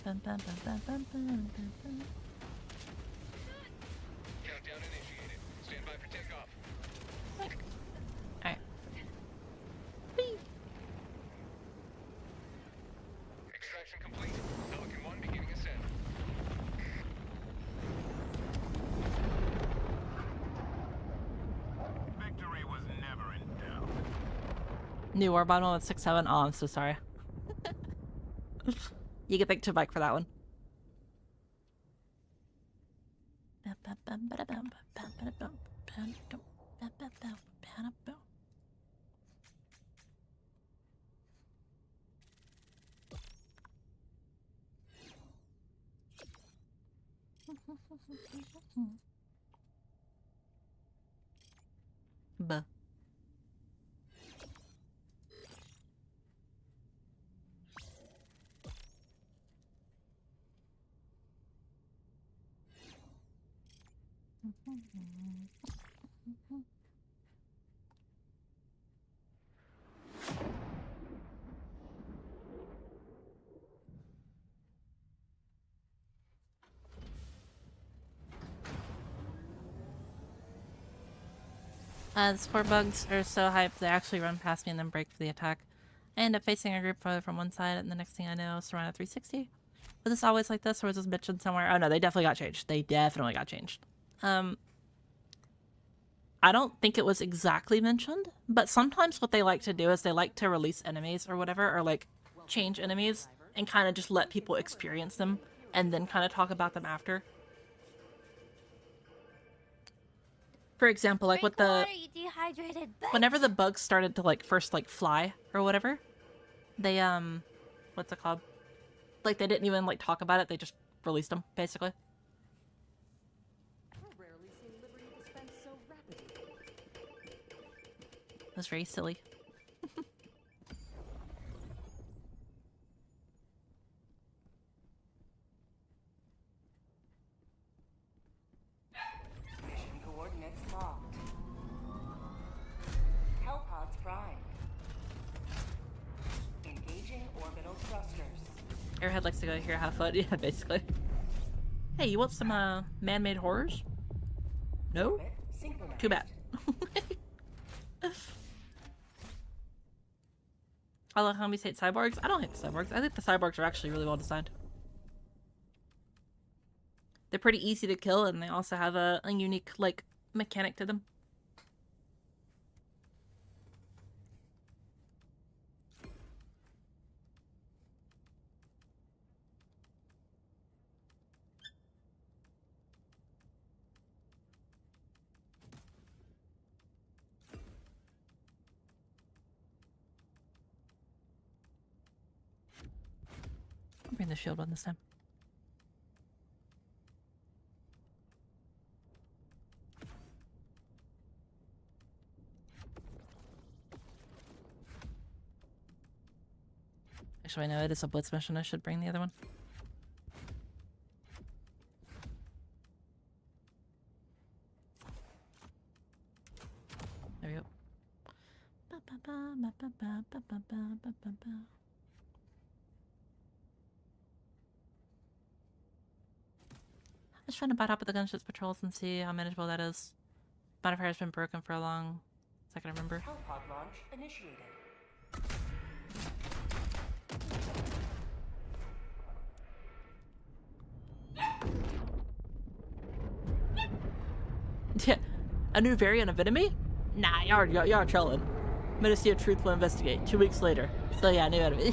Countdown initiated. Stand by for takeoff. Alright. Extraction complete. Pelican 1 beginning ascent. Victory was never in doubt. New Warbond one with 6-7. Oh, I'm so sorry. You get thank to Mike for that one. Buh. The spore bugs are so hyped they actually run past me and then break for the attack. I end up facing a group farther from one side, and the next thing I know, surrounded 360. Was this always like this, or was this mentioned somewhere? Oh no, they definitely got changed. They definitely got changed. I don't think it was exactly mentioned, but sometimes what they like to do is they like to release enemies or whatever, or like change enemies and kind of just let people experience them and then kind of talk about them after. For example, like with the Water, you dehydrated bitch. whenever the bugs started to like first like fly or whatever, they what's it called? Like they didn't even like talk about it, they just released them basically. We're rarely seeing liberty dispensed so rapidly. It was very silly. Mission coordinates locked. Hellpods prime. Engaging orbital thrusters. Airhead likes to go here, have fun. Yeah, basically. Hey, you want some man-made horrors? No? Orbit synchronized. Too bad. I love how we hate cyborgs. I don't hate the cyborgs. I think the cyborgs are actually really well designed. They're pretty easy to kill, and they also have a unique, like, mechanic to them. I'll bring the shield on this time. Actually, I know it is a blitz mission. I should bring the other one. There we go. I'm just trying to bite up at the gunships patrols and see how manageable that is. Modifier has been broken for a long second, I remember. Hellpod launch initiated. Yeah, a new variant of enemy? Nah, y'all trolling. Ministry of Truth will investigate 2 weeks later. So yeah, new enemy.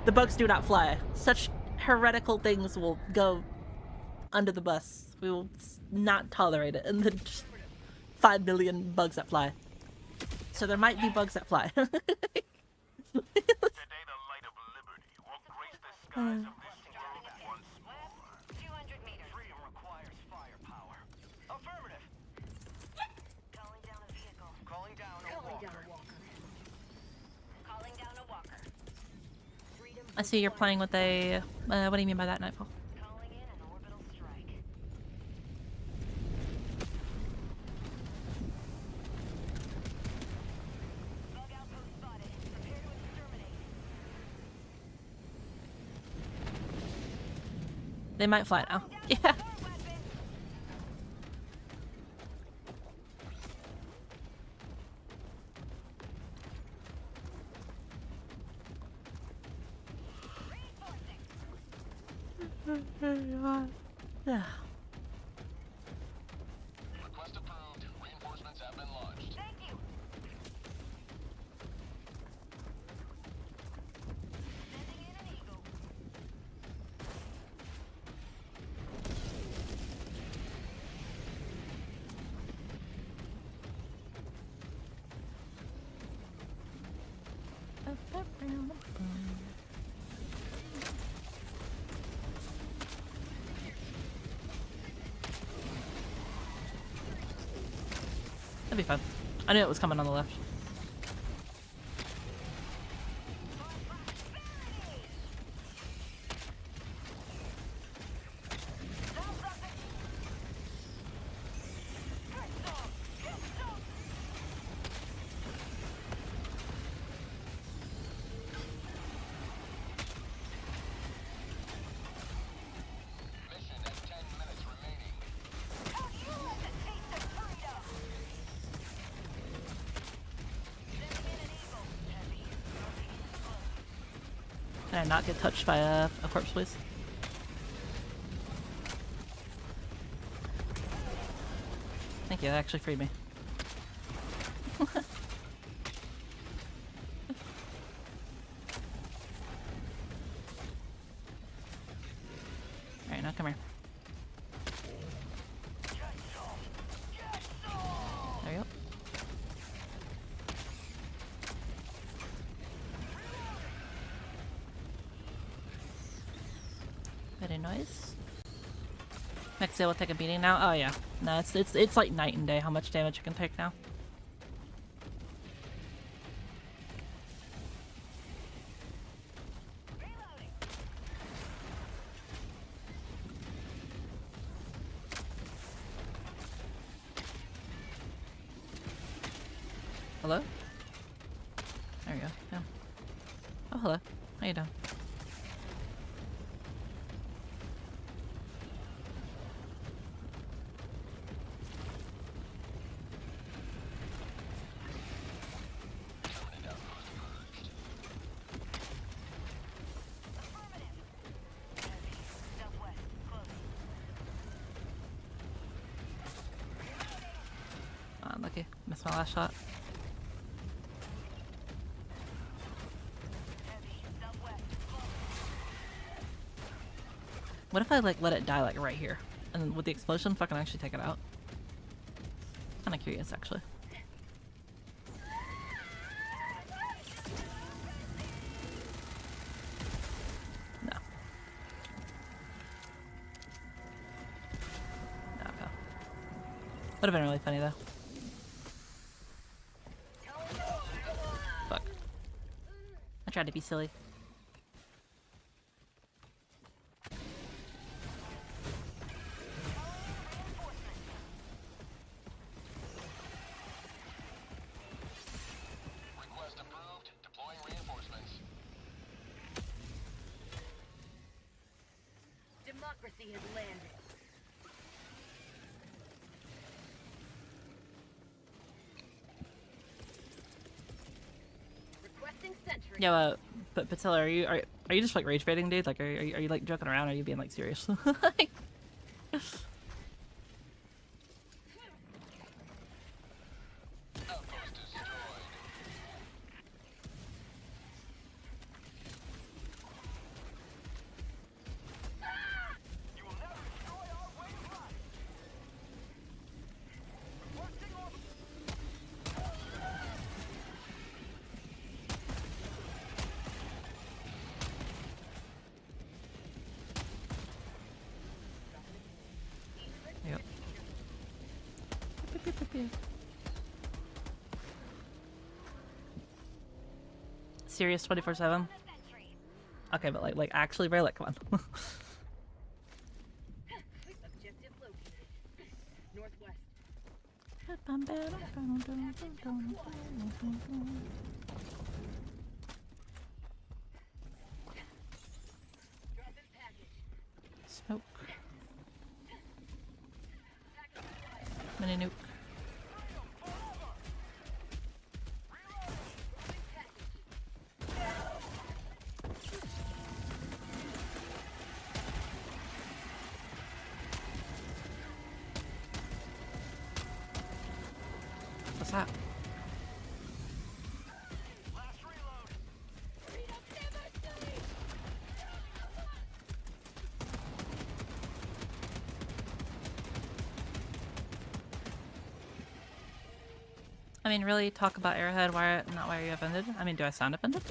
The bugs do not fly. Such heretical things will go under the bus. We will not tolerate it. And then just 5 million bugs that fly. So there might be bugs that fly. Today the light of liberty will grace the skies of this world once more. 200 meters. Freedom requires firepower. Affirmative. Calling down a vehicle. Calling down a walker. Calling down a walker. I see you're playing with a... what do you mean by that, Nightfall? Calling in an orbital strike. Bug outpost spotted. Prepare to exterminate. They might fly now. Yeah. Yeah. Request approved. Reinforcements have been launched. Thank you. Sending in an eagle. That'd be fun. I knew it was coming on the left. Mission has 10 minutes remaining. Can I not get touched by a corpse, please? Thank you, that actually freed me. now. Come here. There you go. Very nice. Mechs will take a beating now. Oh yeah. No, it's like night and day how much damage you can take now. Hello? There we go. Yeah. Oh, hello. How you doing? Oh, unlucky. Missed my last shot. What if I like let it die like right here, and then with the explosion, fucking actually take it out? Kind of curious, actually. No. No, okay. Would have been really funny though. Fuck. I tried to be silly. Democracy has landed. Requesting sentry. Yeah, but Patella, are you just like rage baiting, dude? Like, are you like joking around? Or are you being like serious? Like, yep. Serious 24/7. Okay, but like actually, bro, like, come on. Objective located. Northwest. Drop-in package. Smoke. Mini nuke. What's that? Last reload. I mean, really talk about Arrowhead. Why not? Why are you offended? I mean, do I sound offended?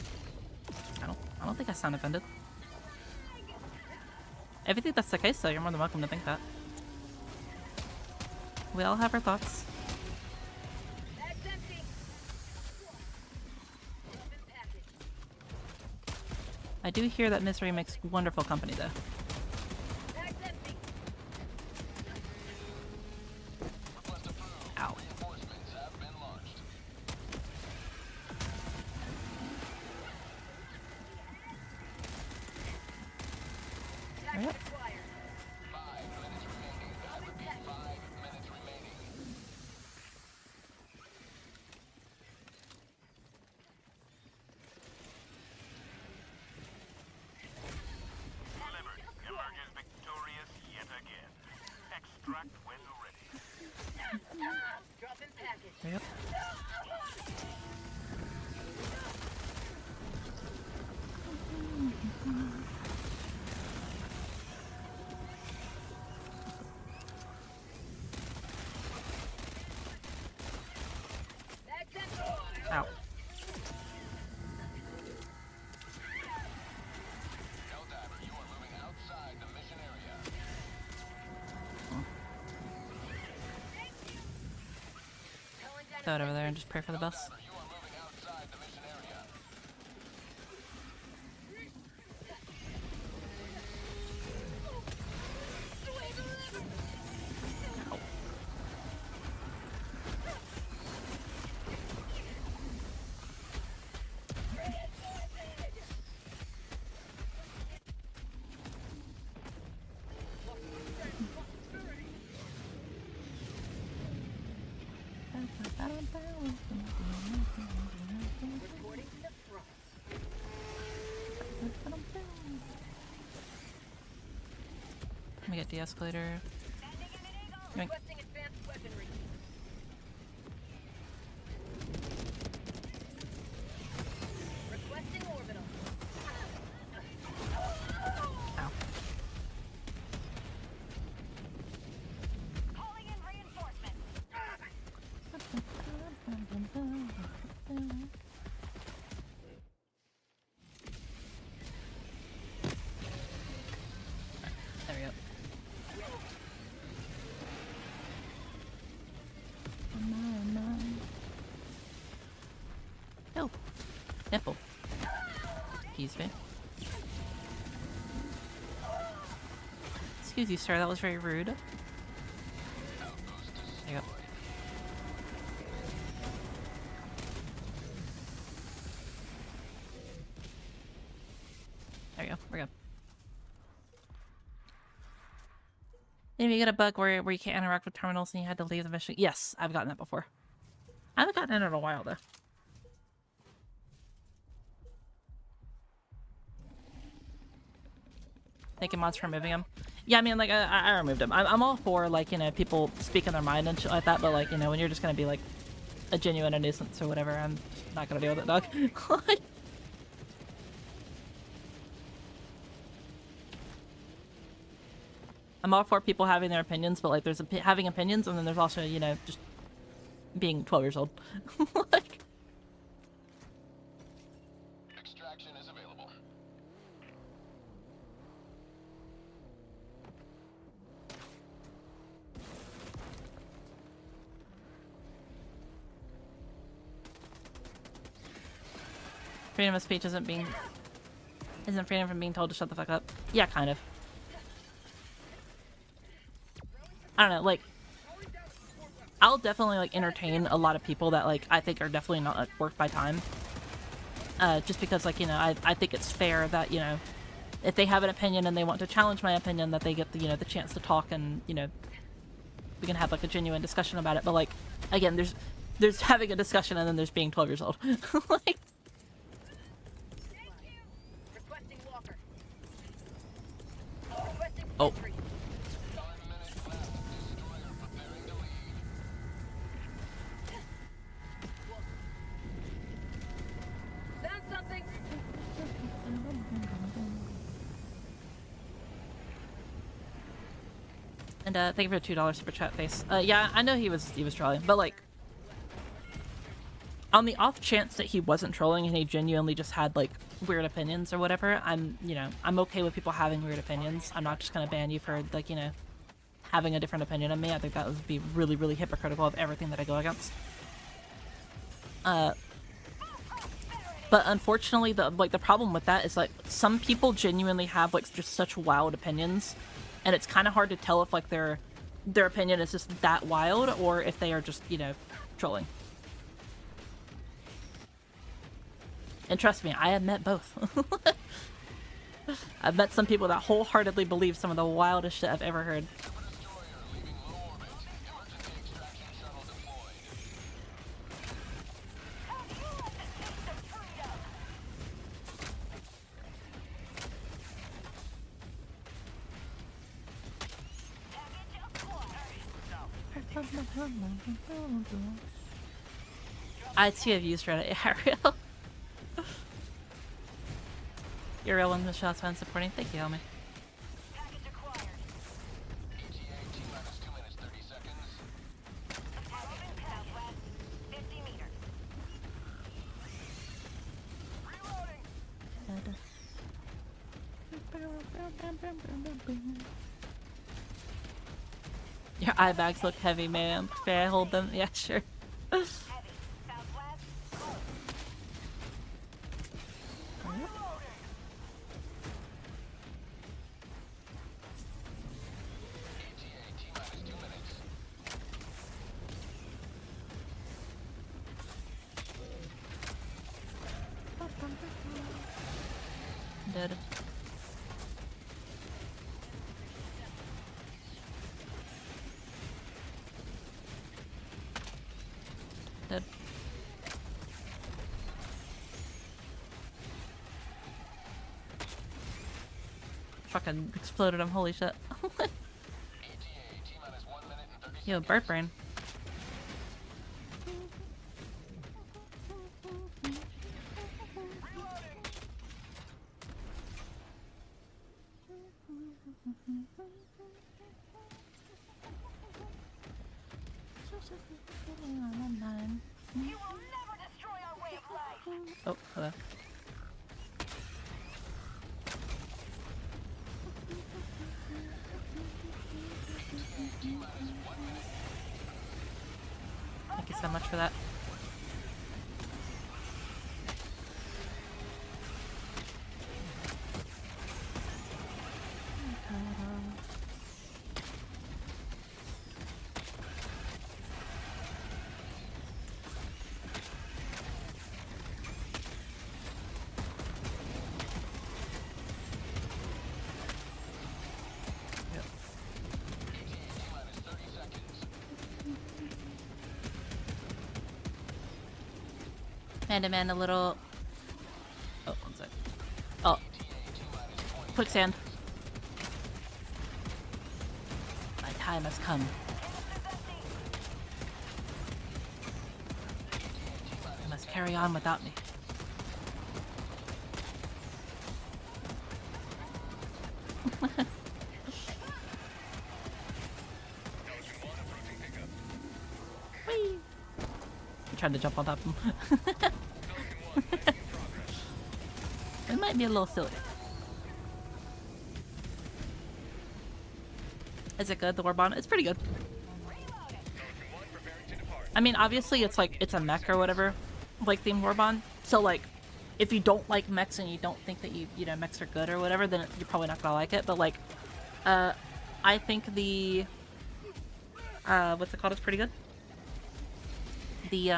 I don't think I sound offended. If you think that's the case, though, you're more than welcome to think that. We all have our thoughts. Bag's empty. Drop-in package. I do hear that Misery makes wonderful company, though. Bag's empty. Ow. Reinforcements have been launched. Tactic Yep. acquired. 5 minutes remaining. That would be 5 minutes remaining. Delivered. Emerges victorious yet again. Extract when ready. Drop-in package. Yep. throw it over there and just pray for the best. You are moving outside the mission area. Let me get de-escalator. Yoink. Requesting advanced weaponry. Requesting orbital. Ow. Calling in reinforcements. There we go. Oh, nipple. Excuse me. Excuse you, sir. That was very rude. There you go. There you go. We're good. Maybe you get a bug where you can't interact with terminals and you had to leave the mission. Yes, I've gotten that before. I haven't gotten it in a while though. Thank you, mods, for removing him. Yeah, I mean, like, I removed him. I'm all for, like, you know, people speaking their mind and shit like that, but, like, you know, when you're just gonna be, like, a genuine nuisance or whatever, I'm not gonna deal with it, dog. I'm all for people having their opinions, but, like, there's having opinions, and then there's also, you know, just being 12 years old. Like... Extraction is available. Freedom of speech isn't freedom from being told to shut the fuck up. Yeah, kind of. I don't know, like, I'll definitely, like, entertain a lot of people that, like, I think are definitely not, like, worth my time. Just because, like, you know, I think it's fair that, you know, if they have an opinion and they want to challenge my opinion, that they get the, you know, the chance to talk and, you know, we can have, like, a genuine discussion about it. But, like, again, there's having a discussion and then there's being 12 years old. Like... Requesting walker. Requesting Oh. sentry. 9 minutes left. Destroyer preparing to leave. Found something. And thank you for the $2 super chat face. Yeah, I know he was trolling, but like, on the off chance that he wasn't trolling and he genuinely just had like weird opinions or whatever, I'm okay with people having weird opinions. I'm not just gonna ban you for like, you know, having a different opinion of me. I think that would be really, really hypocritical of everything that I go against. But unfortunately, the problem with that is like some people genuinely have like just such wild opinions, and it's kind of hard to tell if like their opinion is just that wild or if they are just, you know, trolling. And trust me, I have met both. I've met some people that wholeheartedly believe some of the wildest shit I've ever heard. Destroyer leaving low orbit. Emergency extraction shuttle deployed. I too have used Reddit. Yeah, real. You're a real one, Michelle. It's been supporting. Thank you, Helmy. ETA T-minus 2 minutes 30 seconds. Southwest, 50 meters. Your eye bags look heavy, man. May I hold them? Yeah, sure. Heavy. Dead. Dead. Fucking exploded him, holy shit. Yo, burp brain. You will never destroy our way of life. Oh, hello. Thank you so much for that. Man to man, a little. Oh, one sec. Oh. Quicksand. My time has come. You must carry on without me. Whee! I'm trying to jump on top of him. It might be a little silly. Is it good, the Warbond? It's pretty good. I mean, obviously it's like, it's a mech or whatever, like themed Warbond. So like, if you don't like mechs and you don't think that you know, mechs are good or whatever, then you're probably not gonna like it. But like, I think the, what's it called, is pretty good. The,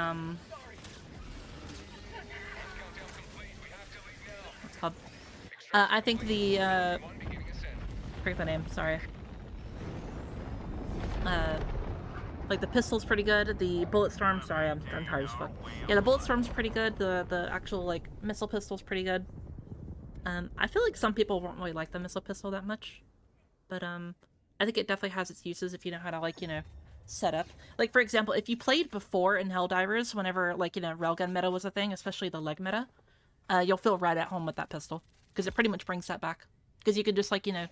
what's it called? I think the, I forget the name, sorry. Like the pistol's pretty good. The bullet storm, sorry, I'm tired as fuck. Yeah, the bullet storm's pretty good. The actual like missile pistol's pretty good. I feel like some people won't really like the missile pistol that much, but I think it definitely has its uses if you know how to, like, you know, set up. Like, for example, if you played before in Helldivers, whenever, like, you know, railgun meta was a thing, especially the leg meta, you'll feel right at home with that pistol, because it pretty much brings that back. Because you could just, like, you know,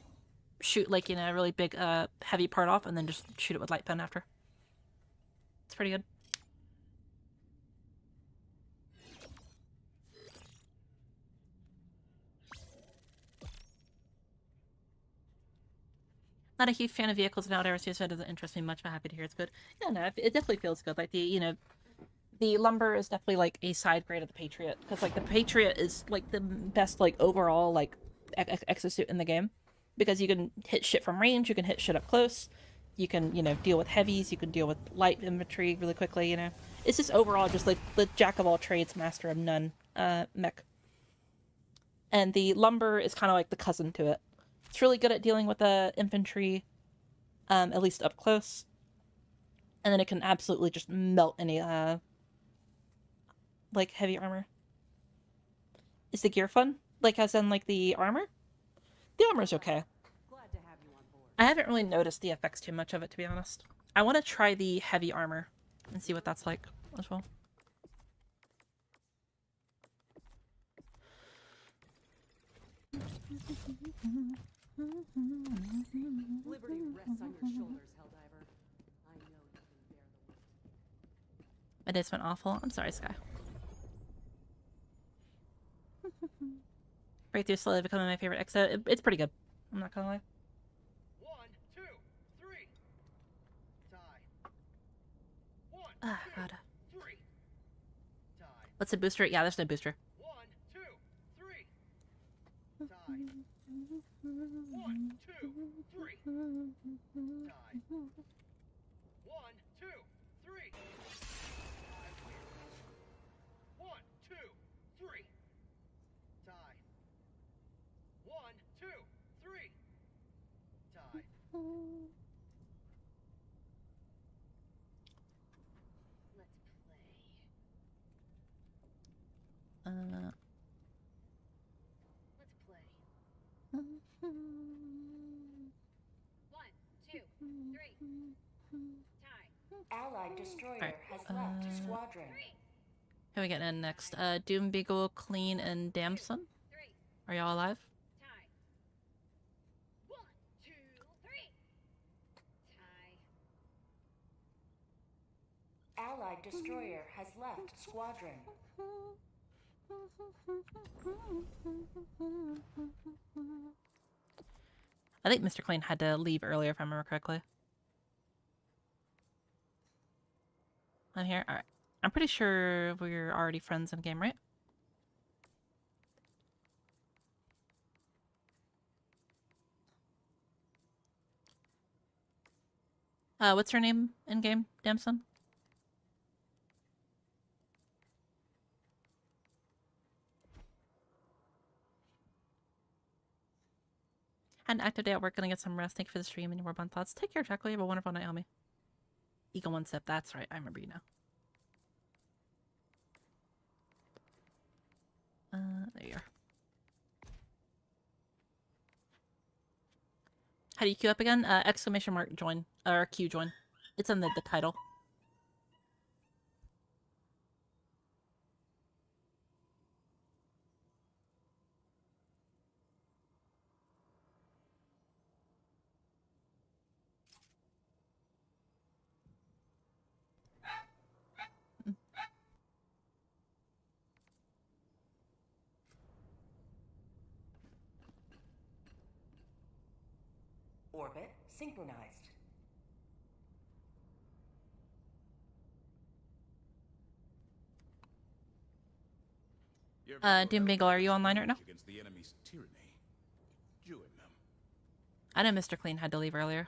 shoot, like, you know, a really big, heavy part off, and then just shoot it with light pen after. It's pretty good. Not a huge fan of vehicles in Helldivers, so it doesn't interest me much, but happy to hear it's good. Yeah, no, it definitely feels good. Like, the, you know, the Lumber is definitely, like, a side grade of the Patriot, because, like, the Patriot is, like, the best, like, overall, like, exosuit in the game, because you can hit shit from range, you can hit shit up close, you can, you know, deal with heavies, you can deal with light infantry really quickly, you know. It's just overall just, like, the jack-of-all-trades, master of none, mech. And the Lumber is kind of like the cousin to it. It's really good at dealing with the infantry, at least up close. And then it can absolutely just melt any, like, heavy armor. Is the gear fun? Like, as in, like, the armor? The armor's okay. Glad to have you on board. I haven't really noticed the effects too much of it, to be honest. I want to try the heavy armor and see what that's like as well. Liberty rests on your shoulders, Helldiver. I know you can bear the weight. My day's been awful. I'm sorry, Sky. Breakthrough slowly becoming my favorite EXO. It's pretty good. I'm not gonna lie. 1, 2, 3. Tie. 1, Ah, God. 3. Tie. What's a booster? Yeah, there's no booster. 1, 2, 3. Tie. 1, 2, 3. Tie. 1, 2, 3. 1, 2, 3. Tie. Let's play. 1, 2, 3. Tie. Allied destroyer Alright, has left squadron. Who are we getting in next? Doom, Beagle, Clean, and Damson. 3. Are y'all alive? Tie. 1, 2, 3. Tie. Allied destroyer has left squadron. I think Mr. Clean had to leave earlier, if I remember correctly. I'm here? Alright. I'm pretty sure we're already friends in game, right? What's her name in game, Damson? Had an active day at work, gonna get some rest. Thank you for the stream and your Warbond thoughts. Take care, Jacko. You have a wonderful night, Elmi. Eagle one sip. That's right. I remember you now. There you are. How do you queue up again? Exclamation mark join. Or Q join. It's in the title. Orbit synchronized. Doom Beagle, are you online right now? Against the enemy's tyranny. Join them. I know Mr. Clean had to leave earlier.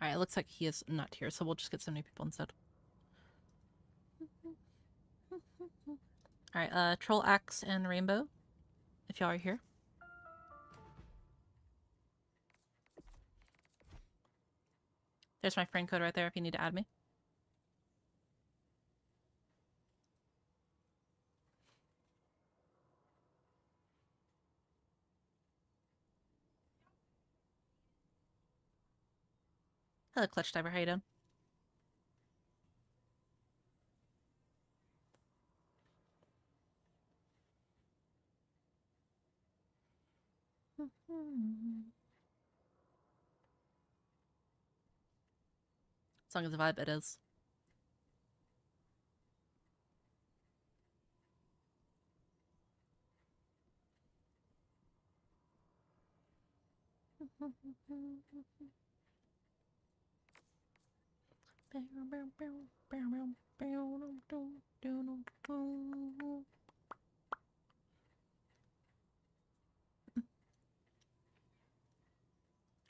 Alright, it looks like he is not here, so we'll just get some new people instead. Alright, Troll Axe and Rainbow, if y'all are here. There's my friend code right there if you need to add me. Hello, Clutch Diver. How you doing? As long as the vibe it is.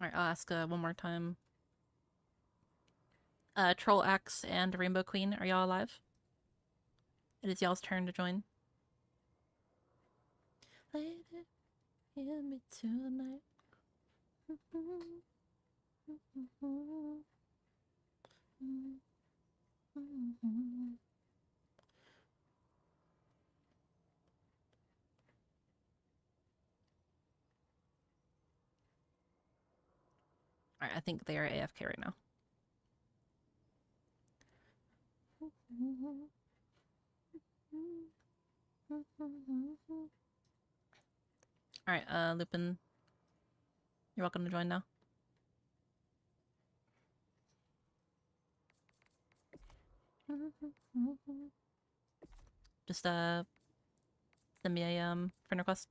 Alright, I'll ask one more time. Troll Axe and Rainbow Queen, are y'all alive? It is y'all's turn to join. Lady, hear me tonight. Alright, I think they are AFK right now. Alright, Lupin, you're welcome to join now. Just send me a friend request.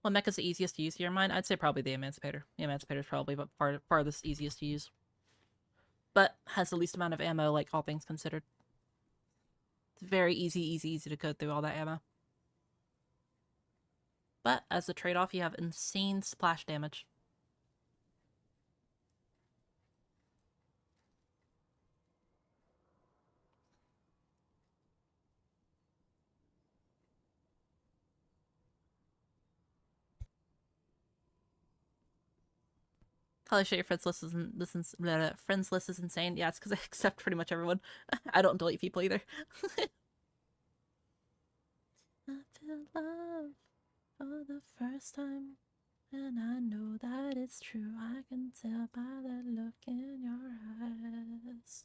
What mech is the easiest to use to your mind? I'd say probably the Emancipator. The Emancipator is probably farthest easiest to use. But has the least amount of ammo, like all things considered. It's very easy to go through all that ammo. But as a trade-off, you have insane splash damage. Holy shit, your friends list is insane. Yeah, it's because I accept pretty much everyone. I don't delete people either. I feel love for the first time, and I know that it's true. I can tell by that look in your eyes.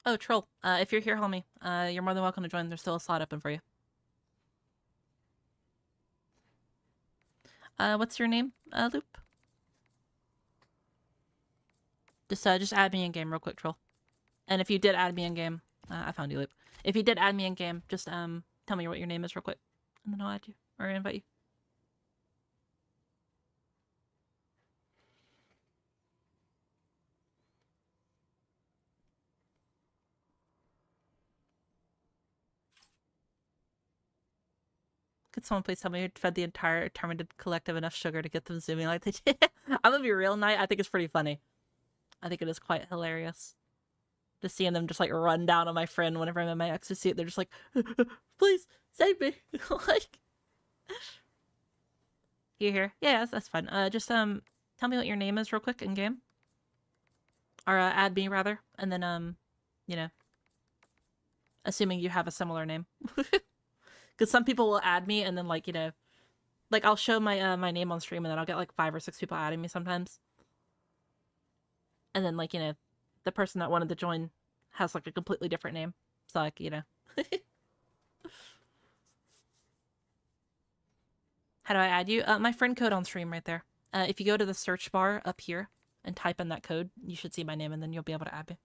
Oh, Troll, if you're here, homie, you're more than welcome to join. There's still a slot open for you. What's your name, Loop? Just add me in game real quick, Troll. And if you did add me in game, I found you, Loop. If you did add me in game, just tell me what your name is real quick, and then I'll add you or invite you. Could someone please tell me who fed the entire Terminated Collective enough sugar to get them zooming like they did? I'm gonna be real, Night. I think it's pretty funny. I think it is quite hilarious. Just seeing them just like run down on my friend whenever I'm in my ecstasy. They're just like, please save me. Like, you here? Yeah, that's fine. Just tell me what your name is real quick in game, or add me rather, and then you know, assuming you have a similar name. Because some people will add me and then, like, you know, like, I'll show my my name on stream and then I'll get, like, 5 or 6 people adding me sometimes. And then, like, you know, the person that wanted to join has, like, a completely different name. So, like, you know. How do I add you? My friend code on stream right there. If you go to the search bar up here and type in that code, you should see my name and then you'll be able to add me.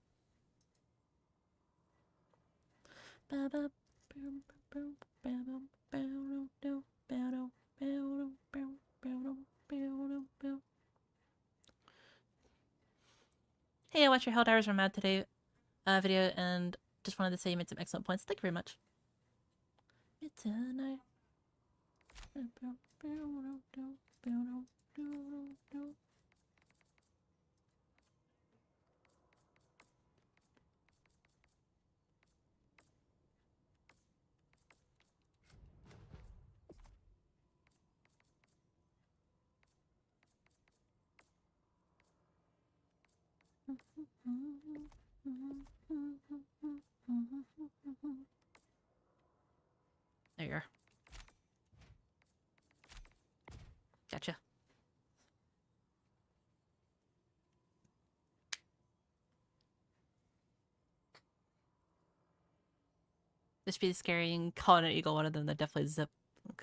Hey, I watched your Helldivers Are Mad Today video and just wanted to say you made some excellent points. Thank you very much. Midnight. There you are. Gotcha. This should be scary and calling an eagle one of them that definitely zip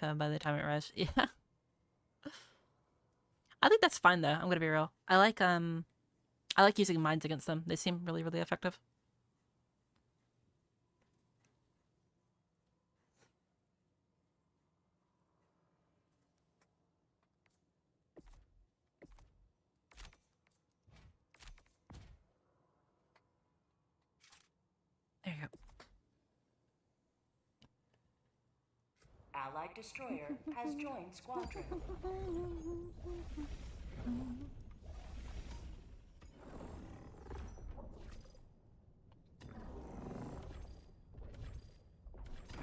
by the time it arrives. Yeah. I think that's fine though, I'm gonna be real. I like using mines against them. They seem really, really effective. There you go. Allied destroyer has joined squadron.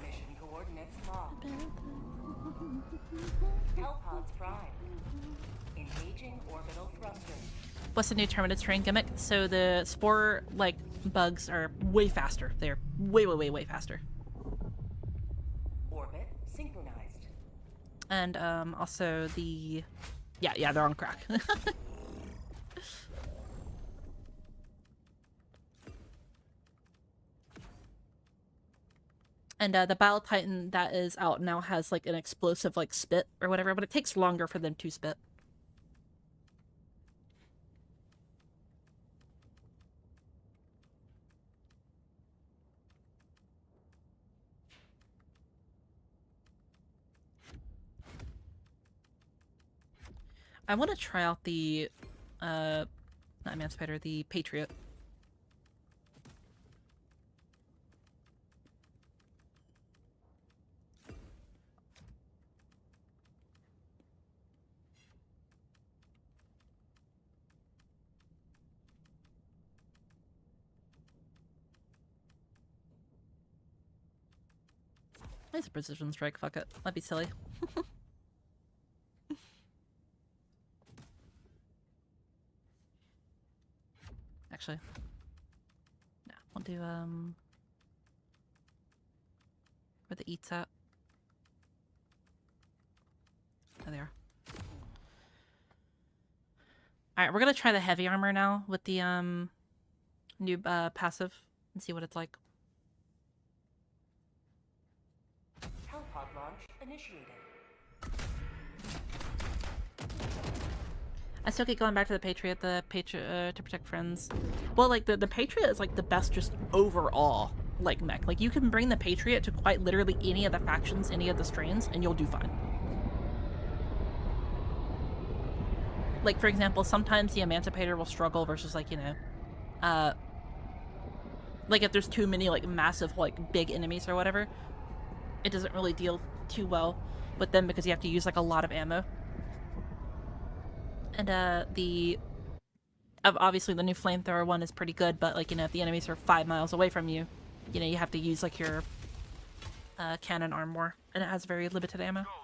Mission coordinates locked. Hellpods prime. Engaging orbital thrusters. What's the new Terminated terrain gimmick? So the spore, like, bugs are way faster. They're way, way, way, way faster. Orbit synchronized. And also the... Yeah, they're on crack. And the Battle Titan that is out now has like an explosive like spit or whatever, but it takes longer for them to spit. I want to try out the, not Emancipator, the Patriot. It's a precision strike, fuck it. That'd be silly. Actually. No, we'll do, where the eats at. Oh, there. Alright, we're gonna try the heavy armor now with the, new, passive and see what it's like. Hellpod launch initiated. I still keep going back to the Patriot to protect friends. Well, like, the Patriot is, like, the best just overall, like, mech. Like, you can bring the Patriot to quite literally any of the factions, any of the strains, and you'll do fine. Like, for example, sometimes the Emancipator will struggle versus, like, you know, like, if there's too many, like, massive, like, big enemies or whatever, it doesn't really deal too well with them because you have to use, like, a lot of ammo. And, obviously the new flamethrower one is pretty good, but, like, you know, if the enemies are 5 miles away from you, you know, you have to use, like, your, cannon arm more, and it has very limited ammo. Go now,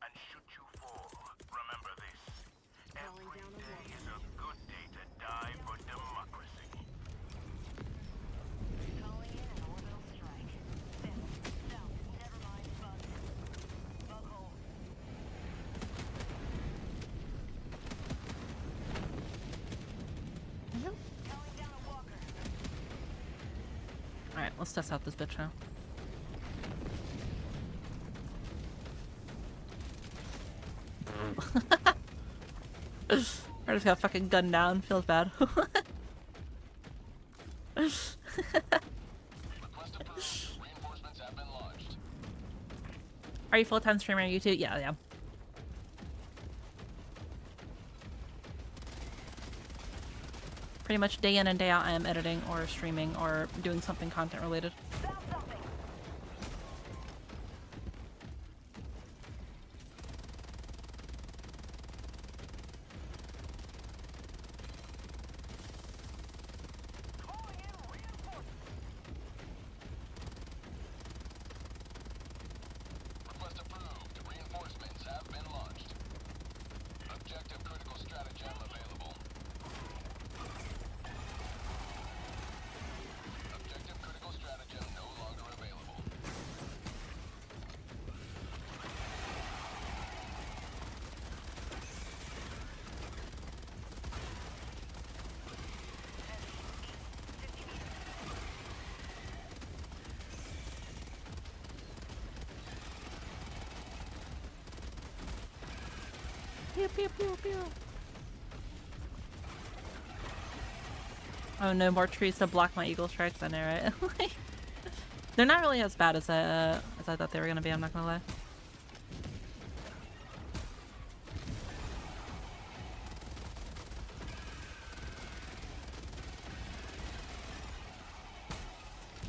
and should you fall, remember this. Every day is a good day to die for democracy. Calling in an orbital strike. South, never mind, bug. Bug hole. Calling down a walker. Alright, let's test out this bitch now. I just got fucking gunned down. Feels bad. Request approved. Reinforcements have been launched. Are you full-time streamer on YouTube? Yeah, yeah. Pretty much day in and day out I am editing or streaming or doing something content related. Request approved. Reinforcements have been launched. Objective critical stratagem available. Objective critical stratagem no longer available. Pew, pew, pew, pew. Oh, no more trees to block my eagle strikes. I know, right? They're not really as bad as I thought they were gonna be. I'm not gonna lie.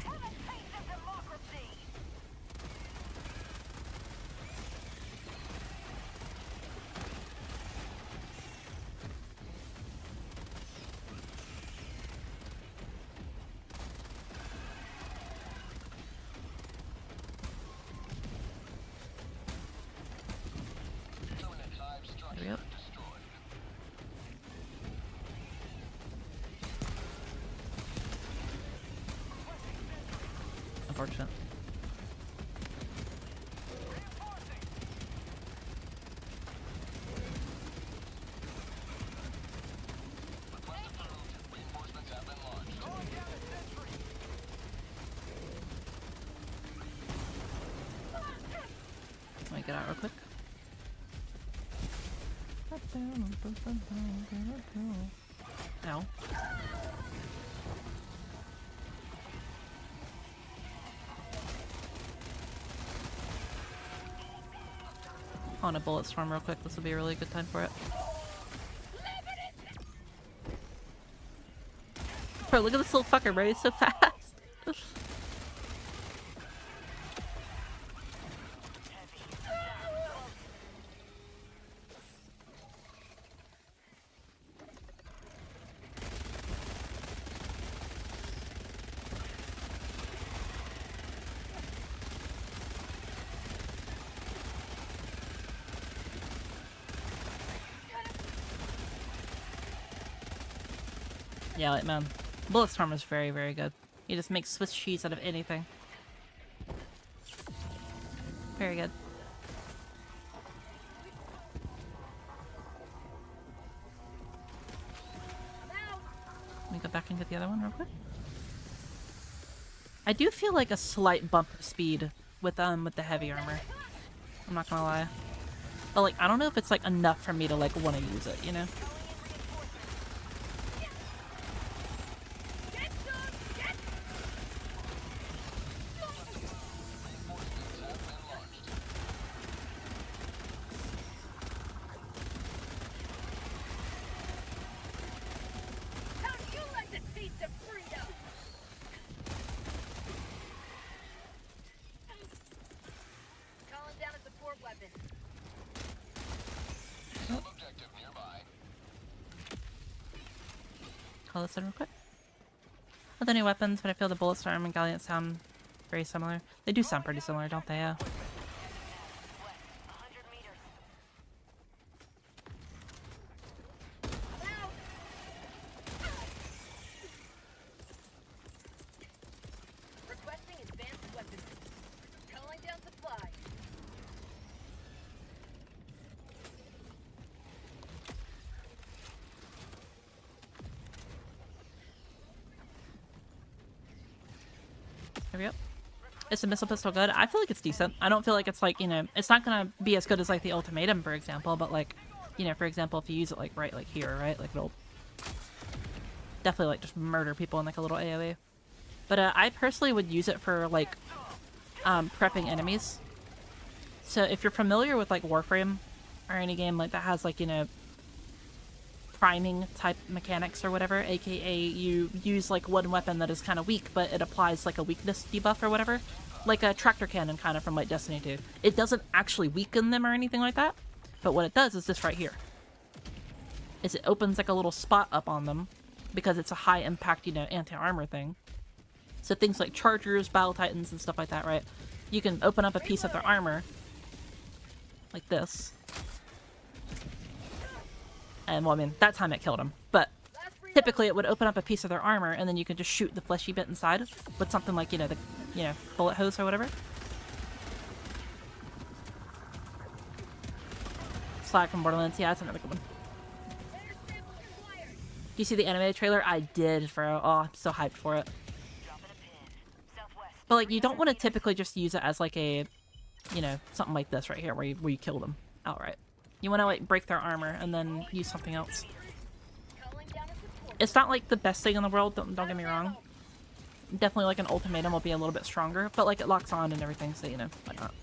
Have a taste of democracy. Permanent hive structure There we go. destroyed. Unfortunate. Request approved. Reinforcements have been launched. get out real quick. Ow. On a bullet storm real quick. This will be a really good time for it. Bro, look at this little fucker, bro. He's so fast. Yeah, like, man. Bullet Storm is very, very good. He just makes Swiss cheese out of anything. Very good. Let me go back and get the other one real quick. I do feel like a slight bump of speed with the heavy armor. I'm not gonna lie. But like, I don't know if it's like enough for me to like want to use it, you know? Call this in real quick. With any weapons, but I feel the Bullet Storm and Gallant sound very similar. They do sound pretty similar, don't they? Yeah. Requesting advanced weapons. Calling down supply. There we go. Is the missile pistol good? I feel like it's decent. I don't feel like it's like, you know, it's not gonna be as good as like the Ultimatum, for example, but like, you know, for example, if you use it like right like here, right? Like it'll definitely like just murder people in like a little AoE. But I personally would use it for like prepping enemies. So if you're familiar with like Warframe or any game like that has like, you know, priming type mechanics or whatever, aka you use like one weapon that is kind of weak but it applies like a weakness debuff or whatever, like a tractor cannon kind of from like Destiny 2. It doesn't actually weaken them or anything like that, but what it does is this right here, is it opens like a little spot up on them because it's a high impact, you know, anti-armor thing. So things like chargers, battle titans and stuff like that, right? You can open up a piece of their armor like this. And, well, I mean, that time it killed him. But typically it would open up a piece of their armor, and then you could just shoot the fleshy bit inside with something like, you know, the, you know, bullet hose or whatever. Slag from Borderlands. Yeah, that's another good one. Do you see the anime trailer? I did, bro. Oh, I'm so hyped for it. But, like, you don't want to typically just use it as, like, a, you know, something like this right here, where you kill them outright. You want to, like, break their armor and then use something else. It's not, like, the best thing in the world, don't get me wrong. Definitely, like, an Ultimatum will be a little bit stronger, but, like, it locks on and everything, so, you know, why not?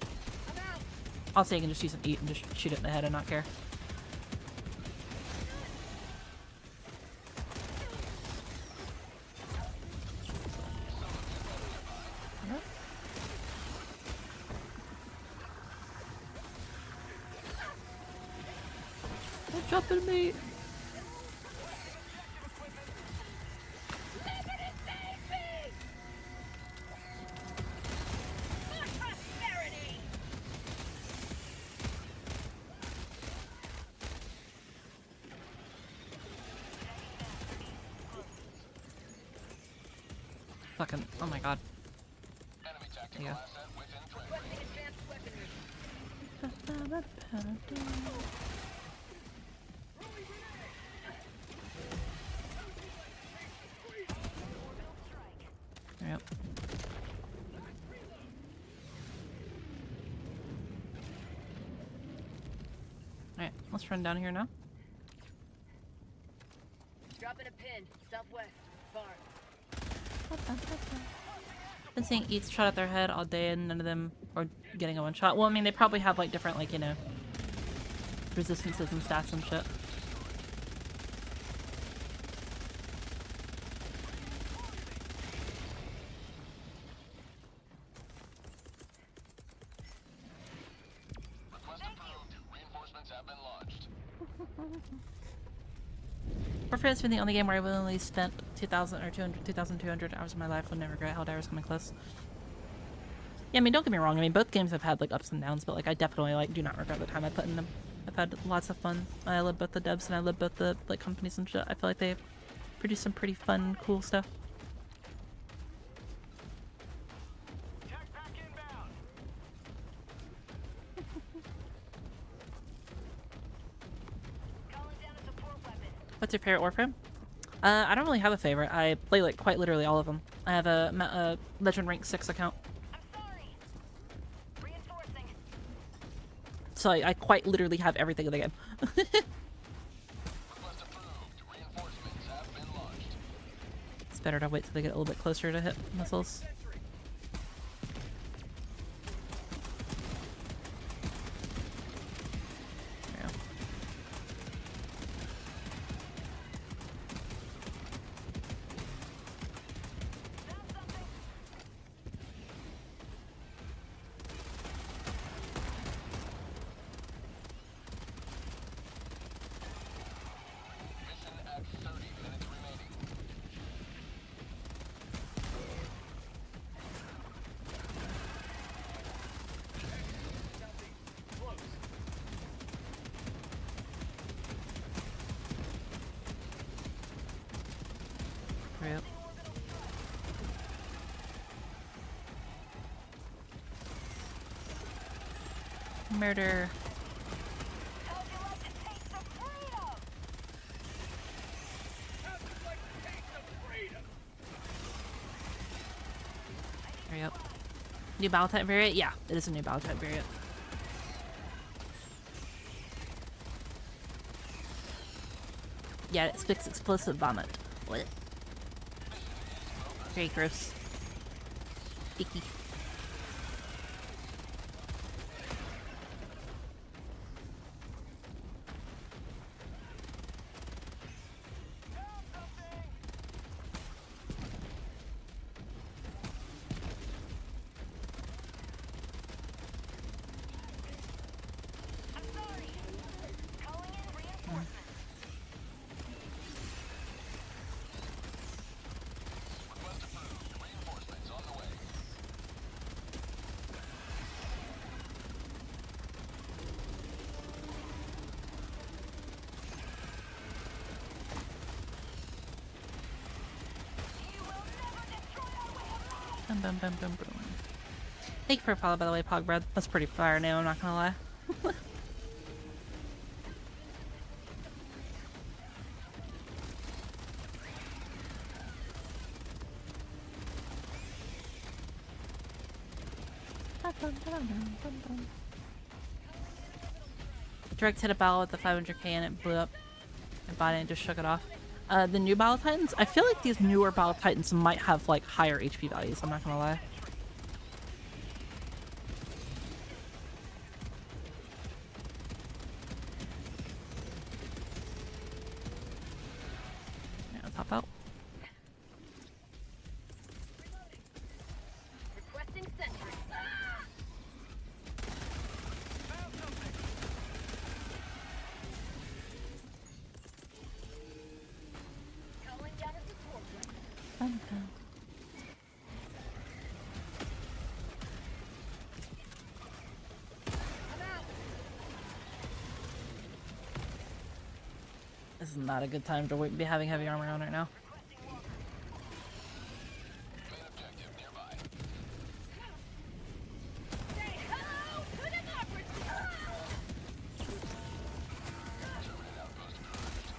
Also, you can just use an eat and just shoot it in the head and not care. Don't jump at me! Fucking, oh my god. Enemy tactical Yeah. asset within threat range. Yep. Let's run down here now. Dropping a pin. Southwest. Barn. Been seeing each shot at their head all day and none of them are getting a one shot. Well, I mean, they probably have like different, like, you know, resistances and stats and shit. Request approved. Reinforcements have been launched. Warfare's been the only game where I willingly spent 2,000 or 2,200 hours of my life. Would never regret. Helldivers coming close. Yeah, I mean, don't get me wrong. I mean, both games have had like ups and downs, but like I definitely like do not regret the time I put in them. I've had lots of fun. I love both the devs and I love both the like companies and shit. I feel like they produce some pretty fun, cool stuff. What's your favorite Warframe? I don't really have a favorite. I play like quite literally all of them. I have a Legend Rank 6 account. I'm sorry. Reinforcing. So I quite literally have everything in the game. Request approved. Reinforcements have been launched. It's better to wait till they get a little bit closer to hit missiles. There we go. Mission at 30 minutes remaining. Hurry up. Murder. How'd you like to taste some freedom? Hurry up. New battle type variant? Yeah, it is a new battle type variant. Yeah, it spits explosive vomit. What? Very gross. Icky. I'm sorry. Calling in reinforcements. Request approved. Reinforcements on the way. You will never destroy our way of life. Boom, boom, boom, boom, boom. Thank you for a follow, by the way, Pogbread. That's pretty fire now, I'm not gonna lie. Direct hit a battle with the 500k and it blew up my body and just shook it off. The new Battle Titans, I feel like these newer Battle Titans might have like higher HP values, I'm not gonna lie. Yeah, let's hop out. Requesting sentry. Calling down a support weapon. I'm out. This is not a good time to be having heavy armor on right now. Main objective nearby. Say hello to democracy. Terminated outpost approved.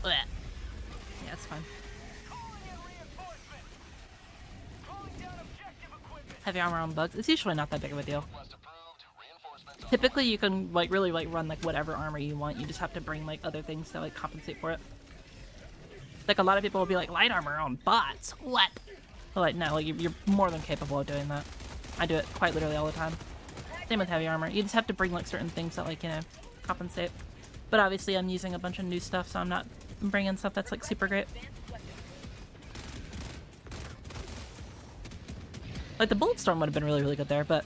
Blech. Yeah, it's fine. heavy armor on bugs. It's usually not that big of a deal. Request approved. Reinforcements on Typically, you can like really like run like whatever armor you want. You just have to bring like other things to like compensate for it. Like a lot of people will be like light armor on bots. What? But like no, like you're more than capable of doing that. I do it quite literally all the time. Same with heavy armor. You just have to bring like certain things that like, you know, compensate. But obviously I'm using a bunch of new stuff, so I'm not bringing stuff that's like super great. Like the Bulletstorm would have been really, really good there, but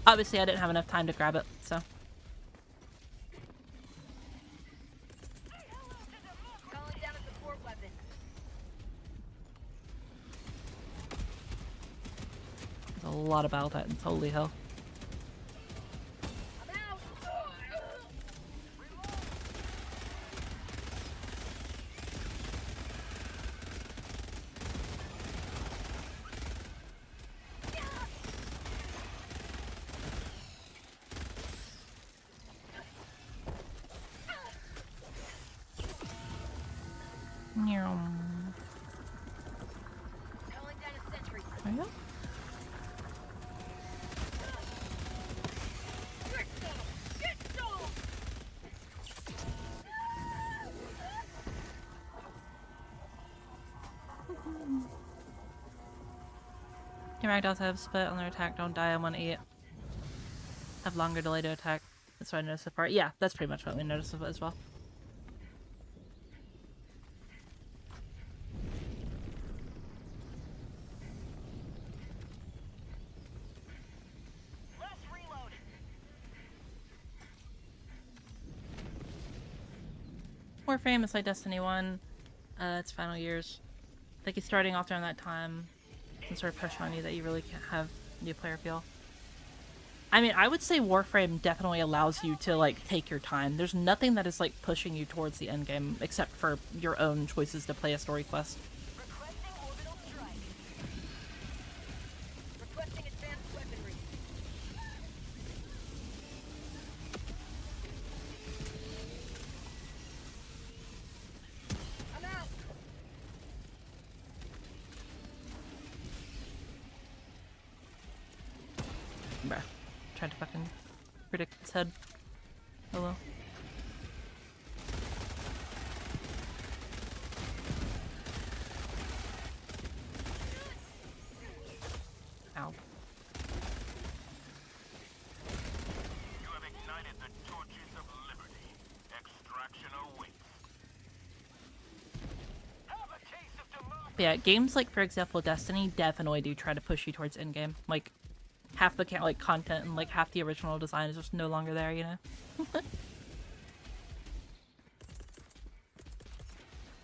obviously I didn't have enough time to grab it, so. Calling down a support weapon. There's a lot of Battle Titans, holy hell. I'm out. Calling down a sentry. There you go. Get some! Get some! Your ragdolls have spit on their attack, don't die on 1-8. Have longer delay to attack. That's what I noticed so far. Yeah, that's pretty much what we noticed as well. Let's reload. Warframe is like Destiny 1. Its final years. Like he's starting off during that time. Some sort of pressure on you that you really can't have new player feel. I mean, I would say Warframe definitely allows you to like take your time. There's nothing that is like pushing you towards the end game except for your own choices to play a story quest. Requesting orbital strike. Requesting advanced weaponry. I'm out. Bruh. Tried to fucking predict his head. Hello. Ow. You have ignited the torches of liberty. Extraction awaits. Have a taste of democracy. But yeah, games like, for example, Destiny definitely do try to push you towards endgame. Like, half the like content and like half the original design is just no longer there, you know?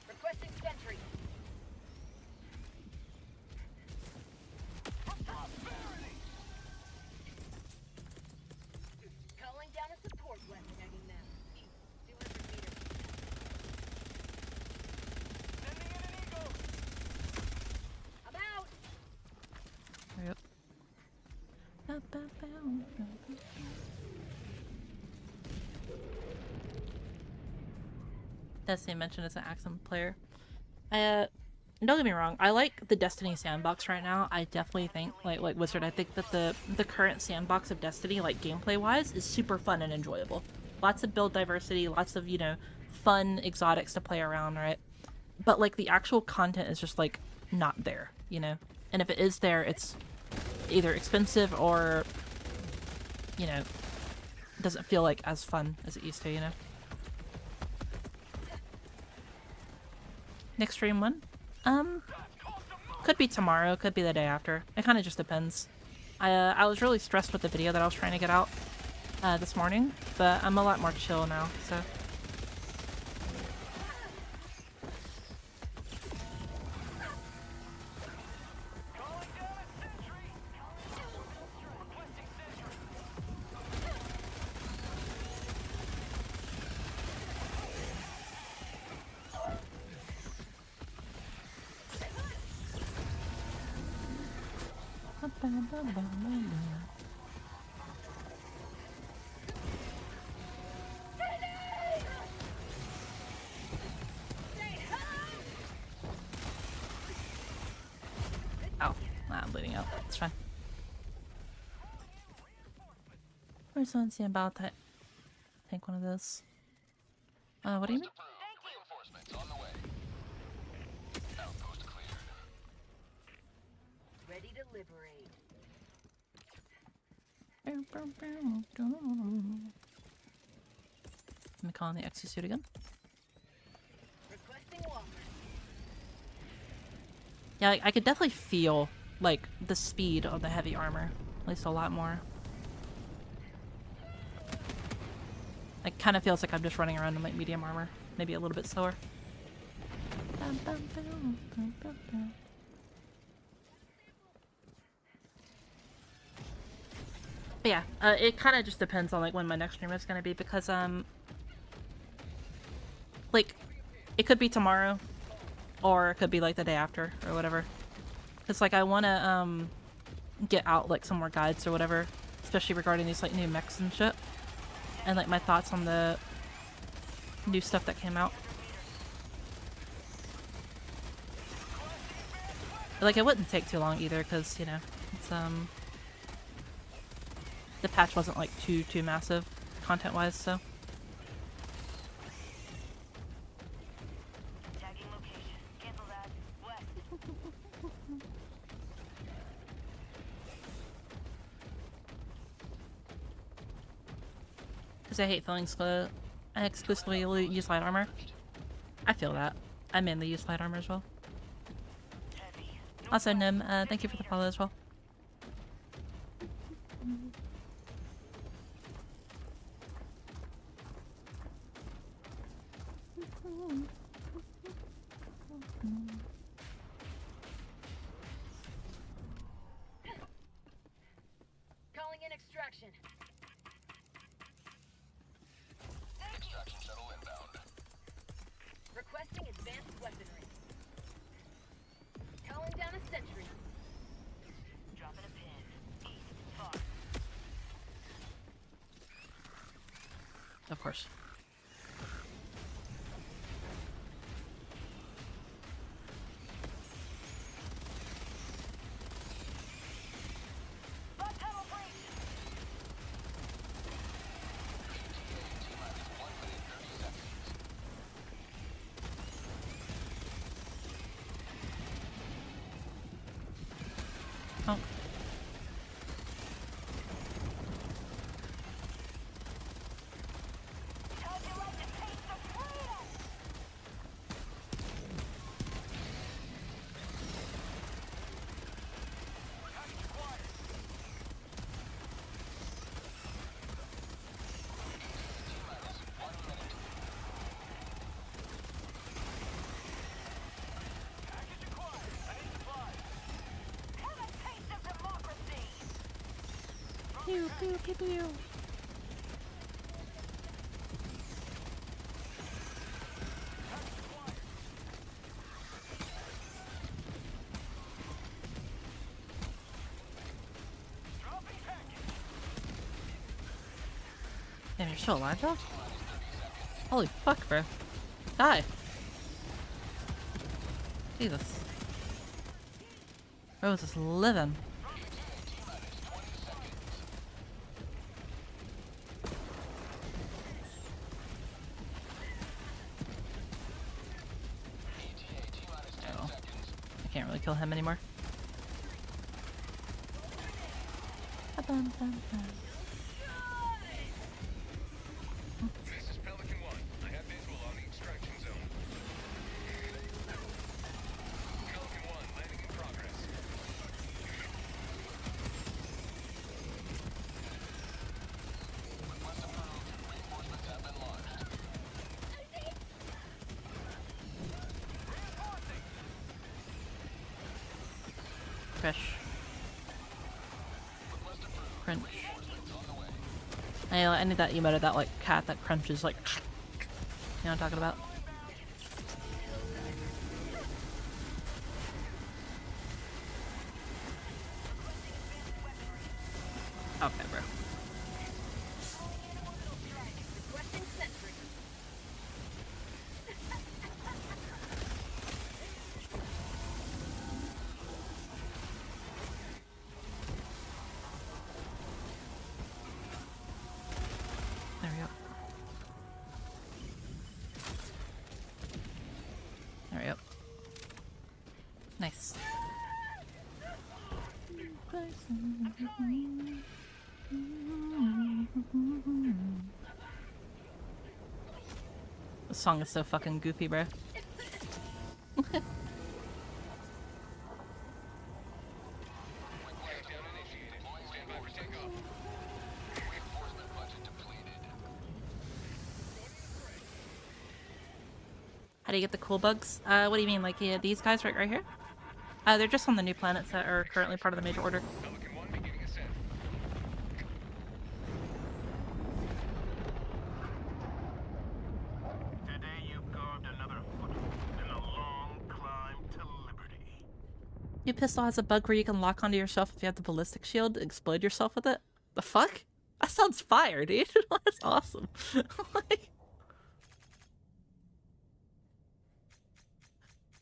Requesting sentry. Calling down a support weapon. Tagging them. 200 meters. Sending in an eagle. I'm out. Yep. Destiny mentioned as an Axum player. Don't get me wrong, I like the Destiny sandbox right now. I definitely think, like Wizard, I think that the current sandbox of Destiny, like gameplay-wise, is super fun and enjoyable. Lots of build diversity, lots of, you know, fun exotics to play around, right? But, like, the actual content is just, like, not there, you know? And if it is there, it's either expensive or, you know, doesn't feel like as fun as it used to, you know? Next stream when? Could be tomorrow, could be the day after. It kind of just depends. I was really stressed with the video that I was trying to get out this morning, but I'm a lot more chill now, so. Calling down a sentry. Requesting sentry. Ow. Nah, I'm bleeding out. It's fine. I just want to see about that. Take one of those. What do you mean? Approved. Reinforcements on the way. Outpost cleared. Ready to liberate. Let me call on the exosuit again. Requesting walker. Yeah, I could definitely feel, like, the speed of the heavy armor. At least a lot more. It kind of feels like I'm just running around in, like, medium armor. Maybe a little bit slower. But yeah, it kind of just depends on, like, when my next stream is going to be, because, like, it could be tomorrow, or it could be, like, the day after, or whatever. Because, like, I want to, get out, like, some more guides or whatever, especially regarding these, like, new mechs and shit. And, like, my thoughts on the new stuff that came out. But, like, it wouldn't take too long either, because, you know, it's, the patch wasn't, like, too massive, content-wise, so. Tagging location. Cancel that. West. Because I hate feeling I exclusively use light armor. I feel that. I mainly use light armor as well. Also, Nim, thank you for the follow as well. Calling in extraction. Extraction shuttle inbound. Requesting advanced weaponry. Calling down a sentry. Dropping a pin. East, far. Of course. Oh. Pew, pew, pew, pew. Damn, you're still alive though? Holy fuck, bro. Die. Jesus. Bro is just living. Can't really kill him anymore. This is Pelican 1. I have visual on the extraction zone. Pelican 1, landing in progress. Request approved. Reinforcements have been launched. Fresh. Request approved. Crunch. Reinforcements on the way. I need that emote of that, like, cat that crunches, like, you know what I'm talking about? Okay, bro. Requesting sentry. Nice. This song is so fucking goofy, bro. How do you get the cool bugs? What do you mean? Like these guys right here? They're just on the new planets that are currently part of the major order. Today you carved another foot in the long climb to liberty. New pistol has a bug where you can lock onto yourself if you have the ballistic shield and explode yourself with it. The fuck? That sounds fire, dude. That's awesome. Like...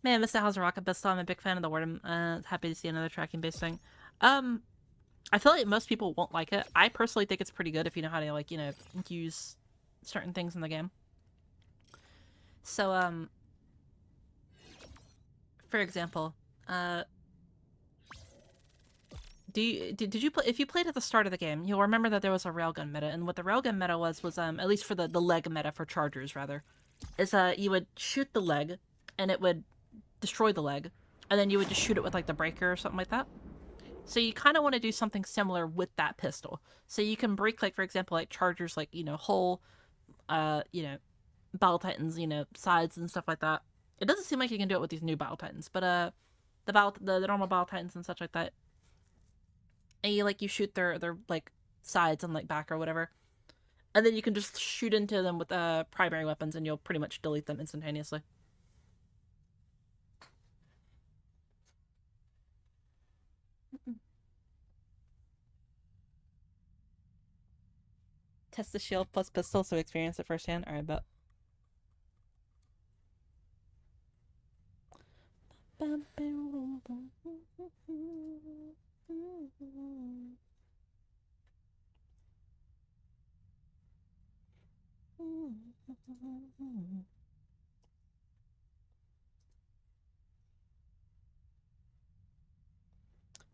Man, Mr. How's a rocket pistol. I'm a big fan of the word. I'm happy to see another tracking based thing. I feel like most people won't like it. I personally think it's pretty good if you know how to, like, you know, use certain things in the game. So, for example, did you play, if you played at the start of the game, you'll remember that there was a railgun meta, and what the railgun meta was at least for the leg meta for chargers rather, is you would shoot the leg and it would destroy the leg, and then you would just shoot it with like the breaker or something like that. So you kind of want to do something similar with that pistol. So you can break, like, for example, like chargers, like, you know, whole, you know, Battle Titans, you know, sides and stuff like that. It doesn't seem like you can do it with these new Battle Titans, but the normal Battle Titans and such like that. And you shoot their like sides and like back or whatever, and then you can just shoot into them with primary weapons, and you'll pretty much delete them instantaneously. Test the shield plus pistol so experience it firsthand. Alright, bet.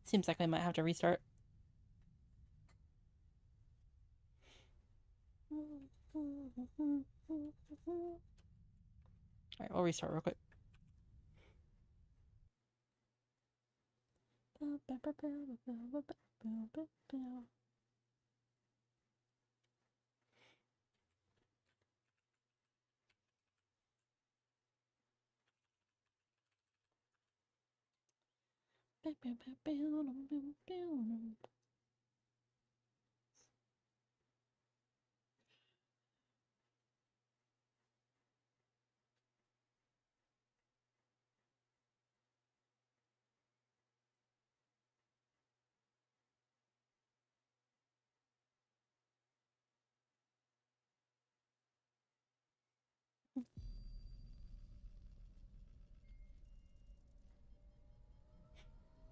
Seems like I might have to restart. Alright, we'll restart real quick.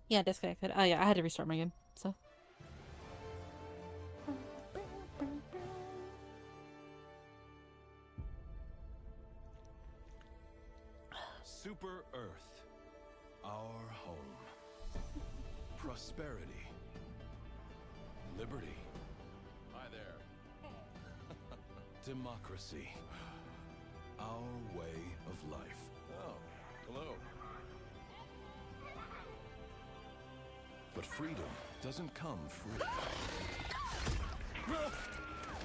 Yeah, disconnected. Oh yeah, I had to restart my game, so. Super Earth, our home. Prosperity. Liberty. Hi there. Democracy. Our way of life. Oh, hello. But freedom doesn't come free. No!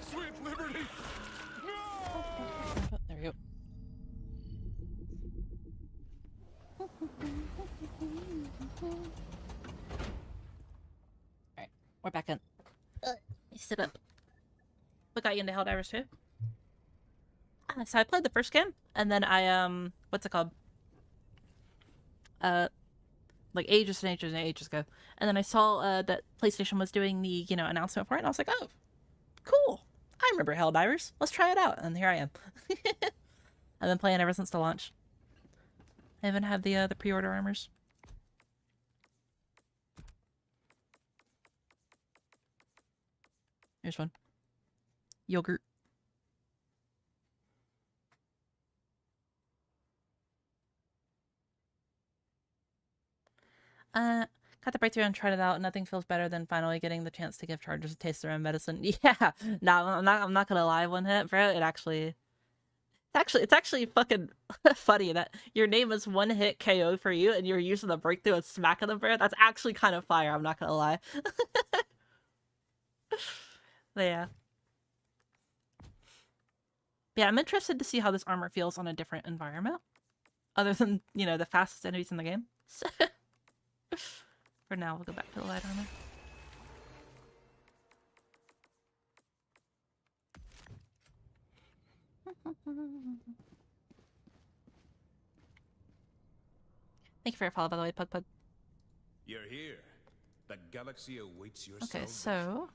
Sweet liberty! No! Oh, there we go. Alright, we're back in. Sit up. What got you into Helldivers too? So I played the first game, and then I, what's it called? Like ages and ages and ages ago. And then I saw, that PlayStation was doing the, you know, announcement for it, and I was like, oh, cool. I remember Helldivers. Let's try it out. And here I am. I've been playing ever since the launch. I even have the pre-order armors. Here's one. Yogurt. Got the breakthrough and tried it out. Nothing feels better than finally getting the chance to give chargers a taste of their own medicine. Yeah, no, I'm not gonna lie. One hit, bro. It's actually fucking funny that your name is one hit KO for you, and you're using the breakthrough and smacking them, bro. That's actually kind of fire. I'm not gonna lie. But yeah. Yeah, I'm interested to see how this armor feels on a different environment. Other than, you know, the fastest enemies in the game. For now, we'll go back to the light armor. Thank you for your follow, by the way, Pug Pug. You're here. The galaxy awaits your Okay, salvation. so...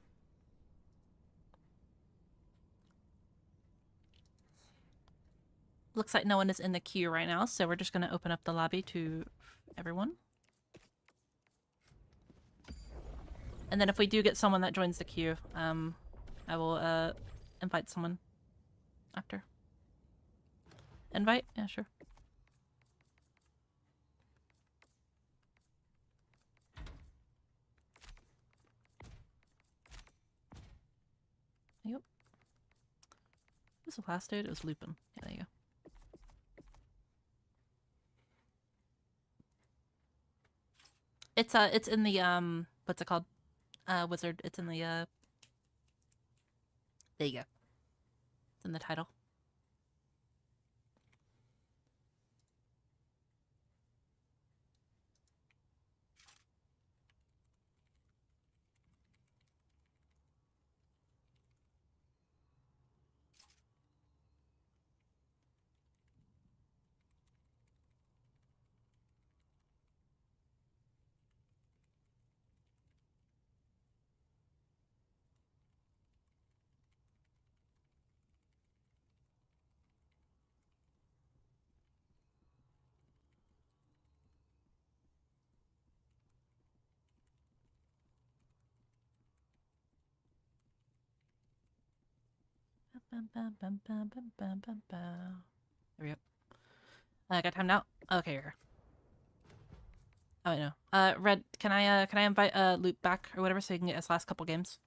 Looks like no one is in the queue right now, so we're just going to open up the lobby to everyone. And then if we do get someone that joins the queue, I will invite someone after. Invite? Yeah, sure. Yep. What was the last dude? It was Lupin. Yeah, there you go. It's in the what's it called? Wizard. It's in the there you go. It's in the title. There we go. I got time now. Okay, here. Oh, I know. Red, can I invite Loop back or whatever so he can get his last couple games?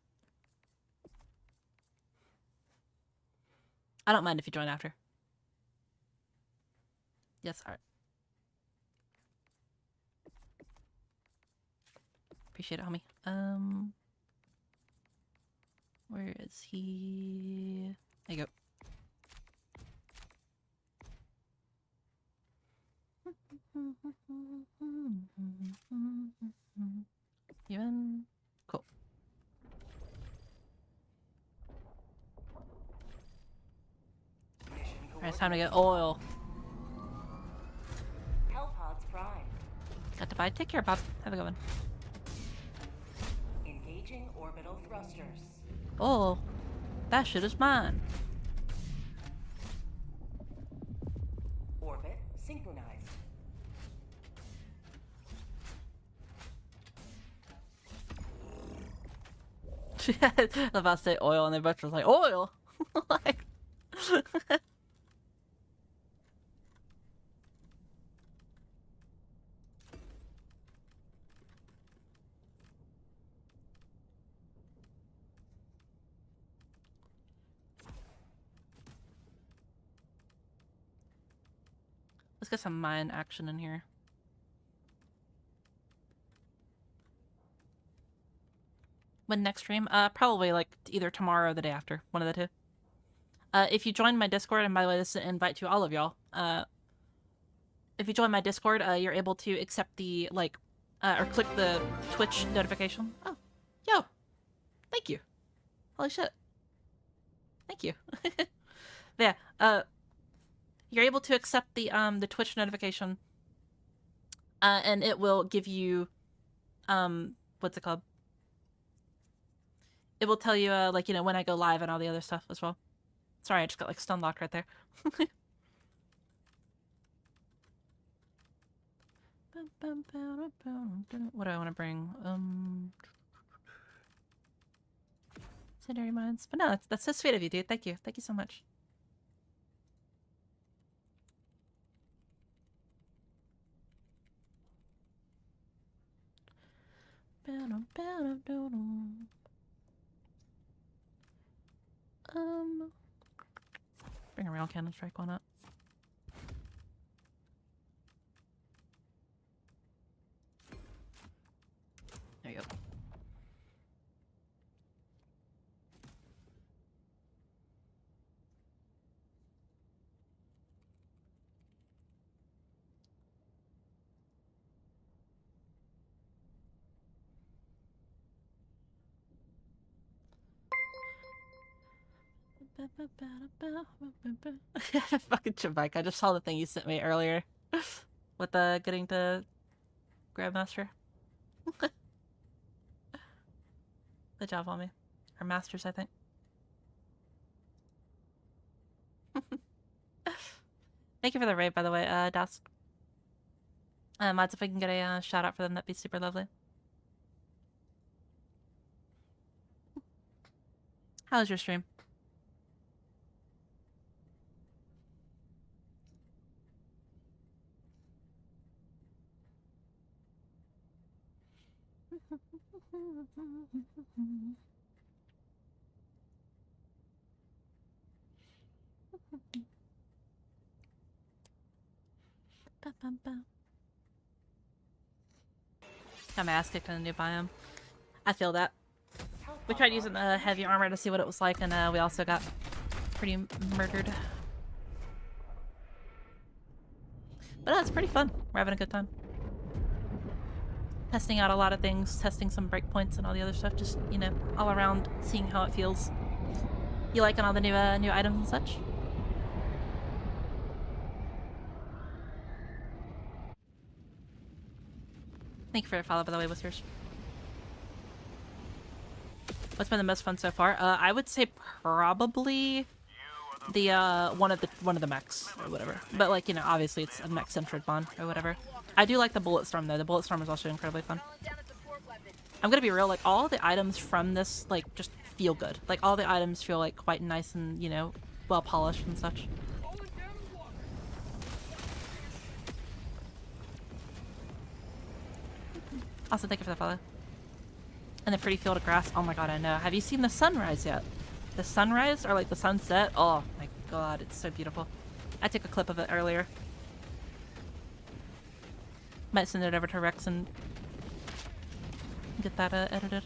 I don't mind if you join after. Yes, alright. Appreciate it, homie. Where is he? There you go. Even cool. Alright, it's time to get oil. Hellpods Prime. Got to buy. Take care, Bob. Have a good one. Engaging orbital thrusters. Oh, that shit is mine. Orbit synchronized. I was about to say oil, and they both was like, oil? Like... Let's get some mine action in here. When next stream? Probably like either tomorrow or the day after. One of the two. If you join my Discord, and by the way, this is an invite to all of y'all. If you join my Discord, you're able to accept the, like, or click the Twitch notification. Oh, yo. Thank you. Holy shit. Thank you. Yeah, you're able to accept the Twitch notification. And it will give you, what's it called? It will tell you, like, you know, when I go live and all the other stuff as well. Sorry, I just got, like, stun locked right there. What do I want to bring? Secondary mines. But no, that's so sweet of you, dude. Thank you. Thank you so much. Bring a rail cannon strike, why not? There you go. Fucking Chibike. I just saw the thing you sent me earlier with the getting to Grandmaster. Good job on me. Or Masters, I think. Thank you for the raid, by the way, Dusk. Mods, if I can get a shout out for them, that'd be super lovely. How was your stream? Got my ass kicked in a new biome. I feel that. We tried using heavy armor to see what it was like, and we also got pretty murdered. But it's pretty fun. We're having a good time. Testing out a lot of things, testing some breakpoints and all the other stuff. Just, you know, all around seeing how it feels. You liking all the new items and such? Thank you for your follow, by the way. What's yours? What's been the most fun so far? I would say probably the one of the mechs or whatever. But like, you know, obviously it's a mech centered bond or whatever. I do like the bullet storm though. The bullet storm is also incredibly fun. I'm gonna be real, like all the items from this like just feel good. Like all the items feel like quite nice and, you know, well polished and such. Also, thank you for the follow. And the pretty field of grass. Oh my god, I know. Have you seen the sunrise yet? The sunrise or like the sunset? Oh my god, it's so beautiful. I took a clip of it earlier. Might send it over to Rex and get that edited.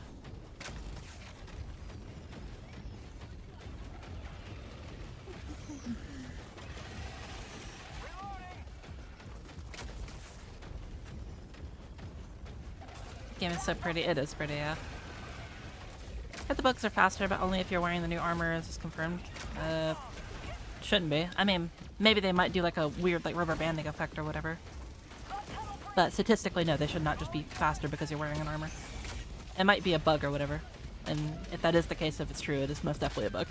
Game is so pretty. It is pretty, yeah. But the bugs are faster, but only if you're wearing the new armor, as is confirmed. Shouldn't be. I mean, maybe they might do like a weird like rubber banding effect or whatever. But statistically, no, they should not just be faster because you're wearing an armor. It might be a bug or whatever. And if that is the case, if it's true, it is most definitely a bug.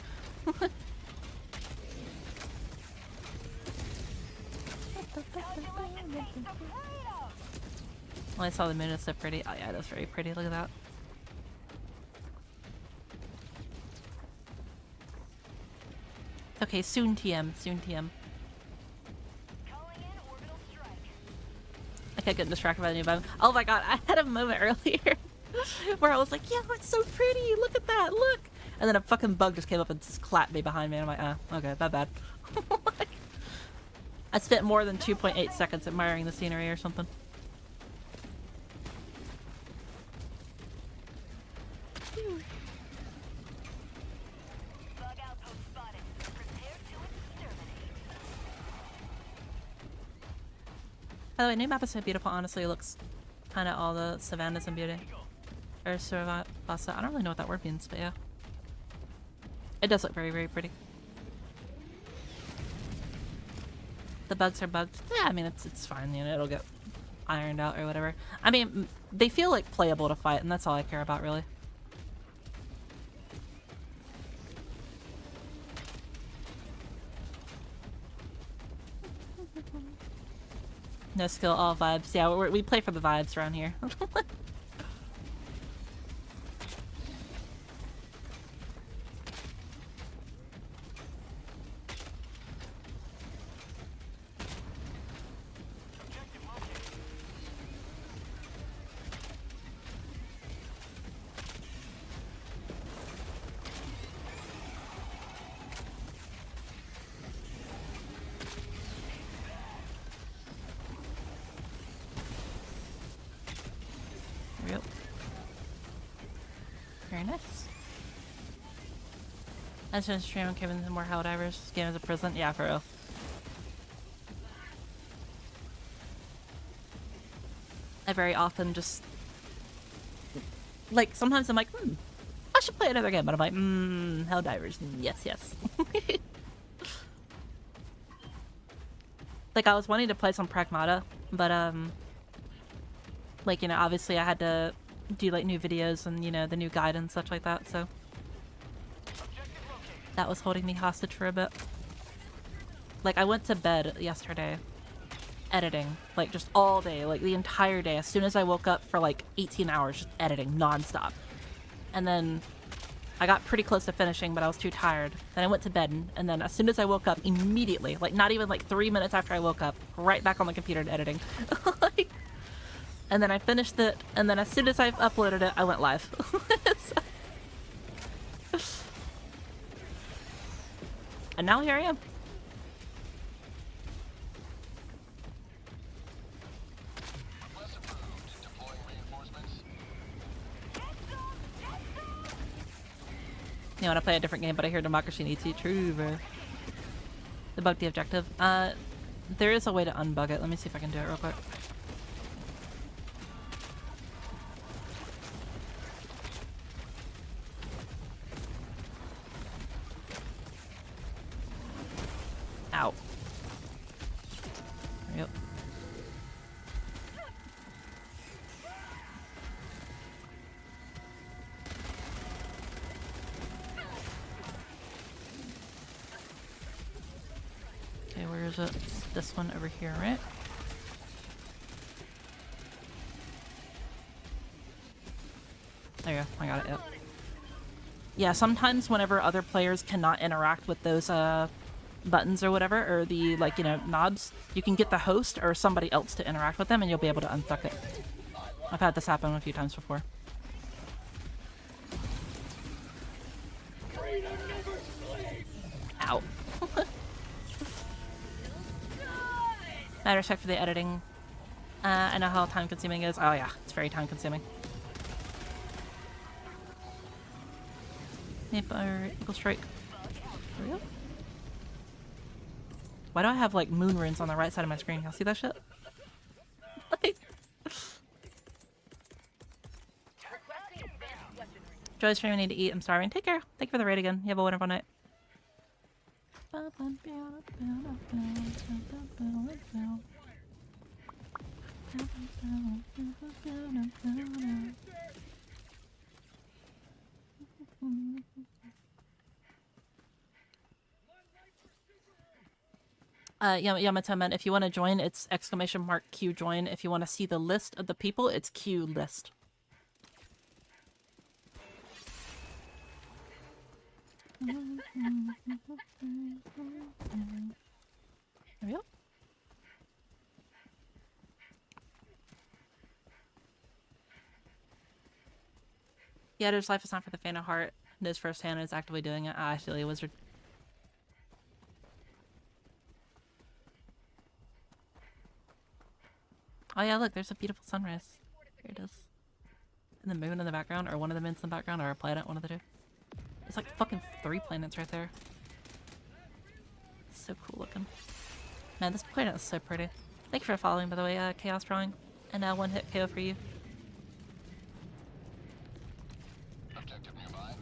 Well, I saw the moon, it's so pretty. Oh yeah, that's very pretty. Look at that. Okay, soon TM. Soon TM. I kept getting distracted by the new biome. Oh my god, I had a moment earlier where I was like, yeah, it's so pretty. Look at that. Look. And then a fucking bug just came up and just clapped me behind me. And I'm like, okay, my bad. I spent more than 2.8 seconds admiring the scenery or something. By the way, new map is so beautiful. Honestly, it looks kind of all the savannas in beauty. Or savassa. I don't really know what that word means, but yeah. It does look very, very pretty. The bugs are bugged. Yeah, I mean, it's fine. You know, it'll get ironed out or whatever. I mean, they feel like playable to fight, and that's all I care about, really. No skill, all vibes. Yeah, we play for the vibes around here. Very nice. I just finished streaming Kevin some more Helldivers. This game is a prison. Yeah, for real. I very often just like sometimes I'm like, I should play another game, but I'm like, Helldivers. Yes, yes. Like I was wanting to play some Pragmata, but like, you know, obviously I had to do like new videos and, you know, the new guide and such like that, so that was holding me hostage for a bit. Like I went to bed yesterday editing, like just all day, like the entire day. As soon as I woke up for like 18 hours just editing nonstop. And then I got pretty close to finishing, but I was too tired. Then I went to bed, and then as soon as I woke up, immediately, like not even like 3 minutes after I woke up, right back on the computer to editing. Like, and then I finished it, and then as soon as I uploaded it, I went live. And now here I am. Request approved. Deploying reinforcements. You know, when I play a different game, but I hear democracy needs to. True, bro. Debug the objective. There is a way to unbug it. Let me see if I can do it real quick. Ow. Yep. Okay, where is it? It's this one over here, right? There you go. I got it. Yep. Yeah, sometimes whenever other players cannot interact with those buttons or whatever, or the, like, you know, knobs, you can get the host or somebody else to interact with them and you'll be able to unstuck it. I've had this happen a few times before. Ow. Matter of respect for the editing. I know how time consuming it is. Oh yeah, it's very time consuming. Eagle strike. There we go. Why do I have like moon runes on the right side of my screen? Y'all see that shit? Joy's streaming, I need to eat. I'm starving. Take care. Thank you for the raid again. You have a wonderful night. Yamato meant if you want to join, it's !Q join. If you want to see the list of the people, it's Q list. There we go. Yeah, there's life is not for the faint of heart. Knows firsthand and is actively doing it. Ah, I feel you, wizard. Oh yeah, look, there's a beautiful sunrise. Here it is. And the moon in the background, or one of the moons in the background, or a planet, one of the two. It's like fucking 3 planets right there. It's so cool looking. Man, this planet is so pretty. Thank you for following, by the way, Chaos Drawing. And one hit KO for you. Objective nearby.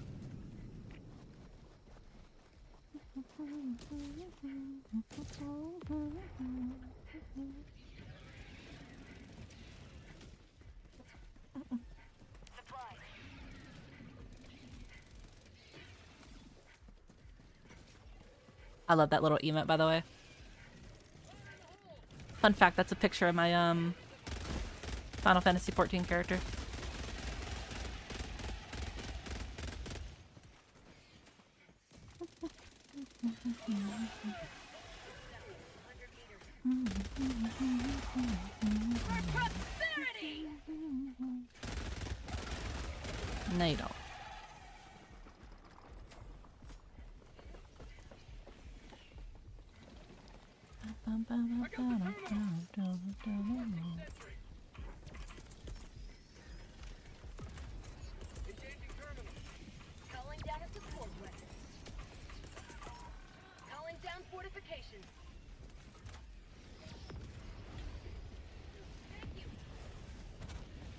I love that little emote, by the way. Fun fact, that's a picture of my Final Fantasy XIV character. No, you don't.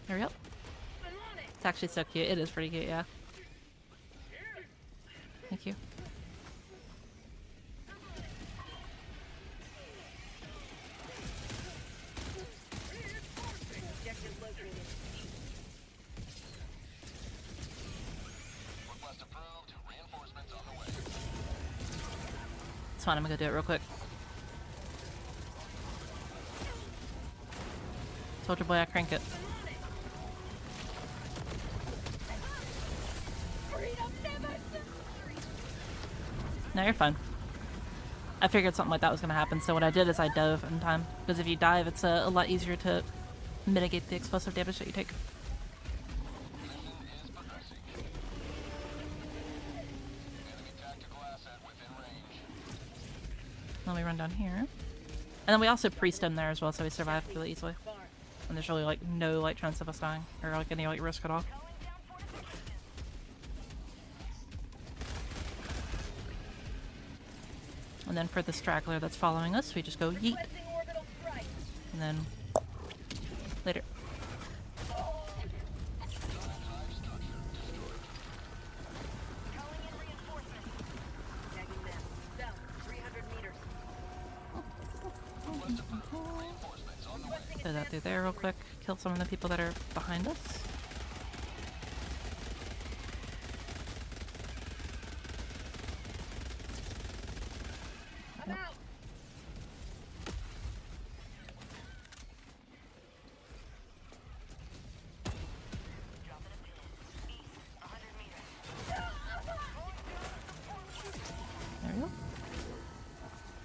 There we go. It's actually so cute. It is pretty cute, yeah. Thank you. Request approved. Reinforcements on the way. It's fine, I'm gonna go do it real quick. Soldier boy, I crank it. No, you're fine. I figured something like that was gonna happen, so what I did is I dove in time. Because if you dive, it's a lot easier to mitigate the explosive damage that you take. Mission is progressing. Enemy tactical asset within range. Let me run down here. And then we also priest in there as well, so we survived really easily. And there's really like no like chance of us dying, or like any like risk at all. And then for the straggler that's following us, we just go yeet. And then later. Throw that through there real quick. Kill some of the people that are behind us. Yep. There we go.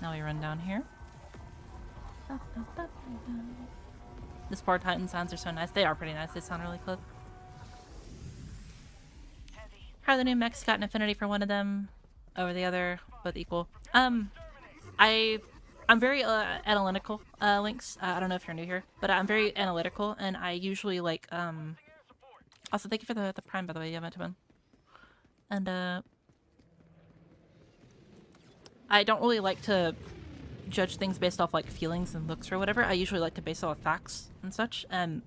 Now we run down here. The Spore Titan sounds are so nice. They are pretty nice. They sound really close. How are the new mechs? Got an affinity for one of them over the other, both equal. I'm very analytical, Lynx. I don't know if you're new here, but I'm very analytical, and I usually like also thank you for the prime, by the way. Yeah, meant to win. And I don't really like to judge things based off like feelings and looks or whatever. I usually like to base it off facts and such. And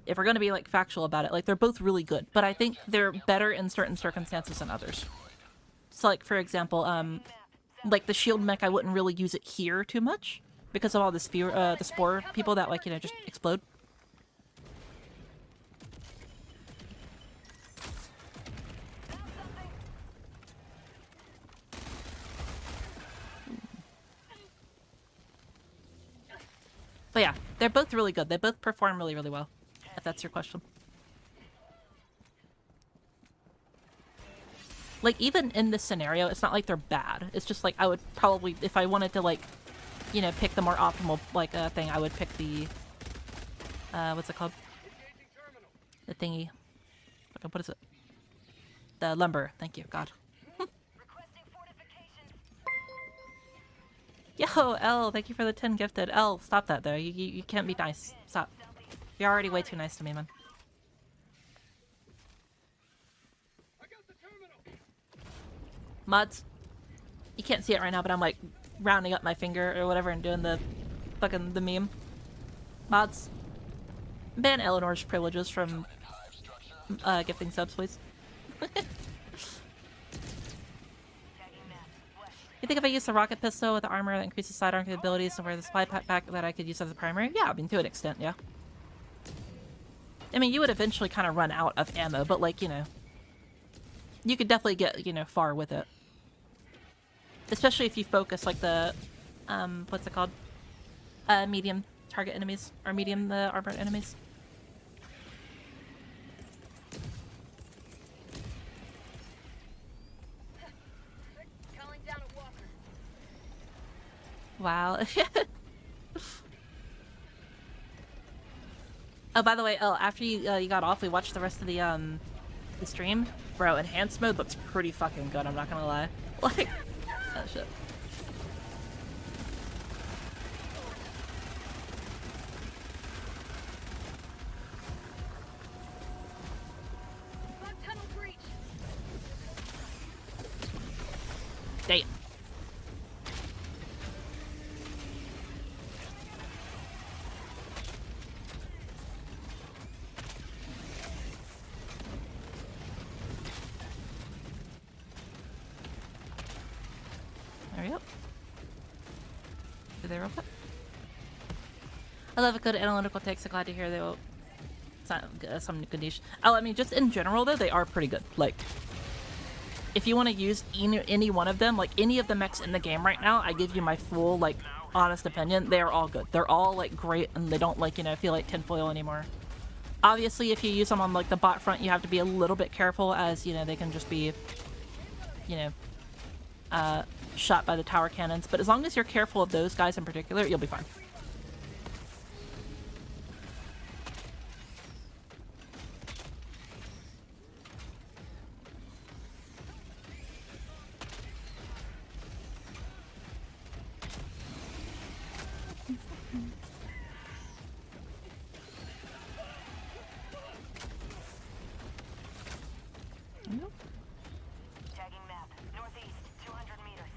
if we're going to be like factual about it, like they're both really good, but I think they're better in certain circumstances than others. So like for example, like the shield mech, I wouldn't really use it here too much because of all the spore people that like, you know, just explode. But yeah, they're both really good. They both perform really, really well, if that's your question. Like, even in this scenario, it's not like they're bad. It's just like, I would probably, if I wanted to, like, you know, pick the more optimal, like, thing, I would pick the, what's it called? The thingy. What is it? The lumber. Thank you, God. Yo, L, thank you for the 10 gifted. L, stop that, though. You can't be nice. Stop. You're already way too nice to me, man. Mods, you can't see it right now, but I'm, like, rounding up my finger or whatever and doing the fucking the meme. Mods, ban Eleanor's privileges from gifting subs, please. You think if I use the rocket pistol with the armor that increases sidearm capabilities to wear the supply pack that I could use as a primary? Yeah, I mean, to an extent, yeah. I mean, you would eventually kind of run out of ammo, but, like, you know, you could definitely get, you know, far with it. Especially if you focus, like, the, what's it called? Medium target enemies, or medium armored enemies. Wow. Oh, by the way, Elle, after you got off, we watched the rest of the stream. Bro, enhanced mode looks pretty fucking good, I'm not gonna lie. Like, oh shit. Damn. through there real quick. I love a good analytical take, so glad to hear they will. It's not some good niche. Oh, I mean, just in general though, they are pretty good. Like, if you want to use any one of them, like any of the mechs in the game right now, I give you my full, like, honest opinion. They are all good. They're all, like, great, and they don't, like, you know, feel like tinfoil anymore. Obviously, if you use them on, like, the bot front, you have to be a little bit careful, as, you know, they can just be, you know, shot by the tower cannons. But as long as you're careful of those guys in particular, you'll be fine. Tagging map. Northeast, 200 meters.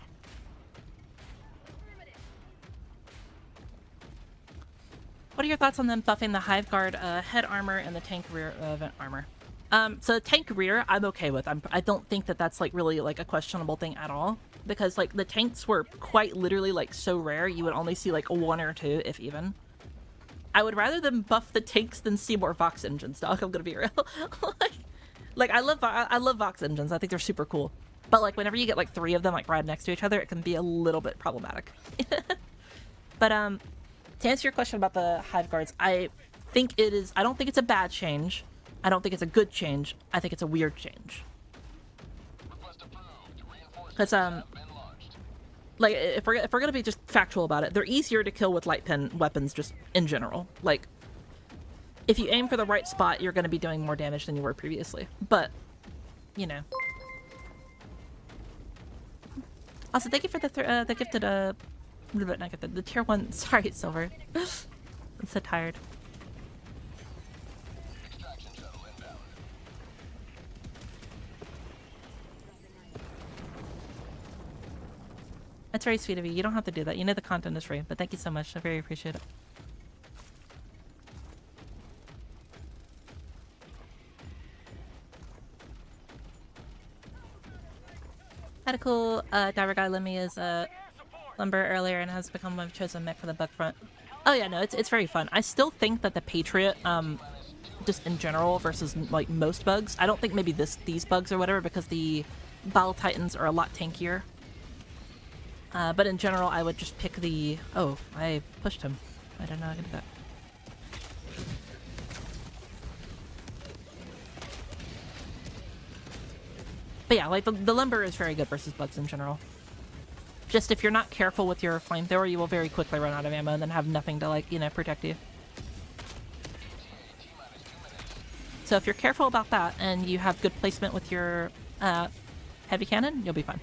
What are your thoughts on them buffing the Hive Guard head armor and the tank rear vent armor? So the tank rear, I'm okay with. I don't think that that's like really like a questionable thing at all, because like the tanks were quite literally like so rare. You would only see like one or two, if even. I would rather them buff the tanks than see more Vox engines, dog. I'm gonna be real. like I love Vox engines. I think they're super cool. But like whenever you get like 3 of them like right next to each other, it can be a little bit problematic. But to answer your question about the Hive Guards, I think it is. I don't think it's a bad change. I don't think it's a good change. I think it's a weird change. Because like if we're gonna be just factual about it, they're easier to kill with light pen weapons just in general. Like if you aim for the right spot, you're gonna be doing more damage than you were previously. But you know. Also, thank you for the gifted not gifted, the tier 1. Sorry, Silver. I'm so tired. That's very sweet of you. You don't have to do that. You know the content is free, but thank you so much. I very appreciate it. Had a cool diver guy lend me his lumber earlier and has become my chosen mech for the bug front. Oh yeah, no, it's very fun. I still think that the Patriot, just in general versus like most bugs, I don't think maybe these bugs or whatever, because the Battle Titans are a lot tankier. But in general, I would just pick the... Oh, I pushed him. I don't know how to do that. But yeah, like the lumber is very good versus bugs in general. Just if you're not careful with your flamethrower, you will very quickly run out of ammo and then have nothing to, like, you know, protect you. So if you're careful about that and you have good placement with your heavy cannon, you'll be fine.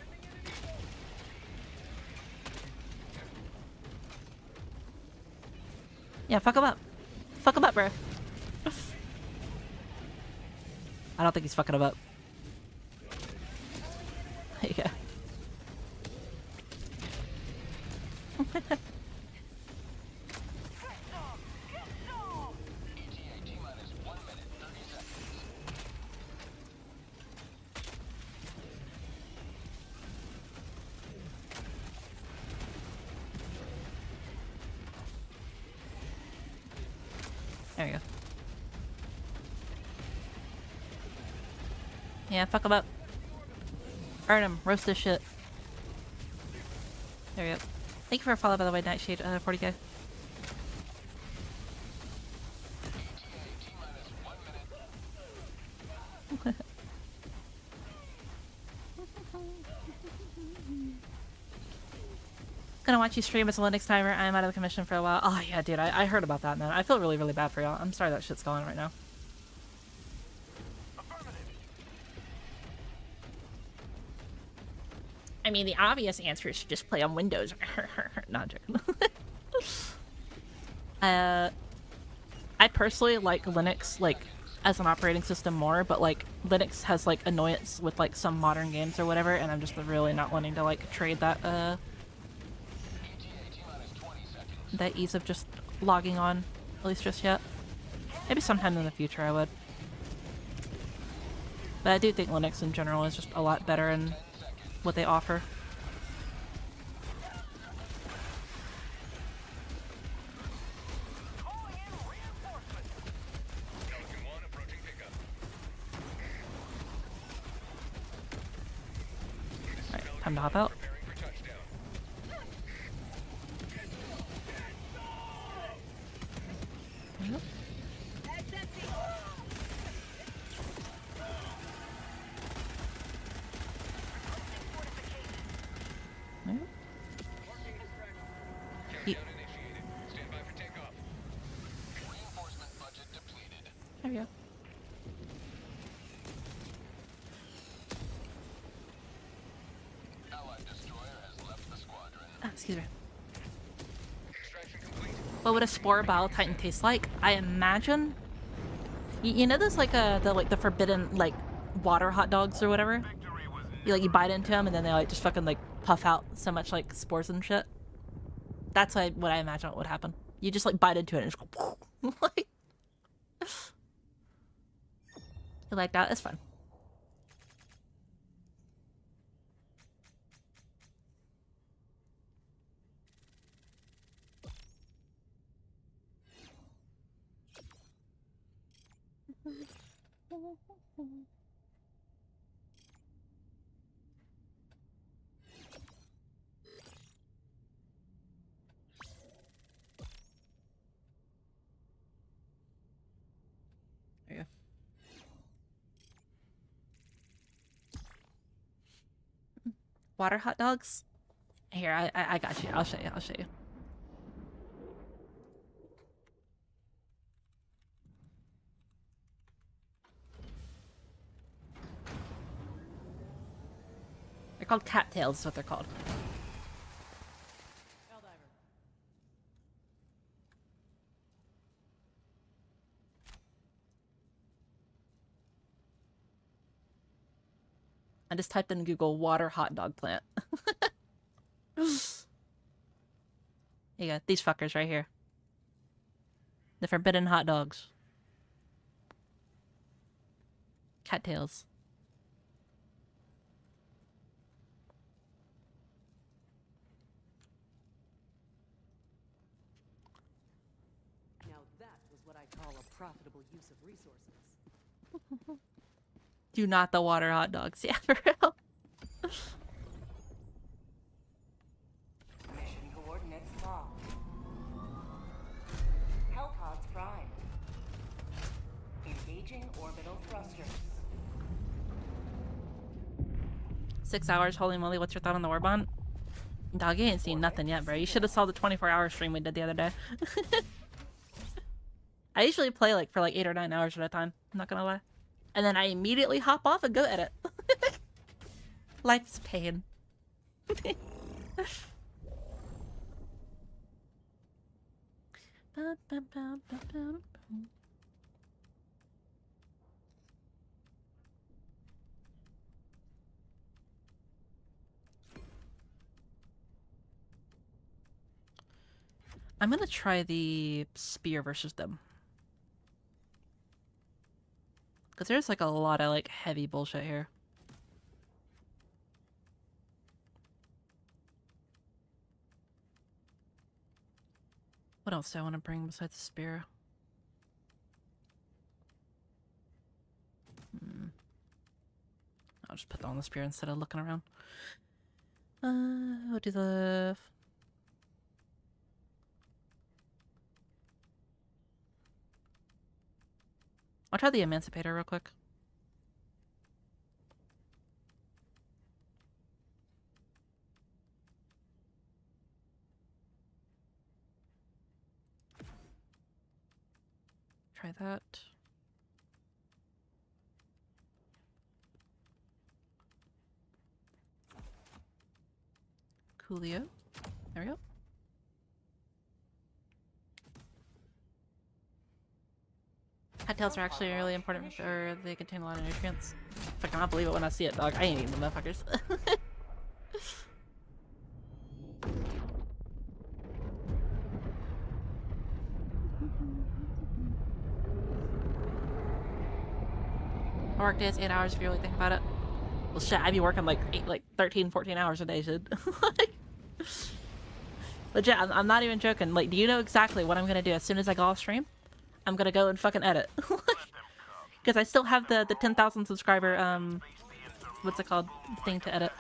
Yeah, fuck him up. Fuck him up, bro. I don't think he's fucking him up. There you go. There you go. Yeah, fuck him up. Burn him. Roast this shit. There you go. Thank you for a follow, by the way, Nightshade, 40k. Gonna watch you stream as a Linux timer. I'm out of the commission for a while. Oh yeah, dude, I heard about that, man. I feel really, really bad for y'all. I'm sorry that shit's going on right now. I mean, the obvious answer is to just play on Windows. Not joking. I personally like Linux, like, as an operating system more, but, like, Linux has, like, annoyance with, like, some modern games or whatever, and I'm just really not wanting to, like, trade that, that ease of just logging on, at least just yet. Maybe sometime in the future I would. But I do think Linux in general is just a lot better in what they offer. Time to hop out. Preparing for touchdown. Yep. Yep. Countdown initiated. Stand by for takeoff. Reinforcement budget depleted. There we go. Allied destroyer has left the squadron. Ah, excuse me. Extraction complete. What would a spore bile titan taste like? I imagine. You know those like the forbidden like water hot dogs or whatever. You bite into them and then they like just fucking like puff out so much like spores and shit. That's what I imagine would happen. You just like bite into it and just go like. You like that? It's fun. There you go. Water hot dogs? Here, I got you. I'll show you. I'll show you. They're called cattails, is what they're called. Helldiver. I just typed in Google water hot dog plant. There you go. These fuckers right here. The forbidden hot dogs. Cattails. Now that was what I call a profitable use of resources. Do not the water hot dogs. Yeah, for real. Mission coordinates locked. Hellpods primed. Engaging orbital thrusters. 6 hours. Holy moly, what's your thought on the Warbond? Dog, you ain't seen nothing yet, bro. You should have saw the 24-hour stream we did the other day. I usually play like for like 8 or 9 hours at a time. I'm not gonna lie. And then I immediately hop off and go edit. Life's pain. I'm gonna try the spear versus them. Because there's like a lot of like heavy bullshit here. What else do I want to bring besides the spear? I'll just put that on the spear instead of looking around. I'll do the... I'll try the Emancipator real quick. Try that. Coolio. There we go. Cattails are actually really important for they contain a lot of nutrients. I cannot believe it when I see it, dog. I ain't eating them motherfuckers. My work day is 8 hours if you really think about it. Well shit, I'd be working like 13, 14 hours a day, shit. Legit, I'm not even joking. Like, do you know exactly what I'm gonna do as soon as I go off stream? I'm gonna go and fucking edit. Because I still have the 10,000 subscriber, what's it called? Thing to edit.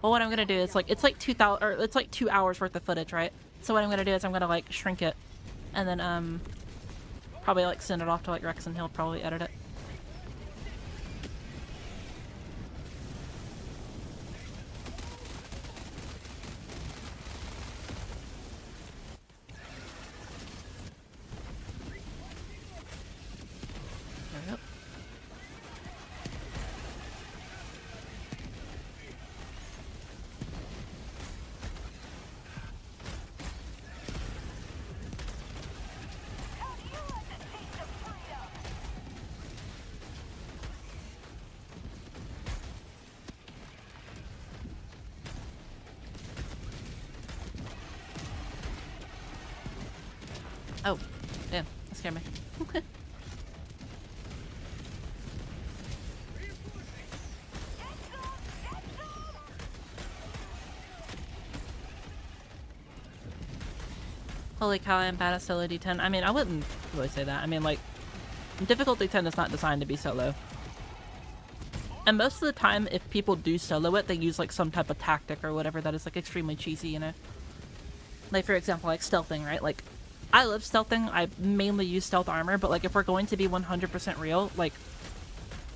Well, what I'm gonna do is like it's like 2,000 or it's like 2 hours worth of footage, right? So what I'm gonna do is I'm gonna like shrink it, and then probably like send it off to like Rex, and he'll probably edit it. There we go. Oh, damn, that scared me. Holy cow, I'm bad at solo D10. I mean, I wouldn't really say that. I mean, like, difficulty 10 is not designed to be solo. And most of the time, if people do solo it, they use, like, some type of tactic or whatever that is, like, extremely cheesy, you know? Like, for example, like, stealthing, right? Like, I love stealthing. I mainly use stealth armor, but, like, if we're going to be 100% real, like,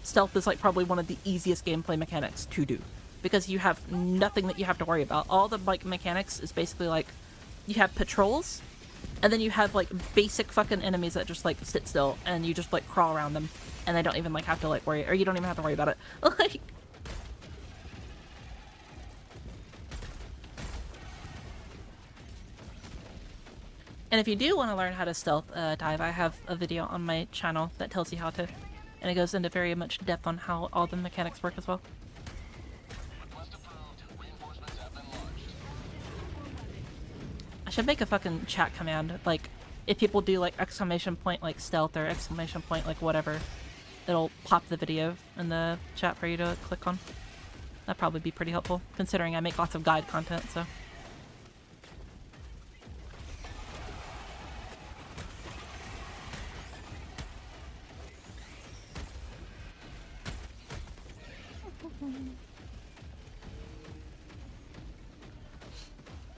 stealth is, like, probably one of the easiest gameplay mechanics to do. Because you have nothing that you have to worry about. All the, like, mechanics is basically, like, you have patrols, and then you have, like, basic fucking enemies that just, like, sit still, and you just, like, crawl around them, and they don't even, like, have to, like, worry, or you don't even have to worry about it. Like... And if you do want to learn how to stealth dive, I have a video on my channel that tells you how to, and it goes into very much depth on how all the mechanics work as well. Request approved. Reinforcements have been launched. I should make a fucking chat command, like, if people do, like, exclamation point, like, stealth, or exclamation point, like, whatever, it'll pop the video in the chat for you to click on. That'd probably be pretty helpful, considering I make lots of guide content, so...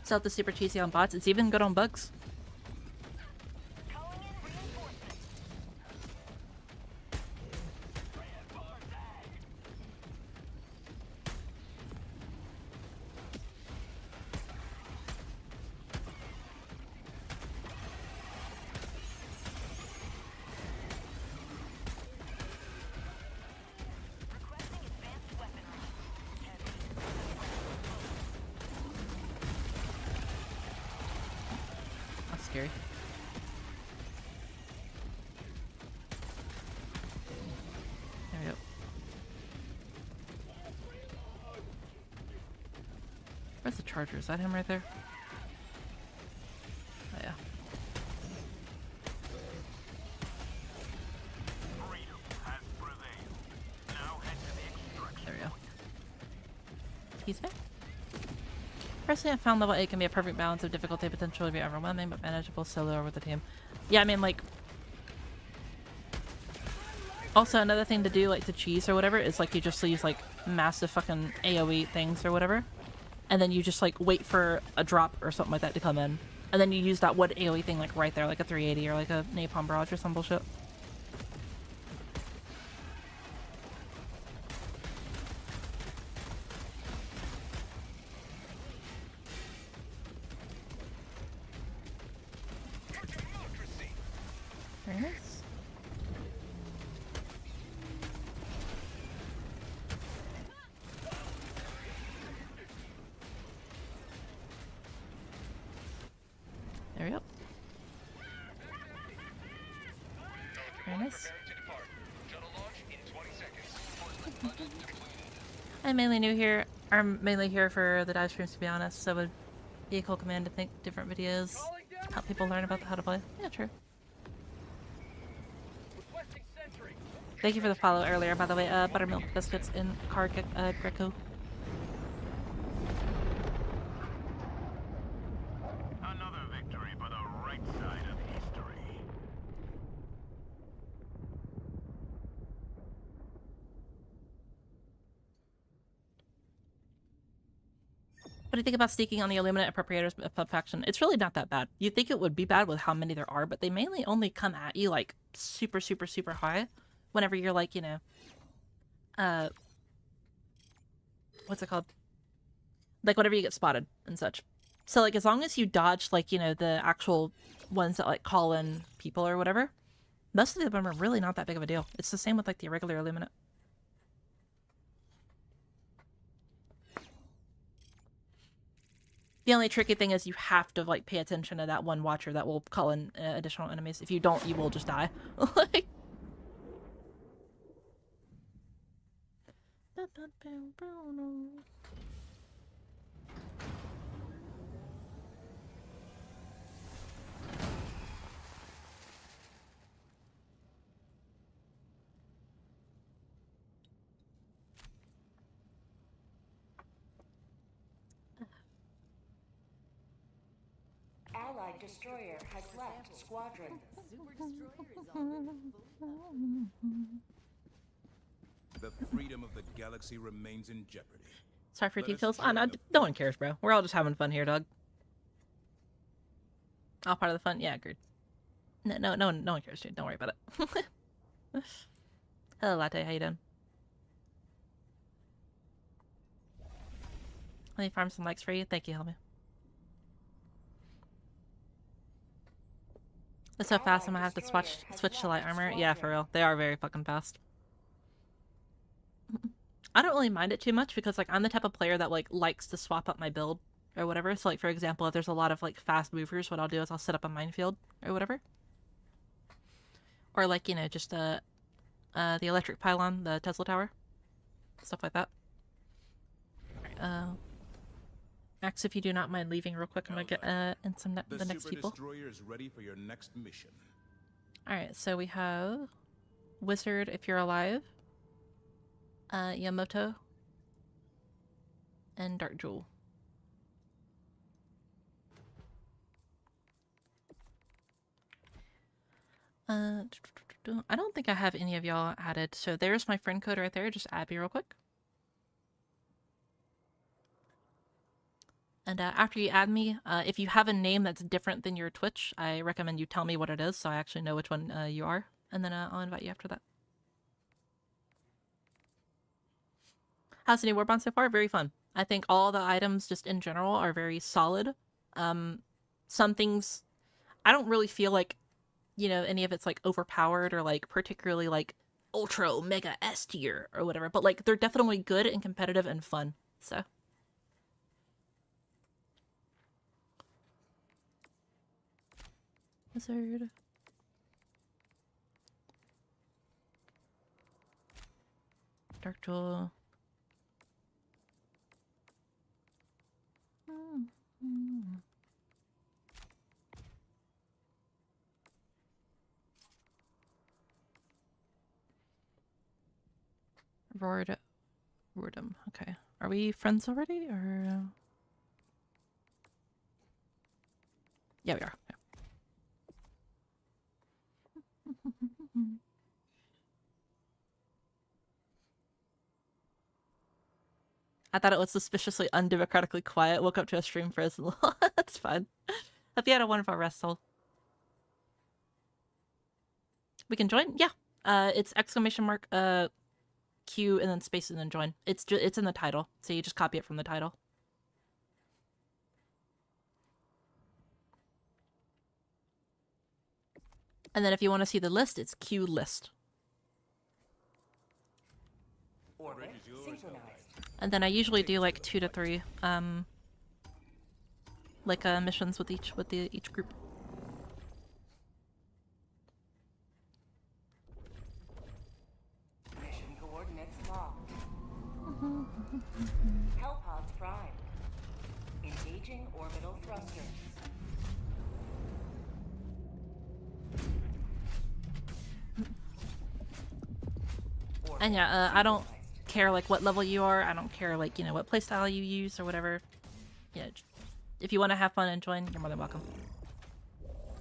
Stealth is super cheesy on bots, it's even good on bugs. Calling in reinforcements. Requesting advanced weaponry. That's scary. There we go. Where's the charger? Is that him right there? Oh yeah. Freedom has prevailed. Now head to the extraction. There we go. Excuse me? Personally, I found level 8 can be a perfect balance of difficulty, potentially be overwhelming, but manageable solo or with the team. Yeah, I mean, like... Also, another thing to do, like, to cheese or whatever, is, like, you just use, like, massive fucking AoE things or whatever. And then you just, like, wait for a drop or something like that to come in. And then you use that one AoE thing, like, right there, like a 380 or, like, a napalm barrage or some bullshit. Very nice. There we go. Very nice. I'm mainly new here. I'm mainly here for the dive streams, to be honest, so it would be a cool command to think different videos, help people learn about how to play. Yeah, true. Thank you for the follow earlier, by the way. Buttermilk biscuits in Greco. Another victory for the right side of history. What do you think about sneaking on the Illuminate appropriators of faction? It's really not that bad. You'd think it would be bad with how many there are, but they mainly only come at you like super, super, super high whenever you're like, you know, what's it called? Like whenever you get spotted and such. So like as long as you dodge like, you know, the actual ones that like call in people or whatever, most of them are really not that big of a deal. It's the same with like the irregular Illuminate. The only tricky thing is you have to like pay attention to that one watcher that will call in additional enemies. If you don't, you will just die. Like... Allied destroyer has left squadron. Super destroyer is already fully The freedom of the galaxy remains in jeopardy. Sorry for Let us details. Oh, join no, the- no one cares, bro. We're all just having fun here, dog. All part of the fun. Yeah, agreed. No one cares, dude. Don't worry about it. Hello, Latte. How you doing? Let me farm some likes for you. Thank you, Helmy. It's so fast, I'm gonna have to switch to light armor. Yeah, for real. They are very fucking fast. I don't really mind it too much because, like, I'm the type of player that, like, likes to swap up my build or whatever. So, like, for example, if there's a lot of, like, fast movers, what I'll do is I'll set up a minefield or whatever. Or, like, you know, just, the electric pylon, the Tesla tower. Stuff like that. Max, if you do not mind leaving real quick, I'm gonna get in some the next Super people. Destroyer is ready for your next mission. Alright, so we have Wizard if you're alive, Yamamoto, and Dark Jewel. I don't think I have any of y'all added, so there's my friend code right there. Just add me real quick. And after you add me, if you have a name that's different than your Twitch, I recommend you tell me what it is so I actually know which one you are. And then I'll invite you after that. How's the new Warbond so far? Very fun. I think all the items just in general are very solid. Some things, I don't really feel like, you know, any of it's like overpowered or like particularly like ultra omega S tier or whatever. But like they're definitely good and competitive and fun. So... Wizard. Dark Jewel. Roardum. Okay. Are we friends already, or...? Yeah, we are. Yeah. I thought it was suspiciously undemocratically quiet. Woke up to a stream for us. That's fine. Hope you had a wonderful rest, soul. We can join? Yeah. It's exclamation mark, Q, and then space, and then join. It's in the title, so you just copy it from the title. And then if you want to see the list, it's Q list. Orbit synchronized. And then I usually do like 2 to 3 like missions with each group. Mission coordinates locked. Hellpods prime. Engaging orbital thrusters. And yeah, I don't care like what level you are. I don't care like, you know, what playstyle you use or whatever. Yeah, if you want to have fun and join, you're more than welcome.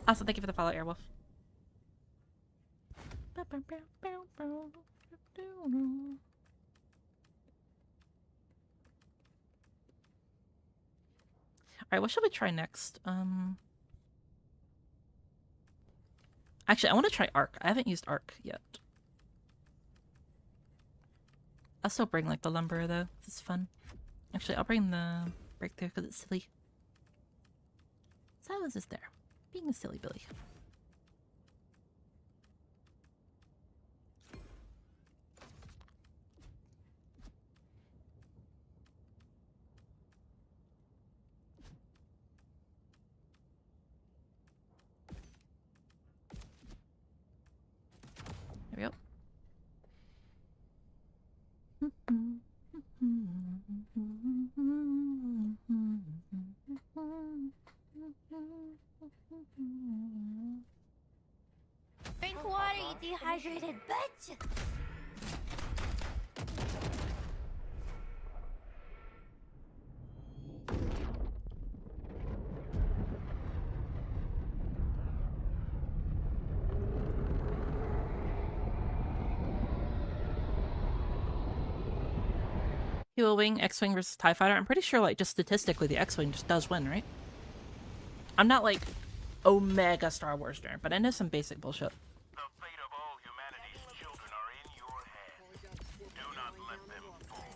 Also, thank you for the follow, Airwolf. Alright, what should we try next? Actually, I want to try Arc. I haven't used Arc yet. I'll still bring, like, the lumber, though. This is fun. Actually, I'll bring the breakthrough because it's silly. So how is this there? Being a silly Billy. There we go. Drink water, you dehydrated bitch! Helo Wing, X-Wing versus TIE Fighter. I'm pretty sure, like, just statistically, the X-Wing just does win, right? I'm not, like, Omega Star Wars nerd, but I know some basic bullshit. The fate of all humanity's children are in your hands. Do not let them fall.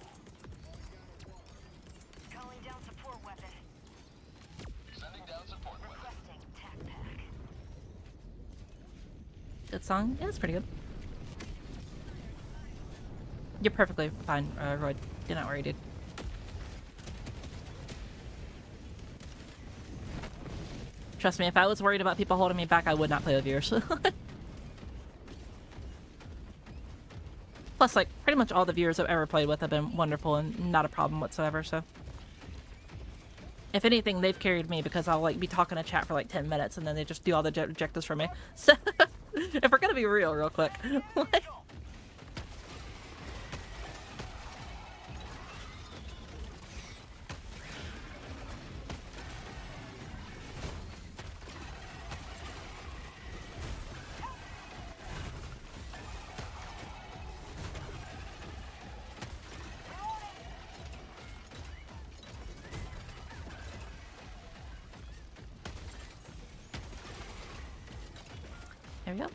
Calling down support weapon. Sending down support weapon. Requesting tac pack. Good song? Yeah, it's pretty good. You're perfectly fine, Roy. You're not worried, dude. Trust me, if I was worried about people holding me back, I would not play with viewers. Plus, like, pretty much all the viewers I've ever played with have been wonderful and not a problem whatsoever, so. If anything, they've carried me because I'll, like, be talking to chat for, like, 10 minutes and then they just do all the objectives for me. So, if we're gonna be real quick. Like, there we go.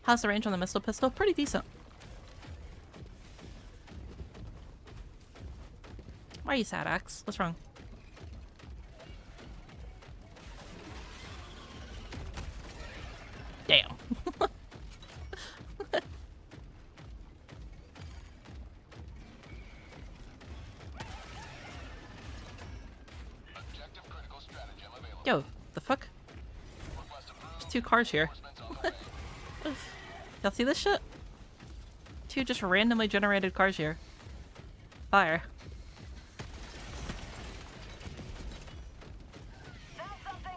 How's the range on the missile pistol? Pretty decent. Why are you sad, Axe? What's wrong? Damn. Objective critical stratagem available. Yo, the fuck? Request approved. There's 2 cars here. Reinforcements on the way. Y'all see this shit? 2 just randomly generated cars here. Fire. Found something.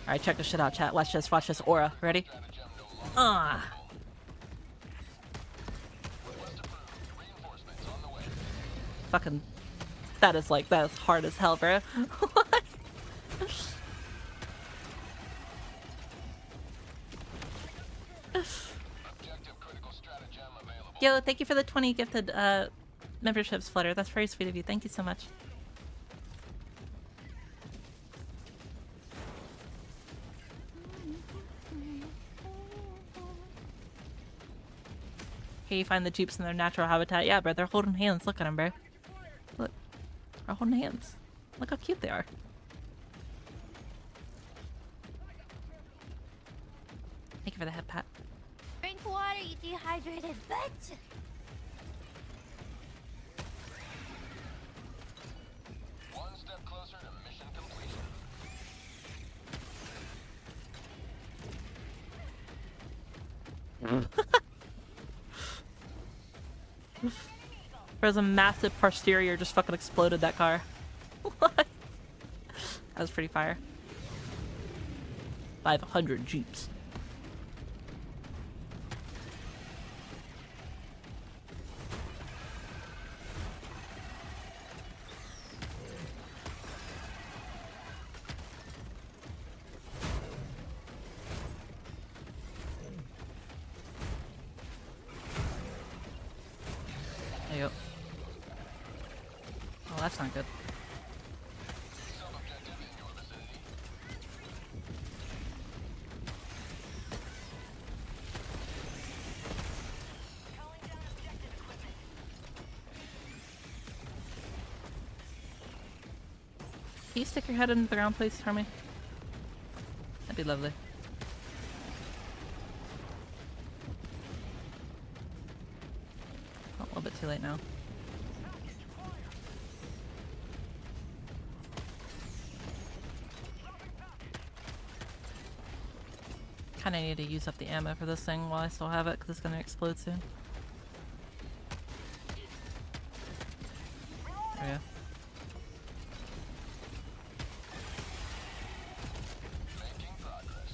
Alright, check this shit out, chat. Watch this aura. Ready? Stratagem no longer Ah. request approved. Reinforcements on the way. Fucking. That is hard as hell, bro. Objective critical stratagem available. Yo, thank you for the 20 gifted memberships, Flutter. That's very sweet of you. Thank you so much. Here you find the Jeeps in their natural habitat. Yeah, bro, they're holding hands. Look at them, bro. Look. They're holding hands. Look how cute they are. Thank you for the head pat. Drink water, you dehydrated bitch! One step closer to mission completion. There's a massive posterior just fucking exploded that car. What? That was pretty fire. 500 Jeeps. Yep. Oh, that's not good. Sub-objective in your vicinity. Calling down objective equipment. Can you stick your head into the ground, please, for me? That'd be lovely. Oh, a little bit too late now. Kind of need to use up the ammo for this thing while I still have it, because it's going to explode soon. There we go. Making progress.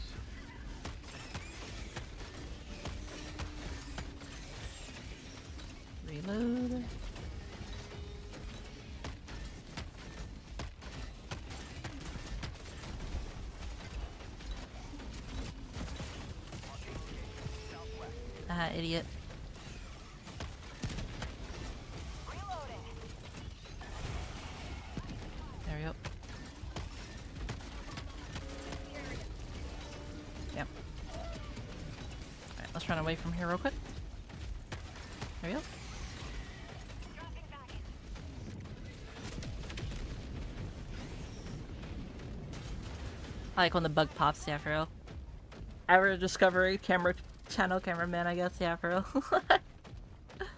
Reload. Ah, idiot. Reloading. There we go. Yep. Alright, let's run away from here real quick. There we go. Dropping back in. I like when the bug pops, yeah, for real. Average discovery, camera channel cameraman, I guess, yeah, for real. Can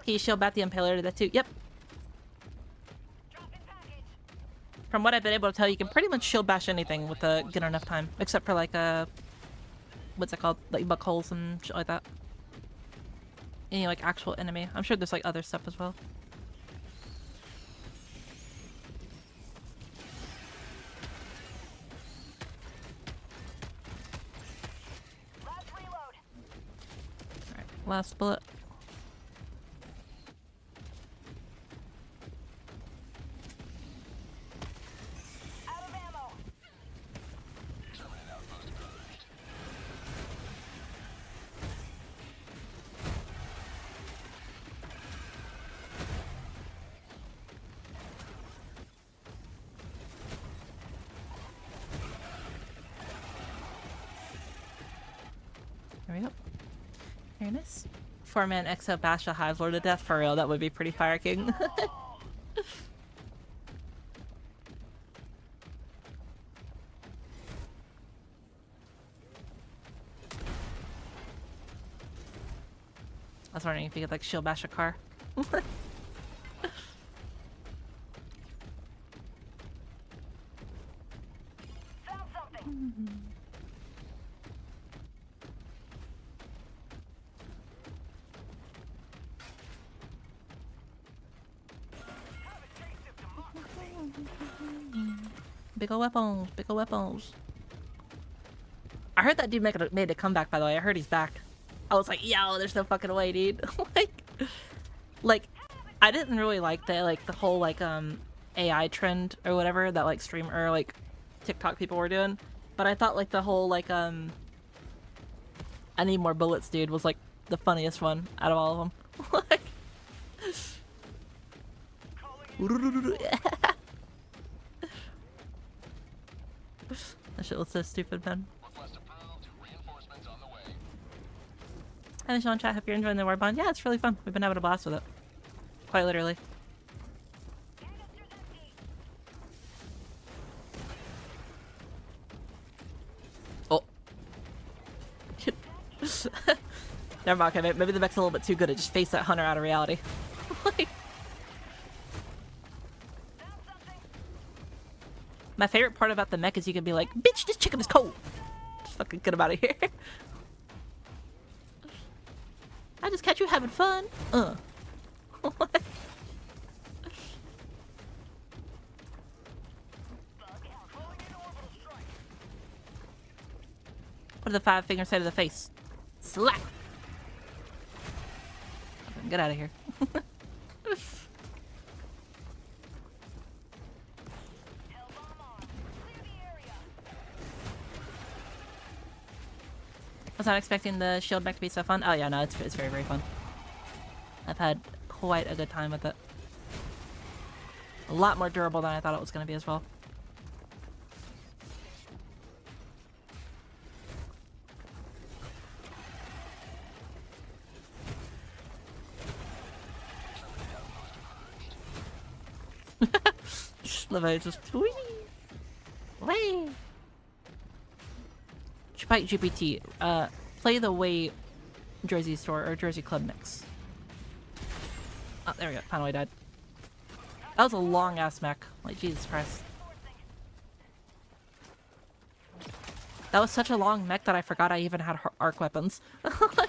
you shield back the impaler to that too? Yep. Dropping package. From what I've been able to tell, you can pretty much shield bash anything with a good enough time, except for like what's it called, like bug holes and shit like that. Any like actual enemy. I'm sure there's like other stuff as well. Last reload. Alright, last bullet. Out of ammo. Terminate outpost purged. There we go. Very nice. 4-man EXO bash a Hive Lord to death for real. That would be pretty fire king. I was wondering if you could like shield bash a car. Found something. Have a taste of democracy. Big ol' weapons, big ol' weapons. I heard that dude made a comeback, by the way. I heard he's back. I was like, yo, there's no fucking way, dude. like, I didn't really like the whole AI trend or whatever that like streamer or like TikTok people were doing. But I thought like the whole like I need more bullets, dude, was like the funniest one out of all of them. like, that shit was so stupid, man. Request approved. Reinforcements on the way. Hi, Sean chat. Hope you're enjoying the Warbond. Yeah, it's really fun. We've been having a blast with it. Quite literally. Canister's empty. Oh. Never mind. Okay, maybe the mech's a little bit too good at just face that hunter out of reality. like, Found something. my favorite part about the mech is you can be like, bitch, this chicken is cold. Just fucking get him out of here. I just catch you having fun. What? What do the 5 fingers say to the face? Slap! Get out of here. Was not expecting the shield mech to be so fun. Oh yeah, no, it's very, very fun. I've had quite a good time with it. A lot more durable than I thought it was going to be as well. Levi just wee, wee. Spike GPT, play the Way Jersey store or Jersey Club mix. Oh, there we go. Finally died. That was a long ass mech. Like Jesus Christ. That was such a long mech that I forgot I even had arc weapons. Like,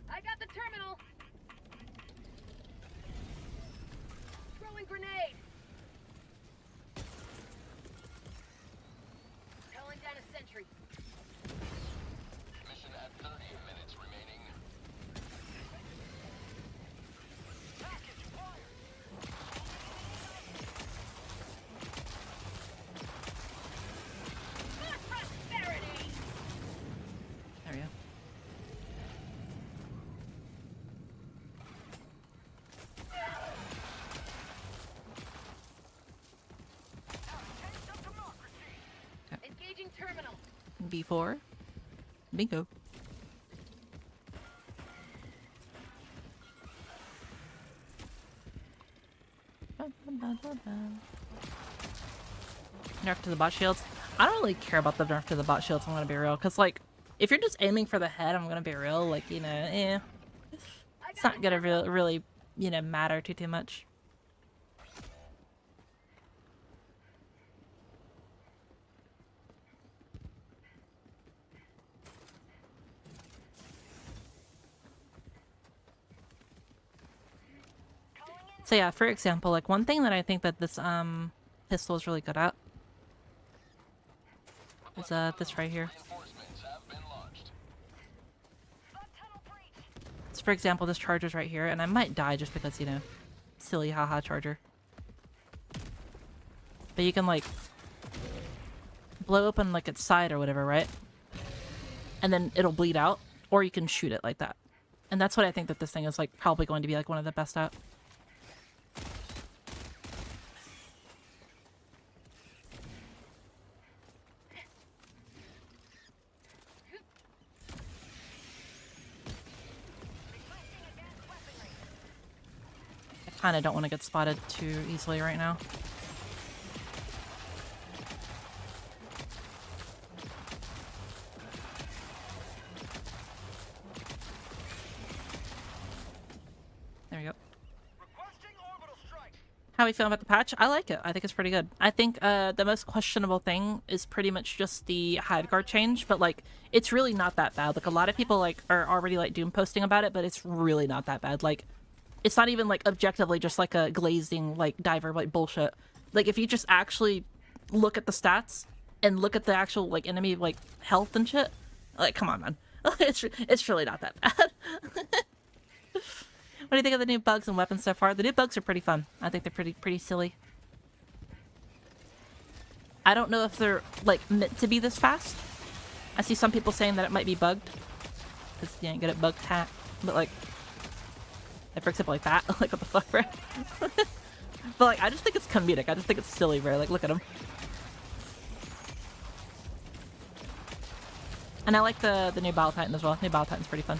I got the terminal. Throwing grenade. Calling down a sentry. Mission at 30 minutes remaining. Package fire! Prosperity. there we go. Engaging terminal. B4. Bingo. Nerf to the bot shields. I don't really care about the nerf to the bot shields, I'm gonna be real. Because, like, if you're just aiming for the head, I'm gonna be real. Like, you know, it's not gonna really, you know, matter too much. So yeah, for example, like one thing that I think that this pistol is really good at is this right here. Reinforcements have been launched. So for example, this charger's right here, and I might die just because, you know, silly haha charger. But you can like blow open like its side or whatever, right? And then it'll bleed out, or you can shoot it like that. And that's what I think that this thing is like probably going to be like one of the best at. I kind of don't want to get spotted too easily right now. There we go. Requesting orbital strike! How are we feeling about the patch? I like it. I think it's pretty good. I think the most questionable thing is pretty much just the hide guard change, but like it's really not that bad. Like a lot of people like are already like doom posting about it, but it's really not that bad. Like it's not even like objectively just like a glazing like diver like bullshit. Like if you just actually look at the stats and look at the actual like enemy like health and shit, like come on, man. It's really not that bad. What do you think of the new bugs and weapons so far? The new bugs are pretty fun. I think they're pretty silly. I don't know if they're like meant to be this fast. I see some people saying that it might be bugged because you ain't good at bug hat, but like for example like that, like what the fuck, bro? But like I just think it's comedic. I just think it's silly, bro. Like look at him. And I like the new Battle Titan as well. New Battle Titan's pretty fun.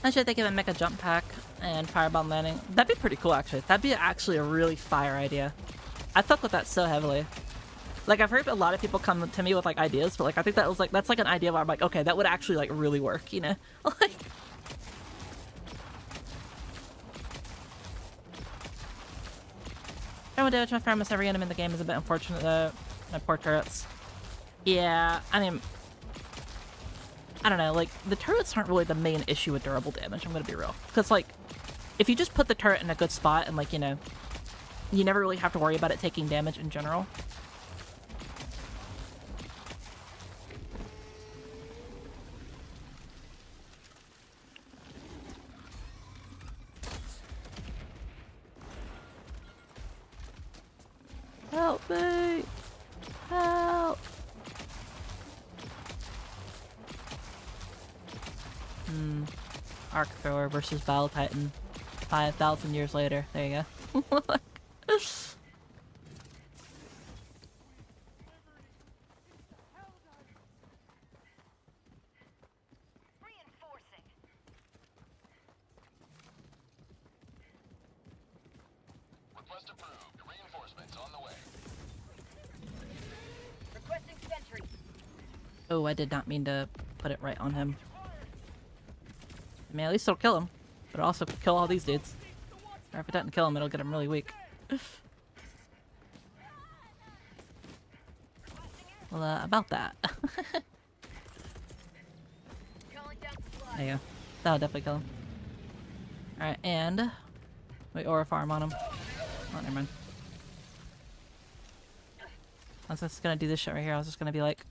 I should think of a mecha jump pack and firebomb landing. That'd be pretty cool, actually. That'd be actually a really fire idea. I fuck with that so heavily. Like, I've heard a lot of people come to me with, like, ideas, but, like, I think that was, like, that's, like, an idea where I'm like, okay, that would actually, like, really work, you know? Like... Everyone damage from almost every enemy in the game is a bit unfortunate though. My poor turrets. Yeah, I mean, I don't know, like, the turrets aren't really the main issue with durable damage, I'm gonna be real. Because, like, if you just put the turret in a good spot and, like, you know, you never really have to worry about it taking damage in general. Help me! Help! Arc Thrower versus Battle Titan 5,000 years later. There you go. Reinforcing. Request approved. Reinforcements on the way. Requesting sentry. Oh, I did not mean to put it right on him. I mean, at least it'll kill him. But it'll also kill all these dudes. Or if it doesn't kill him, it'll get him really weak. Well, about that. Calling down supply. There you go. That'll definitely kill him. Alright, and... wait, or a farm on him. Oh, never mind. I was just gonna do this shit right here. I was just gonna be like...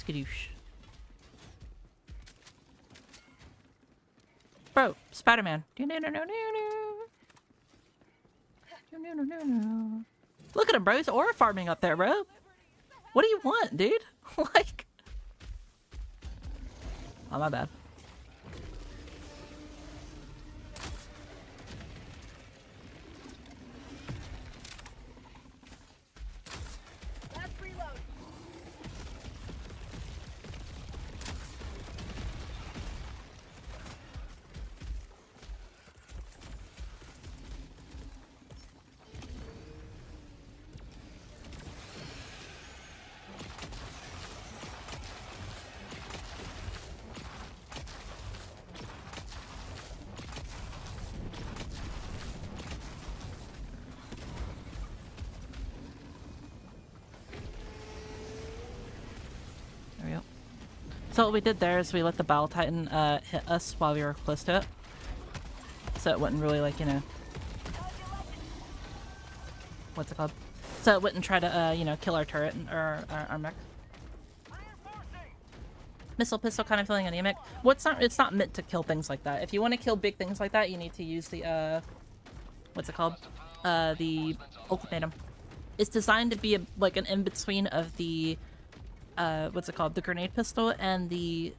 skadoosh. Bro, Spider-Man. Look at him, bro. He's aura farming up there, bro. What do you want, dude? Like... oh, my bad. Last reload. There we go. So what we did there is we let the Battle Titan hit us while we were close to it. So it wouldn't really, like, you know... what's it called? So it wouldn't try to, you know, kill our turret or our mech. Missile pistol kind of feeling anemic. Well, it's not meant to kill things like that. If you want to kill big things like that, you need to use the, what's it called? The ultimatum. It's designed to be like an in-between of the, what's it called? The grenade pistol and the,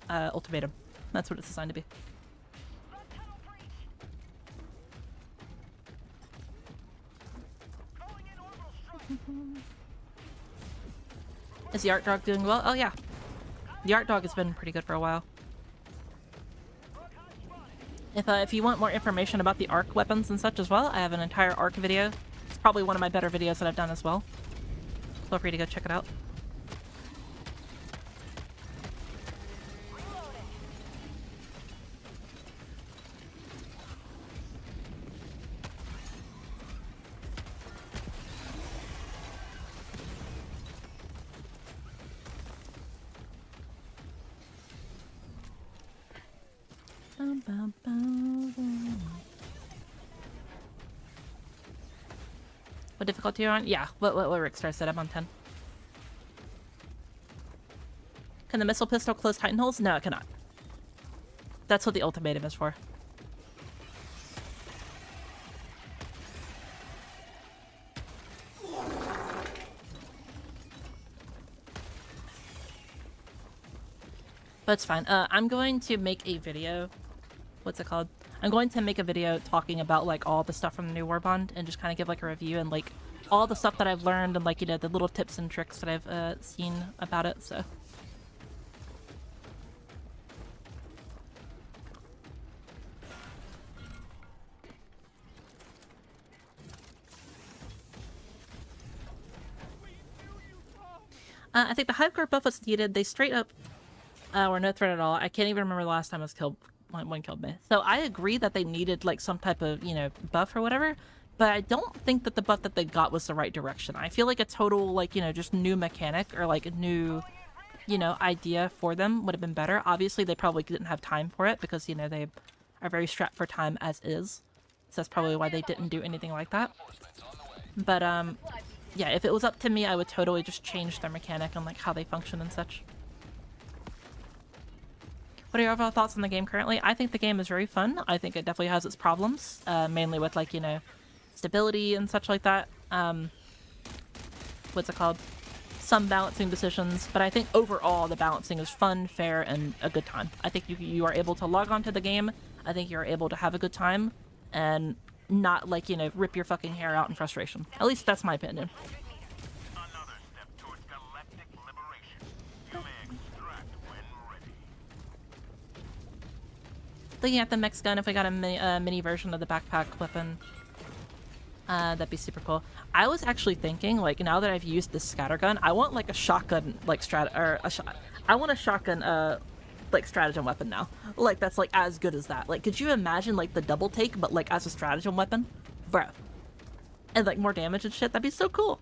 ultimatum. That's what it's designed to be. Is the art dog doing well? Oh yeah. The art dog has been pretty good for a while. If you want more information about the arc weapons and such as well, I have an entire arc video. It's probably one of my better videos that I've done as well. Feel free to go check it out. What difficulty you're on? Yeah, what Rickstar said, I'm on 10. Can the missile pistol close Titan holes? No, it cannot. That's what the ultimatum is for. But it's fine. I'm going to make a video. What's it called? I'm going to make a video talking about like all the stuff from the new Warbond and just kind of give like a review and like all the stuff that I've learned and like, you know, the little tips and tricks that I've seen about it, so. I think the Hive Guard buff was needed. They straight up were no threat at all. I can't even remember the last time I was killed one killed me. So I agree that they needed like some type of, you know, buff or whatever, but I don't think that the buff that they got was the right direction. I feel like a total, like, you know, just new mechanic or like a new, you know, idea for them would have been better. Obviously, they probably didn't have time for it because, you know, they are very strapped for time as is. So that's probably why they didn't do anything like that. But, yeah, if it was up to me, I would totally just change their mechanic and, like, how they function and such. What are your overall thoughts on the game currently? I think the game is very fun. I think it definitely has its problems, mainly with, like, you know, stability and such like that. What's it called? Some balancing decisions, but I think overall the balancing is fun, fair, and a good time. I think you are able to log on to the game. I think you're able to have a good time and not, like, you know, rip your fucking hair out in frustration. At least that's my opinion. Another step towards galactic liberation. You may extract when ready. Looking at the Mechs gun, if we got a mini version of the backpack weapon, that'd be super cool. I was actually thinking, like, now that I've used this scatter gun, I want like a shotgun, like I want a shotgun, like stratagem weapon now. Like that's like as good as that. Like, could you imagine like the double take, but like as a stratagem weapon, bro? And like more damage and shit. That'd be so cool.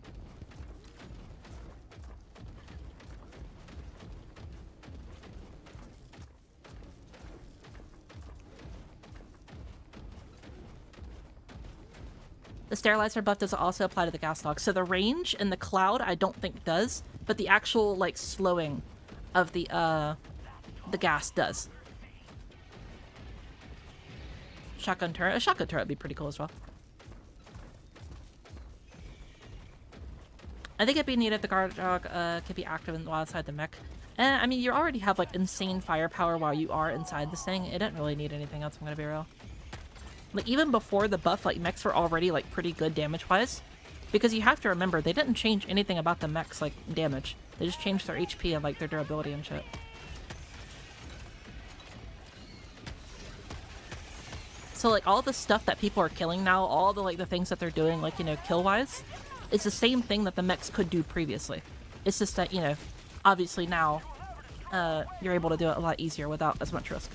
The sterilizer buff does also apply to the gas log. So the range in the cloud, I don't think does, but the actual like slowing of the gas does. Shotgun turret. A shotgun turret would be pretty cool as well. I think it'd be neat if the guard dog could be active while inside the mech. And I mean, you already have like insane firepower while you are inside this thing. It didn't really need anything else, I'm gonna be real. Like, even before the buff, like, mechs were already, like, pretty good damage-wise. Because you have to remember, they didn't change anything about the mechs, like, damage. They just changed their HP and, like, their durability and shit. So, like, all the stuff that people are killing now, all the, like, the things that they're doing, like, you know, kill-wise, it's the same thing that the mechs could do previously. It's just that, you know, obviously now, you're able to do it a lot easier without as much risk.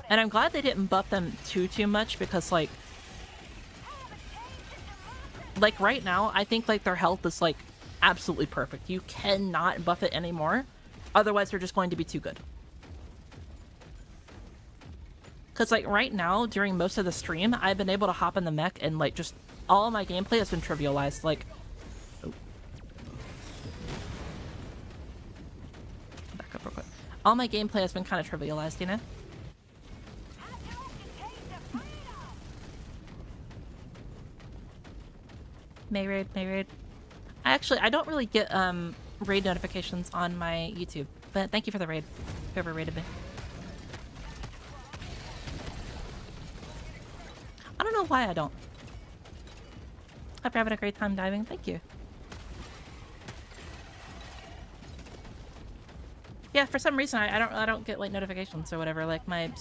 And I'm glad they didn't buff them too much because, like right now, I think, like, their health is, like, absolutely perfect. You cannot buff it anymore. Otherwise, they're just going to be too good. Because, like, right now, during most of the stream, I've been able to hop in the mech and, like, just all of my gameplay has been trivialized. Like, oh. Back up real quick. All my gameplay has been kind of trivialized, you know? May raid. I don't really get raid notifications on my YouTube, but thank you for the raid, whoever raided me. I don't know why I don't. Hope you're having a great time diving. Thank you. Yeah, for some reason I don't get like notifications or whatever. Like my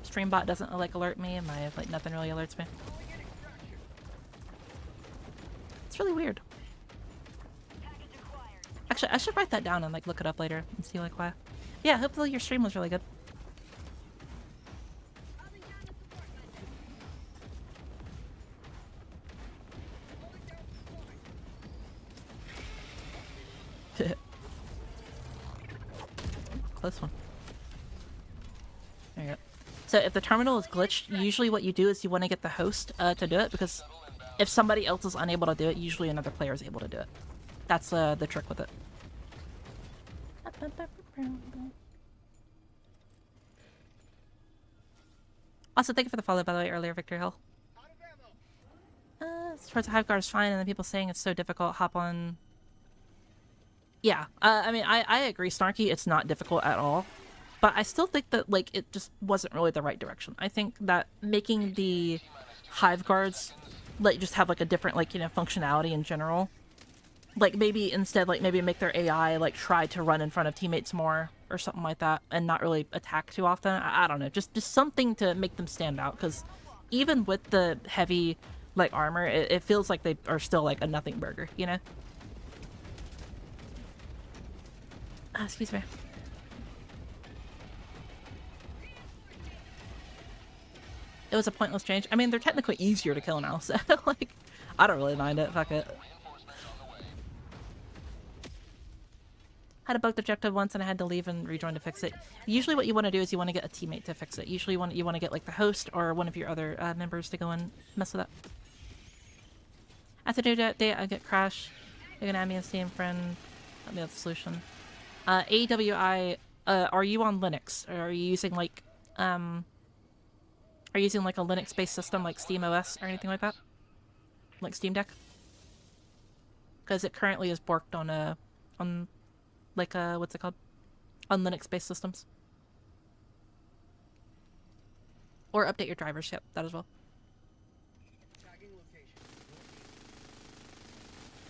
stream bot doesn't like alert me, and my like nothing really alerts me. It's really weird. Actually, I should write that down and like look it up later and see like why. Yeah, hopefully your stream was really good. Close one. There you go. So if the terminal is glitched, usually what you do is you want to get the host to do it, because if somebody else is unable to do it, usually another player is able to do it. That's the trick with it. Also, thank you for the follow, by the way, earlier, Victor Hill. Towards the Hive Guard is fine, and then people saying it's so difficult, hop on. Yeah, I mean, I agree, Snarky, it's not difficult at all. But I still think that, like, it just wasn't really the right direction. I think that making the Hive Guards, like, just have, like, a different, like, you know, functionality in general. Like, maybe instead, like, maybe make their AI, like, try to run in front of teammates more or something like that and not really attack too often. I don't know. Just something to make them stand out, because even with the heavy, like, armor, it feels like they are still, like, a nothing burger, you know? Excuse me. It was a pointless change. I mean, they're technically easier to kill now, so like, I don't really mind it. Fuck it. Had a bugged objective once and I had to leave and rejoin to fix it. Usually what you want to do is you want to get a teammate to fix it. Usually you want to get like the host or one of your other members to go and mess with it. After the date, I get crash. You're gonna add me as Steam friend. Let me know the solution. AWI, are you on Linux? Or are you using like, are you using like a Linux-based system like Steam OS or anything like that? Like Steam Deck? Because it currently is borked on like what's it called? On Linux-based systems. Or update your drivers, yep, that as well.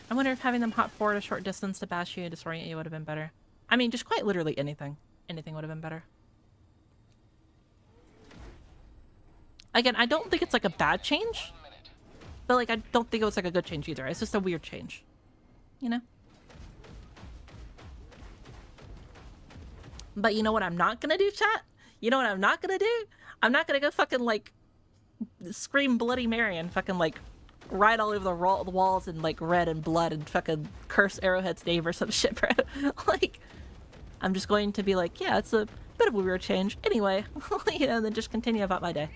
I wonder if having them hop forward a short distance to bash you and disorient you would have been better. I mean, just quite literally anything. Anything would have been better. Again, I don't think it's like a bad change. But like, I don't think it was like a good change either. It's just a weird change. You know? But you know what I'm not gonna do, chat? You know what I'm not gonna do? I'm not gonna go fucking like scream Bloody Mary and fucking like ride all over the walls in like red and blood and fucking curse Arrowhead's name or some shit, bro. Like, I'm just going to be like, yeah, it's a bit of a weird change. Anyway, you know, then just continue about my day.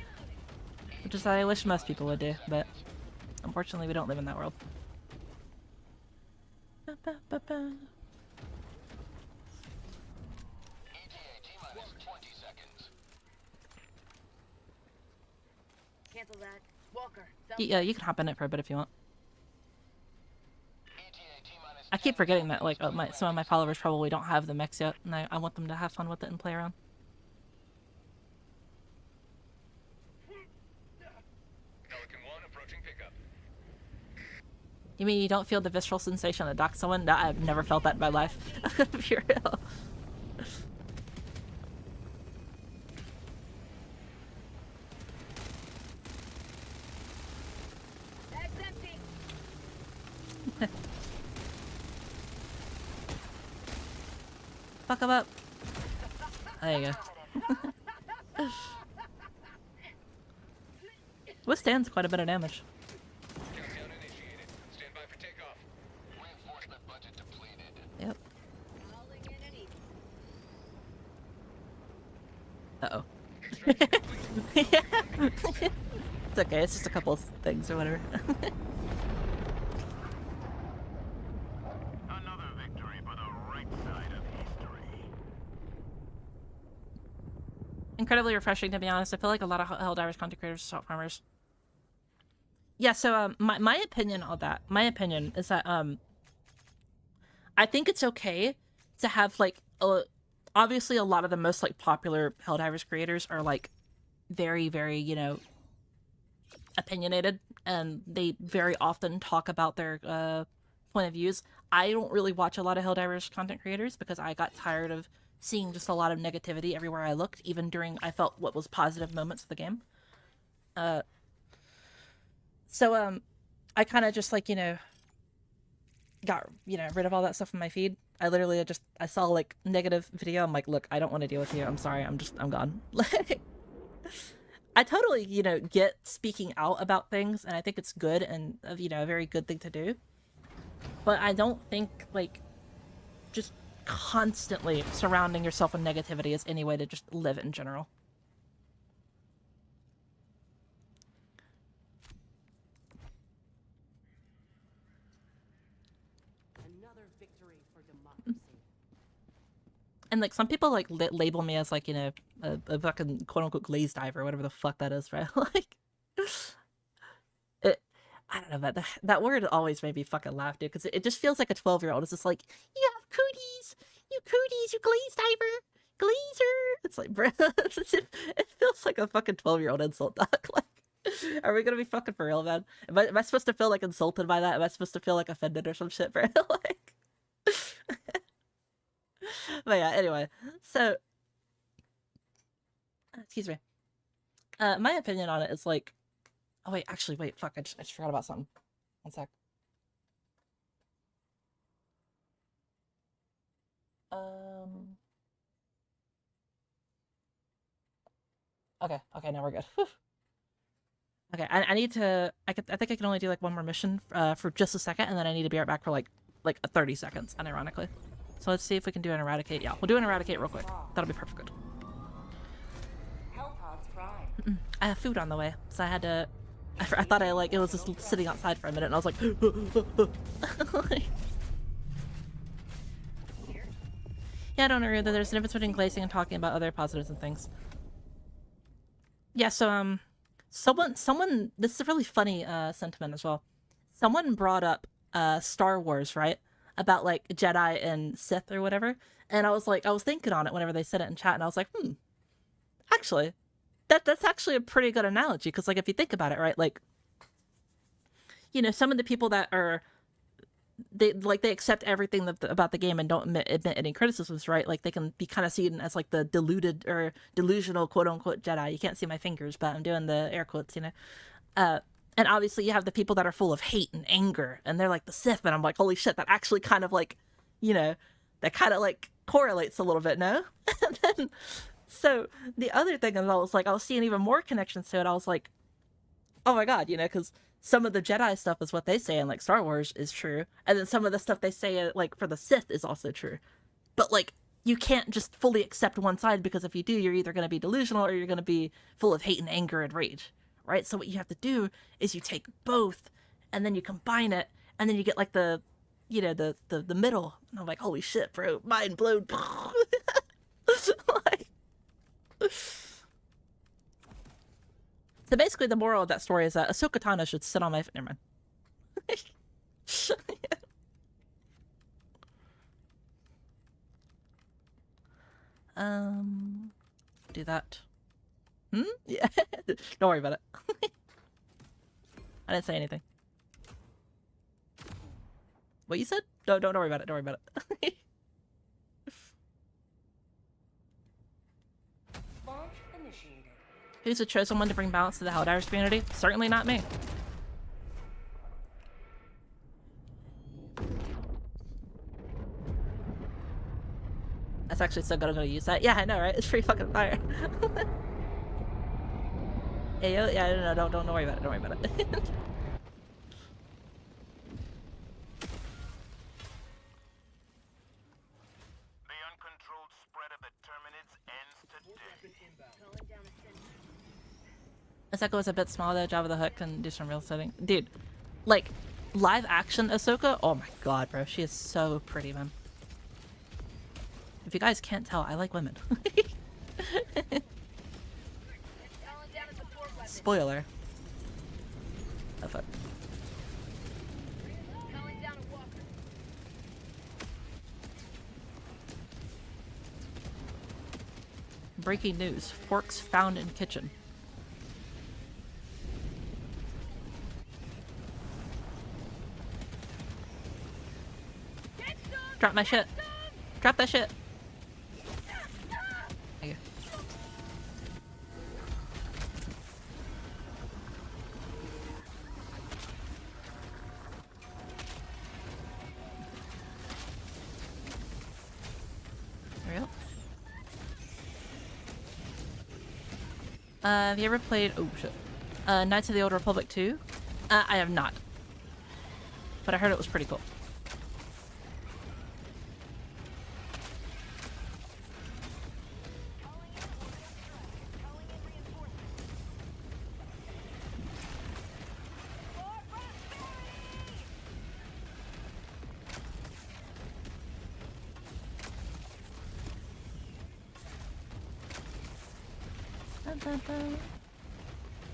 Which is what I wish most people would do, but unfortunately we don't live in that world. Ba, ba, ba, ba. Cancel that. Walker. Yeah, you can hop in it for a bit if you want. I keep forgetting that like some of my followers probably don't have the mechs yet, and I want them to have fun with it and play around. You mean you don't feel the visceral sensation to dock someone? No, I've never felt that in my life. Be real. Fuck him up. There you go. Withstands quite a bit of damage. Yep. Uh-oh. It's okay, it's just a couple of things or whatever. Another victory for the right side of history. Incredibly refreshing, to be honest. I feel like a lot of Helldivers content creators are salt farmers. Yeah, so my opinion on that, is that I think it's okay to have like obviously a lot of the most like popular Helldivers creators are like very, very, you know, opinionated, and they very often talk about their point of views. I don't really watch a lot of Helldivers content creators because I got tired of seeing just a lot of negativity everywhere I looked, even during I felt what was positive moments of the game. So I kind of just like, you know, got, you know, rid of all that stuff from my feed. I literally I saw like negative video. I'm like, look, I don't want to deal with you. I'm sorry. I'm gone. Like, I totally, you know, get speaking out about things, and I think it's good and, you know, a very good thing to do. But I don't think like just constantly surrounding yourself with negativity is any way to just live in general. And like some people like label me as like, you know, a fucking quote unquote glaze diver, whatever the fuck that is, right? Like, I don't know, but that word always made me fucking laugh, dude, because it just feels like a 12-year-old. It's just like, you have cooties, you glaze diver, glazer. It's like, bro, it feels like a fucking 12-year-old insult, dog. Like, are we gonna be fucking for real, man? Am I supposed to feel like insulted by that? Am I supposed to feel like offended or some shit, bro? Like. But yeah, anyway, so excuse me. My opinion on it is like, oh wait, actually, wait, fuck, I just forgot about something. One sec. Okay, okay, now we're good. Whew. Okay, I need to. I think I can only do like one more mission for just a second, and then I need to be right back for like 30 seconds, unironically. So let's see if we can do an eradicate. Yeah, we'll do an eradicate real quick. That'll be perfect. Good. Hellpods Prime. I have food on the way, so I had to. I thought I like it was just sitting outside for a minute, and I was like. Yeah, I don't know that there's a difference between glazing and talking about other positives and things. Yeah, so someone this is a really funny sentiment as well. Someone brought up Star Wars, right? About like Jedi and Sith or whatever. And I was thinking on it whenever they said it in chat, and I was like, actually, that's actually a pretty good analogy, because like if you think about it, right, like, you know, some of the people that are they accept everything about the game and don't admit any criticisms, right? Like they can be kind of seen as like the deluded or delusional quote unquote Jedi. You can't see my fingers, but I'm doing the air quotes, you know. And obviously you have the people that are full of hate and anger, and they're like the Sith, and I'm like, holy shit, that actually kind of like, you know, that kind of like correlates a little bit, no? And then, so the other thing is I was seeing even more connections to it. I was like, oh my god, you know, because some of the Jedi stuff is what they say in like Star Wars is true, and then some of the stuff they say like for the Sith is also true. But like you can't just fully accept one side, because if you do, you're either going to be delusional or you're going to be full of hate and anger and rage, right? So what you have to do is you take both and then you combine it, and then you get like the, you know, the middle. And I'm like, holy shit, bro, mind blown. Like, so basically, the moral of that story is that Ahsoka Tano should sit on my. Never mind. Do that. Yeah. Don't worry about it. I didn't say anything. What you said? Don't worry about it. Don't worry about it. Launch initiated. Who's the chosen one to bring balance to the Helldivers community? Certainly not me. That's actually so good, I'm gonna use that. Yeah, I know, right? It's pretty fucking fire. Yeah, no, don't worry about it. Don't worry about it. The uncontrolled spread of the Terminids ends today. Ahsoka was a bit small though. Jabba the Hutt can do some real setting. Dude, like, live action Ahsoka? Oh my god, bro. She is so pretty, man. If you guys can't tell, I like women. Spoiler. Oh fuck. Breaking news. Forks found in kitchen. Drop my shit. Drop that shit. Thank you. There we go. Have you ever played... Oh, shit. Knights of the Old Republic 2? I have not. But I heard it was pretty cool.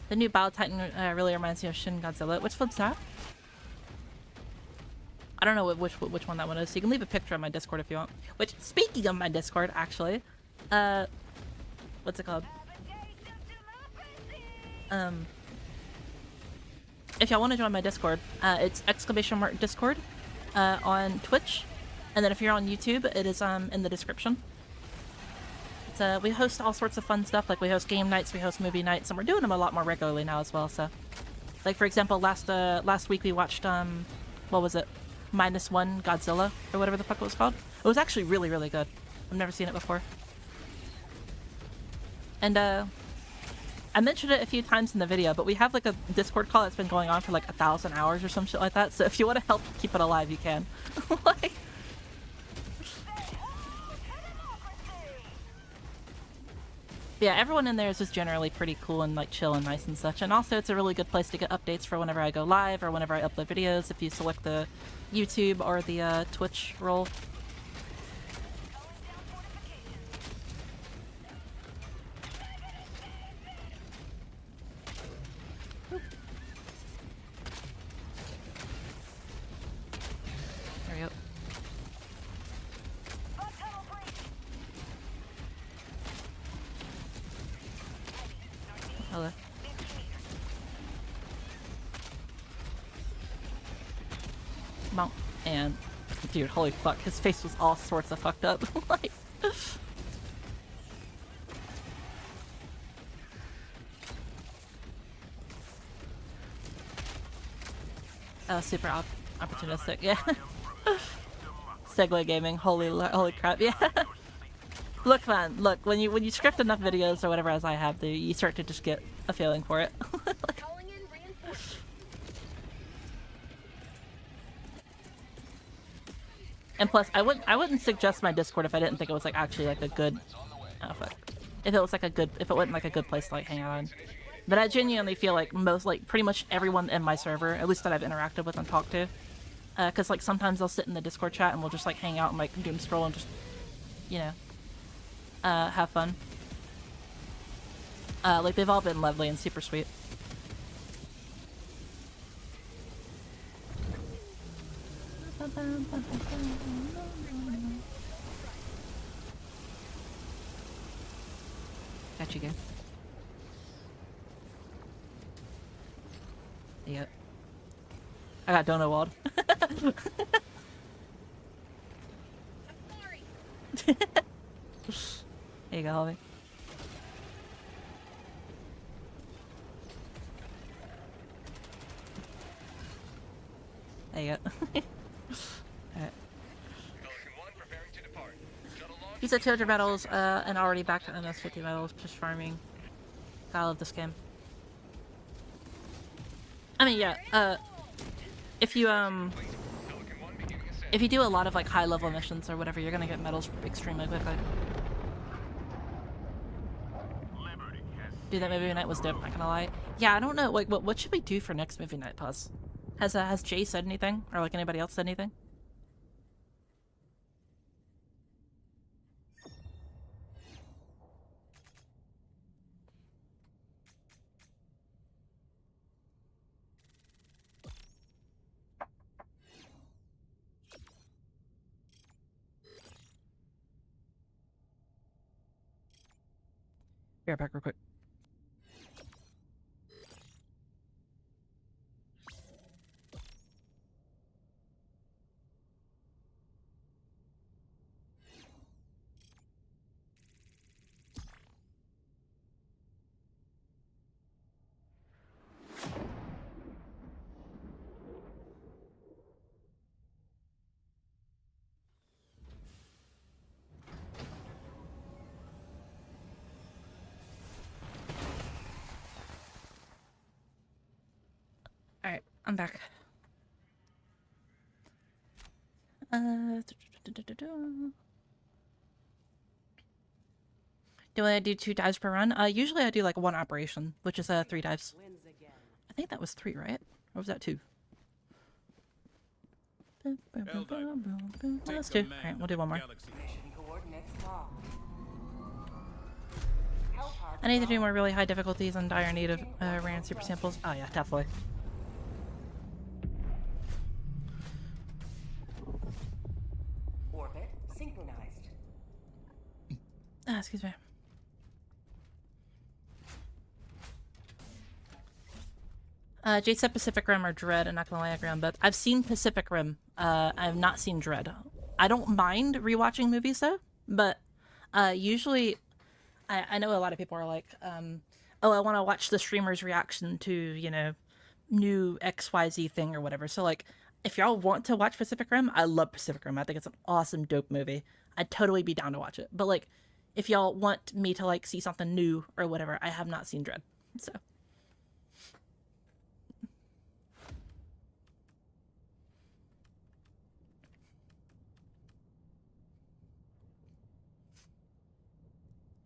The new Battle Titan really reminds me of Shin Godzilla. Which one's that? I don't know which one that one is. So you can leave a picture on my Discord if you want. Which, speaking of my Discord, actually, what's it called? If y'all want to join my Discord, it's !Discord on Twitch, and then if you're on YouTube, it is in the description. We host all sorts of fun stuff, like we host game nights, we host movie nights, and we're doing them a lot more regularly now as well. So, like for example, last week we watched what was it, -1 Godzilla or whatever the fuck it was called. It was actually really good. I've never seen it before. And I mentioned it a few times in the video, but we have like a Discord call that's been going on for like 1,000 hours or some shit like that. So if you want to help keep it alive, you can. Like, yeah, everyone in there is just generally pretty cool and like chill and nice and such. And also, it's a really good place to get updates for whenever I go live or whenever I upload videos. If you select the YouTube or the Twitch role. There we go. Hello. Mount and dude, holy fuck, his face was all sorts of fucked up. Like, super opportunistic, yeah. Segway gaming, holy crap, yeah. Look, man, look, when you script enough videos or whatever as I have, you start to just get a feeling for it. Calling in reinforcements. And plus, I wouldn't suggest my Discord if I didn't think it was like actually like a good. Oh fuck. If it wasn't like a good place to like hang out on. But I genuinely feel like pretty much everyone in my server, at least that I've interacted with and talked to, because like sometimes they'll sit in the Discord chat and we'll just like hang out and like doom scroll and just, you know, have fun. Like they've all been lovely and super sweet. Got you, game. Yep. I got donut walled. There you go, homie. There you go. Alright. He's at 200 medals, and already back to MS 50 medals, just farming. I love this game. I mean, yeah, if you do a lot of like high level missions or whatever, you're gonna get medals extremely quickly. Dude, that movie night was dope, not gonna lie. Yeah, I don't know, like, what should we do for next movie night, Pause? Has Jay said anything? Or like anybody else said anything? Be right back real quick. Alright, I'm back. Do I do 2 dives per run? Usually I do like 1 operation, which is 3 dives. I think that was 3, right? Or was that 2? That's 2. Alright, we'll do 1 more. Mission coordinates locked. I need to do more really high difficulties and dire need of rare and super samples. Oh yeah, definitely. Orbit synchronized. Excuse me. Jay said Pacific Rim or Dread. I'm not gonna lie, I agree on both. I've seen Pacific Rim. I have not seen Dread. I don't mind rewatching movies though, but usually I know a lot of people are like, oh, I want to watch the streamer's reaction to, you know, new XYZ thing or whatever. So like, if y'all want to watch Pacific Rim, I love Pacific Rim. I think it's an awesome, dope movie. I'd totally be down to watch it. But like, if y'all want me to like see something new or whatever, I have not seen Dread. So.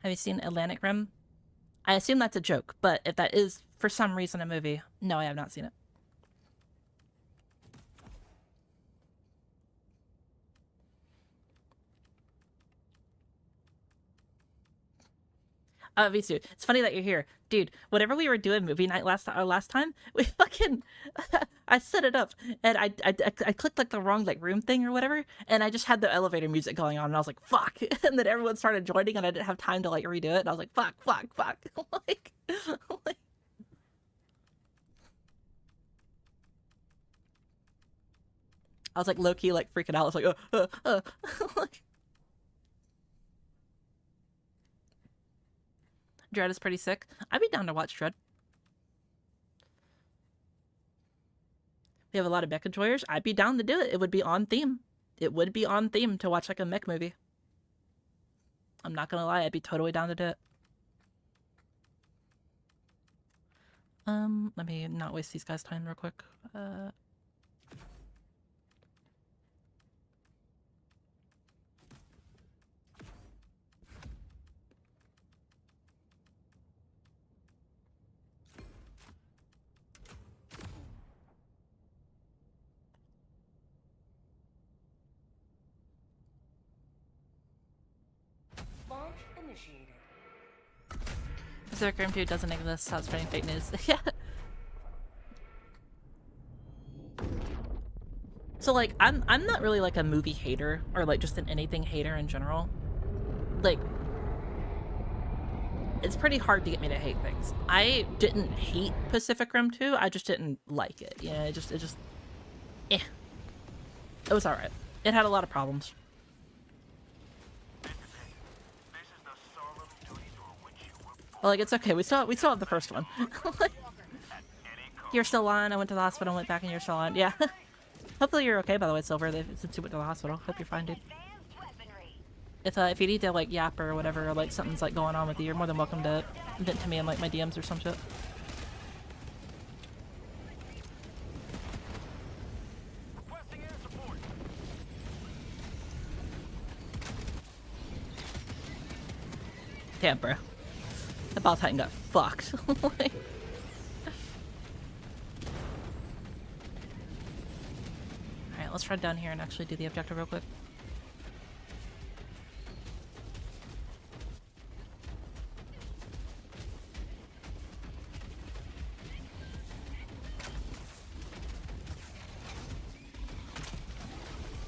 Have you seen Atlantic Rim? I assume that's a joke, but if that is for some reason a movie, no, I have not seen it. Me too. It's funny that you're here, dude. Whenever we were doing movie night last time, we fucking I set it up and I clicked like the wrong like room thing or whatever, and I just had the elevator music going on, and I was like, fuck, and then everyone started joining, and I didn't have time to like redo it, and I was like, fuck, like, I was like low key like freaking out. I was like, like. Dread is pretty sick. I'd be down to watch Dread. We have a lot of mech enjoyers. I'd be down to do it. It would be on theme. It would be on theme to watch like a mech movie. I'm not gonna lie, I'd be totally down to do it. Let me not waste these guys' time real quick. Launch initiated. Berserk Rim 2 doesn't exist. Stop spreading fake news. Yeah. So like I'm not really like a movie hater or like just an anything hater in general. Like it's pretty hard to get me to hate things. I didn't hate Pacific Rim 2, I just didn't like it. You know, it just it was alright. It had a lot of problems. Well, like, it's okay. We still have the first one. You're still on. I went to the hospital, went back, and you're still on. Yeah. Hopefully you're okay, by the way, Silver, since you went to the hospital. Hope you're fine, dude. If you need to, like, yap or whatever, or, like, something's, like, going on with you, you're more than welcome to vent to me in, like, my DMs or some shit. Damn, bro. The Ball Titan got fucked. Like... Alright, let's run down here and actually do the objective real quick.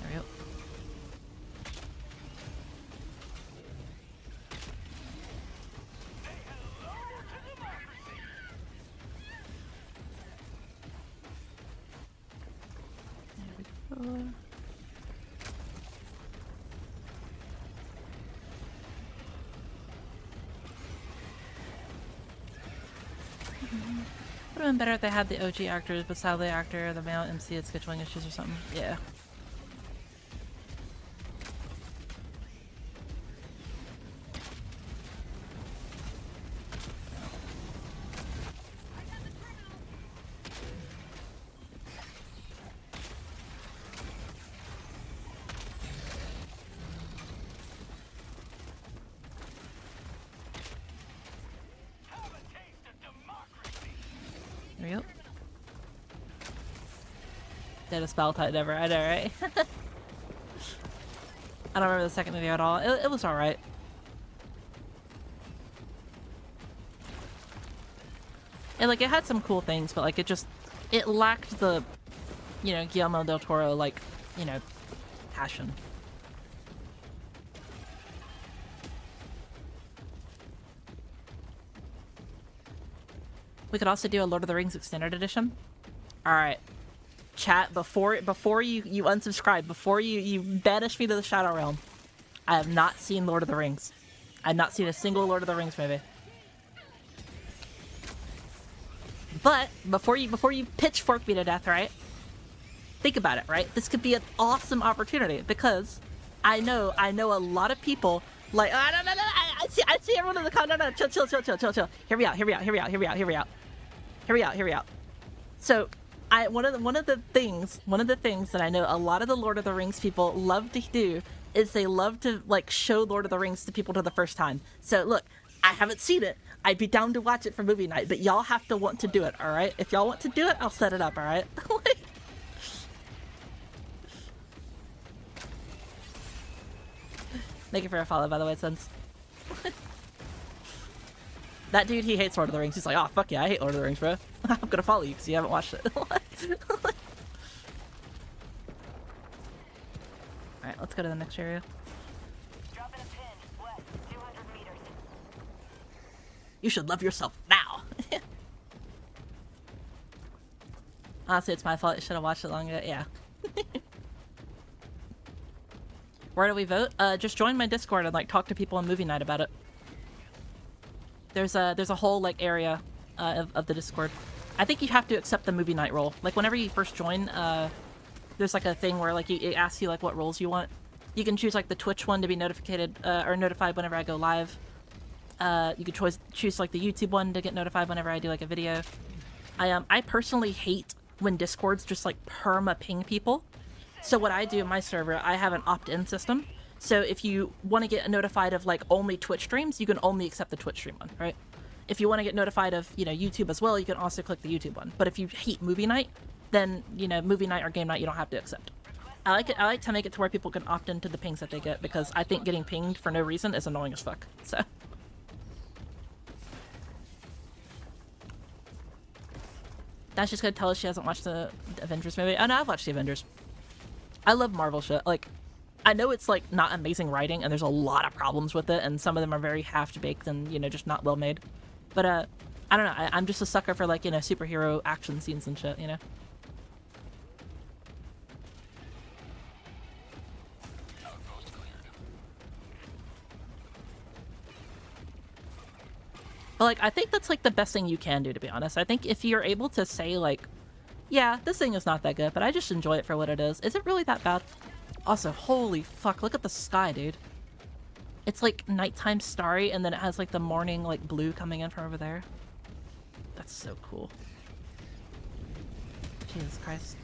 There we go. Would have been better if they had the OG actors, but sadly the actor, the male MC had scheduling issues or something. Yeah. There we go. Deadest Ball Titan ever. I know, right? I don't remember the second video at all. It was alright. And like it had some cool things, but like it lacked the, you know, Guillermo del Toro, like, you know, passion. We could also do a Lord of the Rings extended edition. Alright. Chat, before you unsubscribe, before you banish me to the Shadow Realm, I have not seen Lord of the Rings. I have not seen a single Lord of the Rings movie. But before you pitchfork me to death, right? Think about it, right? This could be an awesome opportunity because I know a lot of people like, oh, no, I see everyone in the car. No, chill. Hear me out. So, one of the things that I know a lot of the Lord of the Rings people love to do is they love to like show Lord of the Rings to people for the first time. So look, I haven't seen it. I'd be down to watch it for movie night, but y'all have to want to do it, all right? If y'all want to do it, I'll set it up, all right? Thank you for a follow, by the way, Sons. That dude, he hates Lord of the Rings. He's like, oh, fuck yeah, I hate Lord of the Rings, bro. I'm gonna follow you because you haven't watched it. Alright, let's go to the next area. Dropping a pin. West, 200 meters. You should love yourself now. Honestly, it's my fault. I should have watched it longer. Yeah. Where do we vote? Just join my Discord and like talk to people on movie night about it. There's a whole like area of the Discord. I think you have to accept the movie night role. Like whenever you first join, there's like a thing where like it asks you like what roles you want. You can choose like the Twitch one to be notified whenever I go live. You could choose like the YouTube one to get notified whenever I do like a video. I personally hate when Discords just like perma ping people. So what I do in my server, I have an opt-in system. So if you want to get notified of like only Twitch streams, you can only accept the Twitch stream one, right? If you want to get notified of, YouTube as well, you can also click the YouTube one. But if you hate movie night, then, movie night or game night, you don't have to accept. I like to make it to where people can opt into the pings that they get, because I think getting pinged for no reason is annoying as fuck, so. That's just gonna tell us she hasn't watched the Avengers movie. Oh no, I've watched the Avengers. I love Marvel shit. Like, I know it's like not amazing writing and there's a lot of problems with it and some of them are very half-baked and, just not well made. But, I don't know. I'm just a sucker for like, superhero action scenes and shit, But, like, I think that's like the best thing you can do, to be honest. I think if you're able to say like, yeah, this thing is not that good, but I just enjoy it for what it is it really that bad? Also, holy fuck, look at the sky, dude. It's like nighttime starry, and then it has like the morning like blue coming in from over there. That's so cool. Jesus Christ.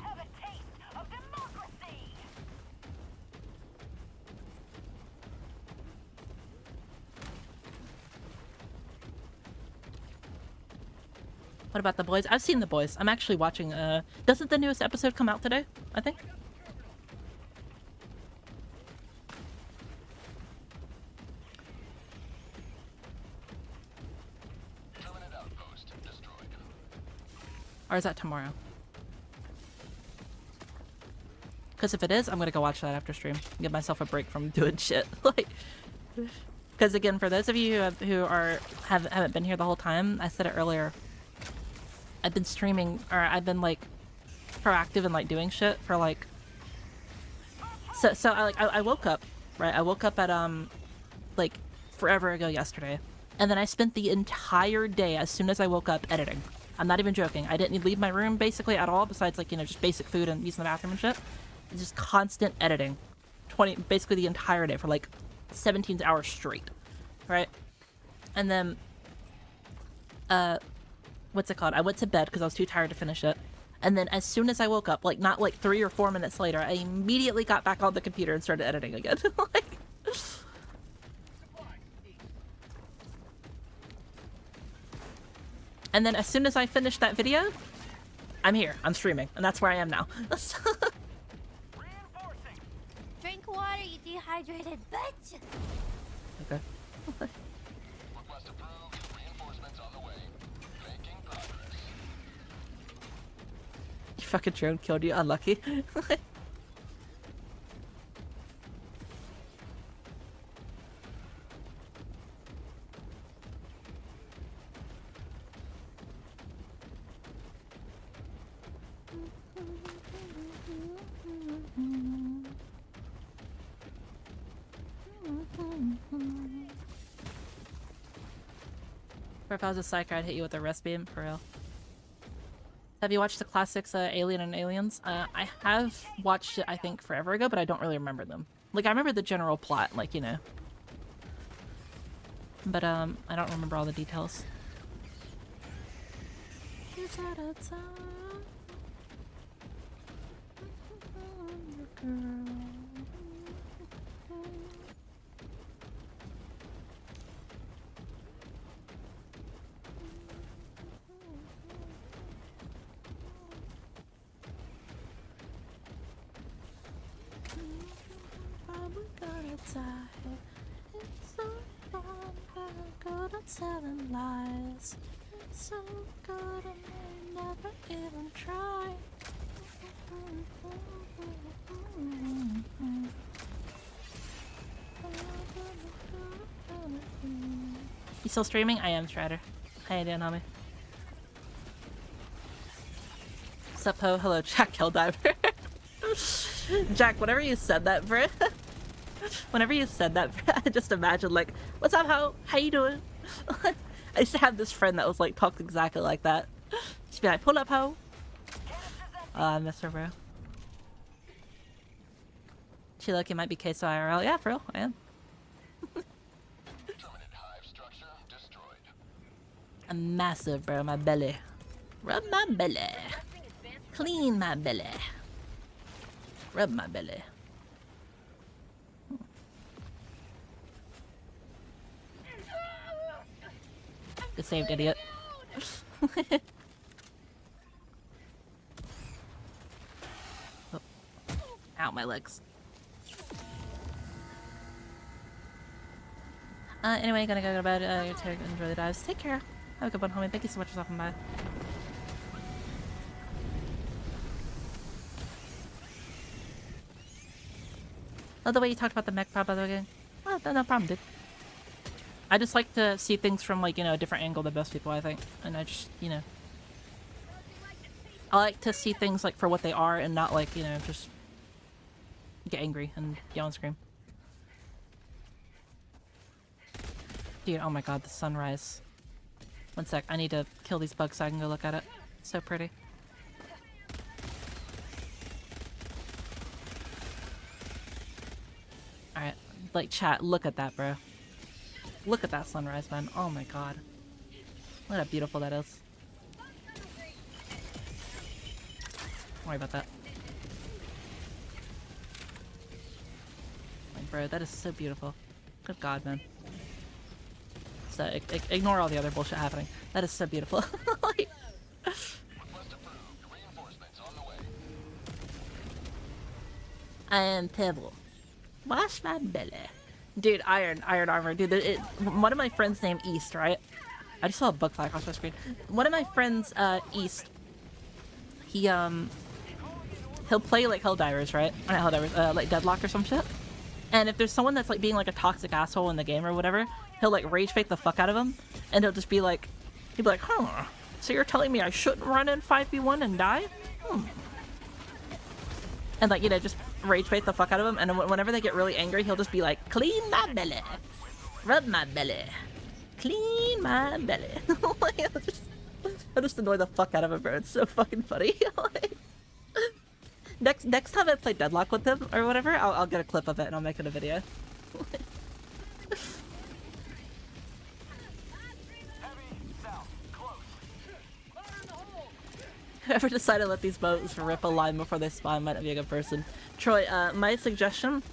Have a taste of democracy. What about The Boys? I've seen The Boys. I'm actually watching, doesn't the newest episode come out today? I think? Permanent outpost destroyed. Or is that tomorrow? Because if it is, I'm gonna go watch that after stream. Give myself a break from doing shit. Like, because again, for those of you who haven't been here the whole time, I said it earlier. I've been streaming, or I've been like proactive and like doing shit for like. So I woke up, right? I woke up at like forever ago yesterday, and then I spent the entire day as soon as I woke up editing. I'm not even joking. I didn't leave my room basically at all, besides like just basic food and using the bathroom and shit. It's just constant editing, basically the entire day for like 17 hours straight, right? And then what's it called? I went to bed because I was too tired to finish it. And then as soon as I woke up, like not like 3 or 4 minutes later, I immediately got back on the computer and started editing again. Like, and then as soon as I finished that video, I'm here. I'm streaming. And that's where I am now. Drink water, you dehydrated bitch! Okay. Request approved. Reinforcements on the way. Making progress. Your fucking drone killed you. Unlucky. Or if I was a psyker, I'd hit you with a rest beam, for real. Have you watched the classics, Alien and Aliens? I have watched it, I think, forever ago, but I don't really remember them. Like, I remember the general plot, like, you know. But, I don't remember all the details. It's so fun, good at telling lies. It's so good I may never even try. You still streaming? I am, Strider. How you doing, homie? Sup, ho? Hello, Jack Helldiver. Jack, whenever you said that, bro, whenever you said that, bro, I just imagined, like, what's up, ho? How you doing? I used to have this friend that was, like, talked exactly like that. She'd be like, pull up, ho. Oh, I miss her, bro. She look, it might be queso IRL. Yeah, for real, I am. I'm massive, bro, my belly. Rub my belly. Clean my belly. Rub my belly. Good saved, idiot. Oh. Ow, my legs. Anyway, gonna go to bed. Enjoy the dives. Take care. Have a good one, homie. Thank you so much for stopping by. Love the way you talked about the mech prop, by the way, gang. Oh, no problem, dude. I just like to see things from, like, you know, a different angle than most people, I think. And I just, you know... I like to see things, like, for what they are and not, like, you know, just... get angry and yell and scream. Dude, oh my god, the sunrise. One sec, I need to kill these bugs so I can go look at it. So pretty. Alright, like, chat, look at that, bro. Look at that sunrise, man. Oh my god. Look how beautiful that is. Don't worry about that. Like, bro, that is so beautiful. Good god, man. So, ignore all the other bullshit happening. That is so beautiful. Like, I am Pebble. Wash my belly. Dude, iron armor. Dude, one of my friends named East, right? I just saw a bug fly across my screen. One of my friends, East, he'll play, like, Helldivers, right? Or not Helldivers, like Deadlock or some shit. And if there's someone that's, like, being, like, a toxic asshole in the game or whatever, he'll, like, rage bait the fuck out of him. And he'll just be like, huh, so you're telling me I shouldn't run in 5v1 and die? And, like, you know, just rage bait the fuck out of him. And whenever they get really angry, he'll just be like, clean my belly. Rub my belly. Clean my belly. Like, I'll just annoy the fuck out of him, bro. It's so fucking funny. Like, next time I play Deadlock with him or whatever, I'll get a clip of it and I'll make it a video. Whoever decided to let these boats rip a line before they spawn might not be a good person. Troy, my suggestion,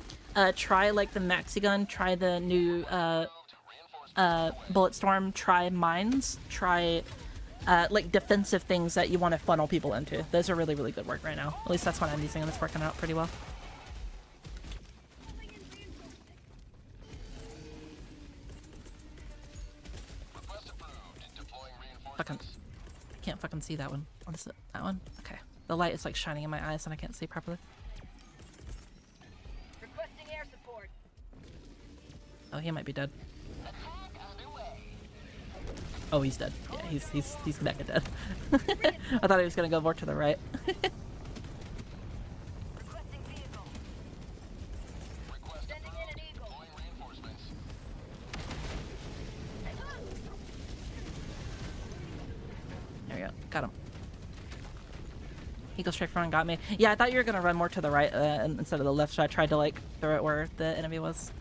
try, like, the maxi gun, try the new, Bulletstorm, try mines, try, like, defensive things that you want to funnel people into. Those are really, really good work right now. At least that's what I'm using, and it's working out pretty well. Fucking... I can't fucking see that one. What is it? That one? Okay. The light is, like, shining in my eyes and I can't see properly. Requesting air support. Oh, he might be dead. Oh, he's dead. Yeah, he's mega dead. I thought he was gonna go more to the right. Requesting vehicle. Sending in an eagle. Got him. He goes straight front and got me. Yeah, I thought you were gonna run more to the right instead of the left, so I tried to like throw it where the enemy was.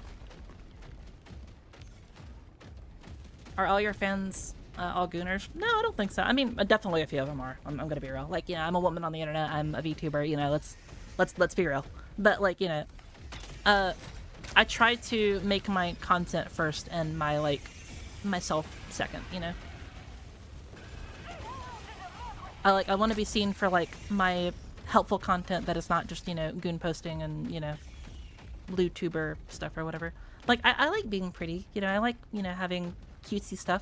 Are all your fans all gooners? No, I don't think so. I mean, definitely a few of them are. I'm gonna be real. Like, you know, I'm a woman on the internet. I'm a VTuber. You know, let's be real. But like, you know, I try to make my content first and my like myself second. You know. I want to be seen for like my helpful content that is not just, you know, goon posting and, you know, LootTuber stuff or whatever. Like I like being pretty, you know, I like, you know, having cutesy stuff,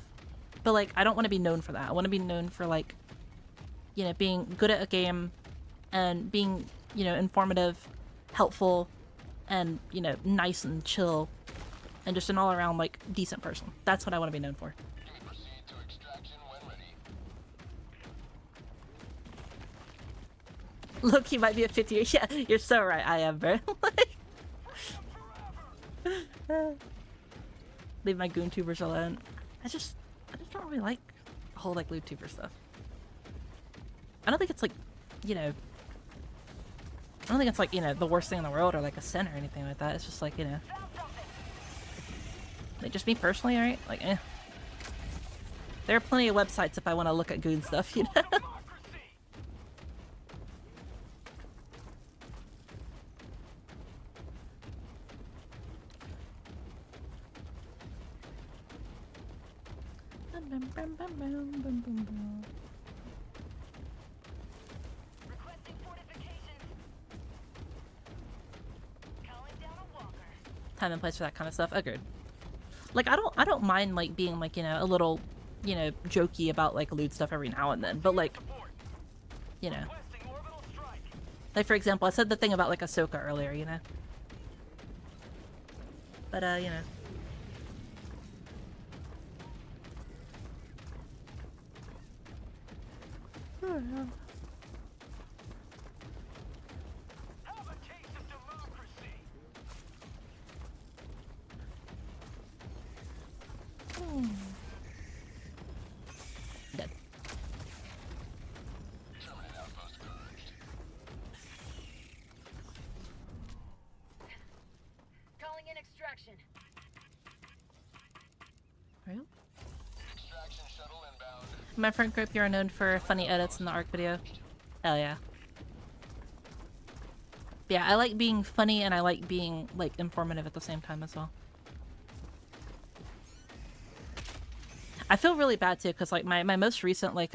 but like I don't want to be known for that. I want to be known for like, you know, being good at a game and being, you know, informative, helpful, and, you know, nice and chill and just an all around like decent person. That's what I want to be known for. Proceed to extraction when ready. Look, he might be a 50. Yeah, you're so right. I am, bro. Leave my GoonTubers alone. I just don't really like the whole like LootTuber stuff. I don't think it's like, you know, I don't think it's like, you know, the worst thing in the world or like a sin or anything like that. It's just like, you know, like just me personally, right? Like, eh. There are plenty of websites if I want to look at goon stuff, you know. Requesting fortifications. Calling down a walker. Time and place for that kind of stuff. Agreed. Like I don't mind like being like, you know, a little, you know, jokey about like loot stuff every now and then, but like, you know, like for example, I said the thing about like Ahsoka earlier, you know, but you know. Oh, no. Have a taste of democracy. Dead. Terminate outpost purged. Calling in extraction. Real? Extraction shuttle inbound. My friend group, you are known for funny edits in the ARC video. Hell yeah. Yeah, I like being funny and I like being like informative at the same time as well. I feel really bad too because like my most recent like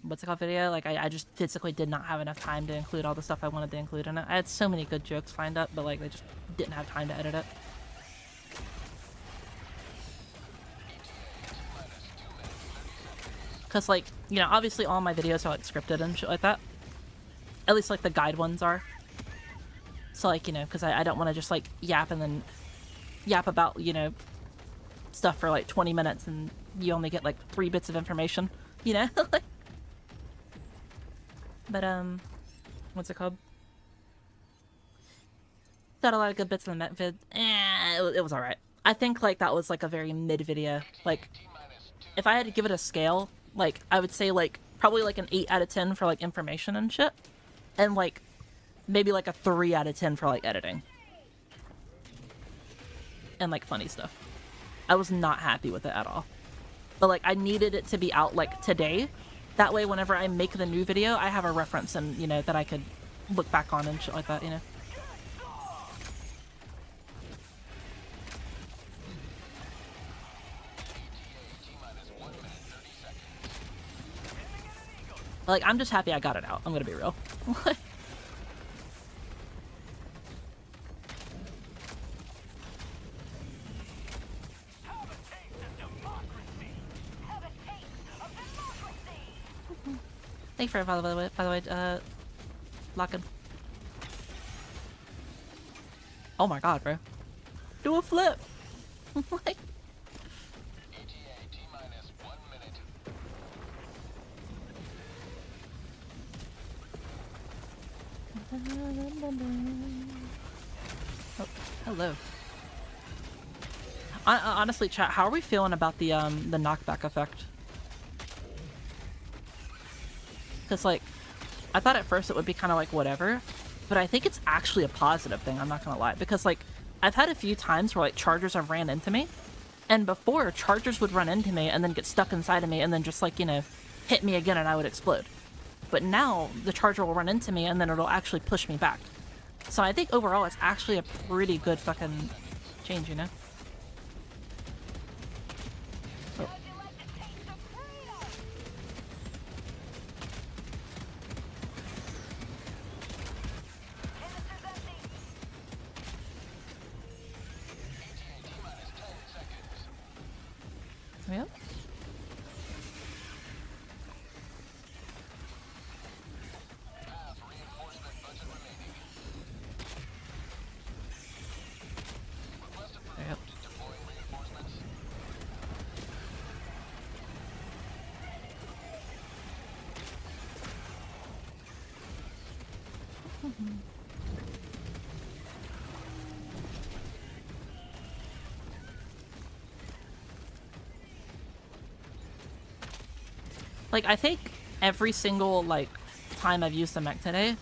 what's it called video, like I just physically did not have enough time to include all the stuff I wanted to include in it. I had so many good jokes lined up, but like I just didn't have time to edit it. Because, like, you know, obviously all my videos are, like, scripted and shit like that. At least, like, the guide ones are. So, like, you know, because I don't want to just, like, yap and then yap about, you know, stuff for, like, 20 minutes and you only get, like, 3 bits of information, you know? But, what's it called? Got a lot of good bits in the Met vid. It was alright. I think, like, that was, like, a very mid-video. Like, if I had to give it a scale, like, I would say, like, probably, like, an 8 out of 10 for, like, information and shit. And, like, maybe, like, a 3 out of 10 for, like, editing. And, like, funny stuff. I was not happy with it at all. But, like, I needed it to be out, like, today. That way, whenever I make the new video, I have a reference and, you know, that I could look back on and shit like that, you know? Like, I'm just happy I got it out. I'm gonna be real. Thanks for follow, by the way, Lockin. Oh my god, bro. Do a flip! Like... Oh, hello. Honestly, chat, how are we feeling about the knockback effect? Because, like, I thought at first it would be kind of like whatever, but I think it's actually a positive thing, I'm not gonna lie. Because, like, I've had a few times where, like, chargers have ran into me, and before, chargers would run into me and then get stuck inside of me and then just, like, you know, hit me again and I would explode. But now, the charger will run into me and then it'll actually push me back. So I think overall it's actually a pretty good fucking change, you know? Oh. Yep. Yep. Like, I think every single, like, time I've used the mech today,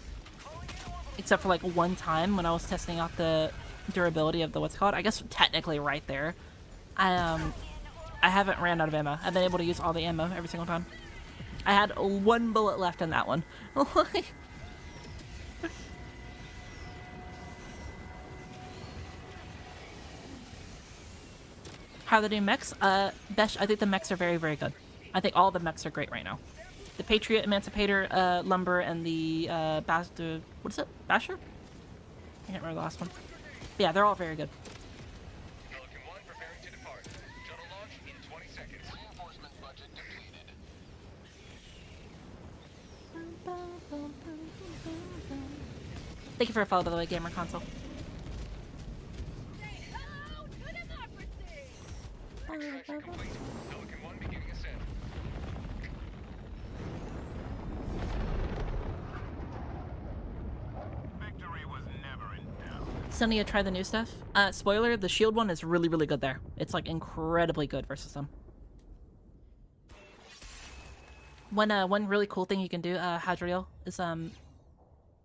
except for, like, one time when I was testing out the durability of the, what's it called? I guess technically right there. I haven't ran out of ammo. I've been able to use all the ammo every single time. I had one bullet left in that one. How are the new mechs? Besh, I think the mechs are very, very good. I think all the mechs are great right now. The Patriot, Emancipator, Lumber, and the, what is it? Basher? I can't remember the last one. Yeah, they're all very good. Pelican 1 preparing to depart. Shuttle launch in 20 seconds. Reinforcement budget depleted. Thank you for a follow, by the way, Gamer Console. Extraction complete. Pelican 1 beginning ascent. Victory was never in doubt. Still need to try the new stuff. Spoiler, the shield one is really, really good there. It's, like, incredibly good versus them. One really cool thing you can do, Hadriel, is,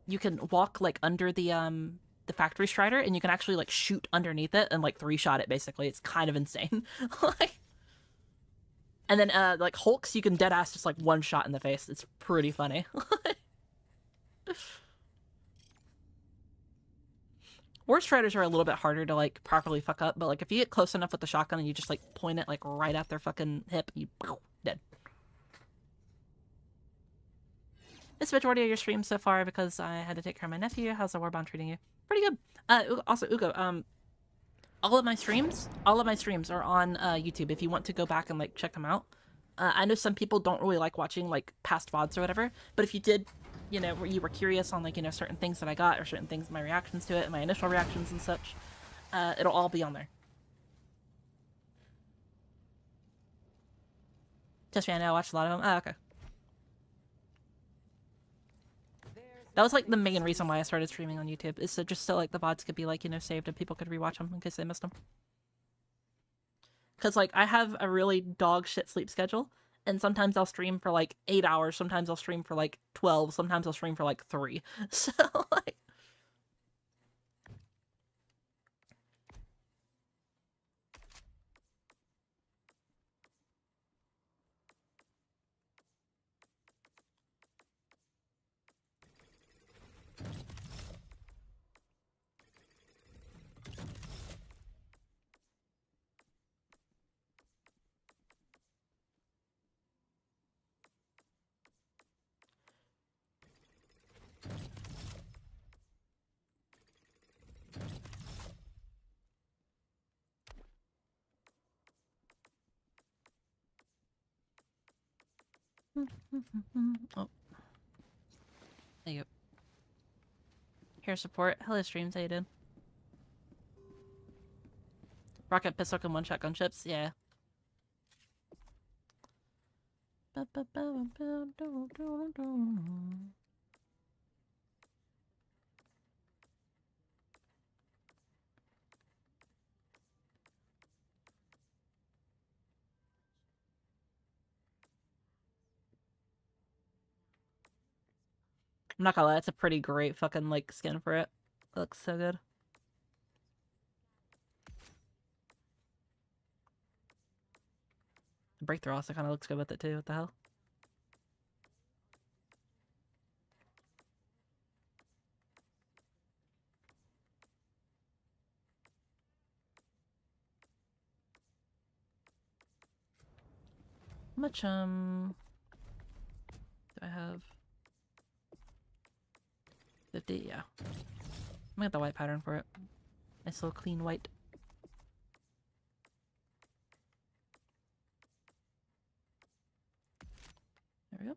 you can walk, like, under the factory strider, and you can actually, like, shoot underneath it and, like, 3-shot it, basically. It's kind of insane. Like, and then, like, Hulks, you can deadass just, like, 1 shot in the face. It's pretty funny. War Striders are a little bit harder to, like, properly fuck up, but, like, if you get close enough with the shotgun and you just, like, point it, like, right at their fucking hip, you dead. Missed the majority of your streams so far because I had to take care of my nephew. How's the Warbond treating you? Pretty good. Also, Ugo, all of my streams are on YouTube if you want to go back and, like, check them out. I know some people don't really like watching, like, past VODs or whatever, but if you did, you know, you were curious on, like, you know, certain things that I got or certain things, my reactions to it, my initial reactions and such, it'll all be on there. Just me, I know, I watched a lot of them. Oh, okay. That was, like, the main reason why I started streaming on YouTube, is so just so, like, the VODs could be, like, you know, saved and people could rewatch them in case they missed them. Because, like, I have a really dog shit sleep schedule, and sometimes I'll stream for, like, 8 hours, sometimes I'll stream for, like, 12, sometimes I'll stream for, like, 3. So, like... Oh. There you go. Hair support. Hello, streams. How you doing? Rocket pistol can one shotgun chips. Yeah. I'm not gonna lie, it's a pretty great fucking, like, skin for it. It looks so good. The breakthrough also kind of looks good with it too. What the hell? How much, do I have? 50? Yeah. I'm gonna get the white pattern for it. Nice little clean white. There we go.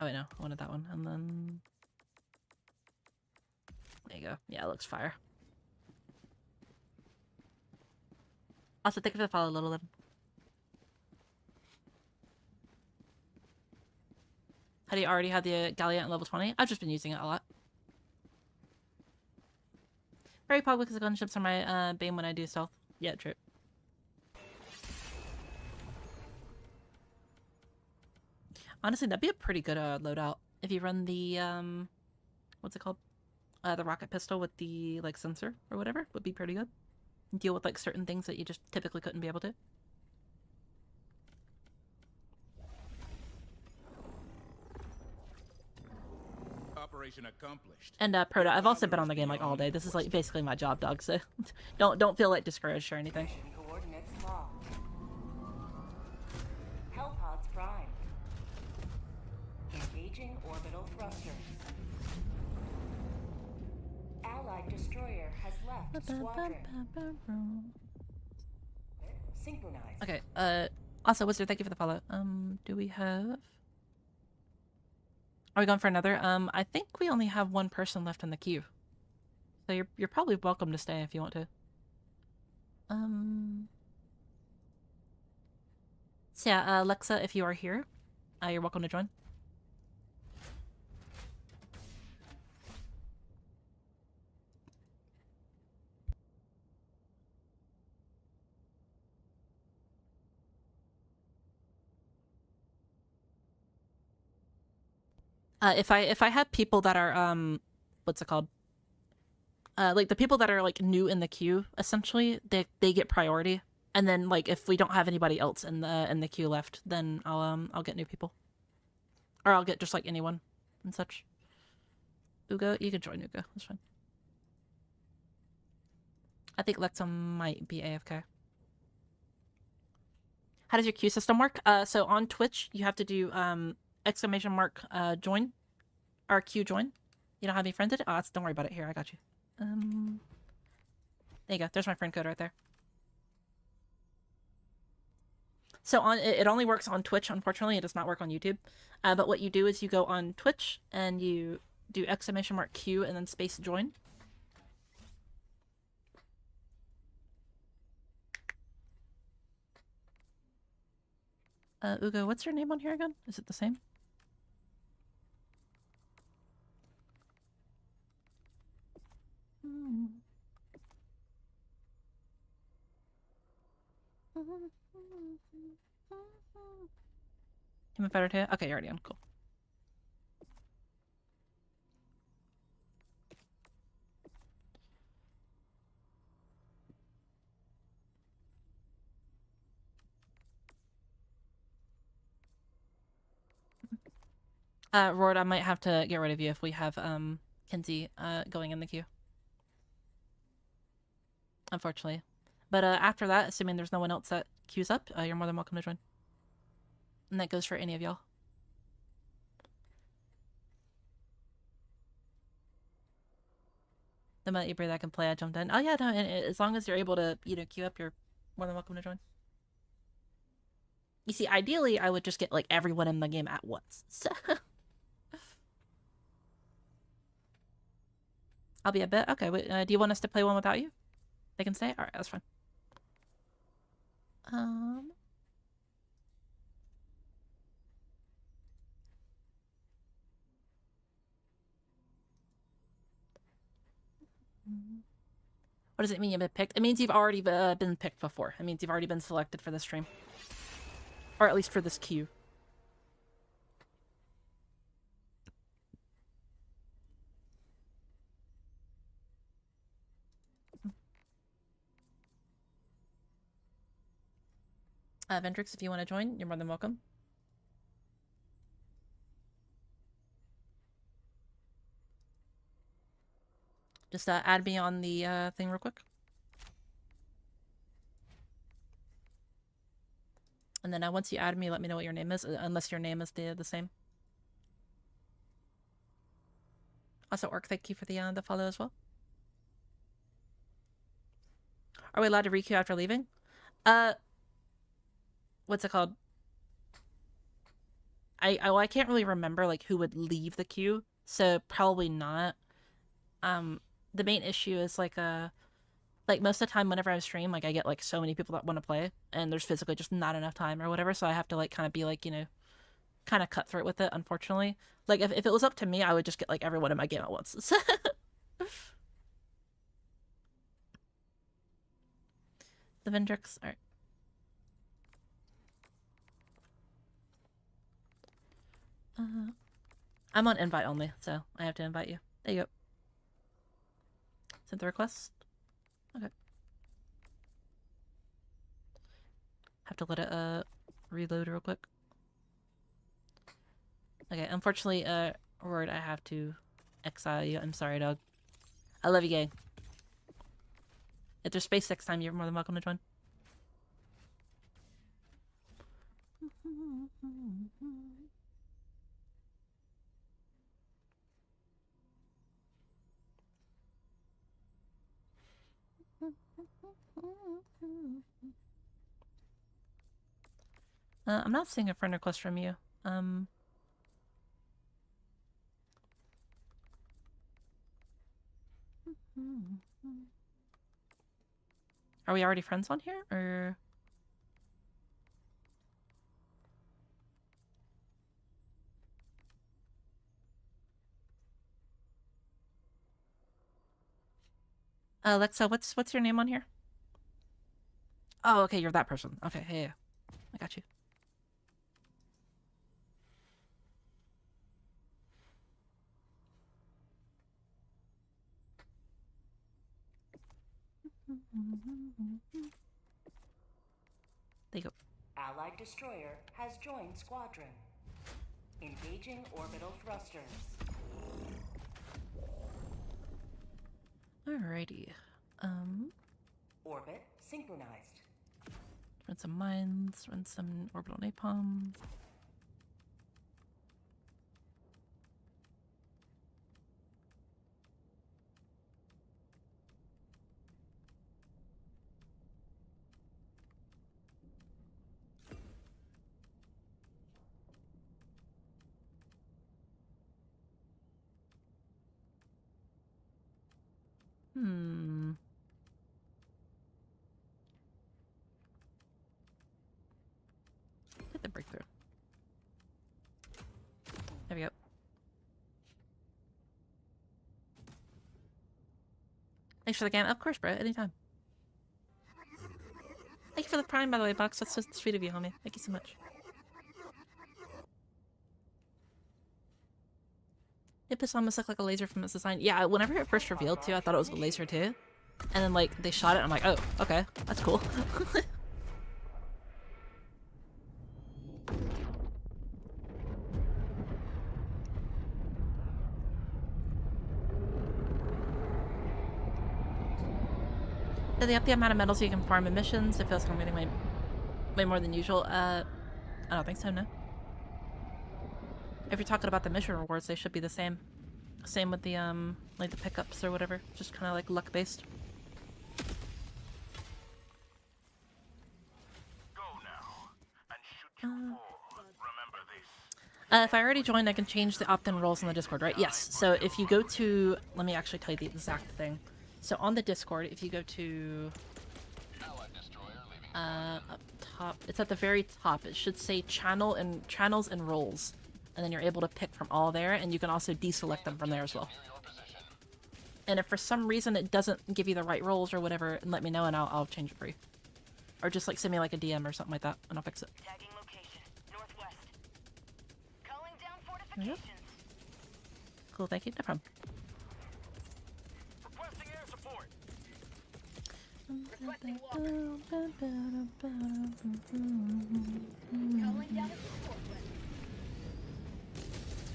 Oh wait, no. I wanted that one. And then... There you go. Yeah, it looks fire. Also, thank you for the follow, Little Livin. How do you already have the Galliant level 20? I've just been using it a lot. Very public because the gunships are my bane when I do stealth. Yeah, true. Honestly, that'd be a pretty good loadout if you run the what's it called? The rocket pistol with the like sensor or whatever would be pretty good. Deal with like certain things that you just typically couldn't be able to. Operation accomplished. And Proto, I've also been on the game like all day. This is like basically my job, dog. So don't feel like discouraged or anything. Mission coordinates locked. Hellpods prime. Engaging orbital thrusters. Allied destroyer has left squadron. Synchronized. Okay. Also, Wizard, thank you for the follow. Do we have? Are we going for another? I think we only have one person left in the queue. So you're probably welcome to stay if you want to. So yeah, Alexa, if you are here, you're welcome to join. If I have people that are what's it called? Like the people that are like new in the queue, essentially, they get priority. And then like if we don't have anybody else in the queue left, then I'll get new people. Or I'll get just like anyone and such. Ugo, you can join Ugo, that's fine. I think Lexa might be AFK. How does your queue system work? So on Twitch, you have to do exclamation mark join or queue join. You don't have any friends in it? Oh, don't worry about it. Here, I got you. There you go. There's my friend code right there. So on it only works on Twitch. Unfortunately, it does not work on YouTube. But what you do is you go on Twitch and you do exclamation mark queue and then space join. Ugo, what's your name on here again? Is it the same? Human better too? Okay, you're already on. Cool. Rord, I might have to get rid of you if we have Kinsey going in the queue. Unfortunately. But after that, assuming there's no one else that queues up, you're more than welcome to join. And that goes for any of y'all. The moment you breathe, I can play. I jumped in. Oh yeah, no. And as long as you're able to, queue up, you're more than welcome to join. You see, ideally, I would just get like everyone in the game at once. So I'll be a bit. Okay. Wait, do you want us to play one without you? They can stay. All right, that's fine. What does it mean you've been picked? It means you've already been picked before. It means you've already been selected for this stream. Or at least for this queue. Vendrix, if you want to join, you're more than welcome. Just add me on the thing real quick. And then once you add me, let me know what your name is, unless your name is the same. Also, Orc, thank you for the follow as well. Are we allowed to requeue after leaving? What's it called? I can't really remember like who would leave the queue, so probably not. The main issue is like most of the time whenever I stream, like I get like so many people that want to play, and there's physically just not enough time or whatever, so I have to like kind of be like, you know, kind of cutthroat with it, unfortunately. Like if it was up to me, I would just get like everyone in my game at once. The Vendrix, alright. I'm on invite only, so I have to invite you. There you go. Sent the request. Okay. Have to let it reload real quick. Okay, unfortunately, Word, I have to exile you. I'm sorry, dog. I love you, gang. If there's space next time, you're more than welcome to join. I'm not seeing a friend request from you. Are we already friends on here, or? Alexa, what's your name on here? Oh, okay, you're that person. Okay, hey, I got you. There you go. Allied destroyer has joined squadron. Engaging orbital thrusters. Alrighty. Orbit synchronized. Run some mines, run some orbital napalm. Hit the breakthrough. There we go. Thanks for the game. Of course, bro. Anytime. Thank you for the prime, by the way, Box. That's so sweet of you, homie. Thank you so much. It almost looked like a laser from its design. Yeah, whenever it first revealed too, I thought it was a laser too. And then like they shot it, I'm like, oh, okay, that's cool. Did they up the amount of metals you can farm in missions? It feels like I'm getting way more than usual. I don't think so, no. If you're talking about the mission rewards, they should be the same. Same with the like the pickups or whatever. Just kind of like luck based. Go now and shoot your fall. Remember this. If I already joined, I can change the opt-in roles in the Discord, right? Yes. So if you go to, let me actually tell you the exact thing. So on the Discord, if you go to up top, it's at the very top. It should say channels and roles, and then you're able to pick from all there, and you can also deselect them from there as well. And if for some reason it doesn't give you the right roles or whatever, let me know and I'll change it for you. Or just like send me like a DM or something like that, and I'll fix it. Tagging location, northwest. Calling down fortifications. Cool, thank you. No problem. Requesting air support. Requesting walker. Calling down a support weapon.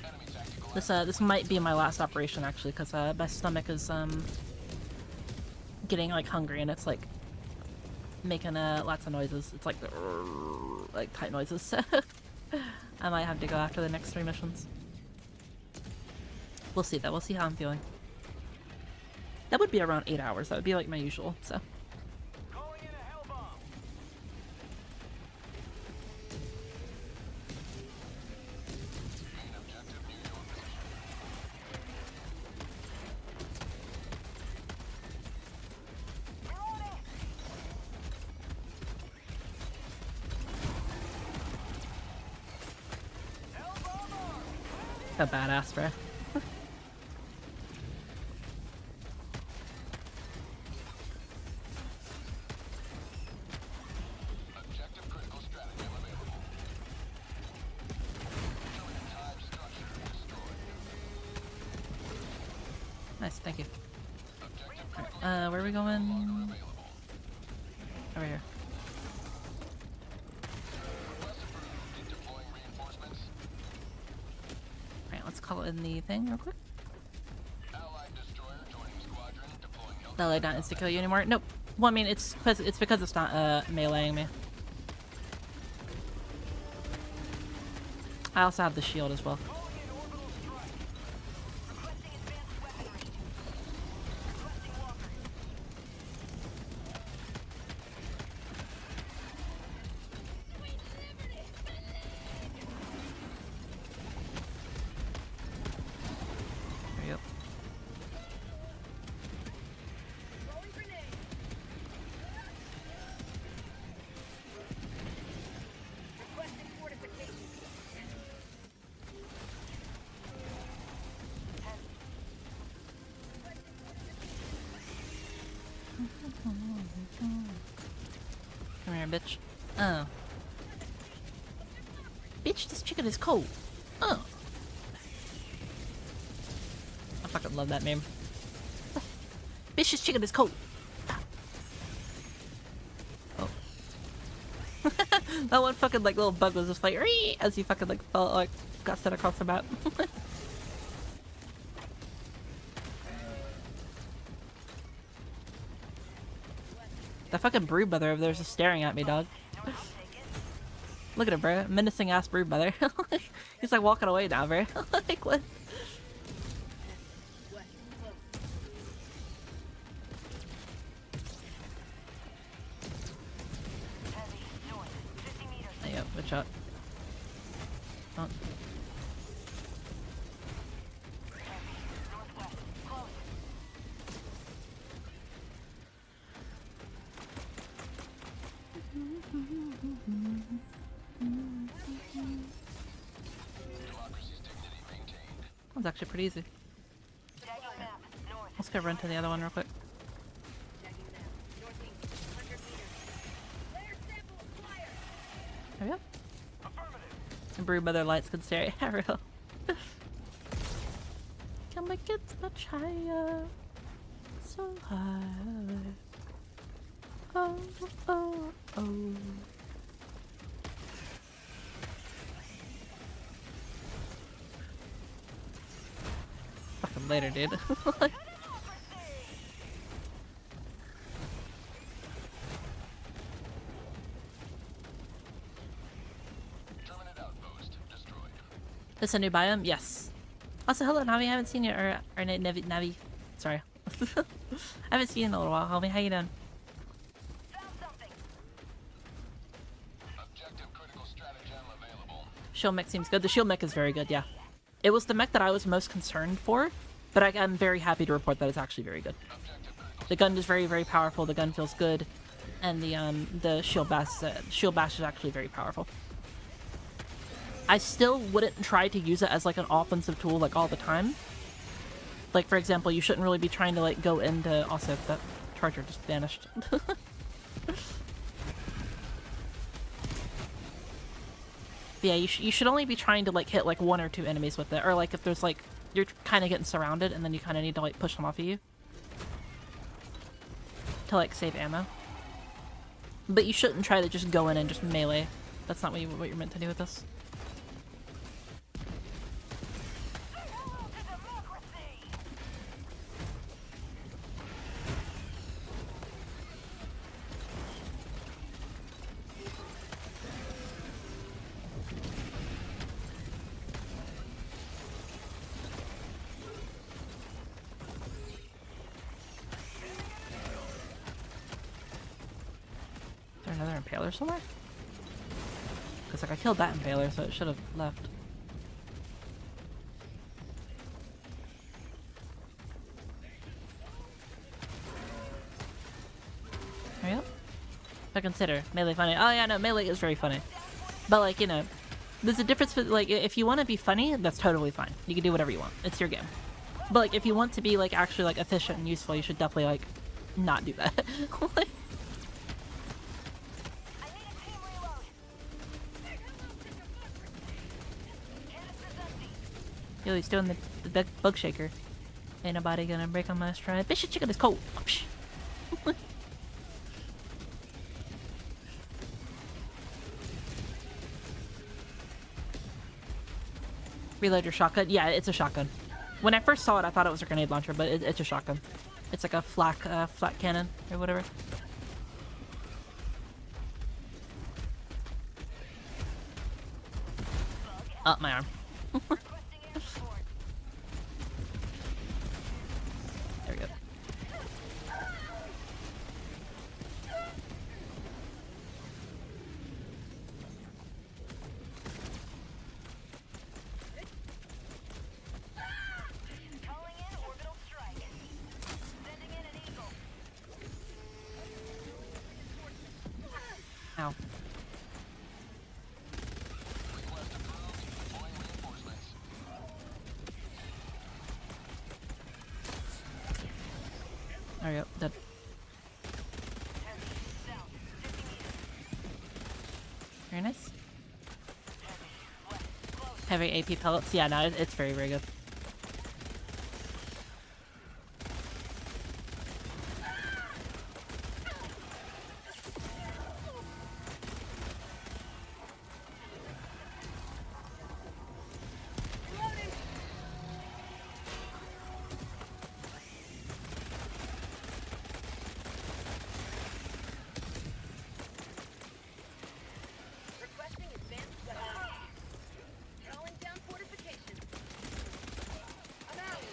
Enemy tactical This might be my last operation actually, because my stomach is getting like hungry and it's like making lots of noises. It's like tight noises. I might have to go after the next 3 missions. We'll see though. We'll see how I'm feeling. That would be around 8 hours. That would be like my usual. So. Calling in a hell bomb. main objective near your position. A badass, bro. Objective critical stratagem available. Hive structure destroyed. Nice, thank you. Objective critical Where are we going? available. Over here. Request approved. Deploying reinforcements. Alright, let's call in the thing real quick. Allied destroyer joining squadron. Deploying That lay down insta kill you anymore? Nope. Well, I mean, it's because it's not meleeing me. I also have the shield as well. Calling in orbital strike. Requesting advanced weaponry. Requesting walker. There you go. Throwing grenade. Requesting fortification. Come here, bitch. Oh. Bitch, this chicken is cold. Oh. I fucking love that name. Bitch, this chicken is cold. Oh. That one fucking like little bug was just like "Ree!" as he fucking like felt like got set across the map. That fucking brood mother over there is just staring at me, dog. Look at him, bro. Menacing ass brood mother. He's like walking away now, bro. Like what? Yep, good shot. Oh. Democracy's dignity maintained. That was actually pretty easy. Tagging map. North. Let's go run to the other one real quick. Tagging map. Northeast. 100 meters. Layer sample acquired. There we go. Affirmative. And brood mother lights can stare at real. Can we get much higher? So high. Oh, oh, oh. Fucking later, dude. Terminate outpost destroyed. It's a new biome? Yes. Also, hello, Navi. I haven't seen you. Or Navi. Sorry. I haven't seen you in a little while, homie. How you doing? Found something. Objective critical stratagem available. Shield mech seems good. The shield mech is very good, yeah. It was the mech that I was most concerned for, but I'm very happy to report that it's actually very good. Objective critical The gun is very, very powerful. The gun feels good, and the shield bash is actually very powerful. I still wouldn't try to use it as like an offensive tool like all the time. Like for example, you shouldn't really be trying to like go into. Also, that charger just vanished. Yeah, you should only be trying to like hit like 1 or 2 enemies with it, or like if there's like you're kind of getting surrounded and then you kind of need to like push them off of you. to like save ammo. But you shouldn't try to just go in and just melee. That's not what you're meant to do with this. Is there another impaler somewhere? Because like I killed that impaler, so it should have left. Hurry up. I consider melee funny. Oh yeah, no, melee is very funny. But like, you know, there's a difference. Like, if you want to be funny, that's totally fine. You can do whatever you want. It's your game. But like, if you want to be like actually like efficient and useful, you should definitely like not do that. Like, yo, he's doing the bug shaker. Ain't nobody gonna break on my stride. Bitch, chicken is cold. Reload your shotgun. Yeah, it's a shotgun. When I first saw it, I thought it was a grenade launcher, but it's a shotgun. It's like a flak cannon or whatever. Oh, my arm. There we go. Calling in orbital strike. Sending in an eagle. Ow. Request approved. Deploying reinforcements. There we go. Dead. Very nice. Heavy AP pellets. Yeah, no, it's very, very good. Requesting advanced weapons. Calling down fortifications. I'm out.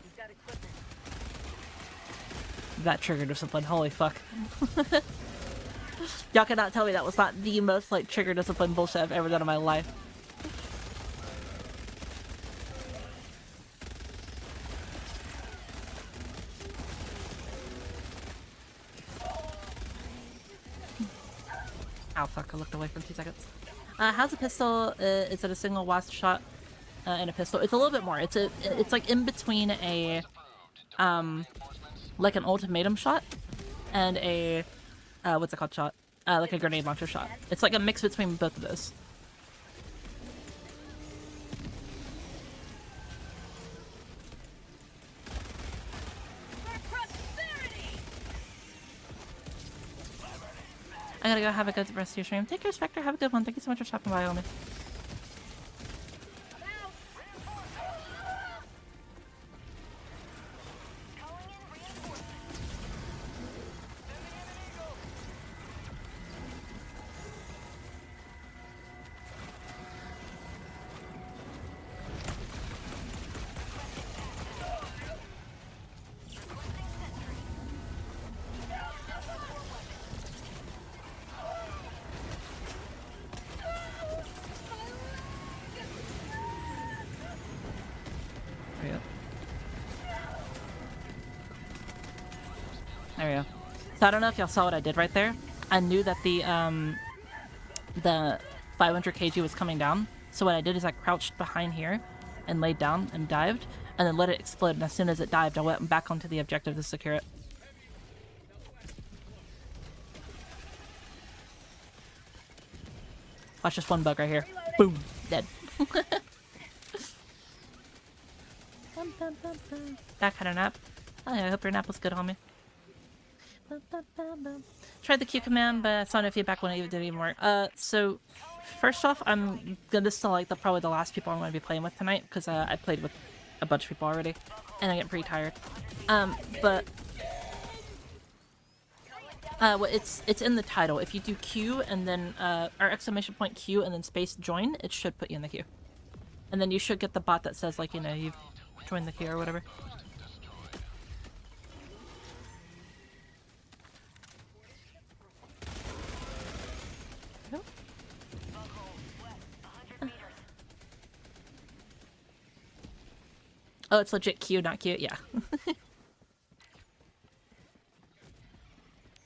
We've got equipment. That trigger discipline. Holy fuck. Y'all cannot tell me that was not the most like trigger discipline bullshit I've ever done in my life. Ow, fuck, I looked away for 2 seconds. How's a pistol? Is it a single wasp shot and a pistol? It's a little bit more. It's like in between a, like an ultimatum shot and a, what's it called shot? Like a grenade launcher shot. It's like a mix between both of those. I gotta go have a good rest of your stream. Take care, Spectre. Have a good one. Thank you so much for stopping by on me. There we go. So I don't know if y'all saw what I did right there. I knew that the 500 kg was coming down. So what I did is I crouched behind here and laid down and dived and then let it explode. And as soon as it dived, I went back onto the objective to secure it. Watch this one bug right here. Boom. Dead. That kind of nap. Oh yeah, I hope your nap was good, homie. Tried the Q command, but I saw no feedback when I even did it anymore. So first off, this is like probably the last people I'm going to be playing with tonight, because I played with a bunch of people already, and I'm getting pretty tired. Well, it's in the title. If you do Q and then or exclamation point Q and then space join, it should put you in the queue, and then you should get the bot that says like, you know, you've joined the queue or whatever. Oh, it's legit Q, not Q. Yeah.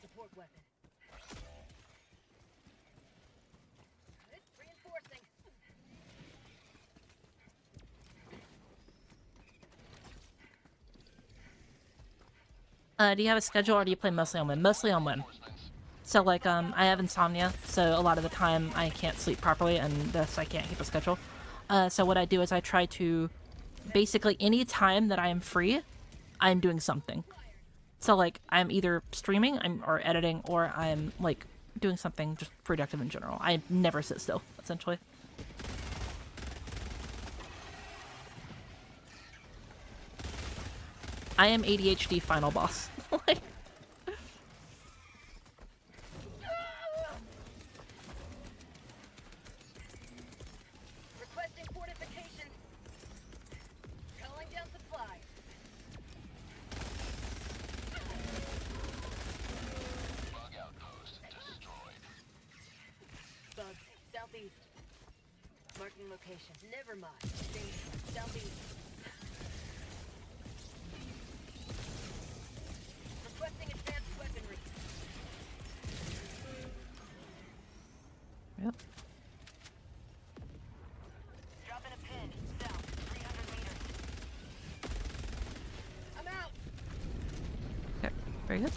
Support weapon. Reinforcing. Do you have a schedule or do you play mostly on win? Mostly on win. So like, I have insomnia, so a lot of the time I can't sleep properly and thus I can't keep a schedule. So what I do is I try to, basically any time that I am free, I'm doing something. So like, I'm either streaming, or editing, or I'm like doing something just productive in general. I never sit still, essentially. I am ADHD final boss. Like, Requesting fortification. Calling down supplies. Bug outpost destroyed. Bugs. Southeast. Marking location. Never mind. Danger. Southeast. Requesting advanced weaponry. yep. Dropping a pin. South, 300 meters. I'm out. Okay, very good.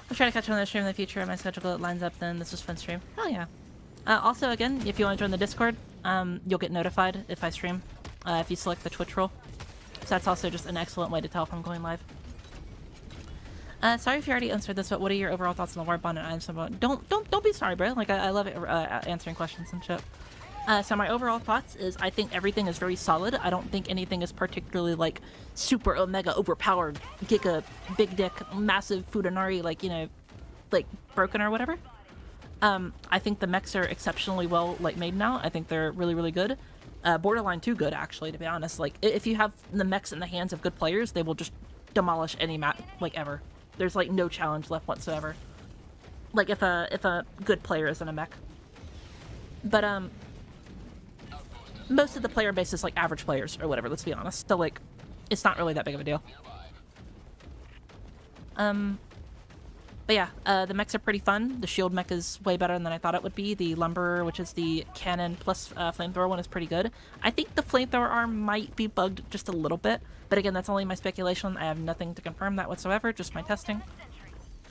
I'll try to catch another stream in the future. My schedule lines up, then this was fun stream. Oh yeah. Also, again, if you want to join the Discord, you'll get notified if I stream, if you select the Twitch role. So that's also just an excellent way to tell if I'm going live. Sorry if you already answered this, but what are your overall thoughts on the Warbond and items? Don't be sorry, bro. Like, I love it, answering questions and shit. So my overall thoughts is I think everything is very solid. I don't think anything is particularly, like, super omega overpowered, giga, big dick, massive Fudanari, like, you know, like, broken or whatever. I think the mechs are exceptionally well, like, made now. I think they're really, really good. Borderline too good, actually, to be honest. Like, if you have the mechs in the hands of good players, they will just demolish any map, like, ever. There's, like, no challenge left whatsoever. Like, if a good player is in a mech. But, most of the player base is, like, average players, or whatever, let's be honest. So, like, it's not really that big of a deal. But yeah, the mechs are pretty fun. The shield mech is way better than I thought it would be. The lumberer, which is the cannon plus flamethrower one, is pretty good. I think the flamethrower arm might be bugged just a little bit, but again, that's only my speculation. I have nothing to confirm that whatsoever, just my testing.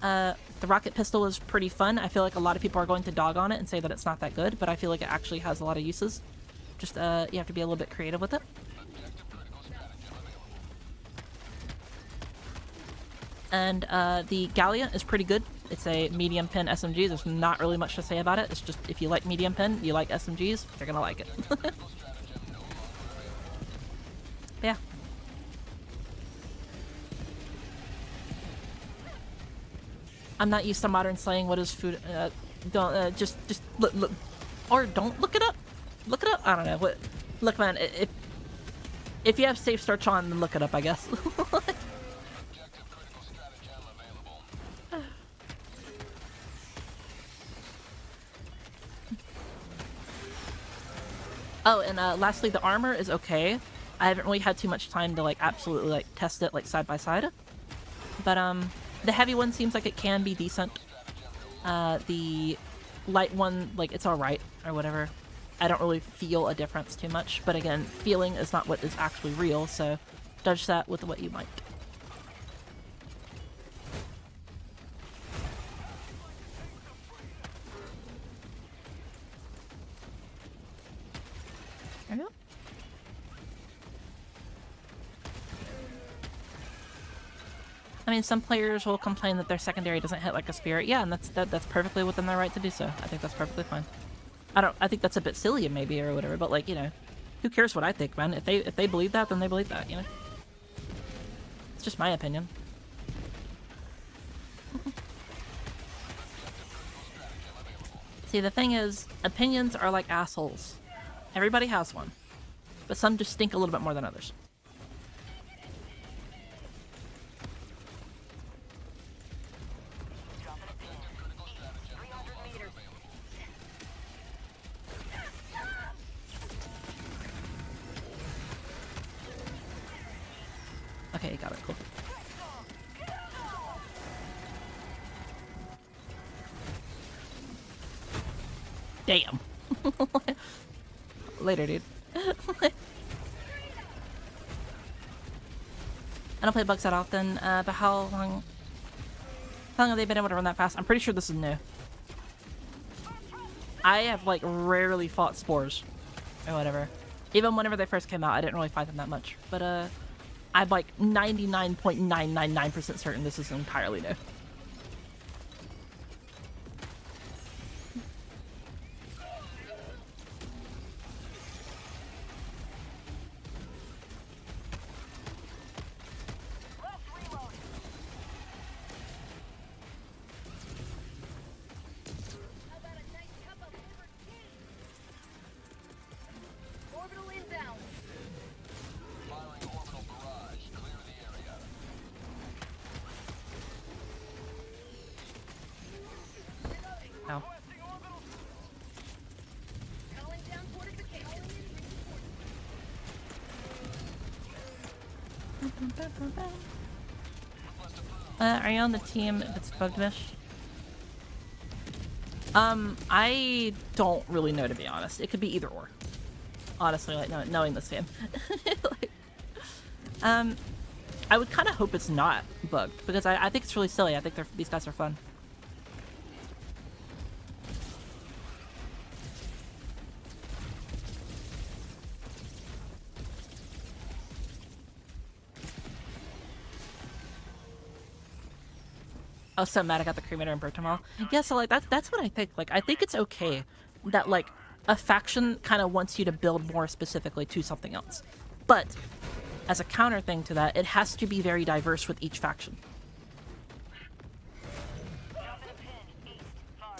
The rocket pistol is pretty fun. I feel like a lot of people are going to dog on it and say that it's not that good, but I feel like it actually has a lot of uses. Just, you have to be a little bit creative with it. And the Gallia is pretty good. It's a medium pin SMG. There's not really much to say about it. It's just if you like medium pin, you like SMGs, you're gonna like it. Yeah. I'm not used to modern slang. What is food? Don't just look, or don't look it up. Look it up. I don't know. What? Look, man. If you have safe search on, then look it up, I guess. Oh, and lastly, the armor is okay. I haven't really had too much time to, like, absolutely, like, test it, like, side by side. But, the heavy one seems like it can be decent. The light one, like, it's alright, or whatever. I don't really feel a difference too much. But again, feeling is not what is actually real, so judge that with what you might. There we go. I mean, some players will complain that their secondary doesn't hit like a spirit. Yeah, and that's perfectly within their right to do so. I think that's perfectly fine. I think that's a bit silly maybe or whatever, but like, you know, who cares what I think, man? If they believe that, then they believe that, you know? It's just my opinion. See, the thing is, opinions are like assholes. Everybody has one. But some just stink a little bit more than others. Okay, got it, cool. Damn. Later, dude. I don't play bugs that often, but how long have they been able to run that fast? I'm pretty sure this is new. I have, like, rarely fought spores. Or whatever. Even whenever they first came out, I didn't really fight them that much. But, I'm, like, 99.999% certain this is entirely new. Are you on the team if it's bugged mesh? I don't really know, to be honest. It could be either or. Honestly, like, knowing this game. Like, I would kind of hope it's not bugged, because I think it's really silly. I think these guys are fun. I was so mad I got the cremator and burnt them all. Yeah, so like that's what I think. Like, I think it's okay that like a faction kind of wants you to build more specifically to something else, but as a counter thing to that, it has to be very diverse with each faction.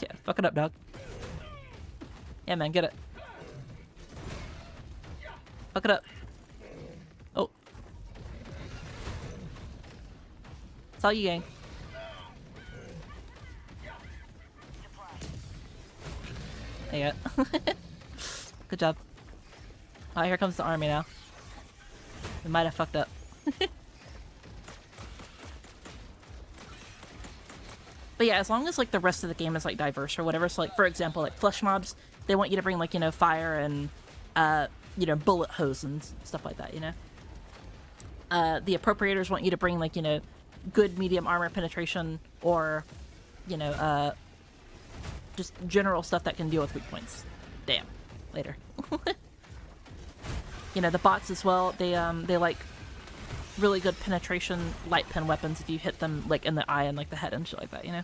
Yeah, fuck it up, dog. Yeah, man, get it. Fuck it up. Oh, it's all you, gang. Yeah. Good job. Oh, here comes the army now. We might have fucked up. But yeah, as long as like the rest of the game is like diverse or whatever. So like, for example, like flesh mobs, they want you to bring like, you know, fire and you know, bullet hose and stuff like that, you know. The appropriators want you to bring like, you know, good medium armor penetration or, you know, just general stuff that can deal with weak points. Damn. Later. You know, the bots as well, they like really good penetration light pen weapons if you hit them like in the eye and like the head and shit like that, you know?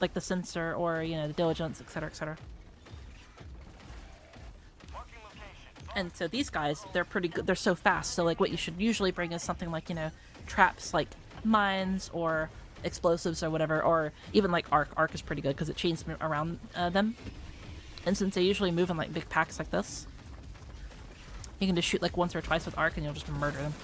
Like the sensor or, you know, the diligence, etc., etc. And so these guys, they're pretty good. They're so fast. So like what you should usually bring is something like, you know, traps like mines or explosives or whatever, or even like arc. Arc is pretty good because it chains around them. And since they usually move in like big packs like this, you can just shoot like once or twice with arc and you'll just murder them.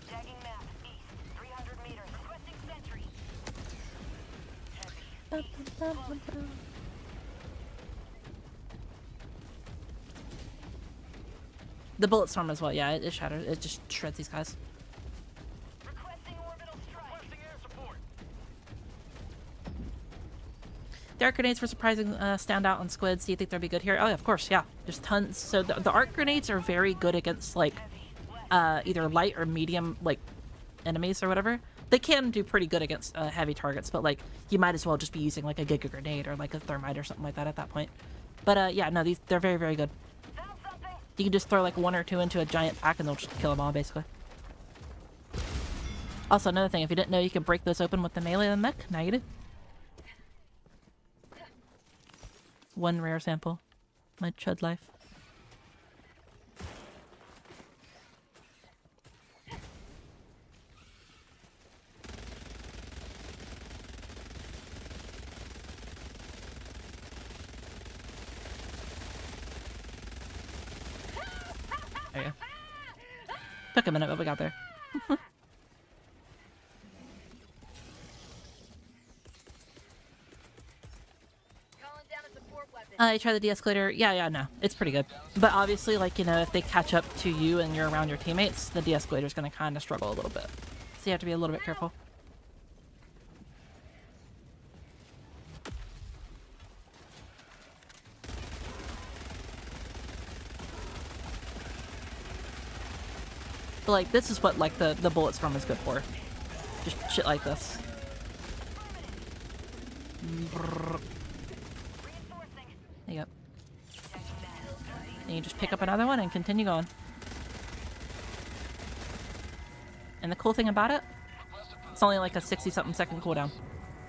Tagging map, east, 300 meters, requesting sentry. The bullet storm as well, yeah, it shatters. It just shreds these guys. Requesting orbital strike. Requesting air support. The arc grenades were surprising standout on squids. Do you think they'd be good here? Oh, yeah, of course, yeah. There's tons. So the arc grenades are very good against like either light or medium like enemies or whatever. They can do pretty good against heavy targets, but like you might as well just be using like a Giga Grenade or like a Thermite or something like that at that point. But yeah, no, they're very, very good. You can just throw like 1 or 2 into a giant pack and they'll just kill them all basically. Also, another thing, if you didn't know you could break those open with the melee and the mech, now you do. 1 rare sample. My chud life. There you go. Took a minute, but we got there. You try the de-escalator. Yeah, no. It's pretty good. But obviously, like, you know, if they catch up to you and you're around your teammates, the de-escalator is going to kind of struggle a little bit. So you have to be a little bit careful. But, like, this is what, like, the bullet storm is good for. Just shit like this. There you go. And you just pick up another one and continue going. And the cool thing about it, it's only like a 60-something second cooldown.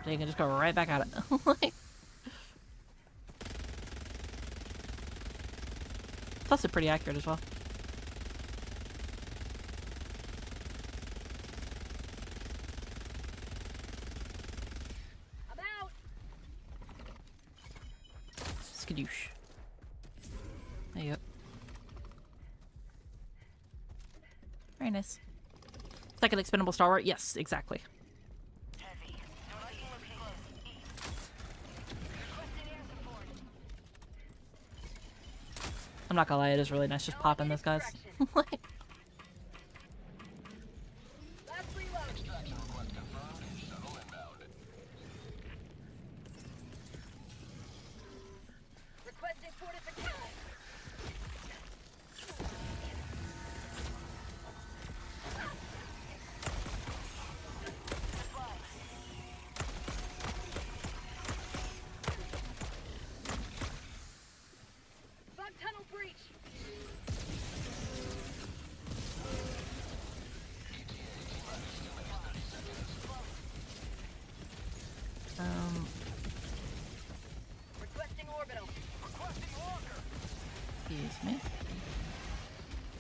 So you can just go right back at it. Like, it's also pretty accurate as well. Skadoosh. There you go. Very nice. Second expendable stalwart? Yes, exactly. I'm not gonna lie, it is really nice just popping those guys. Like, excuse me.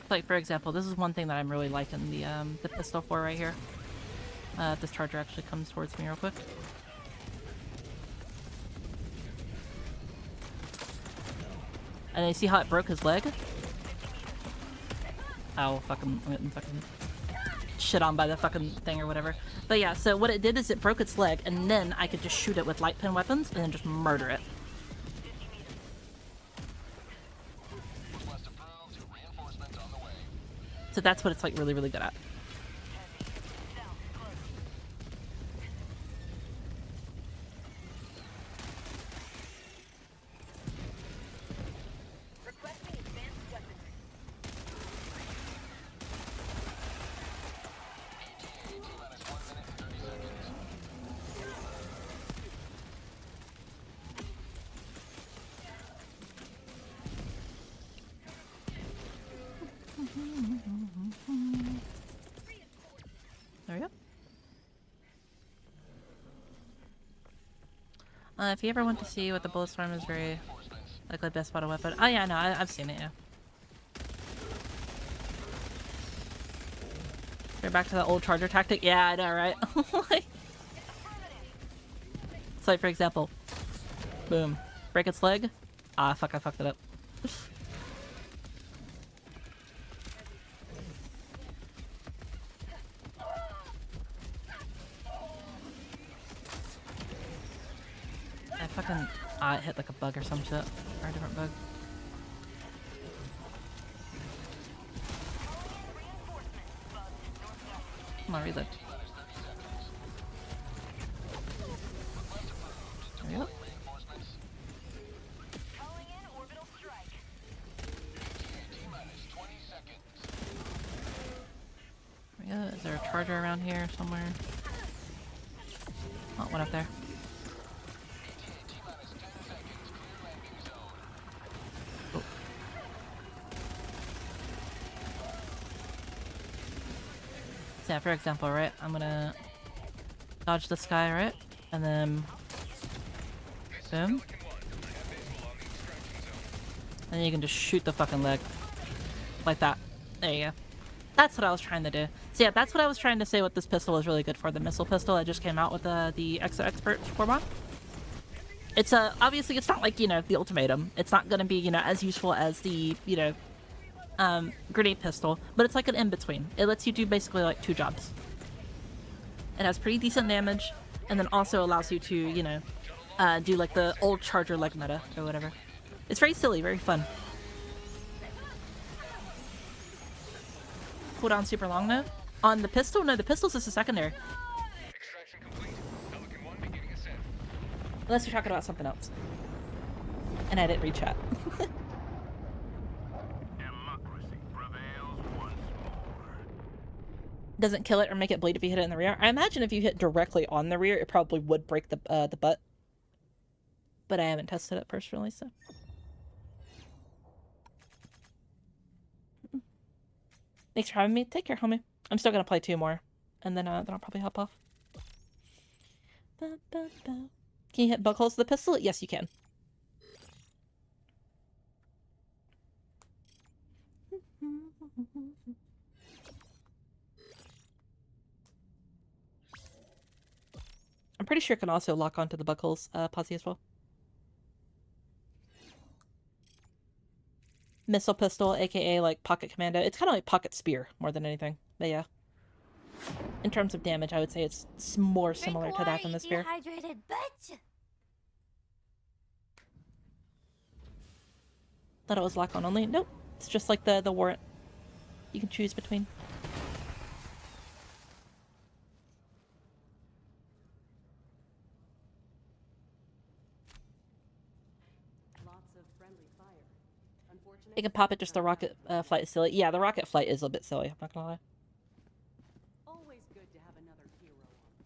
Like, for example, this is one thing that I'm really liking the pistol for right here. If this charger actually comes towards me real quick. And you see how it broke his leg? Oh, fucking, I'm getting fucking shit on by the fucking thing or whatever. But yeah, so what it did is it broke its leg, and then I could just shoot it with light pin weapons and then just murder it. So that's what it's like really, really good at. There we go. If you ever want to see what the bullet storm is very, like, the best bottle weapon. Oh yeah, no, I've seen it, yeah. We're back to the old charger tactic. Yeah, I know, right? Like, it's like, for example, boom, break its leg. Ah, fuck, I fucked it up. Fucking, it hit like a bug or some shit. Or a different bug. Come on, reload. There we go. There we go. Is there a charger around here somewhere? one up there. Oh. So yeah, for example, right? I'm gonna dodge this guy, right? And then boom. And then you can just shoot the fucking leg. Like that. There you go. That's what I was trying to do. So yeah, that's what I was trying to say what this pistol is really good for. The missile pistol that just came out with the EXO Experts Warbond. It's obviously it's not like, you know, the ultimatum. It's not gonna be, you know, as useful as the, you know, grenade pistol, but it's like an in-between. It lets you do basically like 2 jobs. It has pretty decent damage, and then also allows you to, you know, do like the old charger like meta or whatever. It's very silly, very fun. Cooldown super long though. On the pistol? No, the pistol's just a secondary. Extraction complete. Pelican 1 beginning ascent. Unless you're talking about something else. And I didn't read chat. Democracy prevails once more. Doesn't kill it or make it bleed if you hit it in the rear. I imagine if you hit directly on the rear, it probably would break the butt. But I haven't tested it personally, so. Thanks for having me. Take care, homie. I'm still gonna play 2 more, and then I'll probably hop off. Can you hit bug holes with the pistol? Yes, you can. I'm pretty sure it can also lock onto the bug holes, posse as well. Missile pistol, aka like pocket commando. It's kind of like pocket spear more than anything. But yeah. In terms of damage, I would say it's more similar to that than the spear. Dehydrated bitch. Thought it was lock on only. Nope. It's just like the warrant. You can choose between. Lots of friendly fire. Unfortunately, You can pop it, just the rocket flight is silly. Yeah, the rocket flight is a bit silly, I'm not gonna lie. always good to have another hero on.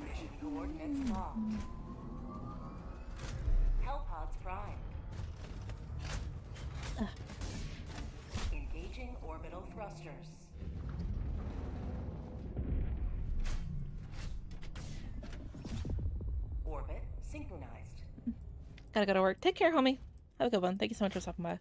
Mission coordinates locked. Hellpods prime. Engaging orbital thrusters. Orbit synchronized. Gotta go to work. Take care, homie. Have a good one. Thank you so much for stopping by.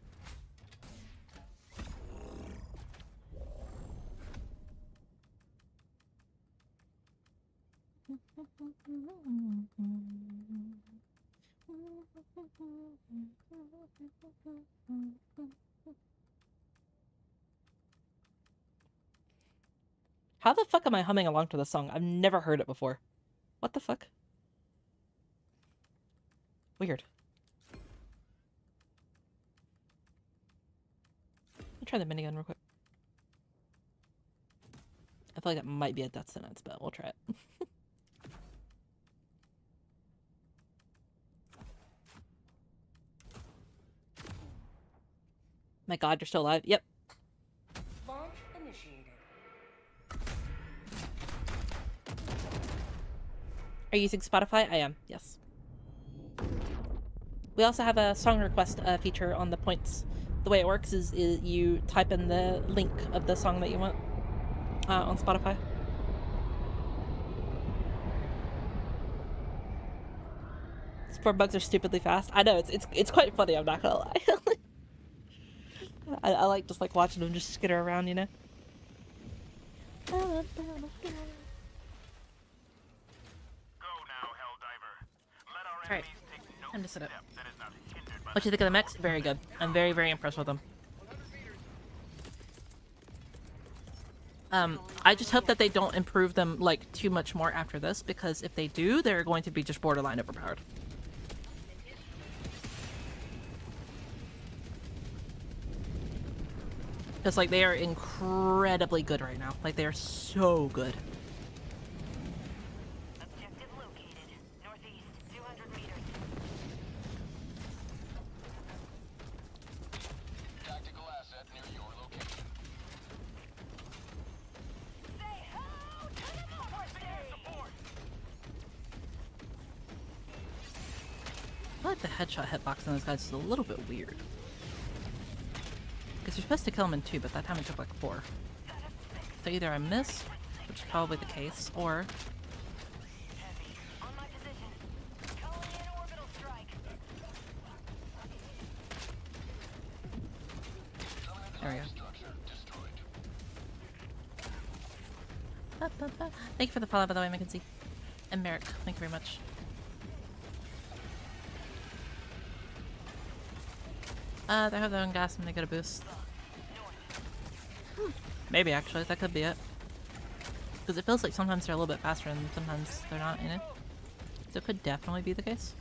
How the fuck am I humming along to this song? I've never heard it before. What the fuck? Weird. Let me try the minigun real quick. I feel like that might be a death sentence, but we'll try it. My god, you're still alive? Yep. Launch initiated. Are you using Spotify? I am, yes. We also have a song request feature on the points. The way it works is you type in the link of the song that you want on Spotify. Spore bugs are stupidly fast. I know, it's quite funny, I'm not gonna lie. I like just like watching them just skitter around, you know? Go now, Helldiver. Let our Alright, enemies take no time to sit up. step that is not hindered by What you think of the mechs? Very good. I'm very, very impressed with them. I just hope that they don't improve them like too much more after this, because if they do, they're going to be just borderline overpowered. Because like they are incredibly good right now. Like they are so good. Objective located. Northeast, 200 meters. Tactical asset near your location. like the headshot hitbox on those guys is a little bit weird. Because you're supposed to kill them in 2, but that time it took like 4. So either I missed, which is probably the case, or... On my position. Calling in orbital strike. There we go. Structure destroyed. Thank you for the follow, by the way, Mackenzie. And Merrick, thank you very much. They have their own gas and they get a boost. Maybe, actually, that could be it. Because it feels like sometimes they're a little bit faster and sometimes they're not, you know? So it could definitely be the case.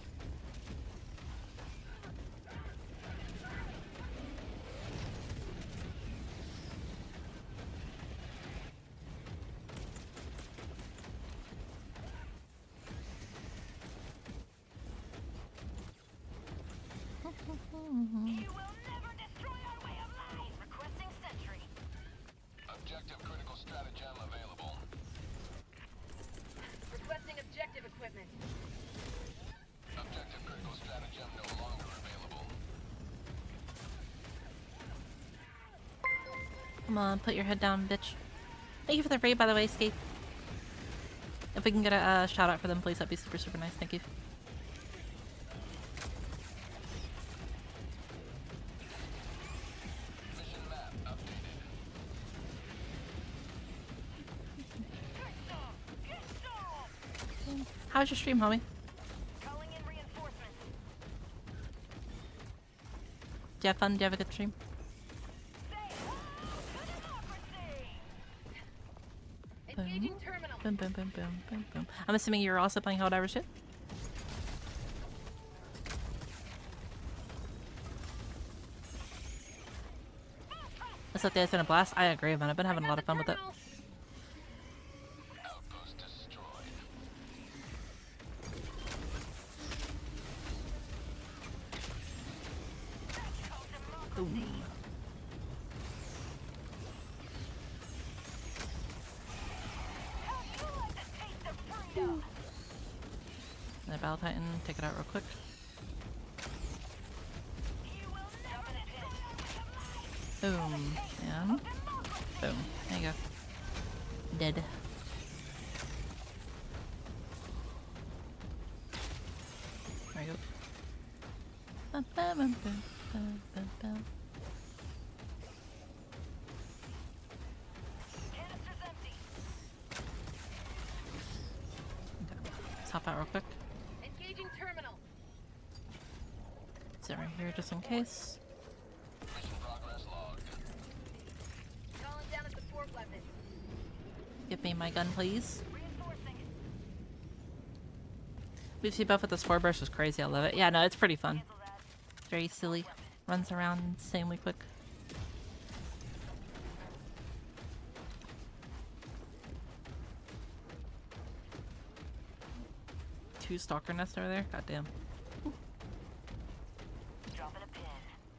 You will never destroy our way of life. Requesting sentry. Objective critical stratagem available. Requesting objective equipment. Objective critical stratagem no longer available. Come on, put your head down, bitch. Thank you for the raid, by the way, Skate. If we can get a shout out for them, please, that'd be super, super nice. Thank you. Mission map updated. How's your stream, homie? Calling in reinforcements. Did you have fun? Did you have a good stream? Say hello to democracy. Boom. Engaging terminal. Boom, boom, boom, boom, boom, boom. I'm assuming you're also playing Helldivers too? That's what it's been a blast. I agree, man. I've been having a lot of fun with it. Outpost destroyed. Boom. And a Battle Titan, take it out real quick. Boom. And boom. There you go. Dead. There you go. Bum, bum, bum, bum, bum, bum, bum. Canister's empty. Okay. Let's hop out real quick. Engaging terminal. Sit right here just in case. Mission progress logged. Calling down a support weapon. Give me my gun, please. Reinforcing it. We've buff with the spore burst was crazy. I love it. Yeah, no, it's pretty fun. Cancel that. Very silly. Runs around insanely quick. Two stalker nests over there. Goddamn. Dropping a pin.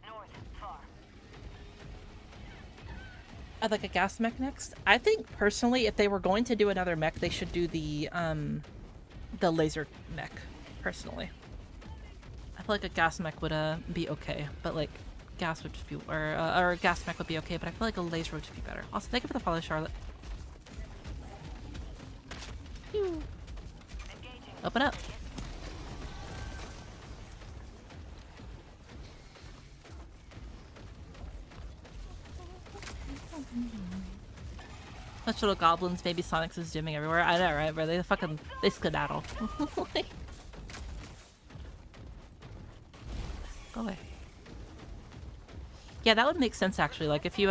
North, far. I'd like a gas mech next. I think personally, if they were going to do another mech, they should do the laser mech. Personally, I feel like a gas mech would be okay, but like gas would just be or a gas mech would be okay, but I feel like a laser would just be better. Also, thank you for the follow, Charlotte. Phew. Open up. Bunch of little goblins, baby Sonics is zooming everywhere. I know, right? Where they skedaddle. Like, go away. Yeah, that would make sense actually. Like if you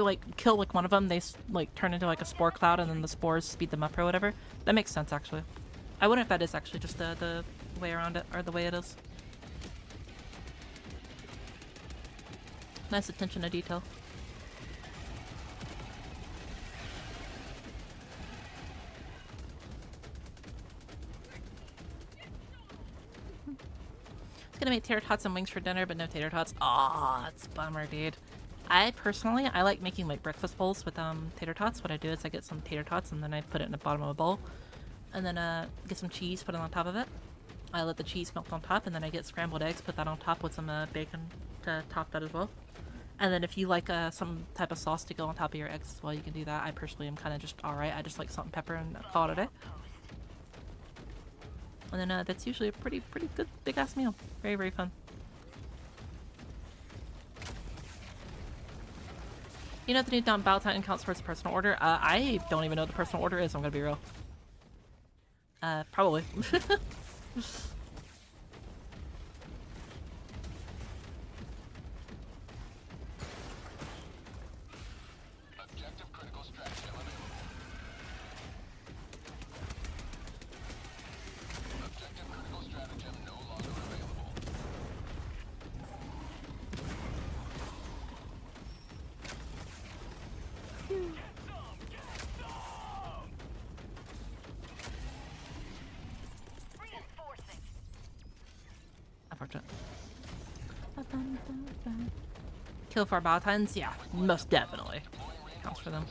like kill like one of them, they like turn into like a spore cloud, and then the spores speed them up or whatever. That makes sense actually. I wonder if that is actually just the way around it, or the way it is. Nice attention to detail. Gonna make tater tots and wings for dinner, but no tater tots. Aw, that's a bummer, dude. I personally, I like making like breakfast bowls with tater tots. What I do is I get some tater tots and then I put it in the bottom of a bowl, and then get some cheese, put it on top of it, I let the cheese melt on top, and then I get scrambled eggs, put that on top with some bacon to top that as well. And then if you like some type of sauce to go on top of your eggs as well, you can do that. I personally am kind of just alright. I just like salt and pepper and call it a day. And then that's usually a pretty good big ass meal. Very, very fun. You know the new battle titan counts towards personal order? I don't even know what the personal order is, I'm gonna be real. Probably. Objective critical stratagem available. Objective critical stratagem no longer available. Reinforcing. Unfortunate. Kill 4 battle titans? Yeah, most definitely. Counts for them.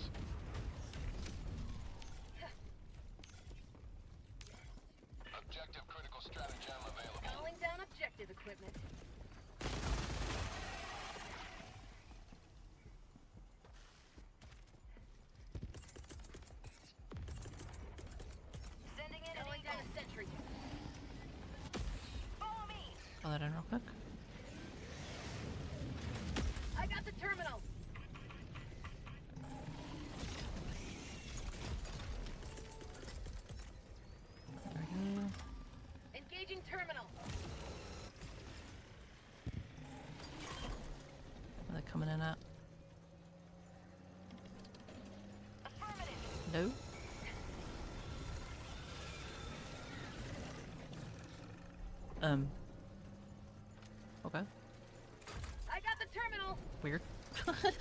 Objective critical stratagem available. Calling down objective equipment. Sending in an Calling down eagle. a sentry. Follow me. Throw that in real quick. I got the terminal. There we go. Engaging terminal. Are they coming in at? Affirmative. No. Okay. I got the terminal. Weird. Requesting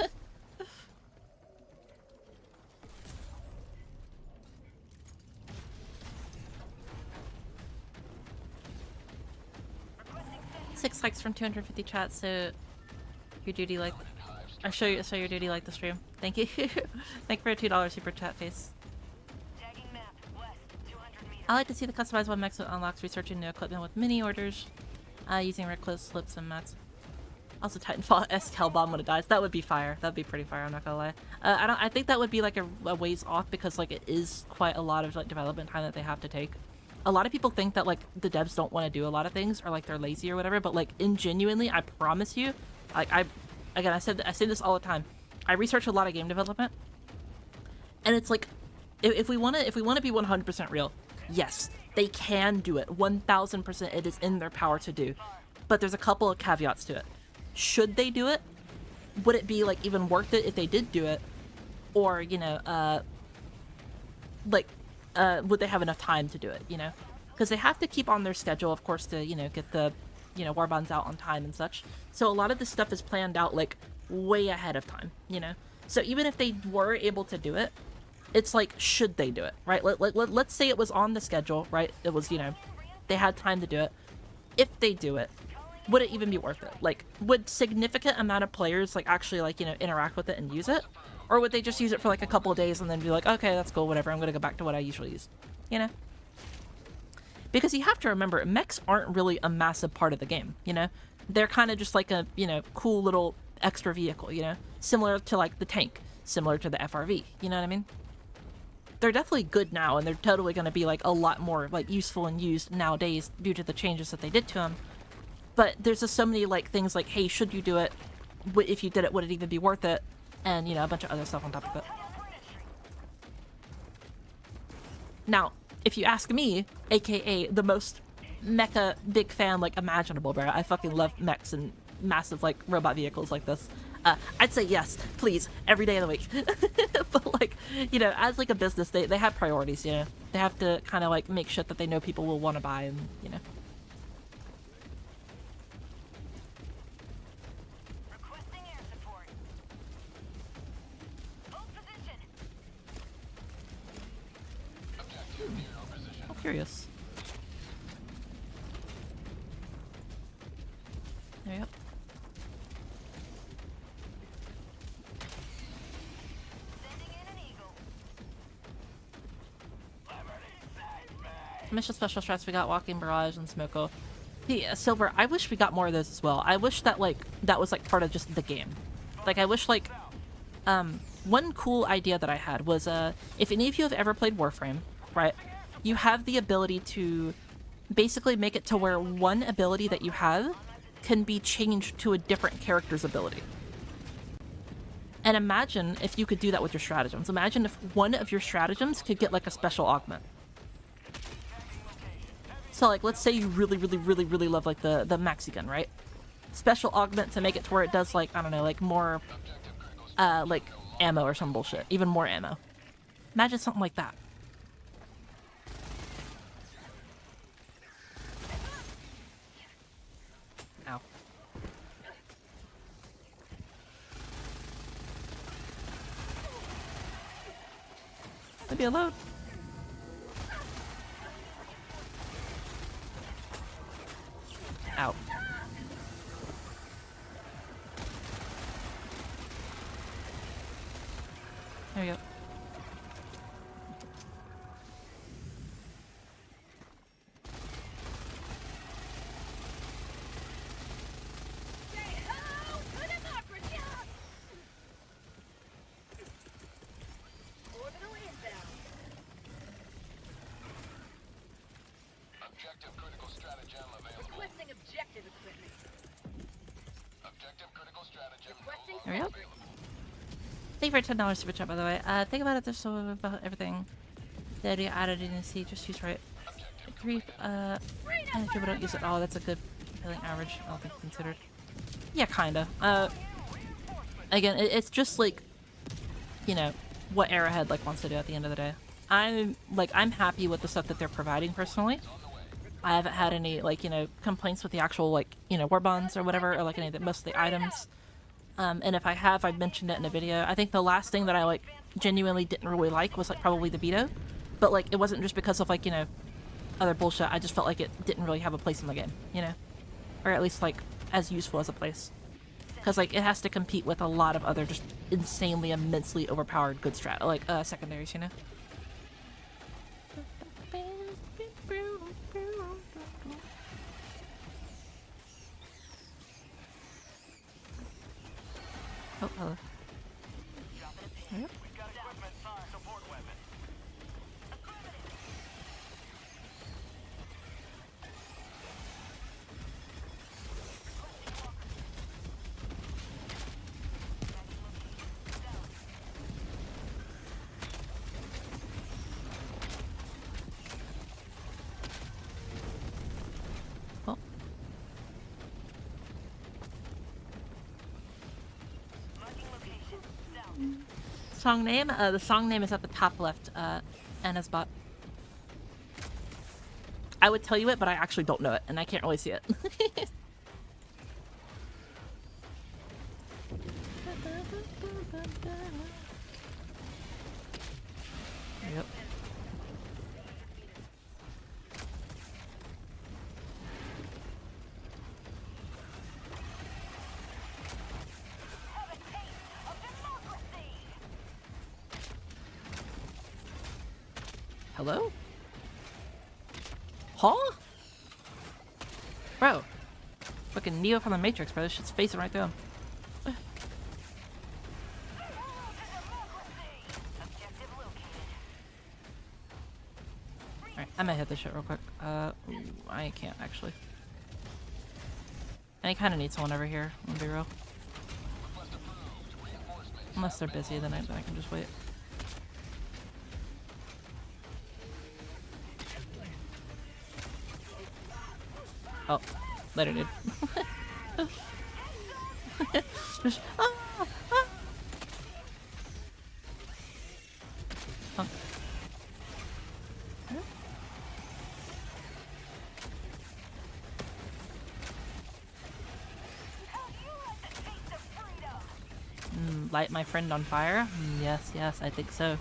sentry. 6 likes from 250 chats, so your duty like I show your duty like the stream. Thank you. Thank you for a $2 super chat face. Tagging map. West. 200 meters. I like to see the customized one Mechs unlocks researching new equipment with mini orders, using red clothes, slips, and mats. Also, Titanfall esque Hellbomb when it dies. That would be fire. That'd be pretty fire. I'm not gonna lie. I think that would be like a ways off because like it is quite a lot of like development time that they have to take. A lot of people think that like the devs don't want to do a lot of things or like they're lazy or whatever. But like in genuinely, I promise you, like I say this all the time. I research a lot of game development, and it's like if we want to be 100% real, yes, they can do it. 1000% it is in their power to do. But there's a couple of caveats to it. Should they do it? Would it be like even worth it if they did do it? Or, you know, would they have enough time to do it, you know? Because they have to keep on their schedule, of course, to, you know, get the, you know, Warbonds out on time and such. So a lot of this stuff is planned out, like, way ahead of time, you know? So even if they were able to do it, it's like, should they do it, right? Let's say it was on the schedule, right? It was, you know, they had time to do it. If they do it, would it even be worth it? Like, would significant amount of players, like, actually, like, you know, interact with it and use it? Or would they just use it for, like, a couple of days and then be like, okay, that's cool, whatever, I'm gonna go back to what I usually use, you know? Because you have to remember, mechs aren't really a massive part of the game, you know? They're kind of just like a, you know, cool little extra vehicle, you know? Similar to, like, the tank, similar to the FRV, you know what I mean? They're definitely good now, and they're totally gonna be, like, a lot more, like, useful and used nowadays due to the changes that they did to them. But there's just so many, like, things like, hey, should you do it? If you did it, would it even be worth it? And, you know, a bunch of other stuff on top of it. Now, if you ask me, aka the most mecha big fan, like, imaginable, bro, I fucking love mechs and massive, like, robot vehicles like this. I'd say yes, please, every day of the week. But, like, you know, as, like, a business, they have priorities, you know? They have to kind of, like, make sure that they know people will want to buy and, you know. Requesting air support. Hold position. Objective near your position. I'm curious. There you go. Sending in an eagle. mission special strats, we got Walking Barrage and Smoko. Yeah, Silver, I wish we got more of those as well. I wish that, like, that was, like, part of just the game. Like, I wish, like, one cool idea that I had was, if any of you have ever played Warframe, right, you have the ability to basically make it to where one ability that you have can be changed to a different character's ability. And imagine if you could do that with your stratagems. Imagine if one of your stratagems could get, like, a special augment. So, like, let's say you really, really, really, really love, like, the maxi gun, right? Special augment to make it to where it does, like, I don't know, like, more, like, ammo or some bullshit. Even more ammo. Imagine something like that. Ow. Maybe a load. Ow. There we go. Objective critical stratagem available. Requesting objective equipment. Objective critical stratagem Requesting There we go. available. Thank you for $10 super chat, by the way. Think about it, there's so about everything that you added in the C, just use right. Grief, and if people don't use it all, that's a good healing average, I don't think considered. Yeah, kinda. Again, it's just like, you know, what Arrowhead, like, wants to do at the end of the day. I'm happy with the stuff that they're providing, personally. I haven't had any, like, you know, complaints with the actual, like, you know, war bonds or whatever, or, like, any of the, most of the items. And if I have, I've mentioned it in a video. I think the last thing that I, like, genuinely didn't really like was, like, probably the veto. But, like, it wasn't just because of, like, you know, other bullshit. I just felt like it didn't really have a place in the game, you know? Or at least, like, as useful as a place. Because, like, it has to compete with a lot of other just insanely, immensely overpowered good like, secondaries, you know? Oh, hello. Yep. Oh. Song name? The song name is at the top left, Anna's bot. I would tell you it, but I actually don't know it, and I can't really see it. Yep. Hello? Huh? Bro. Fucking Neo from the Matrix, bro. This shit's facing right through him. Alright, I'm gonna hit this shit real quick. Ooh, I can't actually. And I kinda need someone over here, I'm gonna be real. Unless they're busy, then I can just wait. Oh, later, dude. Just, Huh. Light my friend on fire? Yes, yes, I think so.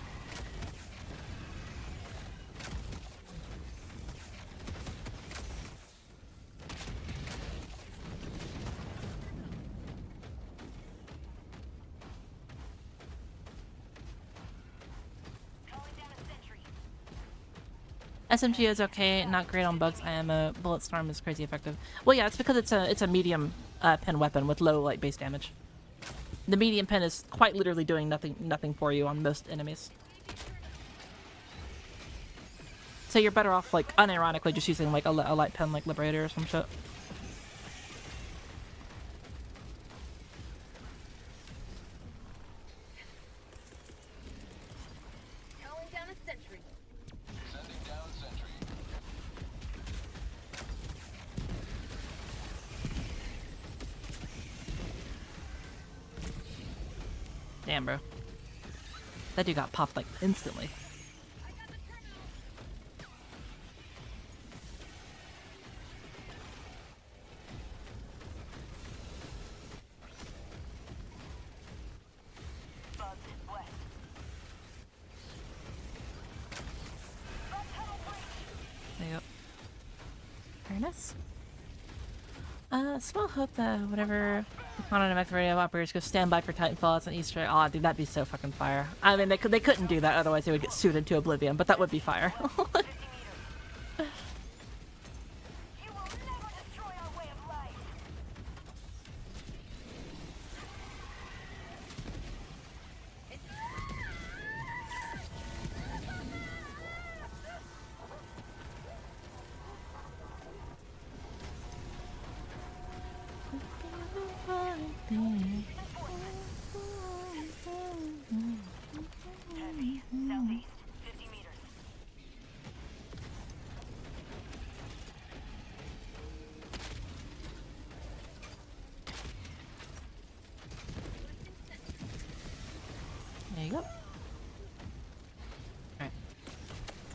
SMG is okay, not great on bugs. IMO. Bulletstorm is crazy effective. Well, yeah, it's because it's a medium pen weapon with low light base damage. The medium pen is quite literally doing nothing for you on most enemies. So you're better off, like, unironically just using like a light pen like Liberator or some shit. Calling down a sentry. Sending down sentry. Damn, bro. That dude got popped like instantly. Bugs west. There you go. Very nice. Small hope that whatever Mech radio operators go stand by for Titanfall as an Easter egg. Oh, dude, that'd be so fucking fire. I mean, they couldn't do that, otherwise they would get sued into oblivion, but that would be fire. You will never destroy our way of life. Heavy. Southeast. 50 meters. There you go. Alright.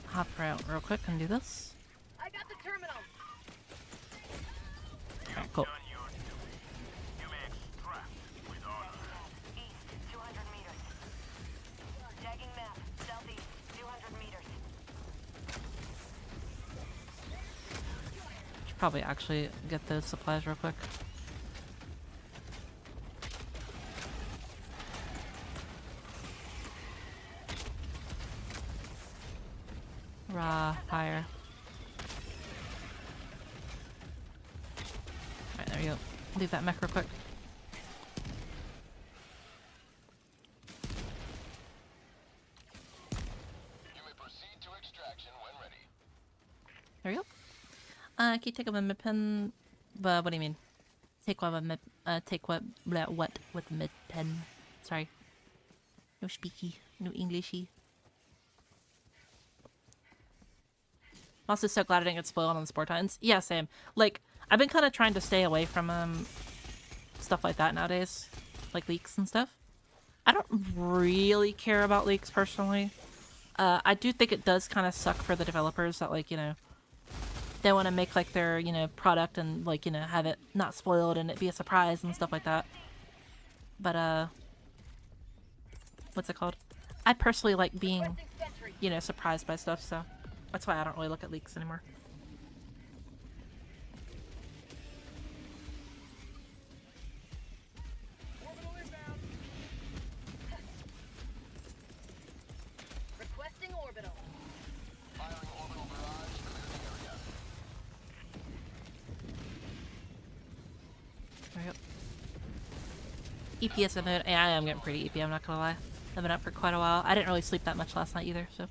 Hop out real quick and do this. I got the terminal. Alright, cool. Done your duty. You may extract with honor. East. 200 meters. Tagging map. Southeast. 200 meters. Should probably actually get those supplies real quick. Raw fire. Alright, there you go. Leave that mech real quick. You may proceed to extraction when ready. There you go. Can you take a mid pen? What do you mean? Take what mid? Take what? What with mid pen? Sorry. No speaky. No Englishy. I'm also so glad I didn't get spoiled on the Sport Titans. Yeah, same. Like, I've been kind of trying to stay away from stuff like that nowadays, like leaks and stuff. I don't really care about leaks personally. I do think it does kind of suck for the developers that, like, you know, they want to make like their, you know, product and, like, you know, have it not spoiled and it be a surprise and stuff like that. But what's it called? I personally like being, you know, surprised by stuff, so that's why I don't really look at leaks anymore. Requesting orbital. Firing orbital barrage, clear the area. There we go. EPS mode. Yeah, I am getting pretty EP, I'm not gonna lie. I've been up for quite a while. I didn't really sleep that much last night either, so.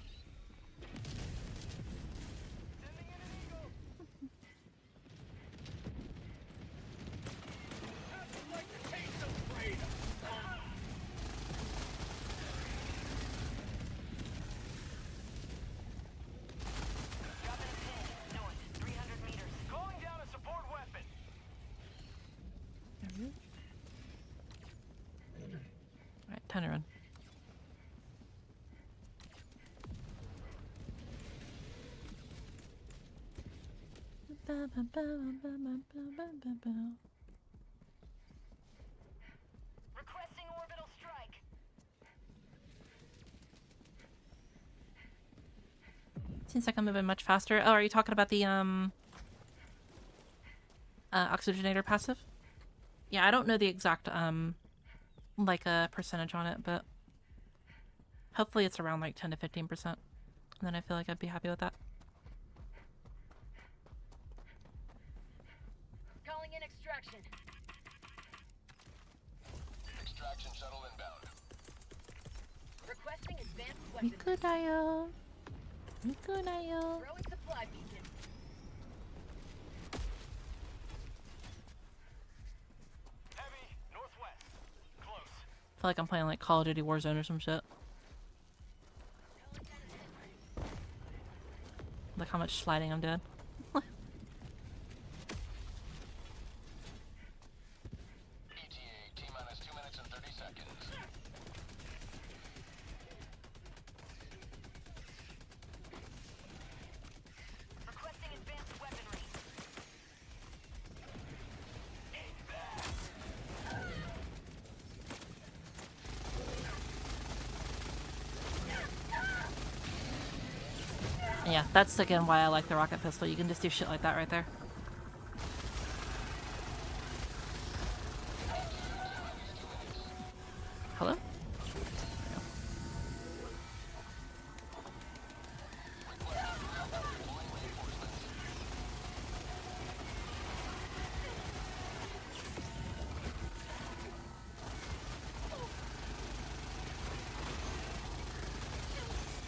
North. 300 meters. Calling down a support weapon. Alright, time to run. Requesting orbital strike. Seems like I'm moving much faster. Oh, are you talking about the oxygenator passive? Yeah, I don't know the exact like a percentage on it, but hopefully it's around like 10 to 15%. And then I feel like I'd be happy with that. extraction. Extraction shuttle inbound. Requesting advanced weapons. Mikunayo. Mikunayo. Throwing supply beacon. Heavy, northwest. Close. I feel like I'm playing like Call of Duty Warzone or some shit. Look how much sliding I'm doing. ETA, T-minus 2 minutes and 30 seconds. Requesting advanced weaponry. Yeah, that's again why I like the rocket pistol. You can just do shit like that right there. Hello?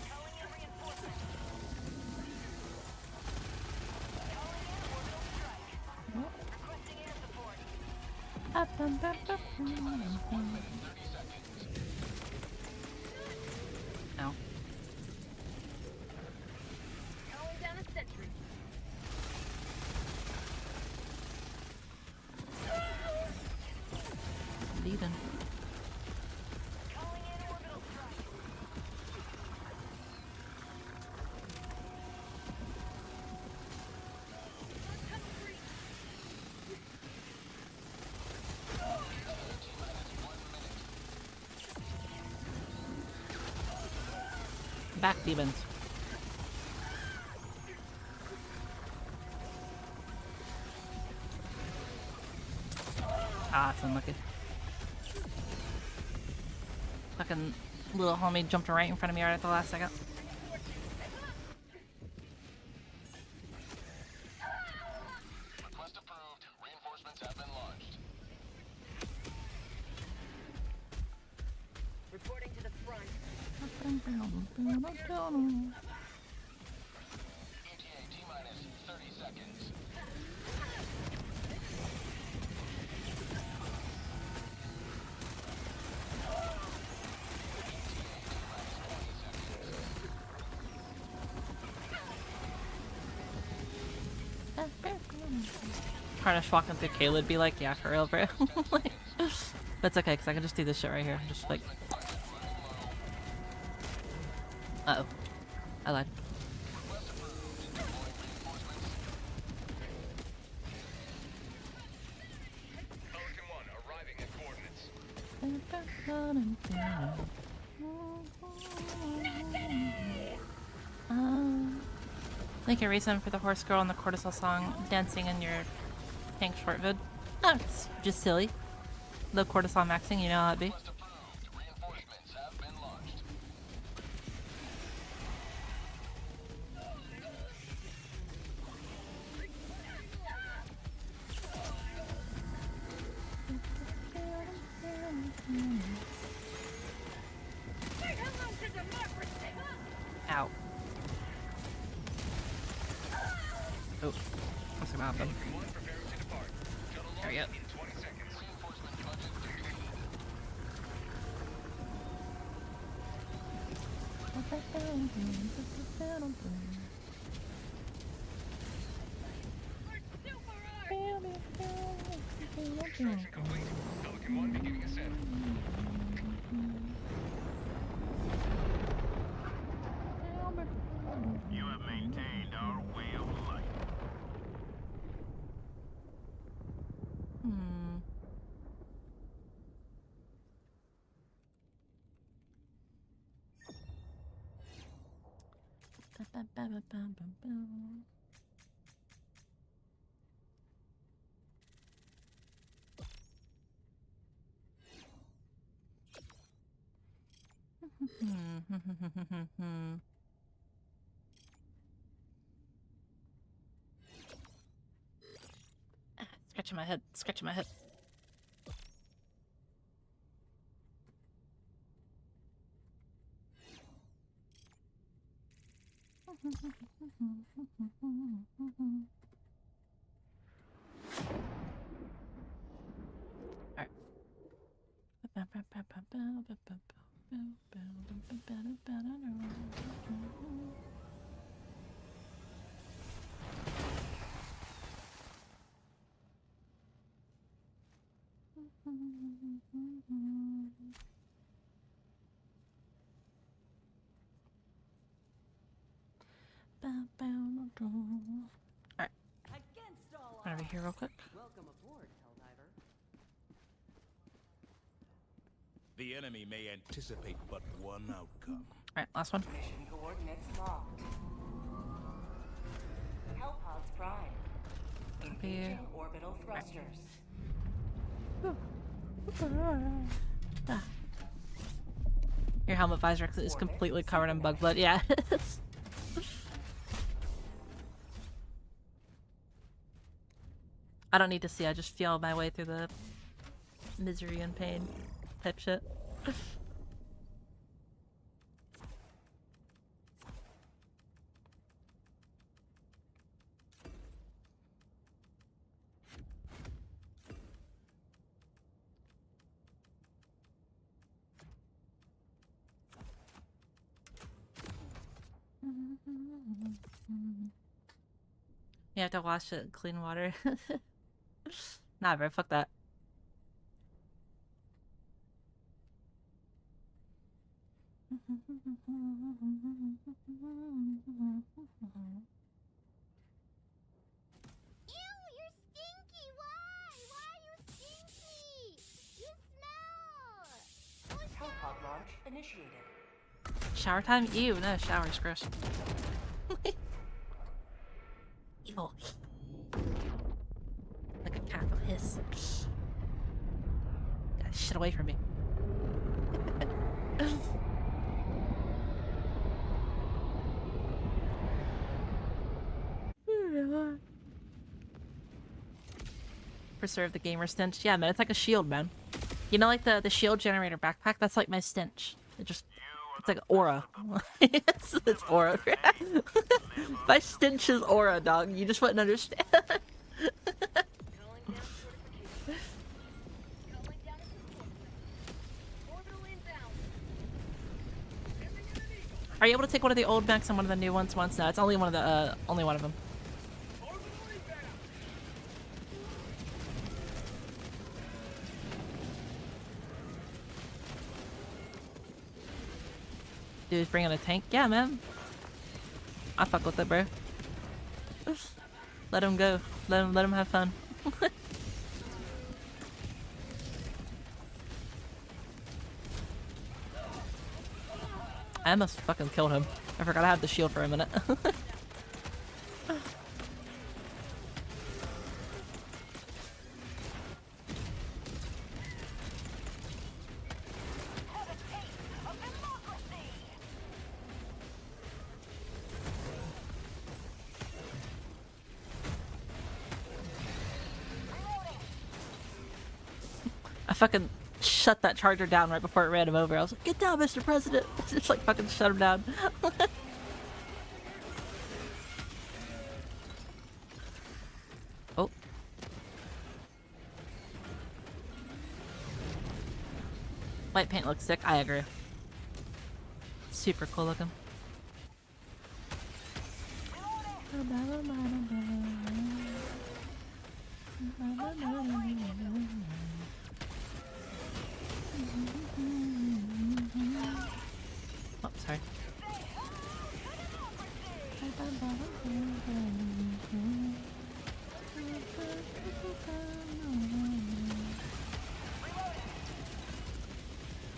Calling in reinforcements. Requesting air support. Ow. Calling down a sentry. Leaving. Calling in orbital strike. Back demons. Ah, it's unlucky. Fucking little homie jumped right in front of me right at the last second. Request approved. Reinforcements have been launched. Reporting to the front. ETA, T-minus 30 seconds. Harnish walking through Caleb be like, yeah, for real, bro. Like, that's okay, because I can just do this shit right here. Just like. Uh oh. I lied. Pelican 1 arriving at coordinates. Like a reason for the horse girl and the cortisol song dancing in your tank short vid. Oh, it's just silly. The cortisol maxing, you know how it be. Request approved. Reinforcements have been launched. Ow. Oh, what's gonna happen? One preparing to depart. Shuttle There we go. launch in 20 seconds. Reinforcement budget depleted. Extraction complete. Pelican 1 beginning ascent. You have maintained our way of life. Hmm. Scratching my head. Scratching my head. Alright. Alright. Against all Run over odds. here real quick. Welcome aboard, Helldiver. The enemy may anticipate but one outcome. Alright, last one. Mission coordinates locked. Hellpods prime. Engaging orbital thrusters. Ah. Your helmet visor is completely covered in bug blood. Yeah. I don't need to see, I just feel my way through the misery and pain type shit. You have to wash it in clean water. Nah, bro, fuck that. Ew, you're stinky. Why? Why are you stinky? You smell. Hellpod launch initiated. Shower time? Ew, no, shower's gross. Evil. Like a cat will hiss. Get that shit away from me. Preserve the gamer stench. Yeah, man, it's like a shield, man. You know, like the shield generator backpack? That's like my stench. It's like aura. it's aura. My stench is aura, dog. You just wouldn't understand. Are you able to take one of the old mechs and one of the new ones once? No, it's only one of the only one of them. Dude's bringing a tank? Yeah, man. I fuck with it, bro. Let him go. Let him have fun. I almost fucking killed him. I forgot I had the shield for a minute. I fucking shut that charger down right before it ran him over. I was like, get down, Mr. President! Just like fucking shut him down. Oh. White paint looks sick, I agree. Super cool looking. Oh, sorry.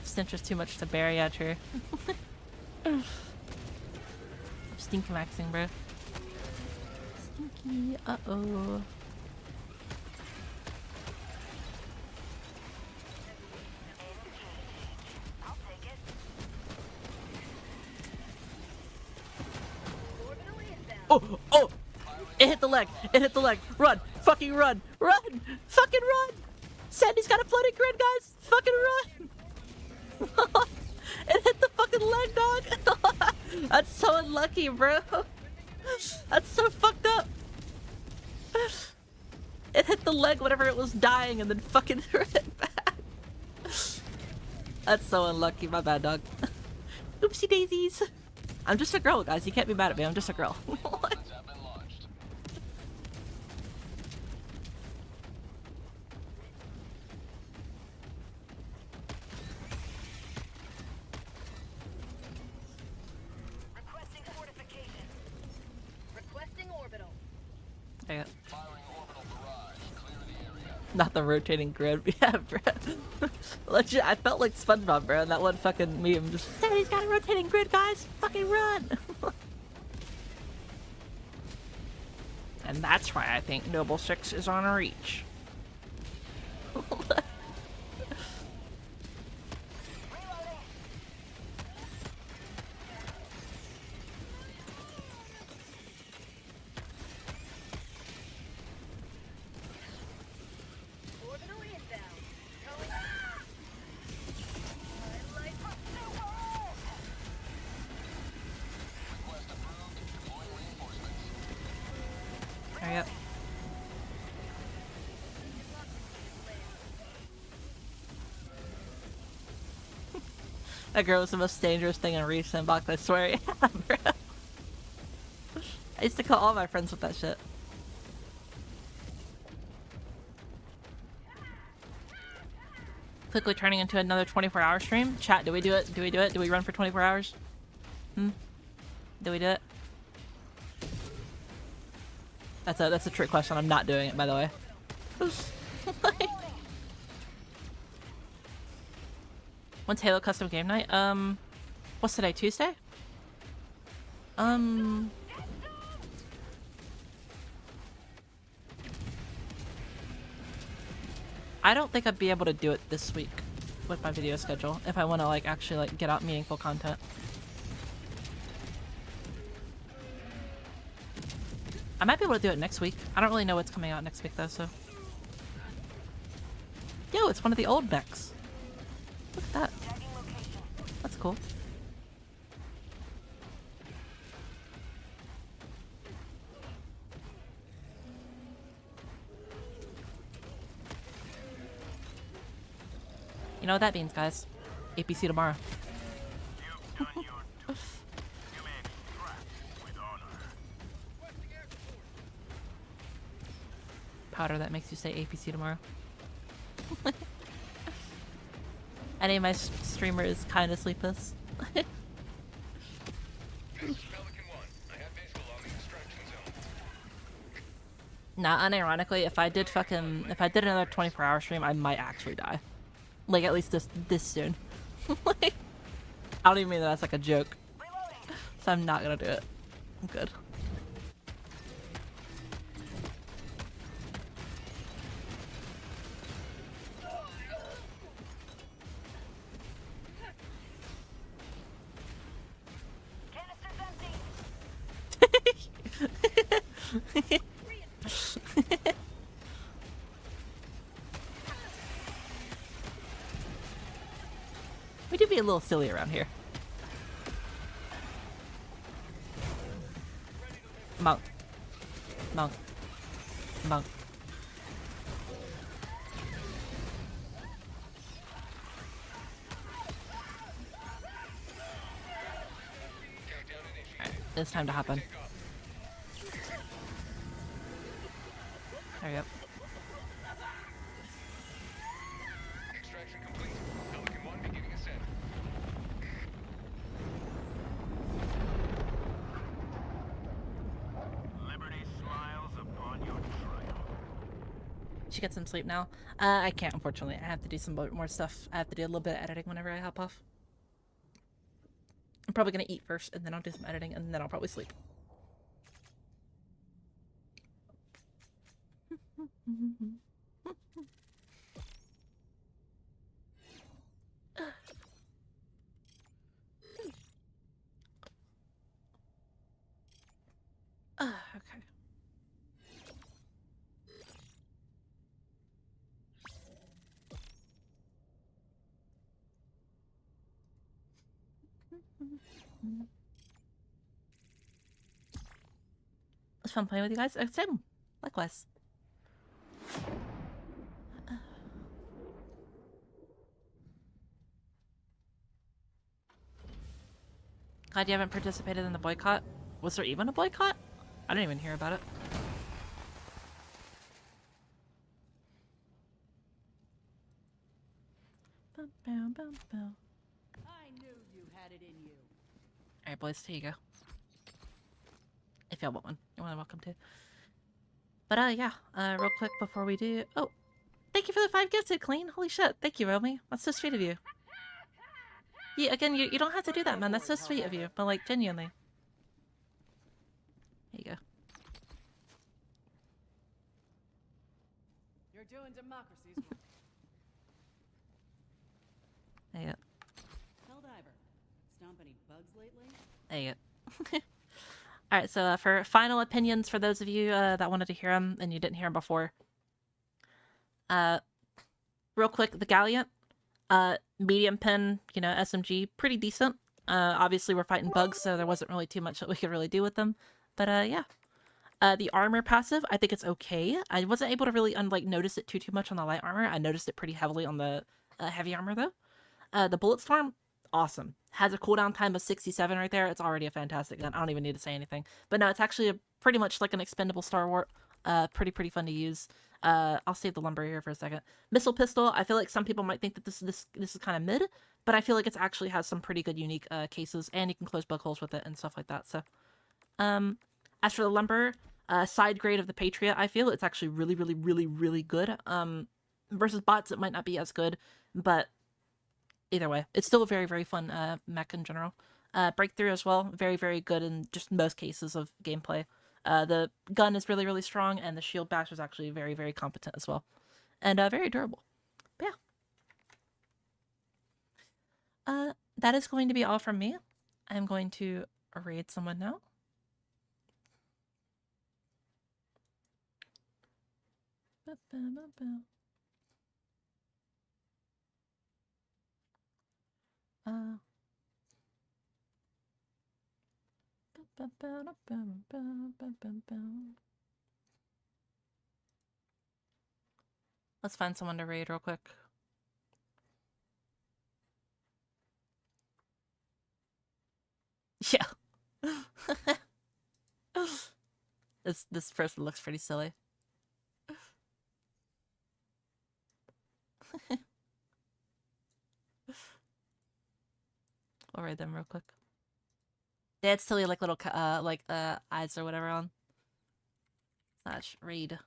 Stench is too much to bear, yeah, true. Stink maxing, bro. Stinky, uh-oh. Oh! Oh! It hit the leg! It hit the leg! Run! Fuck! Fucking run! Run! Fucking run! Sandy's got a floating grid, guys! Fucking run! It hit the fucking leg, dog! That's so unlucky, bro. That's so fucked up. It hit the leg whenever it was dying and then fucking threw it back. That's so unlucky. My bad, dog. Oopsie daisies. I'm just a girl, guys. You can't be mad at me. I'm just a girl. Have been launched. Requesting fortification. Requesting orbital. Yeah. Firing orbital barrage. Clear the area. Not the rotating grid. Yeah, bro. Legit, I felt like SpongeBob, bro. And that one fucking meme just said he's got a rotating grid, guys. Fucking run. And that's why I think Noble 6 is on a reach. Orbital inbound. Going. I like super. Request approved. Deploying reinforcements. Hurry up. That girl was the most dangerous thing in Reach Sandbox, I swear. Yeah, bro. I used to call all my friends with that shit. Quickly turning into another 24-hour stream. Chat, do we do it? Do we do it? Do we run for 24 hours? Do we do it? That's a trick question. I'm not doing it, by the way. When's Halo custom game night? What's today? Tuesday? I don't think I'd be able to do it this week with my video schedule if I want to like actually like get out meaningful content. I might be able to do it next week. I don't really know what's coming out next week though, so. Yo, it's one of the old mechs. Look at that. That's cool. You know what that means, guys. APC tomorrow. You've done your duty. You may extract with honor. Powder that makes you say APC tomorrow. Any of my streamers kind of sleepless. This is Pelican 1. I have visual on the extraction zone. Nah, unironically, if I did another 24-hour stream, I might actually die. Like, at least this soon. Like, I don't even mean that's like a joke. So I'm not gonna do it. I'm good. We do be a little silly around here. Monk. Monk. Monk. Alright, it's time to hop in. Hurry up. Extraction complete. Pelican 1 beginning ascent. Liberty smiles upon your trail. Should get some sleep now. I can't, unfortunately. I have to do some more stuff. I have to do a little bit of editing whenever I hop off. I'm probably gonna eat first, and then I'll do some editing, and then I'll probably sleep. Okay. It's fun playing with you guys. Same. Likewise. Glad you haven't participated in the boycott. Was there even a boycott? I didn't even hear about it. I knew you had it in you. Alright, boys, here you go. If y'all want one, you're more than welcome to. But, yeah, real quick before we do... Oh, thank you for the 5 gifted, Clean. Holy shit. Thank you, Romy. That's so sweet of you. Yeah, again, you don't have to do that, man. That's so sweet of you. But, like, genuinely. There you go. You're doing democracy's work. There you go. Helldiver, stomp any bugs lately? There you go. Alright, so for final opinions for those of you that wanted to hear them and you didn't hear them before. Real quick, the Galliant. Medium pen, you know, SMG, pretty decent. Obviously we're fighting bugs, so there wasn't really too much that we could really do with them. But yeah. The armor passive, I think it's okay. I wasn't able to really notice it too much on the light armor. I noticed it pretty heavily on the heavy armor though. The Bullet Storm, awesome. Has a cooldown time of 67 right there. It's already a fantastic gun. I don't even need to say anything. But no, it's actually pretty much like an expendable Star Wars. Pretty fun to use. I'll save the lumber here for a second. Missile Pistol, I feel like some people might think that this is kind of mid, but I feel like it actually has some pretty good unique cases, and you can close bug holes with it and stuff like that. So, as for the lumber, side grade of the Patriot, I feel it's actually really, really, really, really good. Versus bots, it might not be as good, but either way, it's still a very, very fun mech in general. Breakthrough as well, very, very good in just most cases of gameplay. The gun is really, really strong, and the shield bash is actually very, very competent as well. And very durable. But yeah. That is going to be all from me. I'm going to raid someone now. Let's find someone to raid real quick. Yeah. This person looks pretty silly. I'll raid them real quick. They had silly like little eyes or whatever on. / raid.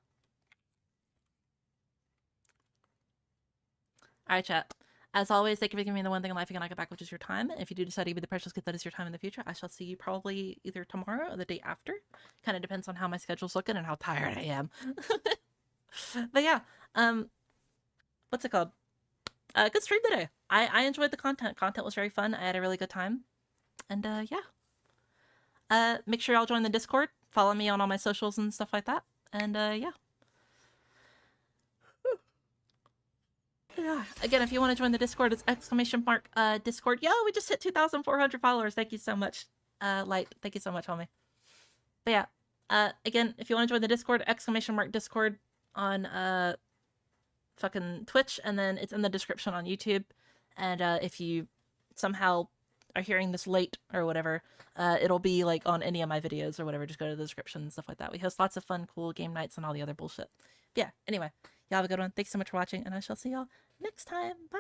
Alright, chat. As always, thank you for giving me the one thing in life you cannot get back, which is your time. If you do decide to give me the precious gift that is your time in the future, I shall see you probably either tomorrow or the day after. Kind of depends on how my schedule's looking and how tired I am. But yeah, what's it called? Good stream today. I enjoyed the content. Content was very fun. I had a really good time. And yeah. Make sure y'all join the Discord. Follow me on all my socials and stuff like that. And yeah. Yeah. Again, if you want to join the Discord, it's ! Discord. Yo, we just hit 2,400 followers. Thank you so much. Light. Thank you so much, homie. But yeah. Again, if you want to join the Discord, ! Discord on fucking Twitch, and then it's in the description on YouTube. And if you somehow are hearing this late or whatever, it'll be like on any of my videos or whatever. Just go to the description and stuff like that. We host lots of fun, cool game nights and all the other bullshit. Yeah, anyway, y'all have a good one. Thanks so much for watching, and I shall see y'all next time. Bye!